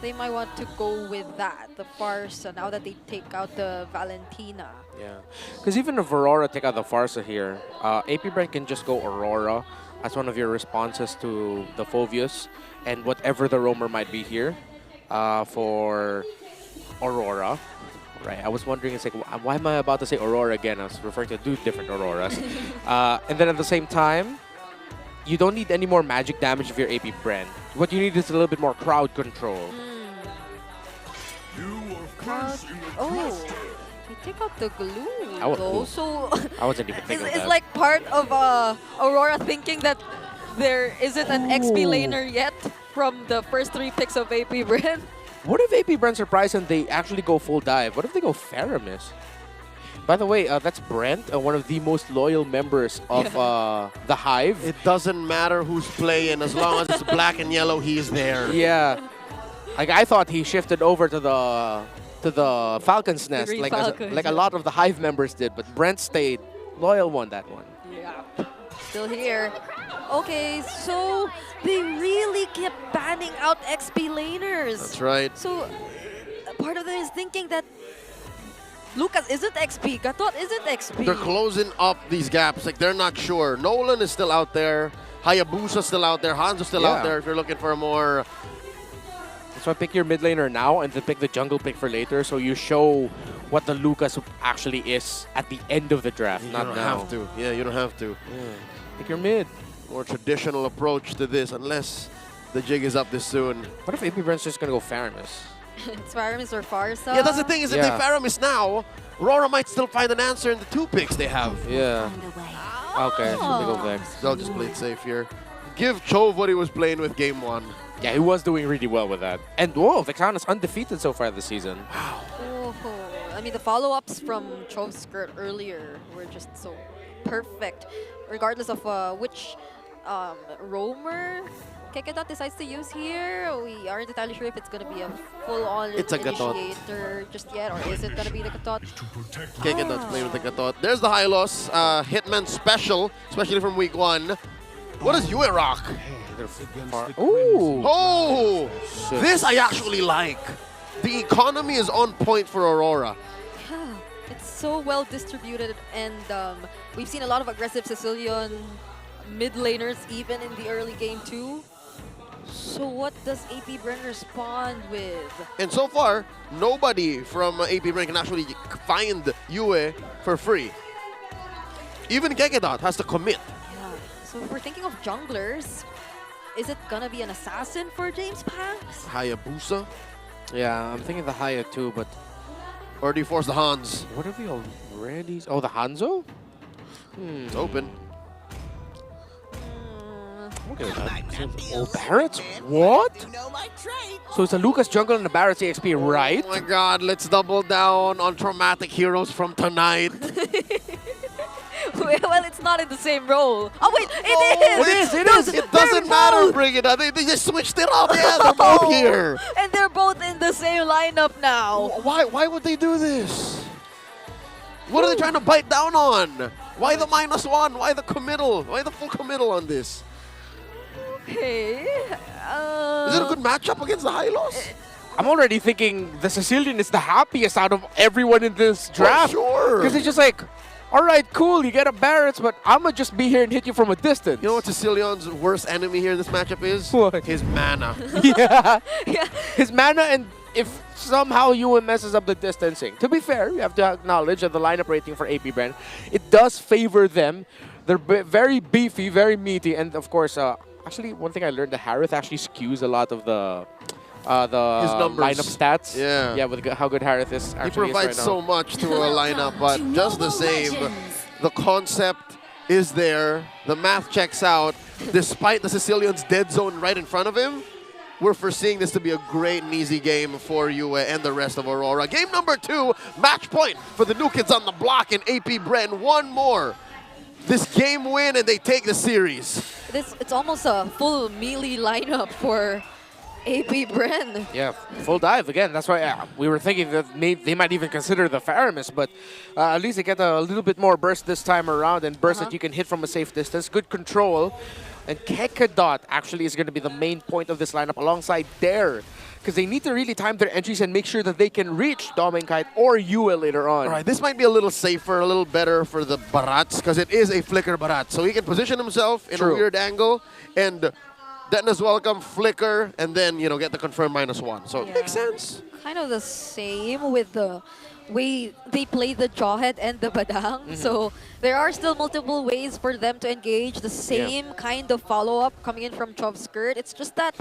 they might want to go with that, the Farsa, now that they take out the Valentina. Yeah. Because even if Aurora take out the Farsa here, AP.Bren can just go Aurora as one of your responses to the Phovius and whatever the roamer might be here for Aurora. Right, I was wondering, it's like, why am I about to say Aurora again? I was referring to two different Auroras. And then at the same time, you don't need any more magic damage if you're AP.Bren. What you need is a little bit more crowd control. Crowd. Oh, they take out the glue though. So I wasn't even thinking of it's that. like part of Aurora thinking that there isn't an XP laner yet from the first 3 picks of AP.Bren. What if AP.Bren surprise and they actually go full dive? What if they go Faramis? By the way, that's Brent, one of the most loyal members of the Hive. It doesn't matter who's playing, as long as it's black and yellow, he's there. Yeah. Like, I thought he shifted over to the Falcons nest, Green like Falcons, like a lot of the Hive members did, but Brent stayed loyal that one. Yeah, still here. Okay, so they really kept banning out XP laners. That's right. So part of them is thinking that Lucas isn't XP, Gatot isn't XP. They're closing up these gaps. Like, they're not sure. Nolan is still out there. Hayabusa's still out there. Hanzo's still out there if you're looking for a more... That's why pick your mid laner now and then pick the jungle pick for later, so you show what the Lucas actually is at the end of the draft, You not don't now. have to. Yeah, you don't have to. Yeah. Pick your mid. More traditional approach to this, unless the jig is up this soon. What if AP.Bren's just gonna go Faramis? It's Faramis or Farsa. Yeah, that's the thing, is if they Faramis now, RORA might still find an answer in the 2 picks they have. Yeah. Okay, so they go Vex. They'll just play it safe here. Give Chove what he was playing with game 1. Yeah, he was doing really well with that. And whoa, Vexana's undefeated so far this season. Wow. Oh, I mean, the follow-ups from Chove's skirt earlier were just so perfect, regardless of which roamer Kekedot decides to use here. We aren't entirely sure if it's going to be a full-on initiator just yet, or is it going to be the Gatot? Kekedot's playing with the Gatot. There's the high loss. Hitman special, especially from week 1. What does Yue rock? Ooh! Oh! This I actually like. The economy is on point for Aurora. Yeah, it's so well distributed, and we've seen a lot of aggressive Sicilian mid laners even in the early game too. So what does AP.Bren respond with? And so far, nobody from AP.Bren can actually find Yue for free. Even Kekedot has to commit. Yeah. So if we're thinking of junglers, is it gonna be an assassin for James Pax? Hayabusa? Yeah, I'm thinking the Haya too, but... Or do you force the Hans? What are we already... Oh, the Hanzo? It's open. Look at that. Oh, Barrett's? What? So it's a Lucas jungle and a Barrett's EXP, right? Oh my god, let's double down on traumatic heroes from tonight. Well, it's not in the same role. Oh wait, it is! It doesn't matter, bring it up. They just switched it up. Yeah, they're both here. And they're both in the same lineup now. Why would they do this? What are they trying to bite down on? Why the -1? Why the committal? Why the full committal on this? Okay. Is it a good matchup against the high loss? I'm already thinking the Sicilian is the happiest out of everyone in this draft. Sure. Because it's just like, all right, cool, you get a Barrett's, but I'm going to just be here and hit you from a distance. You know what Sicilian's worst enemy here in this matchup is? What? His mana. Yeah. His mana, and if somehow Ewan messes up the distancing. To be fair, you have to acknowledge that the lineup rating for AP.Bren, it does favor them. They're very beefy, very meaty, and of course, actually, one thing I learned, the Harith actually skews a lot of the His numbers. lineup stats. Yeah, with how good Harith is actually. He provides right so much to a lineup, but just the same, the concept is there. The math checks out. Despite the Sicilian's dead zone right in front of him, we're foreseeing this to be a great and easy game for Yue and the rest of Aurora. Game number 2, match point for the new kids on the block, and AP.Bren. One more this game win and they take the series. It's almost a full melee lineup for AP.Bren. Yeah, full dive again. That's why we were thinking that they might even consider the Faramis, but at least they get a little bit more burst this time around, and burst that you can hit from a safe distance. Good control. And Kekedot actually is going to be the main point of this lineup alongside Dare, because they need to really time their entries and make sure that they can reach Dominkite or Yue later on. All right, this might be a little safer, a little better for the Barats, because it is a flicker Barat. So he can position himself in a weird angle, and Detna's welcome, flicker, and then, you know, get the confirmed -1. So it makes sense. Kind of the same with the way they play the Jawhead and the Badang. So there are still multiple ways for them to engage. The same kind of follow-up coming in from Chov Skirt. It's just that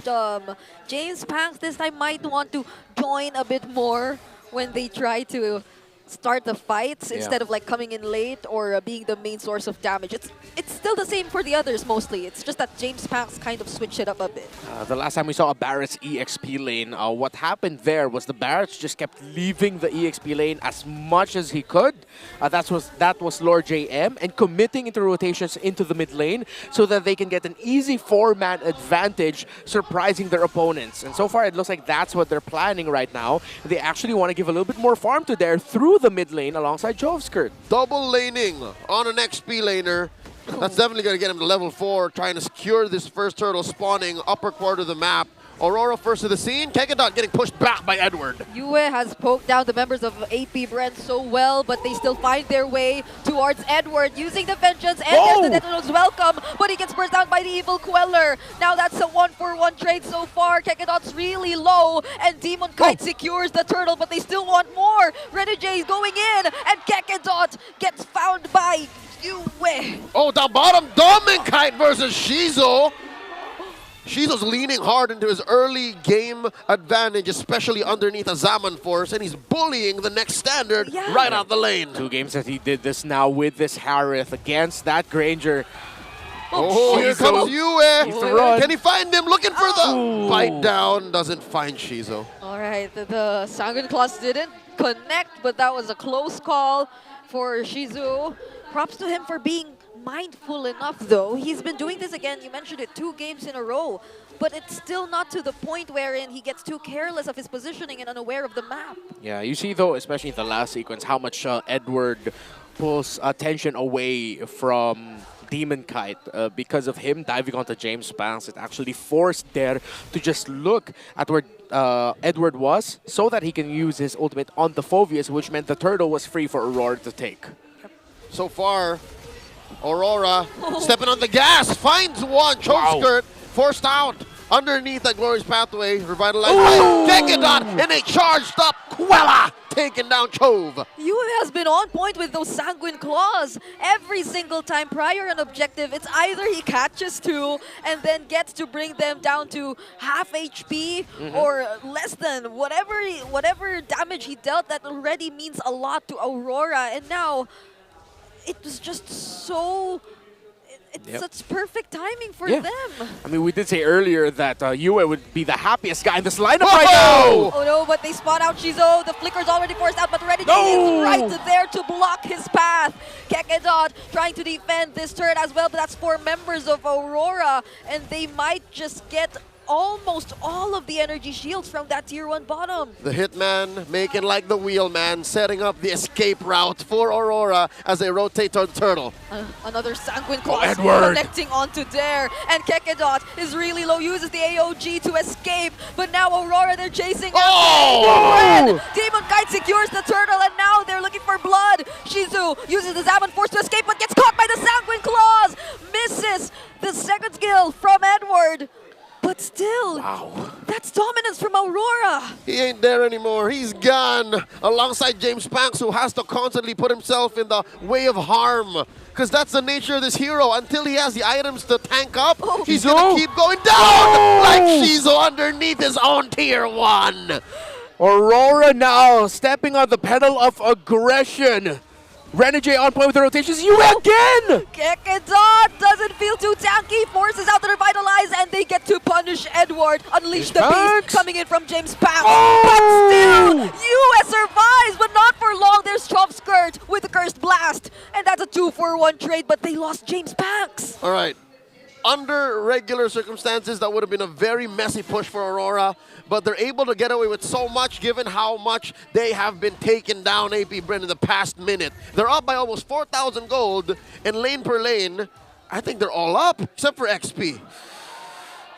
James Pangs this time might want to join a bit more when they try to start the fights instead of like coming in late or being the main source of damage. It's still the same for the others mostly. It's just that James Pangs kind of switched it up a bit. The last time we saw a Barrett's EXP lane, what happened there was the Barretts just kept leaving the EXP lane as much as he could. That was Lord JM, and committing into rotations into the mid lane so that they can get an easy 4-man advantage, surprising their opponents. And so far, it looks like that's what they're planning right now. They actually want to give a little bit more farm to Dare through the mid lane alongside Jove Skirt. Double laning on an XP laner. That's definitely going to get him to level 4, trying to secure this first turtle spawning upper quarter of the map. Aurora first to the scene. Kekedot getting pushed back by Edward. Yue has poked down the members of AP.Bren so well, but they still find their way towards Edward using the Vengeance, and there's the Detano's welcome, but he gets burst down by the Evil Queller. Now that's a 1-for-1 trade so far. Kekedot's really low, and Demon Kite secures the turtle, but they still want more. Renegade is going in, and Kekedot gets found by Yue. Oh, down bottom, Dominkite versus Shizo. Shizo's leaning hard into his early game advantage, especially underneath a Zaman force, and he's bullying the next standard right out the lane. 2 games that he did this now with this Harith against that Granger. Oh, here comes Yue. Can he find him? Looking for the bite down. Doesn't find Shizo. All right, the Sanguine Claws didn't connect, but that was a close call for Shizu. Props to him for being mindful enough, though. He's been doing this again, you mentioned it, 2 games in a row, but it's still not to the point wherein he gets too careless of his positioning and unaware of the map. Yeah, you see, though, especially in the last sequence, how much Edward pulls attention away from Demon Kite. Because of him diving onto James Pangs, it actually forced Dare to just look at where Edward was so that he can use his ultimate on the Phoveus, which meant the turtle was free for Aurora to take. So far, Aurora stepping on the gas, finds one, Choke Skirt, forced out underneath that glorious pathway, revitalized by Kekedot, and a charged up Quella taking down Chove. Yue has been on point with those Sanguine Claws. Every single time prior an objective, it's either he catches 2 and then gets to bring them down to half HP or less than whatever damage he dealt. That already means a lot to Aurora, and now it was just so... It's such perfect timing for them. I mean, we did say earlier that Yue would be the happiest guy in this lineup right now. Oh no, but they spot out Shizo. The flicker's already forced out, but Renegade is right there to block his path. Kekedot trying to defend this turret as well, but that's 4 members of Aurora, and they might just get almost all of the energy shields from that tier 1 bottom. The Hitman making like the Wheelman, setting up the escape route for Aurora as they rotate toward the turtle. Another Sanguine Claws connecting onto Dare, and Kekedot is really low, uses the AOG to escape, but now Aurora, they're chasing after Demon Kite secures the turtle, and now they're looking for blood. Shizu uses the Zaman Force to escape, but gets caught by the Sanguine Claws, misses the second skill from Edward. But still, that's dominance from Aurora. He ain't there anymore. He's gone alongside James Pangs, who has to constantly put himself in the way of harm. Because that's the nature of this hero. Until he has the items to tank up, he's going to keep going down like Shizo underneath his own tier 1. Aurora now stepping on the pedal of aggression. Renegade on point with the rotations. You again! Kekedot doesn't feel too tanky, forces out the Revitalize, and they get to punish Edward. Unleash the beast coming in from James Pam. But still, US survives, but not for long. There's Chop Skirt with the Cursed Blast, and that's a 2-for-1 trade, but they lost James Panks. All right. Under regular circumstances, that would have been a very messy push for Aurora, but they're able to get away with so much given how much they have been taken down AP.Bren in the past minute. They're up by almost 4,000 gold, and lane per lane, I think they're all up, except for XP.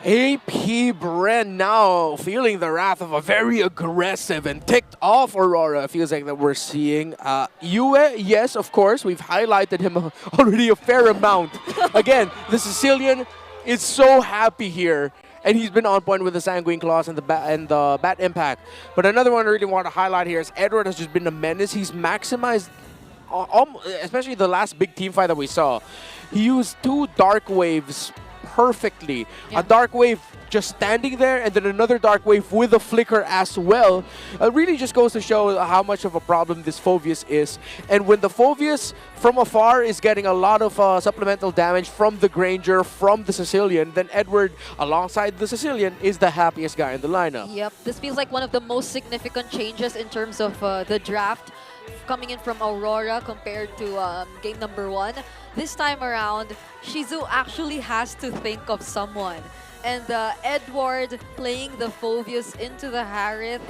AP.Bren now feeling the wrath of a very aggressive and ticked off Aurora. Feels like that we're seeing. Yue, yes, of course. We've highlighted him already a fair amount. Again, the Sicilian is so happy here. And he's been on point with the Sanguine Claws and the Bat Impact. But another one I really want to highlight here is Edward has just been a menace. He's maximized, especially the last big team fight that we saw. He used 2 Dark Waves perfectly. A Dark Wave just standing there, and then another Dark Wave with a flicker as well. It really just goes to show how much of a problem this Phoveus is. And when the Phoveus from afar is getting a lot of supplemental damage from the Granger, from the Sicilian, then Edward, alongside the Sicilian, is the happiest guy in the lineup. Yep, this feels like one of the most significant changes in terms of the draft coming in from Aurora compared to game number 1. This time around, Shizu actually has to think of someone. And Edward playing the Phoveus into the Harith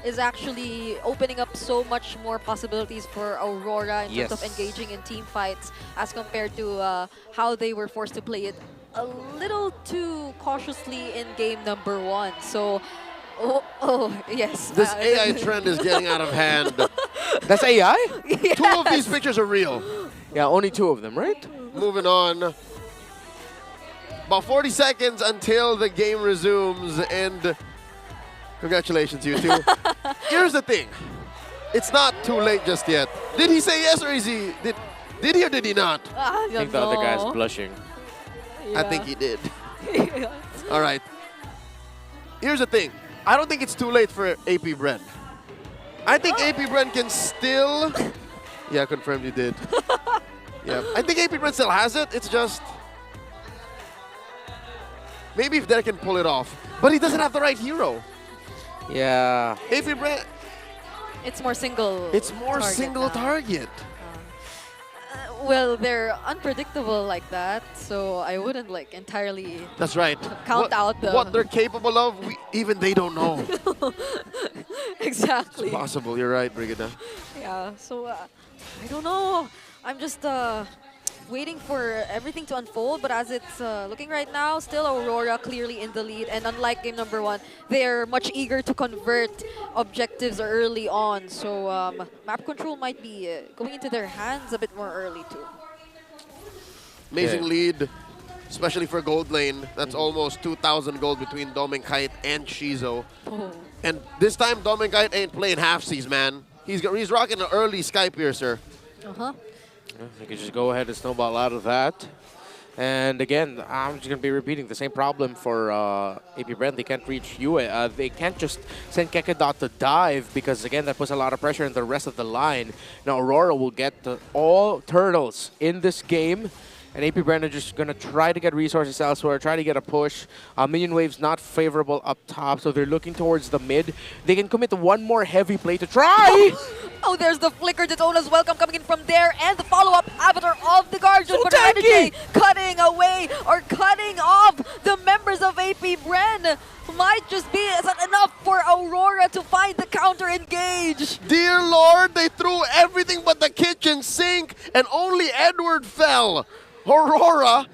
is actually opening up so much more possibilities for Aurora in terms of engaging in team fights as compared to how they were forced to play it a little too cautiously in game number 1. So, yes. This AI trend is getting out of hand. That's AI? Yes. 2 of these pictures are real. Yeah, only 2 of them, right? Moving on. About 40 seconds until the game resumes, and congratulations, you two. Here's the thing. It's not too late just yet. Did he say yes, or is he... Did he or did he not? I think the other guy's blushing. I think he did. All right. Here's the thing. I don't think it's too late for AP.Bren. I think AP.Bren can still... Yeah, confirmed you did. Yeah, I think AP.Bren still has it. It's just... Maybe if Derek can pull it off. But he doesn't have the right hero. Yeah. AP.Bren... It's more single target. Well, they're unpredictable like that, so I wouldn't like entirely... That's right. Count out the... What they're capable of, even they don't know. Exactly. It's possible. You're right, Brigida. Yeah, so I don't know. I'm just waiting for everything to unfold, but as it's looking right now, still Aurora clearly in the lead, and unlike game number 1, they're much eager to convert objectives early on, so map control might be going into their hands a bit more early too. Amazing lead, especially for gold lane. That's almost 2,000 gold between Dominkite and Shizo. And this time, Dominkite ain't playing halfsies, man. He's rocking an early Sky Piercer. They can just go ahead and snowball out of that. And again, I'm just going to be repeating the same problem for AP.Bren. They can't reach Yue. They can't just send Kekedot to dive because, again, that puts a lot of pressure on the rest of the line. Now, Aurora will get all turtles in this game. And AP.Bren are just going to try to get resources elsewhere, try to get a push. Minion wave's not favorable up top, so they're looking towards the mid. They can commit one more heavy play to try! Oh, there's the flicker Detona's welcome coming in from there, and the follow-up Avatar of the Guardian. So but Renegade cutting away or cutting off the members of AP.Bren. Might just be enough for Aurora to find the counter engage. Dear Lord, they threw everything but the kitchen sink, and only Edward fell. Aurora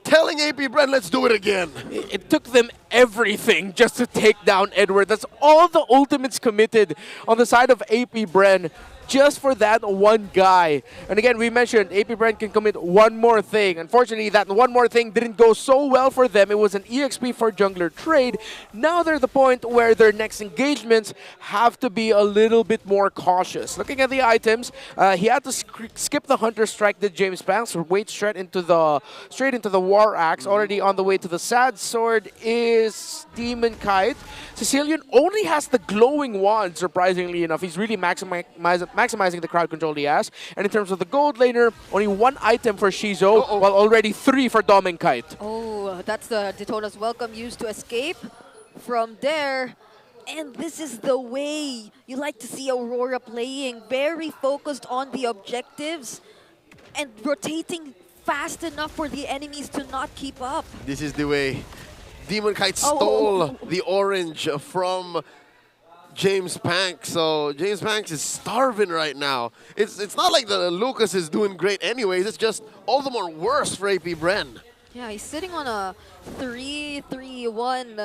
telling AP.Bren, let's do it again. It took them everything just to take down Edward. That's all the ultimates committed on the side of AP.Bren just for that one guy. And again, we mentioned AP.Bren can commit one more thing. Unfortunately, that one more thing didn't go so well for them. It was an EXP for jungler trade. Now they're at the point where their next engagements have to be a little bit more cautious. Looking at the items, he had to skip the Hunter Strike, did James Banks, wait straight into the War Axe. Already on the way to the Sad Sword is Demonkite. Sicilian only has the glowing wand, surprisingly enough. He's really maximizing maximizing the crowd control he has. And in terms of the gold laner, only 1 item for Shizo, while already 3 for Dom and Kite. Oh, that's the Daytona's welcome used to escape from there. And this is the way you like to see Aurora playing. Very focused on the objectives and rotating fast enough for the enemies to not keep up. This is the way. Demon Kite stole the orange from James Panks. So James Panks is starving right now. It's not like the Lucas is doing great anyways. It's just all the more worse for AP.Bren. Yeah, he's sitting on a 3-3-1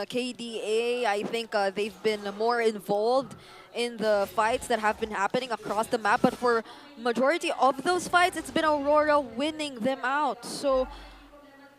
KDA. I think they've been more involved in the fights that have been happening across the map. But for majority of those fights, it's been Aurora winning them out. So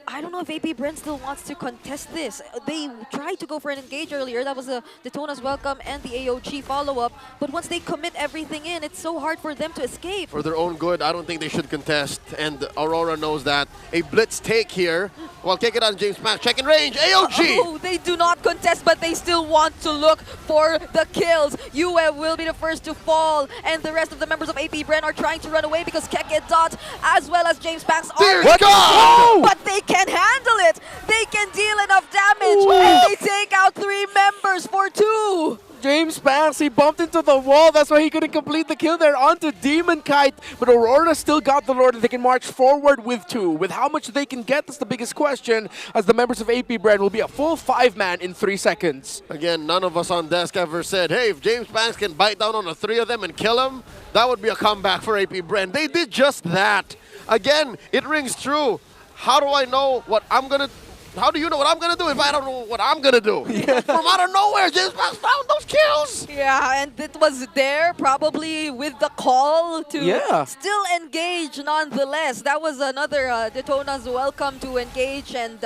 I don't know if AP.Bren still wants to contest this. They tried to go for an engage earlier. That was a Daytona's welcome and the AOG follow-up. But once they commit everything in, it's so hard for them to escape. For their own good, I don't think they should contest. And Aurora knows that. A blitz take here. Well, kick it on James Panks. Check in range. AOG! Oh, they do not contest, but they still want to look for the kills. UM will be the first to fall. And the rest of the members of AP.Bren are trying to run away because Keke Dot as well as James Panks are... But they can handle it. They can deal enough damage. And they take out 3 members for 2. James Panks, he bumped into the wall. That's why he couldn't complete the kill there onto Demon Kite. But Aurora still got the Lord, and they can march forward with 2. With how much they can get, that's the biggest question, as the members of AP.Bren will be a full 5-man in 3 seconds. Again, none of us on desk ever said, hey, if James Panks can bite down on the 3 of them and kill them, that would be a comeback for AP.Bren. They did just that. Again, it rings true. How do I know what I'm gonna? How do you know what I'm gonna do if I don't know what I'm gonna do? From out of nowhere, James Panks found those kills. Yeah, and it was there probably with the call to still engage nonetheless. That was another Daytona's welcome to engage and.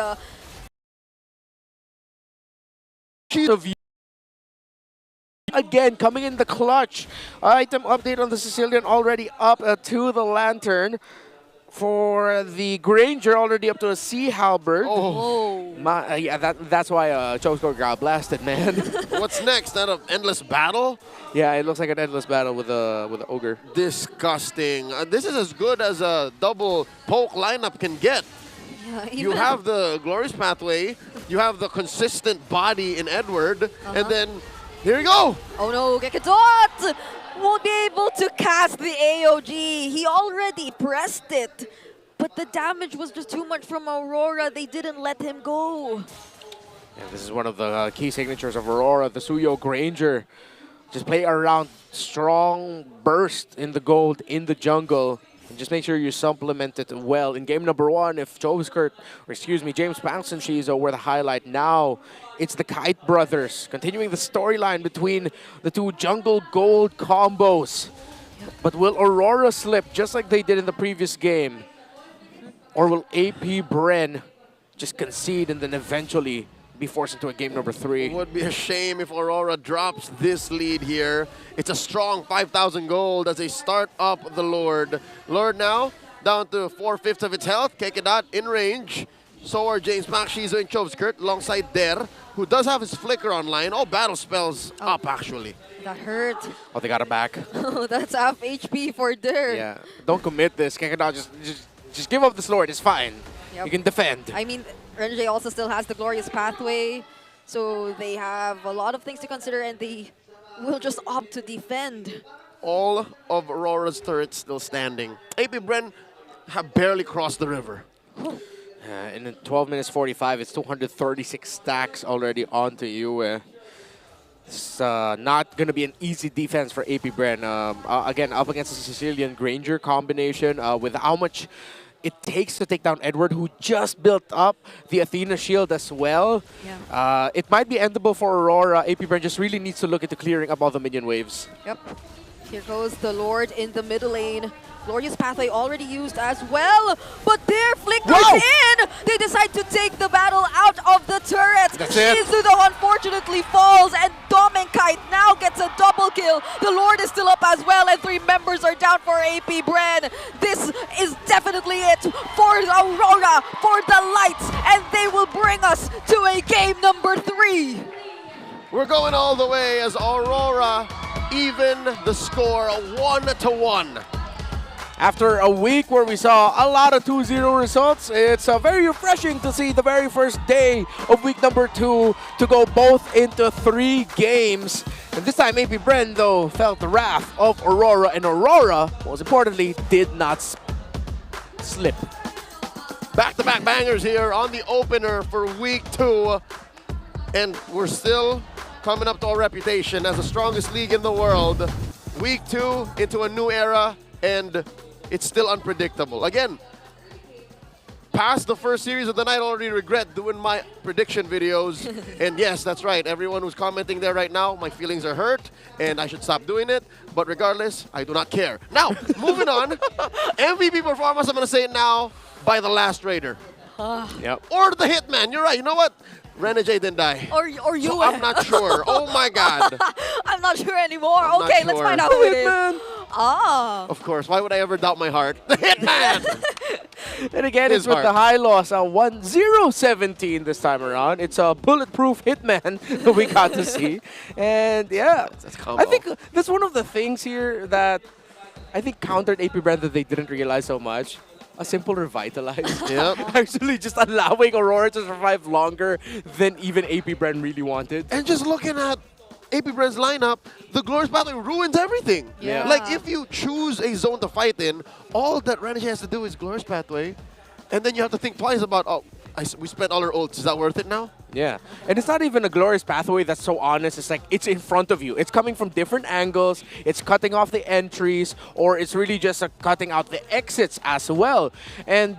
Again, coming in the clutch. Item update on the Sicilian already up to the Lantern. For the Granger, already up to a Sea Halberd. Yeah, that's why Chosko got blasted, man. What's next? That an endless battle? Yeah, it looks like an endless battle with a Ogre. Disgusting. This is as good as a double poke lineup can get. Yeah, you have the glorious pathway, you have the consistent body in Edward, and then here we go. Oh no, Gekadot won't be able to cast the AOG. He already pressed it, but the damage was just too much from Aurora. They didn't let him go. Yeah, this is one of the key signatures of Aurora, the Suyo Granger. Just play around strong burst in the gold in the jungle. And just make sure you supplement it well. In game number 1, if James Panks and Shizo were the highlight, now it's the Kite brothers, continuing the storyline between the 2 jungle gold combos. But will Aurora slip just like they did in the previous game? Or will AP.Bren just concede and then eventually be forced into a game number 3? It would be a shame if Aurora drops this lead here. It's a strong 5,000 gold as they start up the Lord. Lord now down to 4/5 of its health. Kekedot in range. So are James Panks, Shizo, and Chovskirt alongside Der, who does have his flicker online. All battle spells up, actually. That hurt. Oh, they got him back. That's half HP for Der. Yeah, don't commit this. Kekedot, just give up this Lord. It's fine. You can defend. I mean, Renjay also still has the glorious pathway, so they have a lot of things to consider, and they will just opt to defend. All of Aurora's turrets still standing. AP.Bren have barely crossed the river. In 12 minutes 45, it's 236 stacks already onto you. It's not going to be an easy defense for AP.Bren. Again, up against the Sicilian Granger combination with how much it takes to take down Edward, who just built up the Athena shield as well. Yeah. It might be endable for Aurora. AP.Bren just really needs to look into clearing up all the minion waves. Yep. Here goes the Lord in the middle lane. Glorious pathway already used as well, but there flickers in! They decide to take the battle out of the turret. Shizu though unfortunately falls, and Dom and Kite now gets a double kill. The Lord is still up as well, and 3 members are down for AP.Bren. This is definitely it for Aurora, for the lights, and they will bring us to a game number 3. We're going all the way as Aurora even the score 1-1. After a week where we saw a lot of 2-0 results, it's very refreshing to see the very first day of week number 2 to go both into 3 games. And this time, AP.Bren, though, felt the wrath of Aurora, and Aurora, most importantly, did not slip. Back-to-back bangers here on the opener for week 2. And we're still coming up to our reputation as the strongest league in the world. Week 2 into a new era, and it's still unpredictable. Again, past the first series of the night, I already regret doing my prediction videos. And yes, that's right. Everyone who's commenting there right now, my feelings are hurt, and I should stop doing it. But regardless, I do not care. Now, moving on. MVP performance, I'm going to say it now, by the last Raider. Yep. Or the Hitman. You're right. You know what? Renegade didn't die. Or you. So I'm not sure. Oh my God. I'm not sure anymore. I'm Okay, not let's sure. find out who it is. Ah. Of course. Why would I ever doubt my heart? The Hitman! And again, His it's with heart. the high loss, 1-0-17 this time around. It's a bulletproof Hitman that we got to see. And yeah, I think that's one of the things here that I think countered AP.Bren that they didn't realize so much. A simple revitalize. Yep. Actually just allowing Aurora to survive longer than even AP.Bren really wanted. And just looking at AP.Bren's lineup, the Glorious Pathway ruins everything. Yeah. Like, if you choose a zone to fight in, all that Renegade has to do is Glorious Pathway, and then you have to think twice about, oh, we spent all our ults. Is that worth it now? Yeah. And it's not even a Glorious Pathway that's so honest. It's like, it's in front of you. It's coming from different angles. It's cutting off the entries, or it's really just cutting out the exits as well. And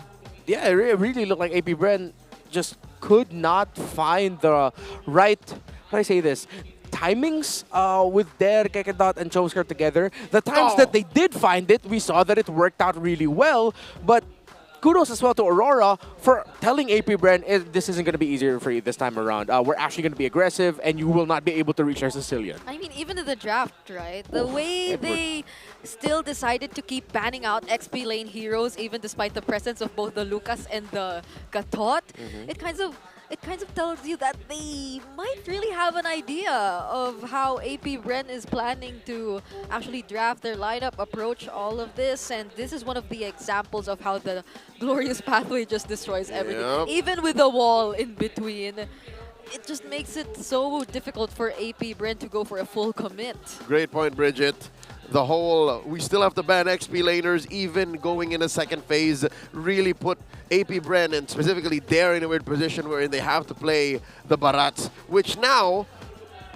yeah, it really looked like AP.Bren just could not find the right, how do I say this, timings with Der, Kekedot, and Chosker together. The times that they did find it, we saw that it worked out really well, but kudos as well to Aurora for telling AP.Bren, this isn't going to be easier for you this time around. We're actually going to be aggressive, and you will not be able to reach our Sicilian. I mean, even in the draft, right? The way they still decided to keep banning out XP lane heroes, even despite the presence of both the Lucas and the Gatot, it kind of tells you that they might really have an idea of how AP.Bren is planning to actually draft their lineup, approach all of this, and this is one of the examples of how the Glorious Pathway just destroys everything. Yep. Even with the wall in between, it just makes it so difficult for AP.Bren to go for a full commit. Great point, Bridget. The whole, we still have to ban XP laners, even going in a second phase, really put AP.Bren and specifically Dare in a weird position wherein they have to play the Barats, which now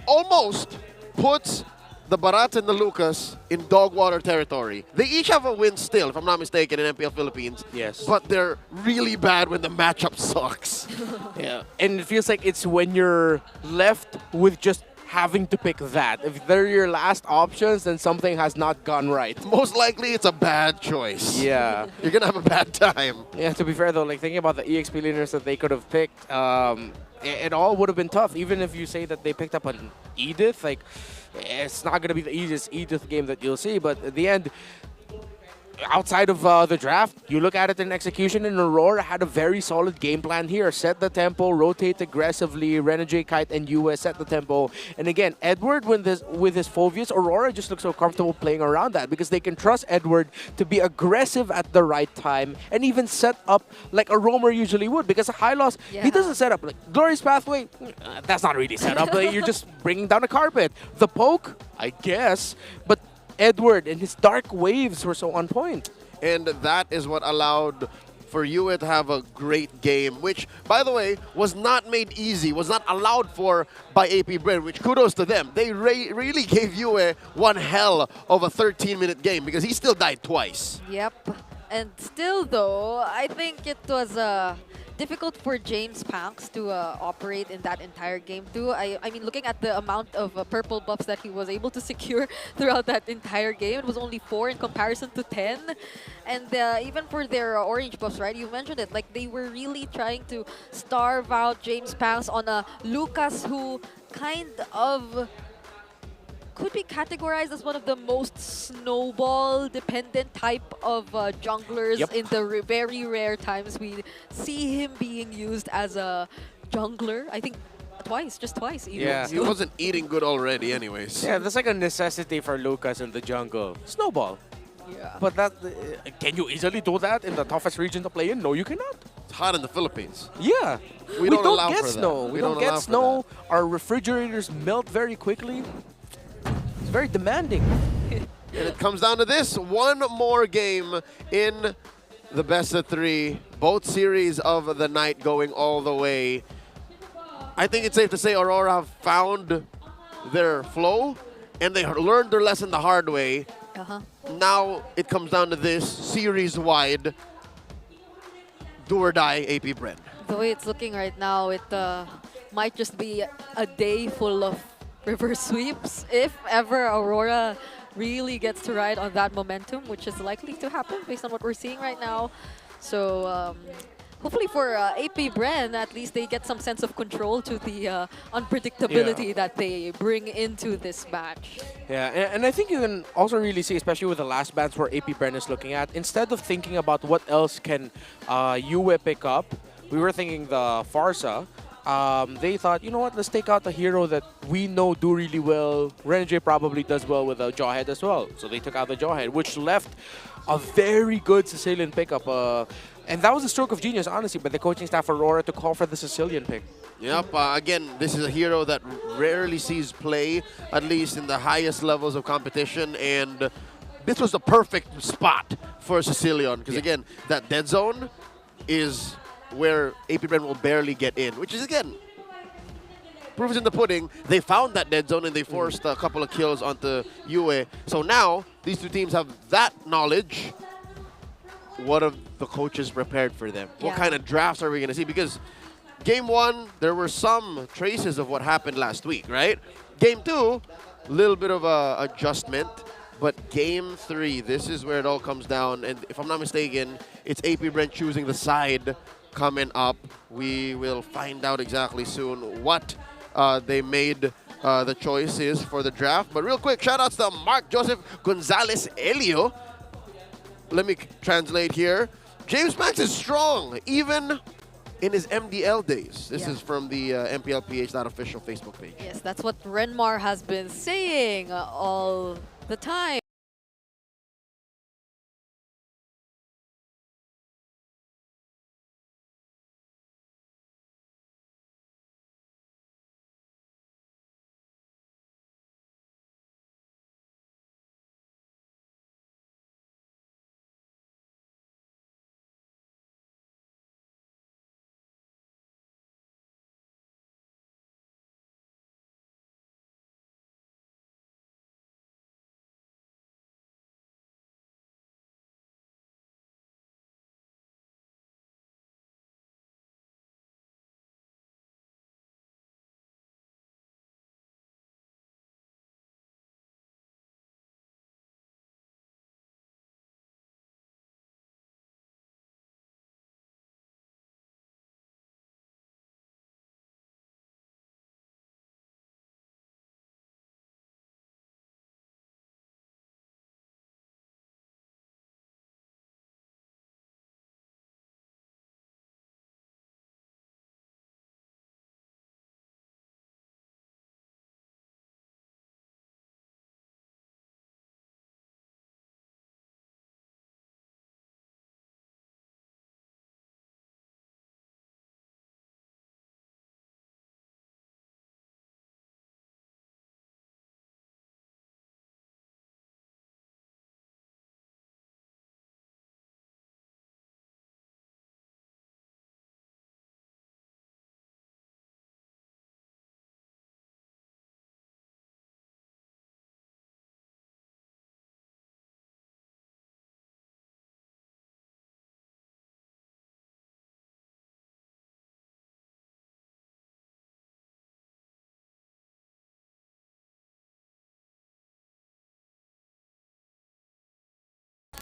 almost puts the Barats and the Lucas in dog water territory. They each have a win still, if I'm not mistaken, in MPL Philippines. Yes. But they're really bad when the matchup sucks. Yeah. And it feels like it's when you're left with just having to pick that. If they're your last options, then something has not gone right. Most likely, it's a bad choice. Yeah. You're going to have a bad time. Yeah, to be fair though, like thinking about the EXP leaders that they could have picked, it all would have been tough. Even if you say that they picked up an Edith, like, it's not going to be the easiest Edith game that you'll see, but at the end, outside of the draft, you look at it in execution, and Aurora had a very solid game plan here. Set the tempo, rotate aggressively, Renegade, Kite, and US set the tempo. And again, Edward with his Phoveus, Aurora just looks so comfortable playing around that because they can trust Edward to be aggressive at the right time and even set up like a roamer usually would, because a high loss, he doesn't set up. Like Glorious Pathway, that's not really set up. You're just bringing down a carpet. The poke, I guess, but Edward and his dark waves were so on point. And that is what allowed for Yue to have a great game, which, by the way, was not made easy, was not allowed for by AP.Bren, which kudos to them. They really gave Yue one hell of a 13-minute game because he still died twice. Yep. And still, though, I think it was difficult for James Panks to operate in that entire game too. I mean, looking at the amount of purple buffs that he was able to secure throughout that entire game, it was only 4 in comparison to 10. And even for their orange buffs, right? You mentioned it, like they were really trying to starve out James Panks on a Lucas who kind of could be categorized as one of the most snowball-dependent type of junglers in the very rare times we see him being used as a jungler. I think twice, just twice. Even. Yeah. He wasn't eating good already anyways. Yeah, that's like a necessity for Lucas in the jungle. Snowball. Yeah. But that can you easily do that in the toughest region to play in? No, you cannot. It's hot in the Philippines. Yeah. We don't allow get for that. snow. We don't allow get for snow. Our refrigerators melt very quickly. It's very demanding. And it comes down to this. One more game in the best of three. Both series of the night going all the way. I think it's safe to say Aurora have found their flow and they learned their lesson the hard way. Now it comes down to this series-wide do or die AP.Bren. The way it's looking right now, it might just be a day full of reverse sweeps if ever Aurora really gets to ride on that momentum, which is likely to happen based on what we're seeing right now. So hopefully for AP.Bren, at least they get some sense of control to the unpredictability that they bring into this match. Yeah, and I think you can also really see, especially with the last bands where AP.Bren is looking at, instead of thinking about what else can UWE pick up, we were thinking the Farsa. They thought, you know what, let's take out the hero that we know do really well. Renegade probably does well with a Jawhead as well. So they took out the Jawhead, which left a very good Sicilian pickup. And that was a stroke of genius, honestly, by the coaching staff for Aurora to call for the Sicilian pick. Yep, again, this is a hero that rarely sees play, at least in the highest levels of competition. And this was the perfect spot for Sicilian. Because again, that dead zone is where AP.Bren will barely get in, which is, again, proof is in the pudding. They found that dead zone and they forced a couple of kills onto UWE. So now, these two teams have that knowledge. What have the coaches prepared for them? What kind of drafts are we going to see? Because game one, there were some traces of what happened last week, right? Game two, a little bit of a adjustment. But game three, this is where it all comes down. And if I'm not mistaken, it's AP.Bren choosing the side coming up. We will find out exactly soon what they made the choices for the draft. But real quick, shout-outs to Mark Joseph Gonzalez Elio. Let me translate here. James Max is strong, even in his MDL days. This is from the MPL PH, that official Facebook page. Yes, that's what Renmar has been saying all the time.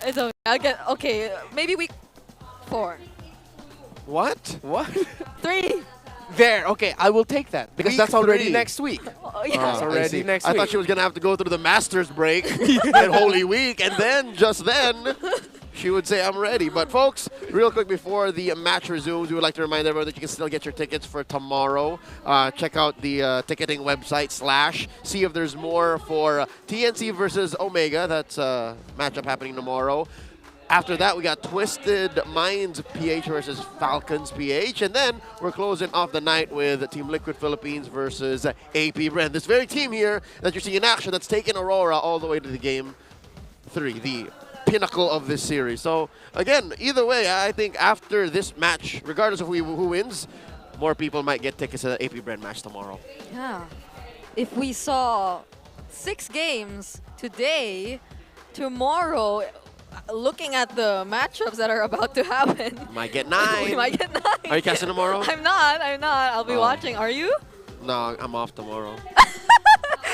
It's okay. I'll get, okay, maybe week 4. What? What? 3. There, okay, I will take that because Week that's already 3. next week. Oh, yeah. That's already next I week. thought she was going to have to go through the Masters break and Holy Week, and then, just then, she would say, I'm ready. But folks, real quick before the match resumes, we would like to remind everyone that you can still get your tickets for tomorrow. Check out the ticketing website / see if there's more for TNC versus Omega. That's a matchup happening tomorrow. After that, we got Twisted Minds PH versus Falcons PH. And then we're closing off the night with Team Liquid Philippines versus AP.Bren. This very team here that you see in action that's taken Aurora all the way to the Game 3, the pinnacle of this series. So, again, either way, I think after this match, regardless of who wins, more people might get tickets to the AP.Bren match tomorrow. Yeah. If we saw 6 games today, tomorrow, looking at the matchups that are about to happen. Might get 9. We might get 9. Are you casting tomorrow? I'm not. I'll be watching. Are you? No, I'm off tomorrow.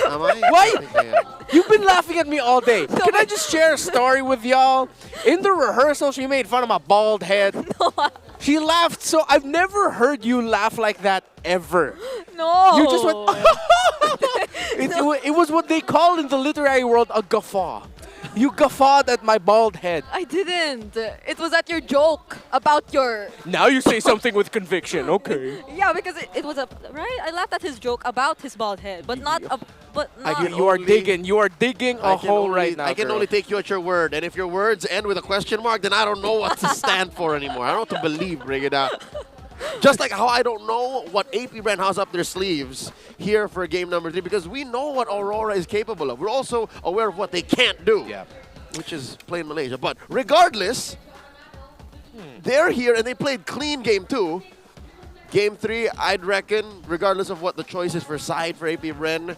Am I? Why? I think I am. You've been laughing at me all day. Can I just share a story with y'all? In the rehearsal, she made fun of my bald head. No. She laughed so I've never heard you laugh like that ever. No. You just went. It was what they call in the literary world a guffaw. You guffawed at my bald head. I didn't. It was at your joke about your... Now you say something with conviction. Okay. Yeah, because it was a... Right? I laughed at his joke about his bald head, but not... You are digging a hole right now, I can girl. only take you at your word. And if your words end with a question mark, then I don't know what to stand for anymore. I don't know what to believe, bring it out. Just like how I don't know what AP.Bren has up their sleeves here for game number 3, because we know what Aurora is capable of. We're also aware of what they can't do, which is play in Malaysia. But regardless, they're here and they played clean game 2. Game 3, I'd reckon, regardless of what the choice is for side for AP.Bren,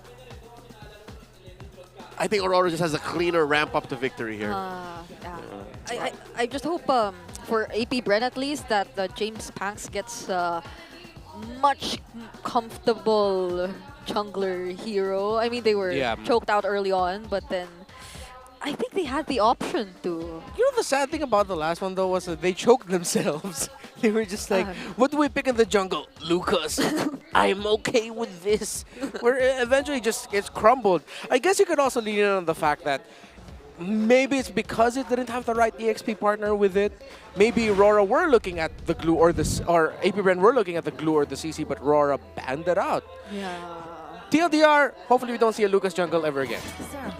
I think Aurora just has a cleaner ramp up to victory here. I just hope for AP.Bren at least that James Panks gets much comfortable jungler hero. I mean, they were choked out early on, but then I think they had the option to. You know the sad thing about the last one though was that they choked themselves. They were just like, what do we pick in the jungle? Lucas. I'm okay with this. Where eventually just gets crumbled. I guess you could also lean in on the fact that maybe it's because it didn't have the right EXP partner with it. Maybe Aurora were looking at the glue or AP.Bren were looking at the glue or the CC, but Aurora banned it out. Yeah. TLDR, hopefully we don't see a Lucas jungle ever again.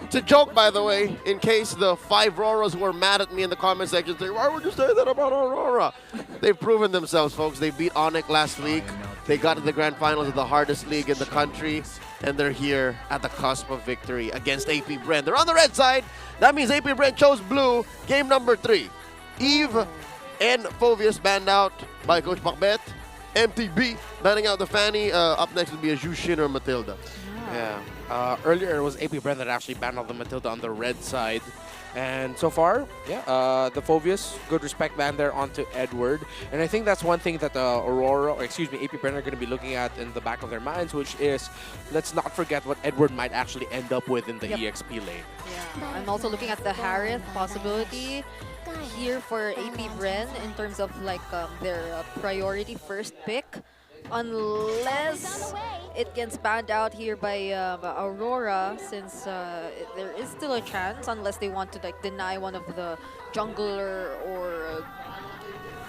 It's a joke, by the way, in case the 5 Auroras were mad at me in the comment section saying, why would you say that about Aurora? They've proven themselves, folks. They beat Onic last week. They got to the grand finals of the hardest league in the country, and they're here at the cusp of victory against AP.Bren. They're on the red side. That means AP.Bren chose blue. Game number 3. Eve and Fovius banned out by Coach Pakbet. MTB banning out the Fanny. Up next will be a Jushin or Matilda. Yeah. Earlier it was AP.Bren that actually banned out the Matilda on the red side. And so far, the Fovius, good respect ban there onto Edward. And I think that's one thing that AP.Bren are going to be looking at in the back of their minds, which is, let's not forget what Edward might actually end up with in the EXP lane. Yeah, I'm also looking at the Harith possibility here for AP.Bren in terms of like their priority first pick. Unless it gets banned out here by Aurora, since there is still a chance, unless they want to like deny one of the jungler or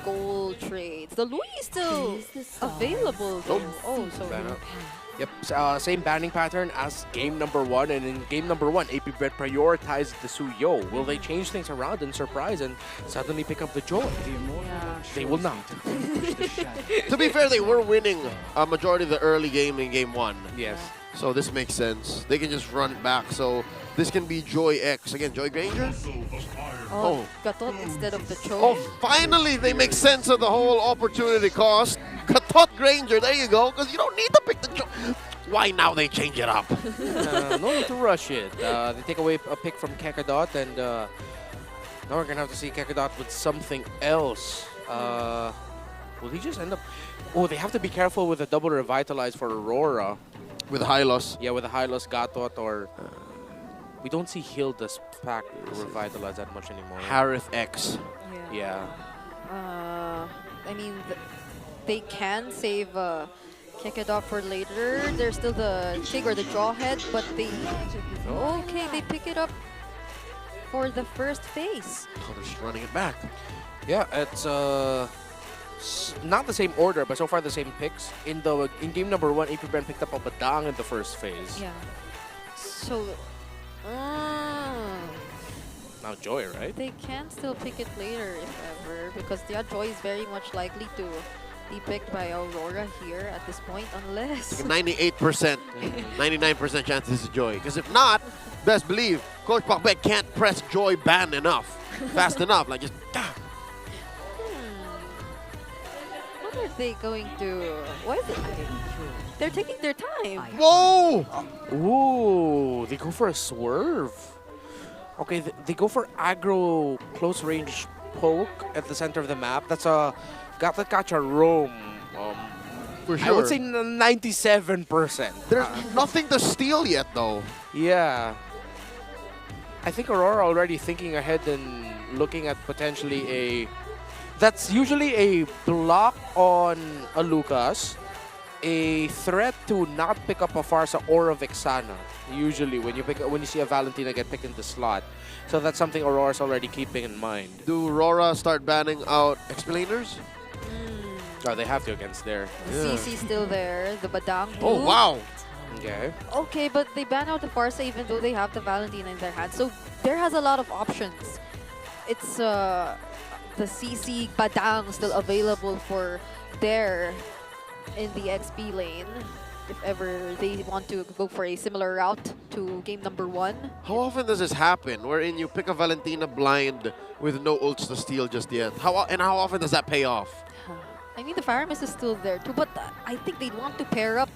gold trades. The Louis is still available. Oh, so Yep, same banning pattern as game number 1, and in game number 1, AP.Bren prioritized the Suyo. Will they change things around and surprise and suddenly pick up the joy? They will not. To be fair, they were winning a majority of the early game in game 1. Yes. So this makes sense. They can just run it back. So this can be Joy X. Again, Joy Granger? Gatot instead of the choke. Oh, finally they make sense of the whole opportunity cost. Gatot Granger, there you go. Because you don't need to pick the choke. Why now they change it up? No need to rush it. They take away a pick from Kekadot, and now we're going to have to see Kekadot with something else. Will he just end up... Oh, they have to be careful with a double revitalize for Aurora. With Hylos? Yeah, with a Hylos, Gatot, or... We don't see Hilda's pack revitalize that much anymore. Harith X. Yeah. I mean, they can save Kekadot for later. There's still the Tig or the Jawhead, but they... Okay, they pick it up. for the first phase. Oh, they're just running it back. Yeah, it's not the same order, but so far the same picks. In game number 1, AP.Bren picked up a Badang in the first phase. Yeah. So, Now Joy, right? they can still pick it later if ever, because Joy is very much likely to be picked by Aurora here at this point, unless... 98%, 99% chance this is Joy. Because if not, best believe, Coach Pakbet can't press Joy ban enough, fast enough. Like just... What are they going to... Why is it... They're taking their time. Whoa! Ooh, they go for a swerve. Okay, they go for aggro close range poke at the center of the map. That's a Gata roam. For sure. I would say 97%. There's nothing to steal yet, though. Yeah. I think Aurora already thinking ahead and looking at potentially a... That's usually a block on a Lucas, a threat to not pick up a Farsa or a Vexana. Usually, when you see a Valentina get picked in the slot, so that's something Aurora's already keeping in mind. Do Aurora start banning out explainers? Oh, they have to against there. CC still there, the Badang. Oh wow! Okay. Okay, but they ban out the Farsa even though they have the Valentina in their hand. So there has a lot of options. It's the CC Badang still available for there in the XP lane, if ever they want to go for a similar route to game number 1. How often does this happen, wherein you pick a Valentina blind with no ults to steal just yet? How often does that pay off? I mean, the Fire Mist is still there too, but I think they'd want to pair up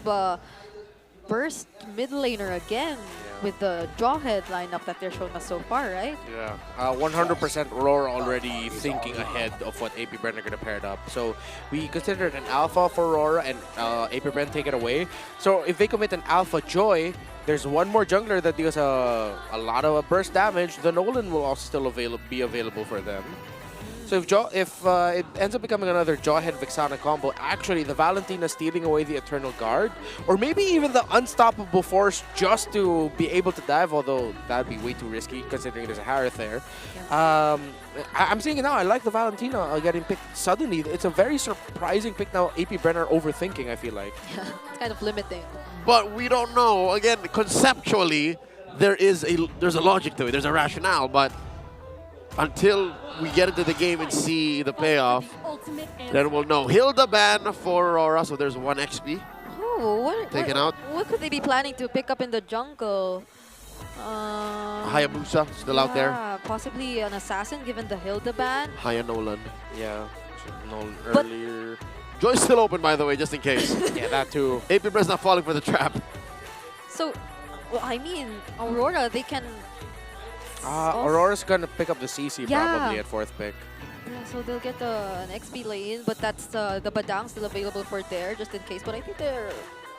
Burst mid laner again with the Jawhead lineup that they're showing us so far, right? Yeah, 100% Aurora already thinking ahead of what AP.Bren are going to pair it up. So we considered an alpha for Aurora and AP.Bren take it away. So if they commit an alpha Joy, there's one more jungler that deals a lot of burst damage. The Nolan will also still be available for them. So if it ends up becoming another Jawhead Vexana combo, actually the Valentina stealing away the Eternal Guard, or maybe even the Unstoppable Force just to be able to dive, although that'd be way too risky considering there's a Harith there. Yeah. I'm seeing it now. I like the Valentina getting picked suddenly. It's a very surprising pick now. AP.Bren are overthinking, I feel like. Yeah, it's kind of limiting. But we don't know. Again, conceptually, there's a logic to it. There's a rationale, but until we get into the game and see the payoff, then we'll know. Hilda ban for Aurora, so there's 1 XP. Oh, taken out. What could they be planning to pick up in the jungle? Hayabusa still out there. Possibly an assassin given the Hilda ban. Haya Nolan. Yeah, Nolan earlier. Joy's still open, by the way, just in case. Yeah, that too. AP.Bren's not falling for the trap. So, well, I mean, Aurora, they can... Aurora's gonna pick up the CC probably at 4th pick. Yeah, so they'll get an XP lane, but that's the Badang still available for there, just in case. But I think they're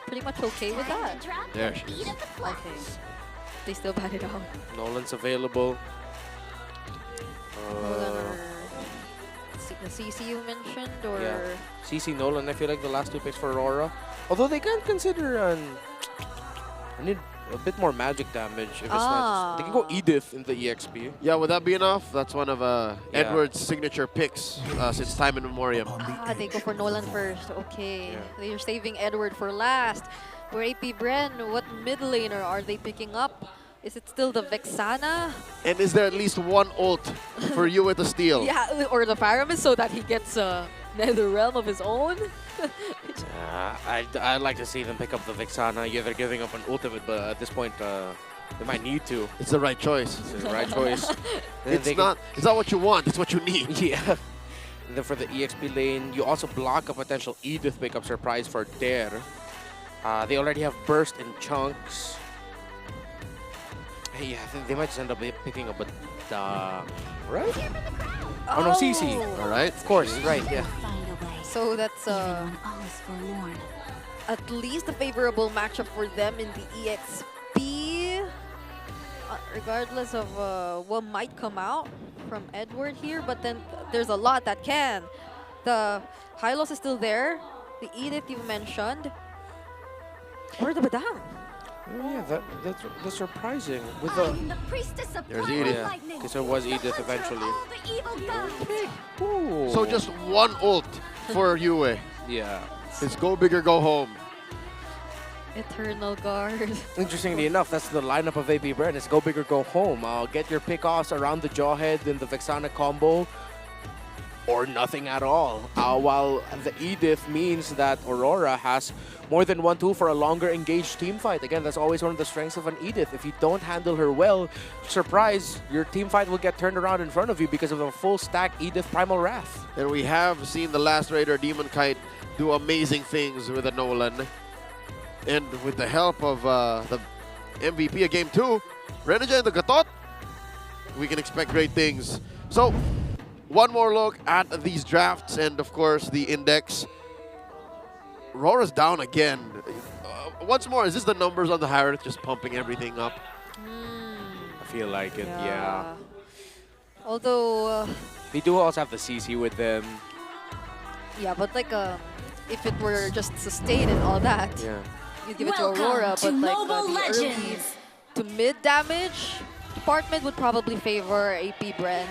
pretty much okay with that. There she is. Okay. They still bat it out. Nolan's available. The CC you mentioned, or... Yeah. CC Nolan, I feel like the last 2 picks for Aurora. Although they can consider I need a bit more magic damage if it's not just, they can go Edith in the EXP. Yeah, would that be enough? That's one of Edward's signature picks since time immemorial. They go for Nolan first. Okay. They're saving Edward for last. For AP.Bren, what mid laner are they picking up? Is it still the Vexana? And is there at least 1 ult for you with the steal? Yeah, or the Fire Mist so that he gets Nether Realm of his own? I'd like to see them pick up the Vexana. Yeah, they're giving up an ultimate, but at this point, they might need to. It's the right choice. It's the right choice. It's not what you want, it's what you need. Yeah. And then for the EXP lane, you also block a potential Edith pickup surprise for Dare. They already have Burst in chunks. Hey, yeah, I think they might just end up picking up a right? Oh no, CC. All right. Of course, right, yeah. So that's at least a favorable matchup for them in the EXP. Regardless of what might come out from Edward here, but then there's a lot that can. The Hylos is still there. The Edith you mentioned. Or the Badang. Oh, yeah, that's surprising. With I am the priestess of There's fire Edith. and lightning. Okay, so it was the Edith hunter of eventually. all the evil gods. Ooh. So just one ult for Yue. Yeah. It's go big or go home. Eternal Guard. Interestingly enough, that's the lineup of AP.Bren. It's go big or go home. Get your pick-offs around the jawhead in the Vexana combo, or nothing at all. While the Edith means that Aurora has more than one tool for a longer engaged team fight. Again, that's always one of the strengths of an Edith. If you don't handle her well, surprise, your team fight will get turned around in front of you because of a full stack Edith Primal Wrath. And we have seen the last Raider, Demon Kite, do amazing things with a Nolan. And with the help of the MVP of Game 2, Reneja and the Gatot, we can expect great things. So, one more look at these drafts and, of course, the index. Rora's down again. Once more, is this the numbers on the Harith just pumping everything up? I feel like it, yeah. Although... they do also have the CC with them. yeah, but like, if it were just sustained and all that, you'd give it to Aurora, but like the early to mid damage department would probably favor AP.Bren.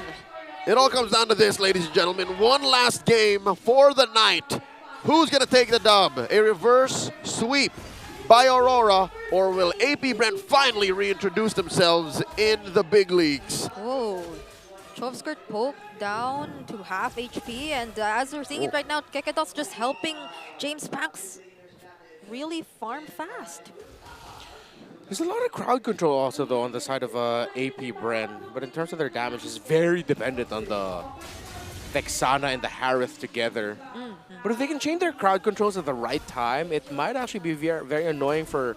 It all comes down to this, ladies and gentlemen. One last game for the night. Who's going to take the dub? A reverse sweep by Aurora, or will AP.Bren finally reintroduce themselves in the big leagues? Whoa. Chovskirt poke down to half HP, and as we're seeing it right now, Kekedot's just helping James Pax really farm fast. There's a lot of crowd control also, though, on the side of AP.Bren. But in terms of their damage, it's very dependent on the Vexana and the Harith together. But if they can change their crowd controls at the right time, it might actually be very, very annoying for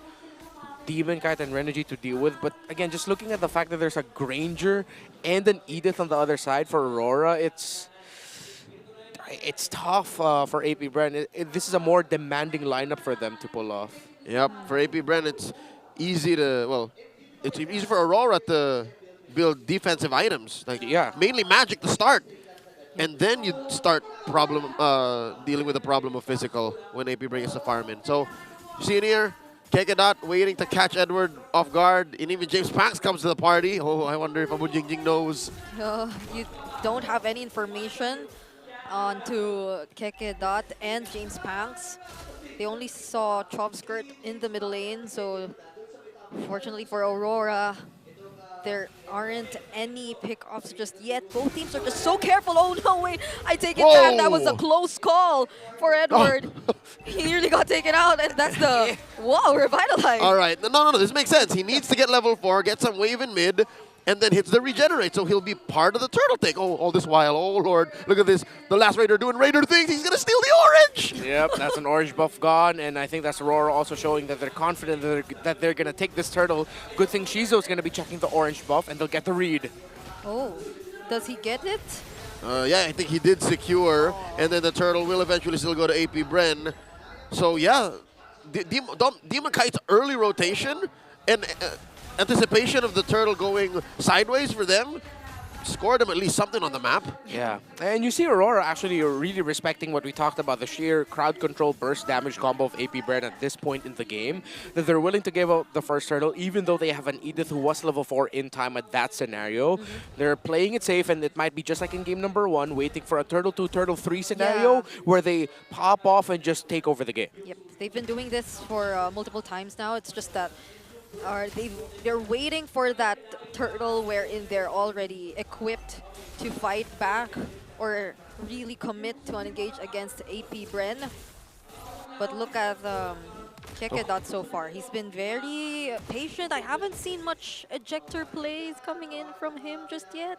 Demon Kite and Renegy to deal with. But again, just looking at the fact that there's a Granger and an Edith on the other side for Aurora, it's tough for AP.Bren. This is a more demanding lineup for them to pull off. Yep, for AP.Bren, it's easy to, well, it's easy for Aurora to build defensive items. Like, mainly magic to start. And then you start dealing with the problem of physical when AP.Bren gets the farm in. So, you see in here, Kekedot waiting to catch Edward off guard, and even James Pax comes to the party. Oh, I wonder if Abu Jingjing knows. You don't have any information onto Kekedot and James Pax. They only saw Chovskirt in the middle lane, so fortunately for Aurora, there aren't any pick-offs just yet. Both teams are just so careful. Oh no, wait, I take it back. That was a close call for Edward. He nearly got taken out, and that's the, wow, revitalize. All right, no, this makes sense. He needs to get level 4, get some wave in mid, and then hits the regenerate, so he'll be part of the turtle take. Oh, all this while, oh lord, look at this. The last Raider doing Raider things. He's gonna steal the orange. Yep, that's an orange buff gone, and I think that's Aurora also showing that they're confident that they're gonna take this turtle. Good thing Shizo's gonna be checking the orange buff, and they'll get the read. Oh, does he get it? Yeah, I think he did secure, and then the turtle will eventually still go to AP.Bren. So yeah, Demon Kite's early rotation and anticipation of the turtle going sideways for them scored them at least something on the map. Yeah, and you see Aurora actually really respecting what we talked about, the sheer crowd control burst damage combo of AP.Bren at this point in the game, that they're willing to give up the first turtle even though they have an Edith who was level 4 in time at that scenario. They're playing it safe, and it might be just like in game number 1, waiting for a turtle 2, turtle 3 scenario where they pop off and just take over the game. Yep, they've been doing this for multiple times now. It's just that they're waiting for that turtle wherein they're already equipped to fight back or really commit to an engage against AP.Bren. But look at Kekedot so far. He's been very patient. I haven't seen much ejector plays coming in from him just yet.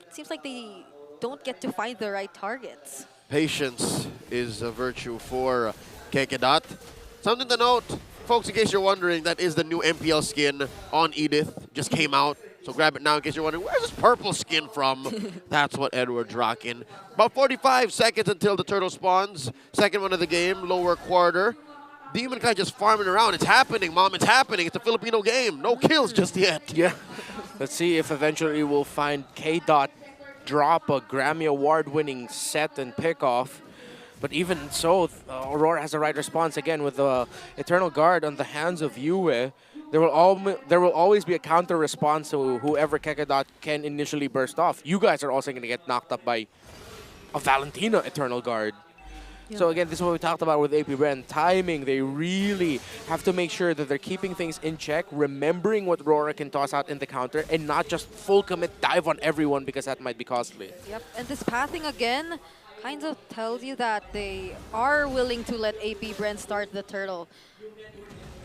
It seems like they don't get to find the right targets. Patience is a virtue for Kekedot. Something to note, folks, in case you're wondering, that is the new MPL skin on Edith. Just came out, so grab it now in case you're wondering, where's this purple skin from? That's what Edward's rocking. About 45 seconds until the turtle spawns. Second one of the game, lower quarter. Demon Kite just farming around. It's happening, Mom, it's happening. It's a Filipino game. No kills just yet. Yeah. Let's see if eventually we'll find K-Dot drop a Grammy Award-winning set and pick-off. But even so, Aurora has the right response again with the Eternal Guard on the hands of Yue. there will always be a counter response to whoever Kekedot can initially burst off. You guys are also going to get knocked up by a Valentina Eternal Guard. So again, this is what we talked about with AP.Bren. Timing, they really have to make sure that they're keeping things in check, remembering what RORA can toss out in the counter, and not just full commit dive on everyone because that might be costly. Yep, and this pathing again kind of tells you that they are willing to let AP.Bren start the turtle.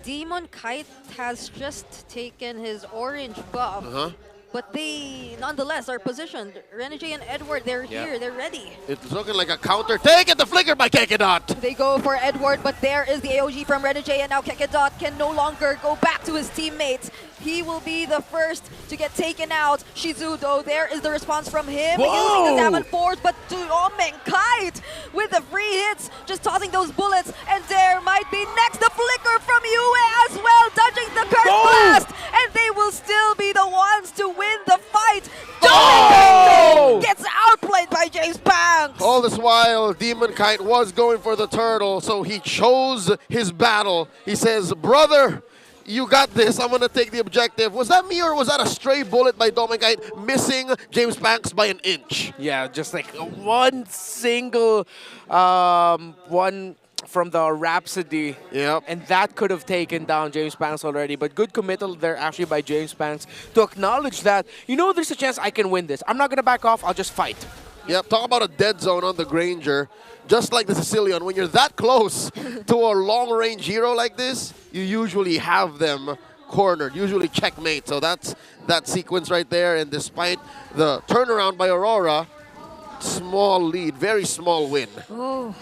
Demon Kite has just taken his orange buff. But they, nonetheless, are positioned. Renegade and Edward, they're here, they're ready. It's looking like a counter. Take it, the flicker by Kekedot. They go for Edward, but there is the AOG from Renegade, and now Kekedot can no longer go back to his teammates. He will be the first to get taken out. Shizu, though, there is the response from him. Using the Diamond Force, but Doming Kite with the free hits, just tossing those bullets. And there might be next the flicker from Yue as well, dodging the Curse Blast. And they will still be the ones to win the fight. Doming Kite gets outplayed by James Banks. All this while, Demon Kite was going for the turtle, so he chose his battle. He says, brother, you got this. I'm going to take the objective. Was that me or was that a stray bullet by Doming Kite missing James Banks by an inch? Yeah, just like one single one from the Rhapsody. Yep. And that could have taken down James Banks already. But good committal there actually by James Banks to acknowledge that, you know, there's a chance I can win this. I'm not going to back off. I'll just fight. Yep, talk about a dead zone on the Granger. Just like the Sicilian, when you're that close to a long-range hero like this, you usually have them cornered, usually checkmate. So that's that sequence right there. And despite the turnaround by Aurora, small lead, very small win. Oh,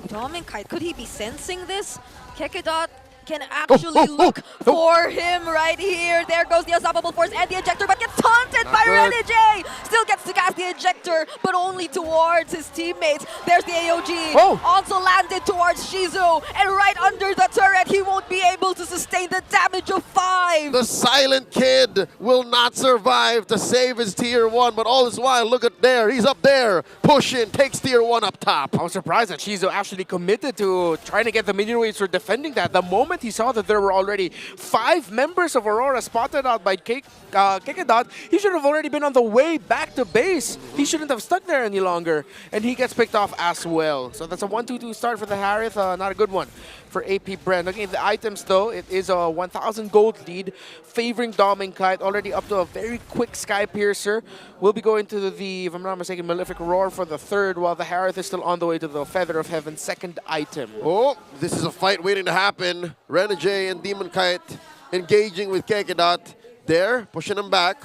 Doming Kite, could he be sensing this? Kekedot can actually look for him right here. There goes the Unstoppable Force and the Ejector, but gets taunted by Renegade. Still gets to cast the Ejector, but only towards his teammates. There's the AOG. Also landed towards Shizu, and right under the turret, he won't be able to sustain the damage of 5. The Silent Kid will not survive to save his Tier 1, but all this while, look at there. He's up there, pushing, takes Tier 1 up top. I was surprised that Shizu actually committed to trying to get the minion waves for defending that. The moment he saw that there were already 5 members of Aurora spotted out by Kekedot, he should have already been on the way back to base. He shouldn't have stuck there any longer. And he gets picked off as well. So that's a 1-2-2 start for the Harith. Not a good one for AP.Bren. Looking at the items though, it is a 1,000 gold lead favoring Doming Kite, already up to a very quick Sky Piercer. We'll be going to the, if I'm not mistaken, Malefic Roar for the 3rd, while the Harith is still on the way to the Feather of Heaven, 2nd item. Oh, this is a fight waiting to happen. Renegade and Demon Kite engaging with Kekedot. There, pushing him back.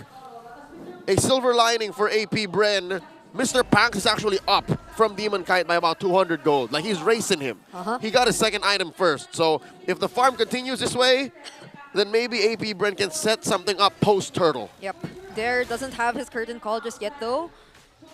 A silver lining for AP.Bren. Mr. Panks is actually up from Demon Kite by about 200 gold. Like, he's racing him. He got his 2nd item first. So if the farm continues this way, then maybe AP.Bren can set something up post-turtle. Yep. Dare doesn't have his curtain call just yet, though.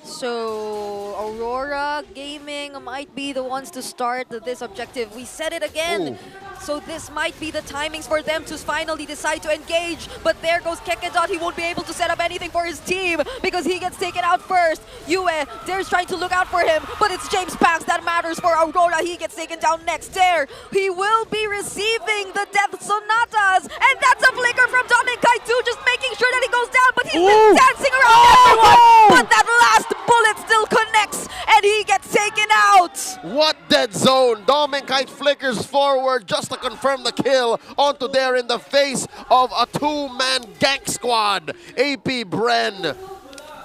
So Aurora Gaming might be the ones to start this objective. We said it again. Ooh. So this might be the timings for them to finally decide to engage. But there goes Kekedot. He won't be able to set up anything for his team because he gets taken out first. Yue, Dare's trying to look out for him, but it's James Panks that matters for Aurora. He gets taken down next. Dare, he will be receiving the Death Sonatas. And that's a flicker from Doming Kite too, just making sure that he goes down. But he's been dancing around everyone. But that last bullet still connects, and he gets taken out. What dead zone? Doming Kite flickers forward just to confirm the kill onto there in the face of a 2-man gank squad. AP.Bren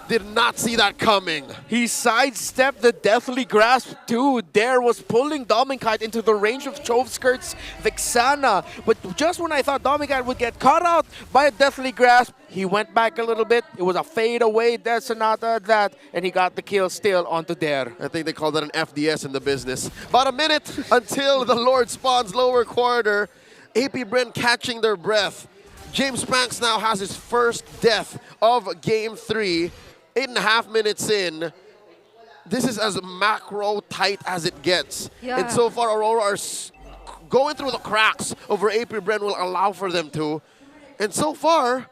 did not see that coming. He sidestepped the Deathly Grasp too. Dare was pulling Doming Kite into the range of Chovskirt's Vexana. But just when I thought Doming Kite would get caught out by a Deathly Grasp, he went back a little bit. It was a fade away Death Sonata at that, and he got the kill still onto Dare. I think they call that an FDS in the business. About a minute until the Lord spawns lower quarter. AP.Bren catching their breath. James Panks now has his first death of Game 3. 8.5 minutes in. This is as macro tight as it gets. And so far, Aurora are going through the cracks over AP.Bren will allow for them to. And so far,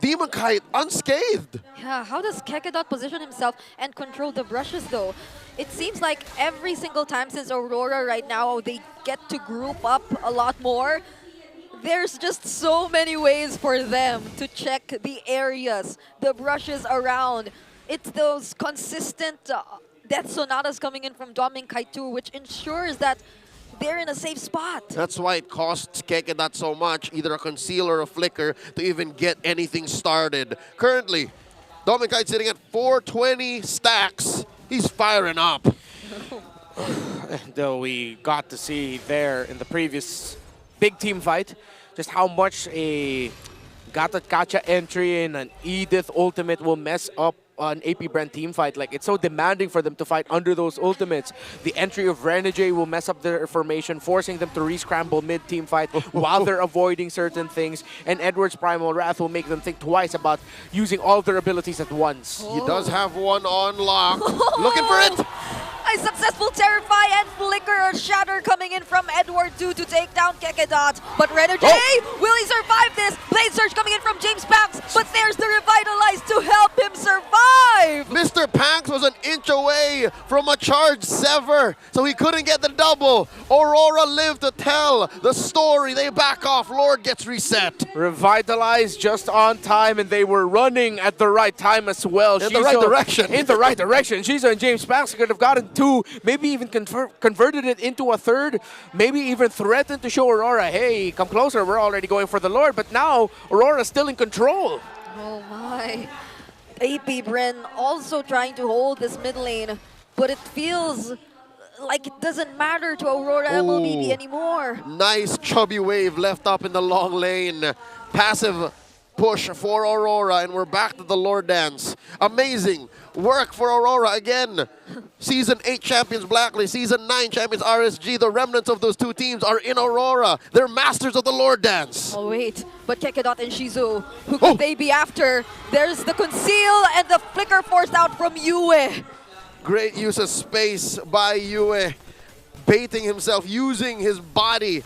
Demon Kite unscathed. Yeah, how does Kekedot position himself and control the brushes though? It seems like every single time since Aurora right now, they get to group up a lot more. There's just so many ways for them to check the areas, the brushes around. It's those consistent death sonatas coming in from Doming Kaitu, which ensures that they're in a safe spot. That's why it costs Kekedat so much, either a conceal or a flicker, to even get anything started. Currently, Doming Kite sitting at 420 stacks. He's firing up. Though we got to see there in the previous big team fight just how much a Gatot Kacha entry and an Edith ultimate will mess up an AP.Bren team fight. Like, it's so demanding for them to fight under those ultimates. The entry of Renegade will mess up their formation, forcing them to re-scramble mid-team fight while they're avoiding certain things. And Edward's Primal Wrath will make them think twice about using all their abilities at once. He does have one on lock. Looking for it! A successful Terrify and Flicker Shatter coming in from Edward 2 to take down Kekedat. But Renegade, will he survive this? Blade Surge coming in from James Pax, but there's the Revitalize to help him survive! Mr. Pax was an inch away from a charge sever, so he couldn't get the double. Aurora lived to tell the story. They back off. Lord gets reset. Revitalized just on time, and they were running at the right time as well. In the right direction. In the right direction. Shizu and James Pax could have gotten two, maybe even converted it into a third, maybe even threatened to show Aurora, hey, come closer, we're already going for the Lord. But now, Aurora's still in control. Oh my. AP.Bren also trying to hold this mid lane, but it feels like it doesn't matter to Aurora MLBB anymore. Nice chubby wave left up in the long lane. Passive push for Aurora, and we're back to the Lord Dance. Amazing work for Aurora again. Season 8 champions Blacklist, Season 9 champions RSG. The remnants of those two teams are in Aurora. They're masters of the Lord Dance. Oh wait, but Kekedat and Shizu, who could they be after? There's the Conceal and the Flicker forced out from Yue. Great use of space by Yue, baiting himself, using his body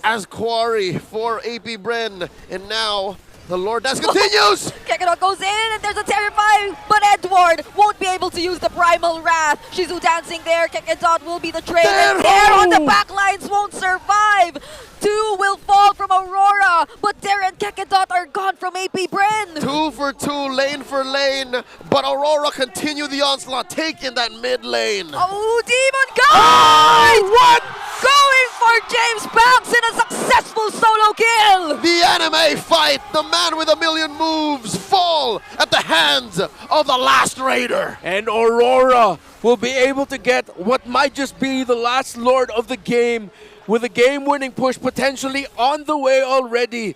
as quarry for AP.Bren. And now the Lord Dance continues! Kekedat goes in and there's a Terrify, but Edward won't be able to use the Primal Wrath. Shizu dancing there, Kekedat will be the train, and there on the back lines won't survive. Two will fall from Aurora, but Dare and Kekedat are gone from AP.Bren. 2 for 2, lane for lane, but Aurora continue the onslaught, taking that mid lane. Oh, Demon Guide! What? Going for James Pax in a successful solo kill! The anime fight, the man with a million moves, fall at the hands of the last Raider. And Aurora will be able to get what might just be the last Lord of the game, with a game-winning push potentially on the way already.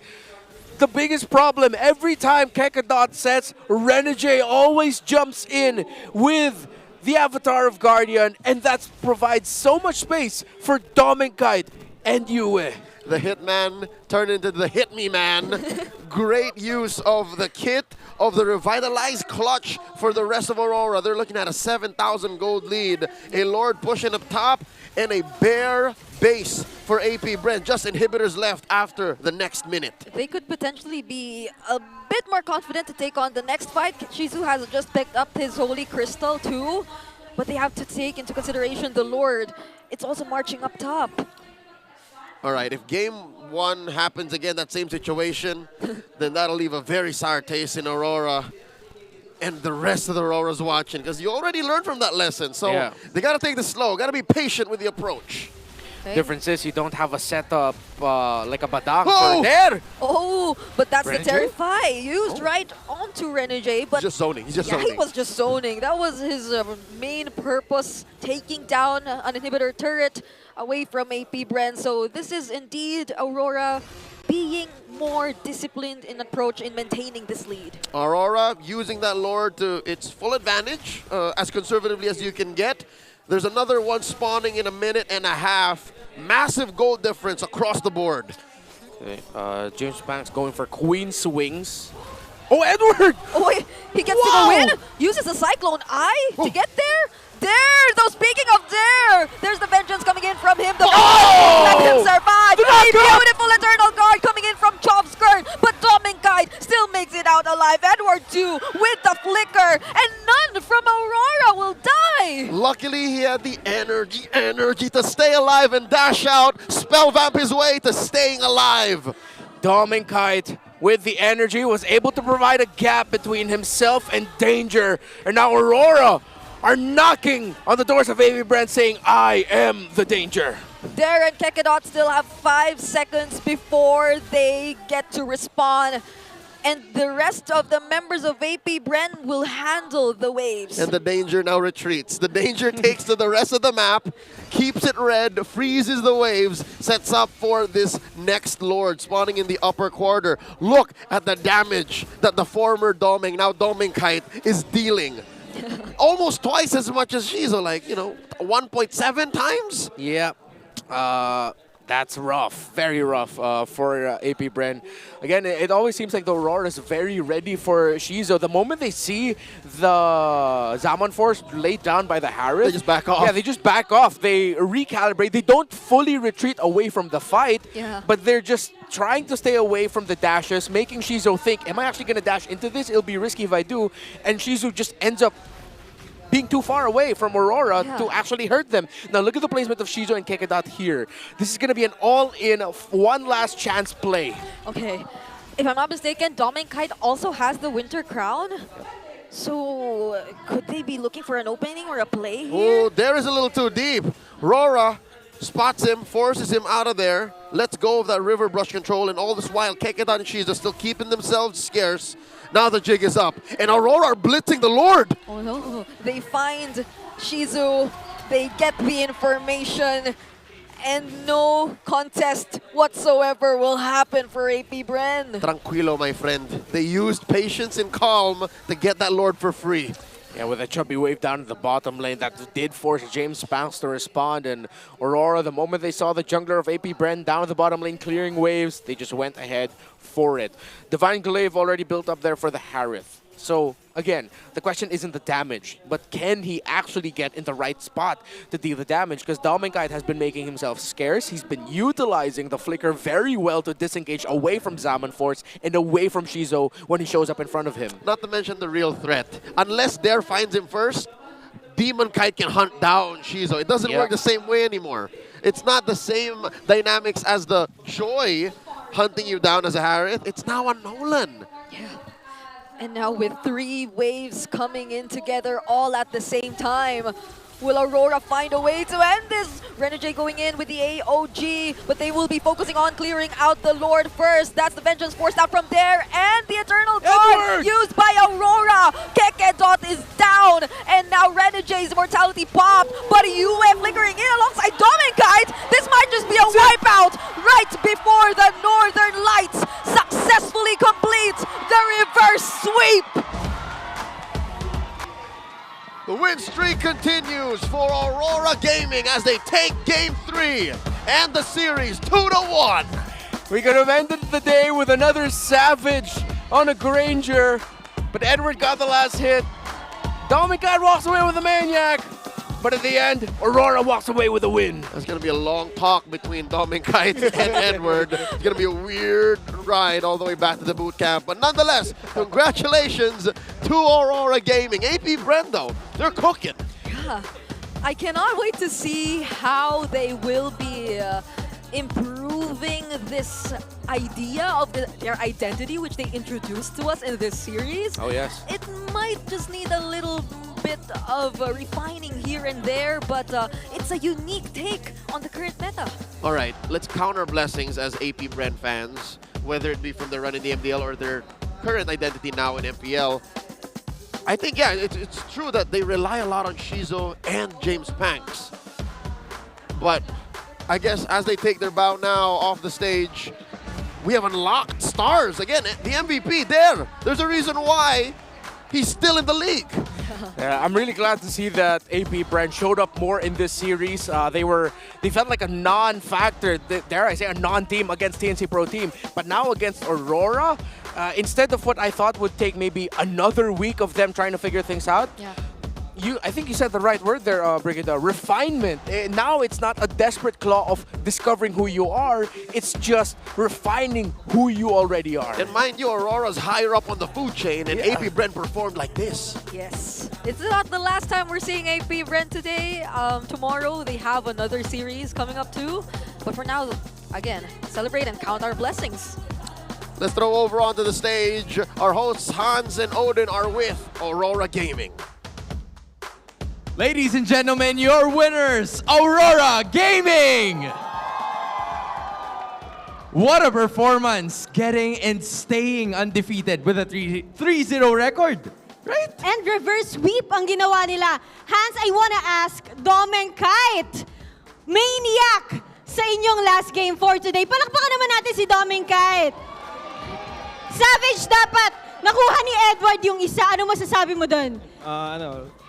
The biggest problem, every time Kekedat sets, Renegade always jumps in with the Avatar of Guardian, and that provides so much space for Doming Kite and Yue. The Hitman turned into the Hit Me Man. Great use of the kit, of the revitalized clutch for the rest of Aurora. They're looking at a 7,000 gold lead. A Lord pushing up top, and a bare base for AP.Bren. Just inhibitors left after the next minute. They could potentially be a bit more confident to take on the next fight. Shizu has just picked up his Holy Crystal too, but they have to take into consideration the Lord. It's also marching up top. All right, if game 1 happens again, that same situation, then that'll leave a very sour taste in Aurora and the rest of the Auroras watching, because you already learned from that lesson. So they got to take this slow, got to be patient with the approach. Difference is you don't have a setup like a Badang for there. Oh, but that's Renegade? the Terrify used right onto Renegade. But He's just zoning. He's just yeah, zoning. he was just zoning. That was his main purpose, taking down an inhibitor turret away from AP.Bren. So this is indeed Aurora being more disciplined in approach in maintaining this lead. Aurora using that Lord to its full advantage, as conservatively as you can get. There's another one spawning in a minute and a half. Massive gold difference across the board. Okay, James Pax going for Queen Swings. Oh, Edward! Oh, wait, he gets to go in, uses a Cyclone Eye to get there. There! So speaking of there, there's the vengeance coming in from him. The let him survive. A beautiful Eternal Guard coming in from Chopskirt, but Doming Kite still makes it out alive. Edward 2 with the flicker, and none from Aurora will die. away. Luckily, he had the energy to stay alive and dash out, spell vamp his way to staying alive. Dominkite, with the energy, was able to provide a gap between himself and danger. And now Aurora are knocking on the doors of AP.Bren saying, I am the danger. Dare and Kekedot still have 5 seconds before they get to respawn. And the rest of the members of AP.Bren will handle the waves. And the danger now retreats. The danger takes to the rest of the map, keeps it red, freezes the waves, sets up for this next Lord spawning in the upper quarter. Look at the damage that the former Doming, now Dominkite, is dealing. Almost twice as much as Shizo, like, 1.7 times? Yeah. That's rough, very rough for AP.Bren. Again, it always seems like the Aurora is very ready for Shizo. The moment they see the Zaman Force laid down by the Harris, they just back off. Yeah, they just back off. They recalibrate. They don't fully retreat away from the fight, but they're just trying to stay away from the dashes, making Shizo think, am I actually going to dash into this? It'll be risky if I do. And Shizo just ends up being too far away from Aurora to actually hurt them. Now look at the placement of Shizo and Kekedot here. This is going to be an all-in, one last chance play. Okay, if I'm not mistaken, Dominkite also has the Winter Crown. So could they be looking for an opening or a play here? Oh, there is a little too deep. RORA spots him, forces him out of there, lets go of that river brush control, and all this while Kekedot and Shizo still keeping themselves scarce. Now the jig is up, and Aurora are blitzing the Lord. Oh no, they find Shizu, they get the information, and no contest whatsoever will happen for AP.Bren. Tranquilo, my friend. They used patience and calm to get that Lord for free. Yeah, with a chubby wave down in the bottom lane, that did force James Spanks to respond. And Aurora, the moment they saw the jungler of AP.Bren down the bottom lane clearing waves, they just went ahead for it. Divine Glaive already built up there for the Harith. So, again, the question isn't the damage, but can he actually get in the right spot to deal the damage? Because Dominkite has been making himself scarce. He's been utilizing the flicker very well to disengage away from Zaman Force and away from Shizo when he shows up in front of him. Not to mention the real threat. Unless Dare finds him first, Demon Kite can hunt down Shizo. It doesn't work the same way anymore. It's not the same dynamics as the Joy hunting you down as a Harith. It's now a Nolan. And now with 3 waves coming in together all at the same time, will Aurora find a way to end this? Renegade going in with the AOG, but they will be focusing on clearing out the Lord first. That's the Vengeance forced out from there, and the Eternal Guard used by Aurora. Kekedot is down, and now Renegade's immortality popped, but UF flickering in alongside Dominkite. This might just be a wipeout right before the Northern Lights successfully complete the reverse sweep. The win streak continues for Aurora Gaming as they take Game 3 and the series 2-1. We could have ended the day with another Savage on a Granger, but Edward got the last hit. Dominkite walks away with a Maniac, but at the end, Aurora walks away with a win. There's going to be a long talk between Dominkite and Edward. It's going to be a weird ride all the way back to the boot camp. But nonetheless, congratulations to Aurora Gaming. AP.Bren, though, they're cooking. Yeah, I cannot wait to see how they will be improving this idea of their identity, which they introduced to us in this series. Oh, yes. It might just need a little bit of refining here and there, but it's a unique take on the current meta. All right, let's count our blessings as AP.Bren fans, whether it be from their run in the MDL or their current identity now in MPL. I think, yeah, it's true that they rely a lot on Shizo and James Panks. But I guess as they take their bow now off the stage, we have unlocked stars. Again, the MVP there. There's a reason why he's still in the league. Yeah, I'm really glad to see that AP.Bren showed up more in this series. They felt like a non-factor, dare I say, a non-team against TNC Pro Team. But now against Aurora, instead of what I thought would take maybe another week of them trying to figure things out, I think you said the right word there, Brigitte. Refinement. Now it's not a desperate claw of discovering who you are. It's just refining who you already are. And mind you, Aurora's higher up on the food chain, and AP.Bren performed like this. Yes. It's not the last time we're seeing AP.Bren today. Tomorrow they have another series coming up too. But for now, again, celebrate and count our blessings. Let's throw over onto the stage. Our hosts Hans and Odin are with Aurora Gaming. Ladies and gentlemen, your winners, Aurora Gaming! What a performance, getting and staying undefeated with a 3-0 record. Right? And reverse sweep ang ginawa nila. Hans, I wanna ask, Dom and Kite, maniac sa inyong last game for today. Palakpakan naman natin si Dom and Kite. Savage dapat. Nakuha ni Edward yung isa. Ano masasabi mo doon?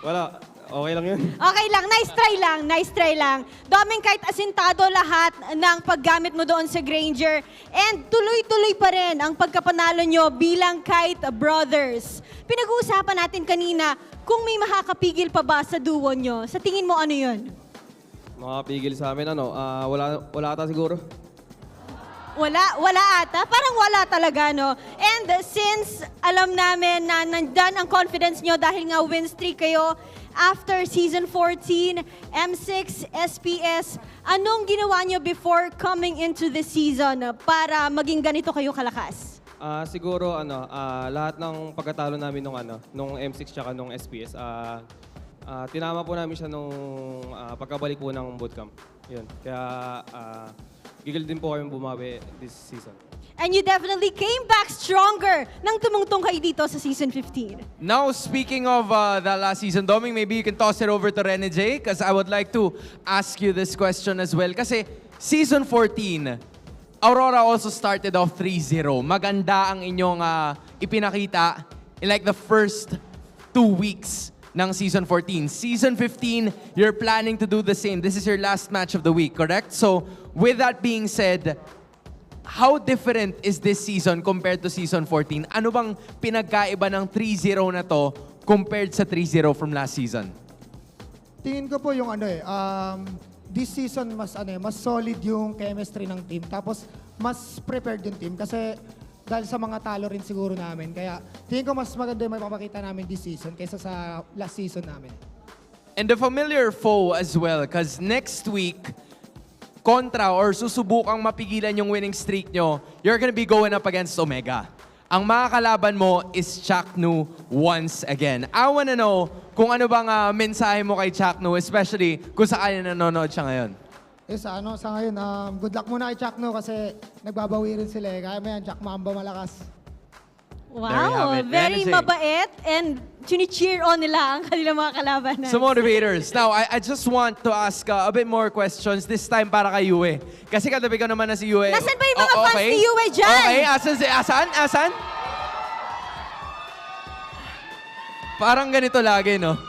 Wala. Okay lang yun. Okay lang. Nice try lang. Nice try lang. Doming kahit asintado lahat ng paggamit mo doon sa Granger. And tuloy-tuloy pa rin ang pagkapanalo nyo bilang Kite Brothers. Pinag-uusapan natin kanina kung may makakapigil pa ba sa duo nyo. Sa tingin mo ano yun? Makapigil sa amin, wala ata siguro. Wala ata. Parang wala talaga, no? And since alam namin na nandyan ang confidence nyo dahil nga win streak kayo after Season 14, M6, SPS, anong ginawa nyo before coming into the season para maging ganito kayo kalakas? Siguro lahat ng pagkatalo namin nung M6 tsaka nung SPS, tinama po namin siya nung pagkabalik po ng bootcamp. Yun. Kaya gigil din po kayong bumawi this season. And you definitely came back stronger nang tumungtong kayo dito sa Season 15. Now, speaking of the last season, Doming, maybe you can toss it over to Rene J because I would like to ask you this question as well. Kasi Season 14, Aurora also started off 3-0. Maganda ang inyong ipinakita in like the first 2 weeks ng Season 14. Season 15, you're planning to do the same. This is your last match of the week, correct? So, with that being said, how different is this season compared to Season 14? Ano bang pinagkaiba ng 3-0 na to compared sa 3-0 from last season? Tingin ko po yung this season mas solid yung chemistry ng team. Tapos mas prepared yung team kasi dahil sa mga talo rin siguro namin. Kaya tingin ko mas maganda yung mapapakita namin this season kaysa sa last season namin. And the familiar foe as well, because next week, kontra or susubukang mapigilan yung winning streak nyo, you're gonna be going up against Omega. Ang mga kalaban mo is Chaknu once again. I wanna know kung ano bang mensahe mo kay Chaknu, especially kung sakali nanonood siya ngayon. Sa ngayon, good luck muna kay Chakno kasi nagbabawi rin sila eh. Kaya mo yan, Jack Mamba malakas. Wow, very mabait and chini-cheer on nila ang kanilang mga kalaban. So motivators. Now, I just want to ask a bit more questions, this time para kay Yue. Kasi katabi ko naman na si Yue. Nasaan ba yung mga fans ni Yue dyan? Okay, asan? Parang ganito lagi, no?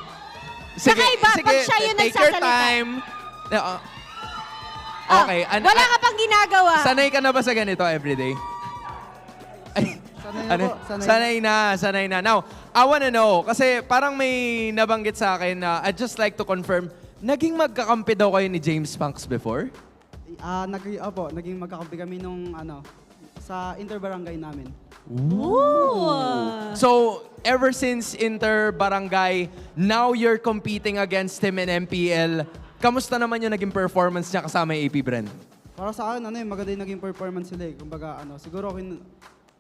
Sige, pag siya yung take your nagsasalita. time. Okay. Wala ka pang ginagawa. Sanay ka na ba sa ganito everyday? Sanay na. Now, I wanna know, kasi parang may nabanggit sa akin na I'd just like to confirm, naging magkakampi daw kayo ni James Punks before? Naging magkakampi kami nung sa inter-barangay namin. Ooh. So, ever since inter-barangay, now you're competing against him in MPL. Kamusta naman yung naging performance niya kasama yung AP.Bren? Para sa akin, maganda yung naging performance sila eh. Kumbaga, siguro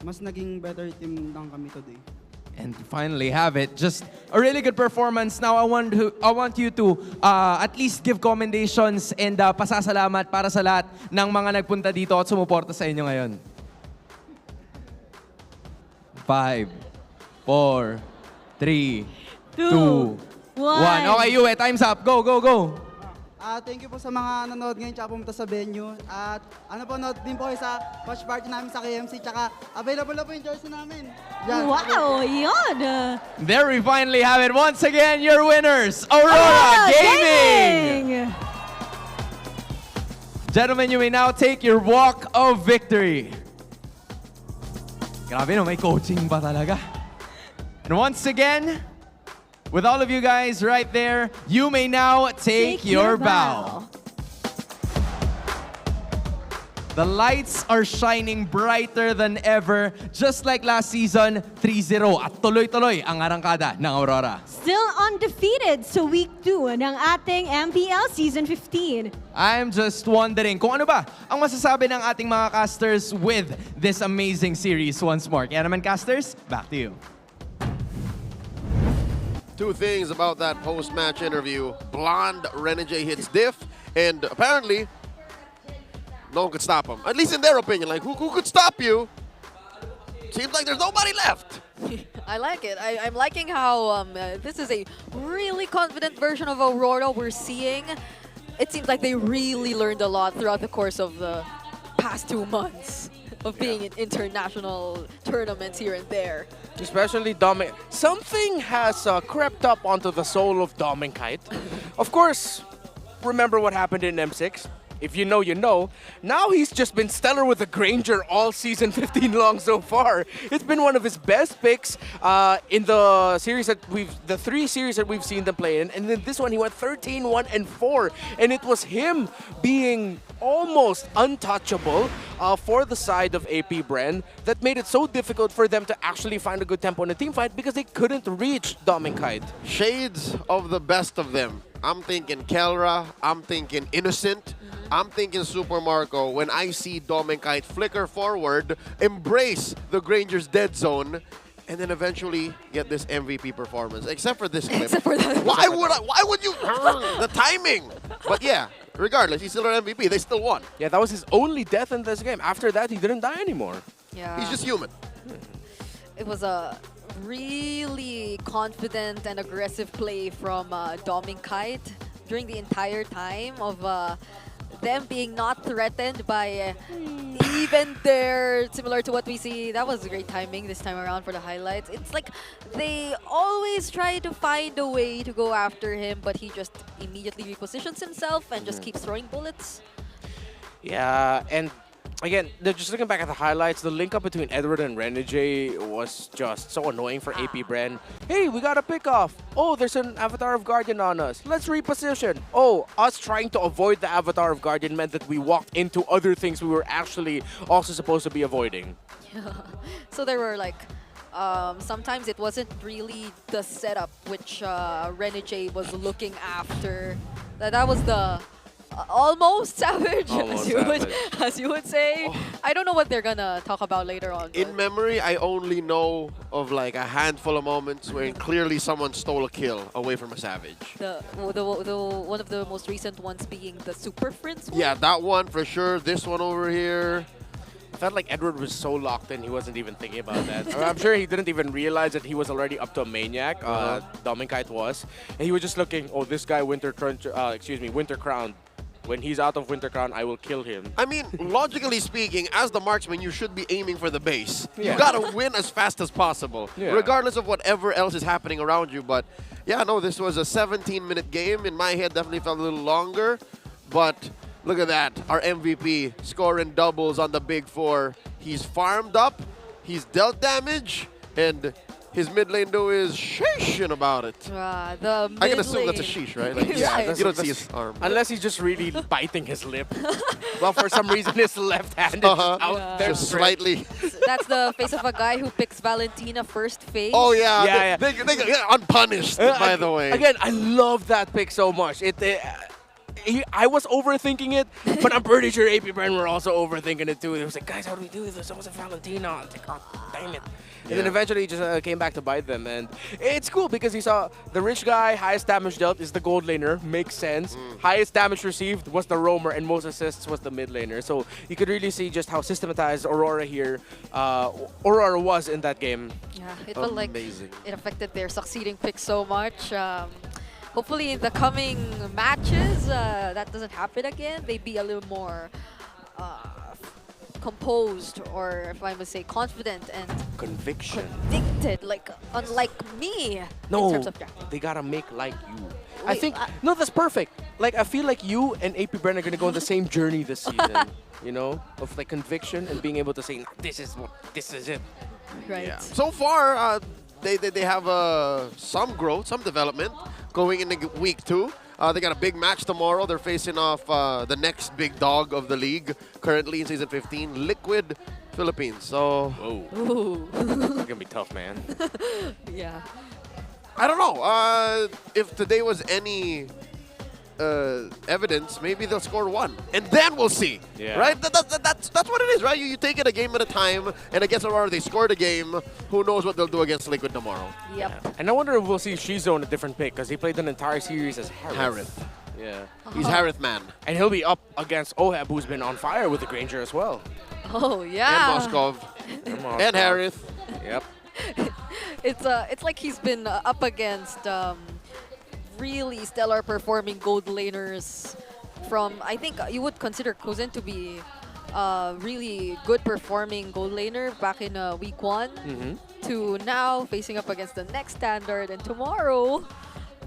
mas naging better team lang kami today. And finally have it. Just a really good performance. Now, I want you to at least give commendations and pasasalamat para sa lahat ng mga nagpunta dito at sumuporta sa inyo ngayon. 5, 4, 3, 2, 1. Okay, Yue, time's up. Go. Thank you po sa mga nanonood ngayon tsaka pumunta sa venue. At nood din po kayo sa watch party namin sa KMC. Tsaka available na po yung jersey namin. Yan. Wow, yun. There we finally have it. Once again, your winners, Aurora Gaming! Gentlemen, you may now take your walk of victory. Grabe no, may coaching pa talaga. And once again, with all of you guys right there, you may now take your bow. The lights are shining brighter than ever. Just like last season, 3-0 at tuloy-tuloy ang arangkada ng Aurora. Still undefeated sa week 2 ng ating MPL Season 15. I'm just wondering kung ano ba ang masasabi ng ating mga casters with this amazing series once more. Kaya naman casters, back to you. Two things about that post-match interview. Blonde Renegade hits diff, and apparently, no one could stop him. At least in their opinion, like, who could stop you? Seems like there's nobody left. I like it. I'm liking how this is a really confident version of Aurora we're seeing. It seems like they really learned a lot throughout the course of the past 2 months of being in international tournaments here and there. Especially Dominic. Something has crept up onto the soul of Dominic. Of course, remember what happened in M6? If you know, you know. Now he's just been stellar with the Granger all season 15 long so far. It's been one of his best picks in the series that the 3 series that we've seen them play in. And then this one, he went 13, 1, and 4. And it was him being almost untouchable for the side of AP.Bren that made it so difficult for them to actually find a good tempo in a team fight because they couldn't reach Dominic. Shades of the best of them. I'm thinking Kelra, I'm thinking Innocent, I'm thinking Super Marco. When I see Dominic flicker forward, embrace the Granger's dead zone, and then eventually get this MVP performance. Except for this clip. Except for that. Why would you? The timing. But yeah, regardless, he's still an MVP. They still won. Yeah, that was his only death in this game. After that, he didn't die anymore. Yeah. He's just human. It was a really confident and aggressive play from Dominic during the entire time of them being not threatened by even their, similar to what we see. That was great timing this time around for the highlights. It's like they always try to find a way to go after him, but he just immediately repositions himself and just keeps throwing bullets. Yeah, and again, just looking back at the highlights, the link up between Edward and Renegade was just so annoying for AP.Bren. Hey, we got a pick off. Oh, there's an Avatar of Guardian on us. Let's reposition. Oh, us trying to avoid the Avatar of Guardian meant that we walked into other things we were actually also supposed to be avoiding. So there were like, sometimes it wasn't really the setup which Renegade was looking after. That was the almost savage, as you would say. Oh. I don't know what they're gonna talk about later on. In memory, I only know of like a handful of moments where clearly someone stole a kill away from a Savage. The one of the most recent ones being the Super Prince one. Yeah, that one for sure. This one over here. I felt like Edward was so locked in, he wasn't even thinking about that. I'm sure he didn't even realize that he was already up to a maniac. Dominic was. And he was just looking, oh, this guy Winter Crown. When he's out of Winter Crown, I will kill him. I mean, logically speaking, as the marksman, you should be aiming for the base. Yeah. You gotta win as fast as possible, regardless of whatever else is happening around you. But yeah, no, this was a 17-minute game. In my head, definitely felt a little longer. But look at that, our MVP scoring doubles on the big 4. He's farmed up, he's dealt damage, and his mid lane duo is sheeshing about it. I can assume that's a sheesh, right? Like, you don't see his arm. Unless he's just really biting his lip. Well, for some reason, his left-handed out there. Just slightly. That's the face of a guy who picks Valentina first phase. Oh, yeah. They unpunished, by the way. Again, I love that pick so much. I was overthinking it, but I'm pretty sure AP.Bren were also overthinking it too. It was like, guys, how do we do this? It was a Valentina. I'm like, oh, damn it. And then eventually he just came back to bite them. And it's cool because he saw the rich guy, highest damage dealt is the gold laner. Makes sense. Highest damage received was the roamer, and most assists was the mid laner. So you could really see just how systematized Aurora here, Aurora was in that game. Yeah, it felt like it affected their succeeding pick so much. Hopefully in the coming matches, that doesn't happen again. They be a little more composed, or if I must say confident and convicted, like unlike me in terms of drafting. They gotta make like you. I think, no, that's perfect. Like, I feel like you and AP.Bren are gonna go on the same journey this season, you know, of like conviction and being able to say, this is it. Right. Yeah. So far, they have some growth, some development going into week 2. They got a big match tomorrow. They're facing off the next big dog of the league, currently in Season 15, Liquid Philippines. So, Ooh. It's gonna be tough, man. Yeah. I don't know. If today was any evidence, maybe they'll score 1. And then we'll see. Yeah. Right? That's what it is, right? You take it a game at a time. And against Aurora, they scored a game. Who knows what they'll do against Liquid tomorrow. Yep. And I wonder if we'll see Shizo in a different pick, because he played an entire series as Harith. Yeah. He's Harith man. And he'll be up against Oheb, who's been on fire with the Granger as well. Oh, yeah. And Moskov. And Harith. Yep. It's like he's been up against really stellar performing gold laners from, I think you would consider Kuzen to be really good performing gold laner back in week 1 to now facing up against the next standard, and tomorrow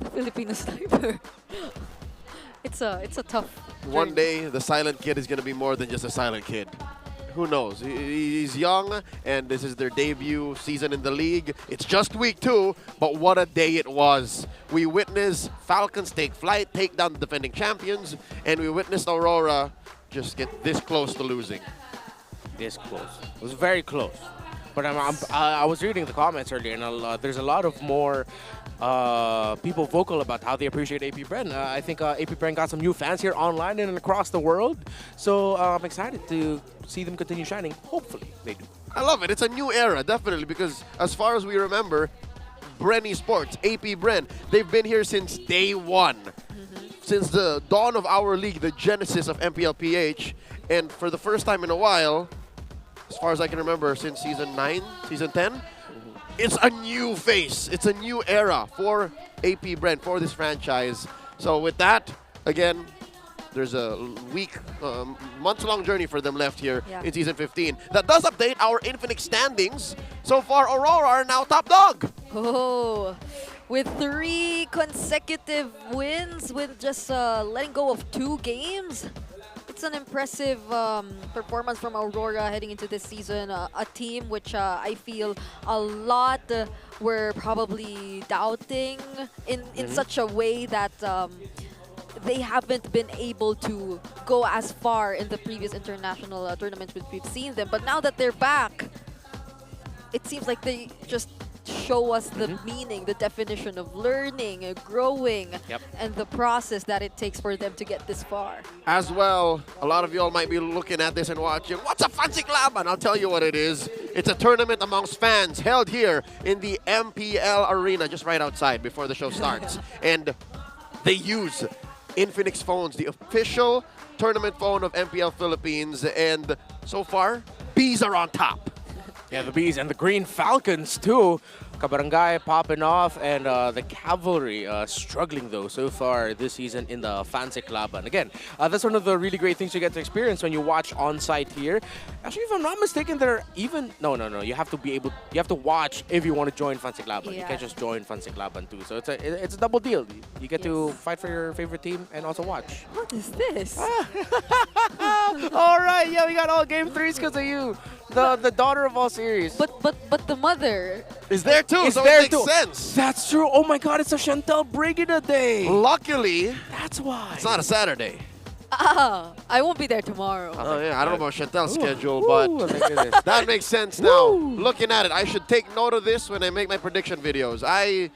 the Filipino sniper. It's a tough One journey. day, the silent kid is going to be more than just a silent kid. Who knows? He's young, and this is their debut season in the league. It's just week 2, but what a day it was. We witnessed Falcons take flight, take down the defending champions, and we witnessed Aurora just get this close to losing. This close. It was very close. But I was reading the comments earlier, and there's a lot of more people vocal about how they appreciate AP.Bren. I think AP.Bren got some new fans here online and across the world. So I'm excited to see them continue shining. Hopefully they do. I love it. It's a new era, definitely, because as far as we remember, Bren Esports, AP.Bren, they've been here since day 1. Since the dawn of our league, the genesis of MPL PH. And for the first time in a while, as far as I can remember, since Season 9, Season 10, it's a new face. It's a new era for AP.Bren, for this franchise. So with that, again, there's a week, months-long journey for them left here in Season 15. That does update our Infinix standings. So far, Aurora are now top dog. Oh, with 3 consecutive wins, with just letting go of 2 games. It's an impressive performance from Aurora heading into this season. A team which I feel a lot were probably doubting in such a way that they haven't been able to go as far in the previous international tournaments which we've seen them. But now that they're back, it seems like they just show us the meaning, the definition of learning, growing, and the process that it takes for them to get this far. As well, a lot of y'all might be looking at this and watching, what's a fancy club? And I'll tell you what it is. It's a tournament amongst fans held here in the MPL arena just right outside before the show starts. And they use Infinix phones, the official tournament phone of MPL Philippines. And so far, bees are on top. Yeah, the Bees and the Green Falcons too. Kabarangay popping off, and the Cavalry struggling though so far this season in the Fancy Club. And again, that's one of the really great things you get to experience when you watch on site here. Actually, if I'm not mistaken, they're even no. You have to watch if you want to join Fancy Club. You can't just join Fancy Club too. So it's a double deal. You get to fight for your favorite team and also watch. What is this? All right, yeah, we got all game 3s because of you. The daughter of all series. But the mother is there too, it's so there it makes sense. That's true. Oh my God, it's a Chantel Brigida day. Luckily, that's why. It's not a Saturday. I won't be there tomorrow. Oh yeah, I don't know about Chantel's schedule, but that makes sense now. Looking at it, I should take note of this when I make my prediction videos. I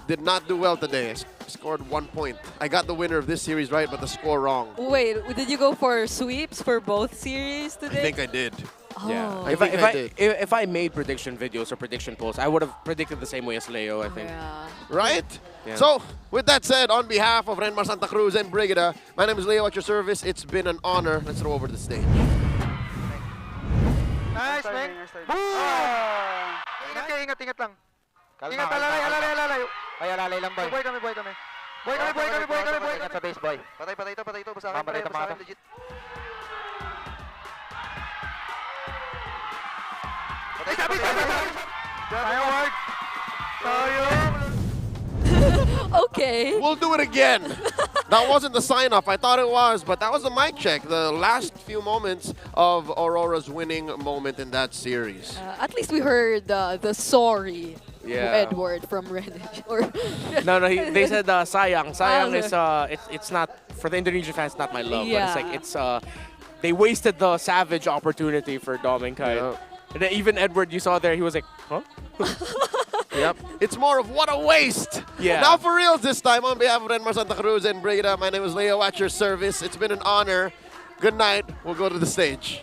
did not do well today. I scored 1 point. I got the winner of this series right, but the score wrong. Wait, did you go for sweeps for both series today? I think I did. Oh. If I made prediction videos or prediction polls, I would have predicted the same way as Leo, I think. Right? Yeah. So, with that said, on behalf of Renmar Santa Cruz and Brigida, my name is Leo at your service. It's been an honor. Let's throw over to the stage. Nice, man. Ingat lang. Ingat, alalay. Ay, alalay lang, boy. Boy kami. Boy kami. Ingat sa base, boy. Patay ito. Basta akin, legit. Okay. We'll do it again. That wasn't the sign-off. I thought it was, but that was the mic check. The last few moments of Aurora's winning moment in that series. At least we heard the sorry. Yeah. Edward from Renage. Or No, they said sayang. Sayang okay. is it's not for the Indonesian fans. Not my love, Yeah. but it's they wasted the Savage opportunity for Dom and Kai. And then even Edward, you saw there, he was like, huh? Yep. It's more of what a waste. Yeah. Now for reals this time, on behalf of Renmar Santa Cruz and Breda, my name is Leo at your service. It's been an honor. Good night. We'll go to the stage.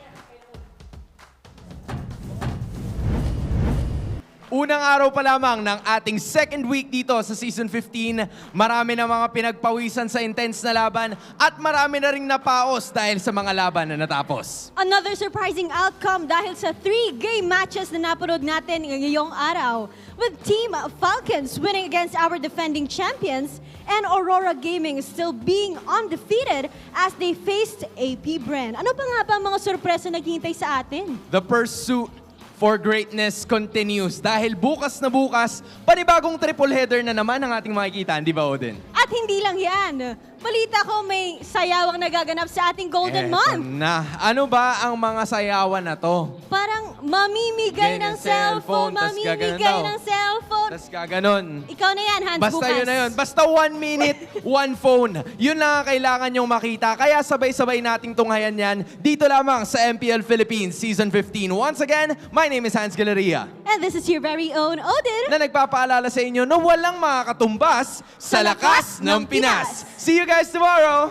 Unang araw pa lamang ng ating second week dito sa Season 15, marami na mga pinagpawisan sa intense na laban at marami na ring napaos dahil sa mga laban na natapos. Another surprising outcome dahil sa 3-game matches na napanood natin ngayong araw. With Team Falcons winning against our defending champions and Aurora Gaming still being undefeated as they faced AP.Bren. Ano pa nga ba ang mga sorpresa naghihintay sa atin? The pursuit for greatness continues dahil bukas na bukas, panibagong triple header na naman ang ating makikita, di ba Odin? At hindi lang yan. Balita ko may sayawang nagaganap sa ating Golden Month. Na, ano ba ang mga sayawan na to? Parang mamimigay ng cellphone, mamimigay ng cellphone. Tapos gaganon. Ikaw na yan, Hans, Basta bukas. yun na yun. Basta 1 minute, 1 phone. Yun lang ang kailangan nyong makita. Kaya sabay-sabay nating tunghayan yan dito lamang sa MPL Philippines Season 15. Once again, my name is Hans Galeria. And this is your very own Odin. Na nagpapaalala sa inyo na walang makakatumbas sa lakas ng Pinas. See you guys tomorrow!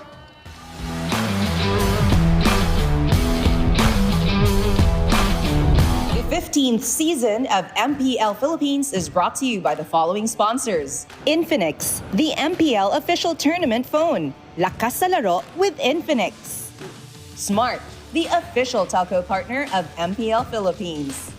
The 15th season of MPL Philippines is brought to you by the following sponsors. Infinix, the MPL official tournament phone. Lakas sa laro with Infinix. Smart, the official telco partner of MPL Philippines.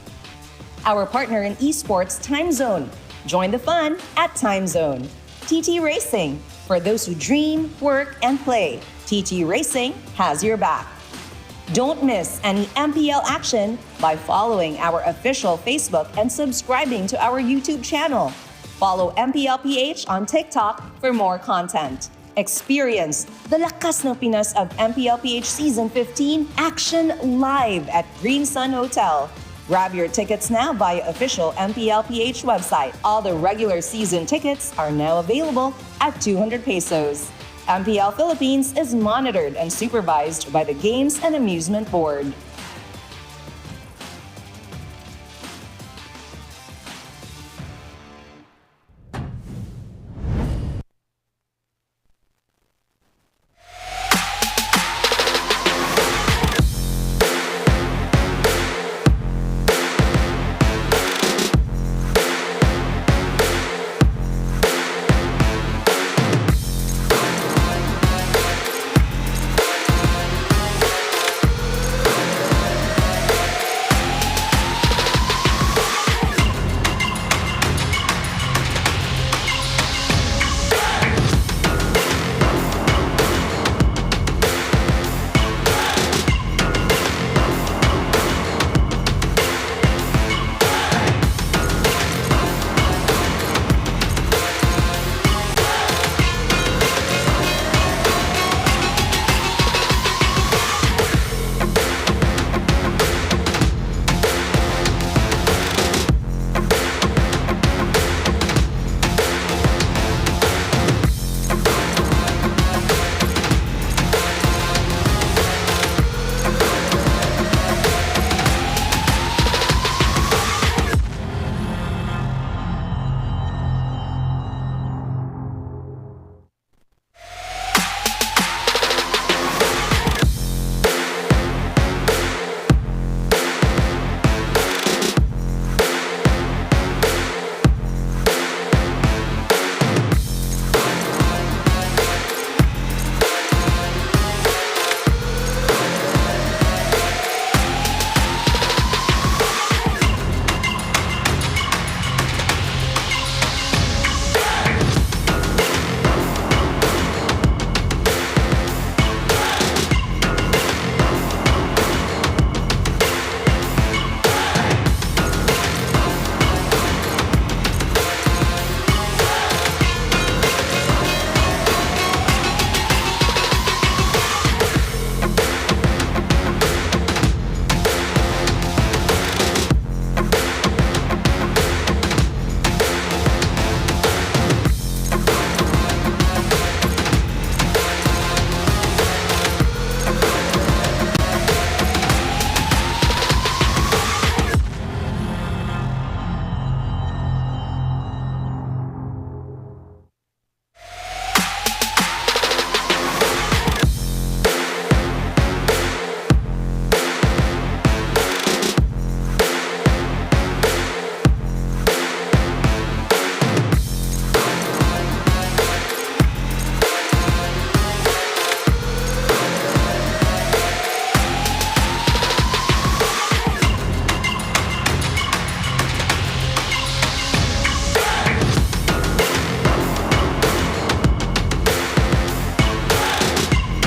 Our partner in esports, Time Zone. Join the fun at Time Zone. TT Racing, for those who dream, work, and play. TT Racing has your back. Don't miss any MPL action by following our official Facebook and subscribing to our YouTube channel. Follow MPLPH on TikTok for more content. Experience the Lakas ng Pinas of MPLPH Season 15 action live at Green Sun Hotel. Grab your tickets now via official MPLPH website. All the regular season tickets are now available at 200 pesos. MPL Philippines is monitored and supervised by the Games and Amusement Board.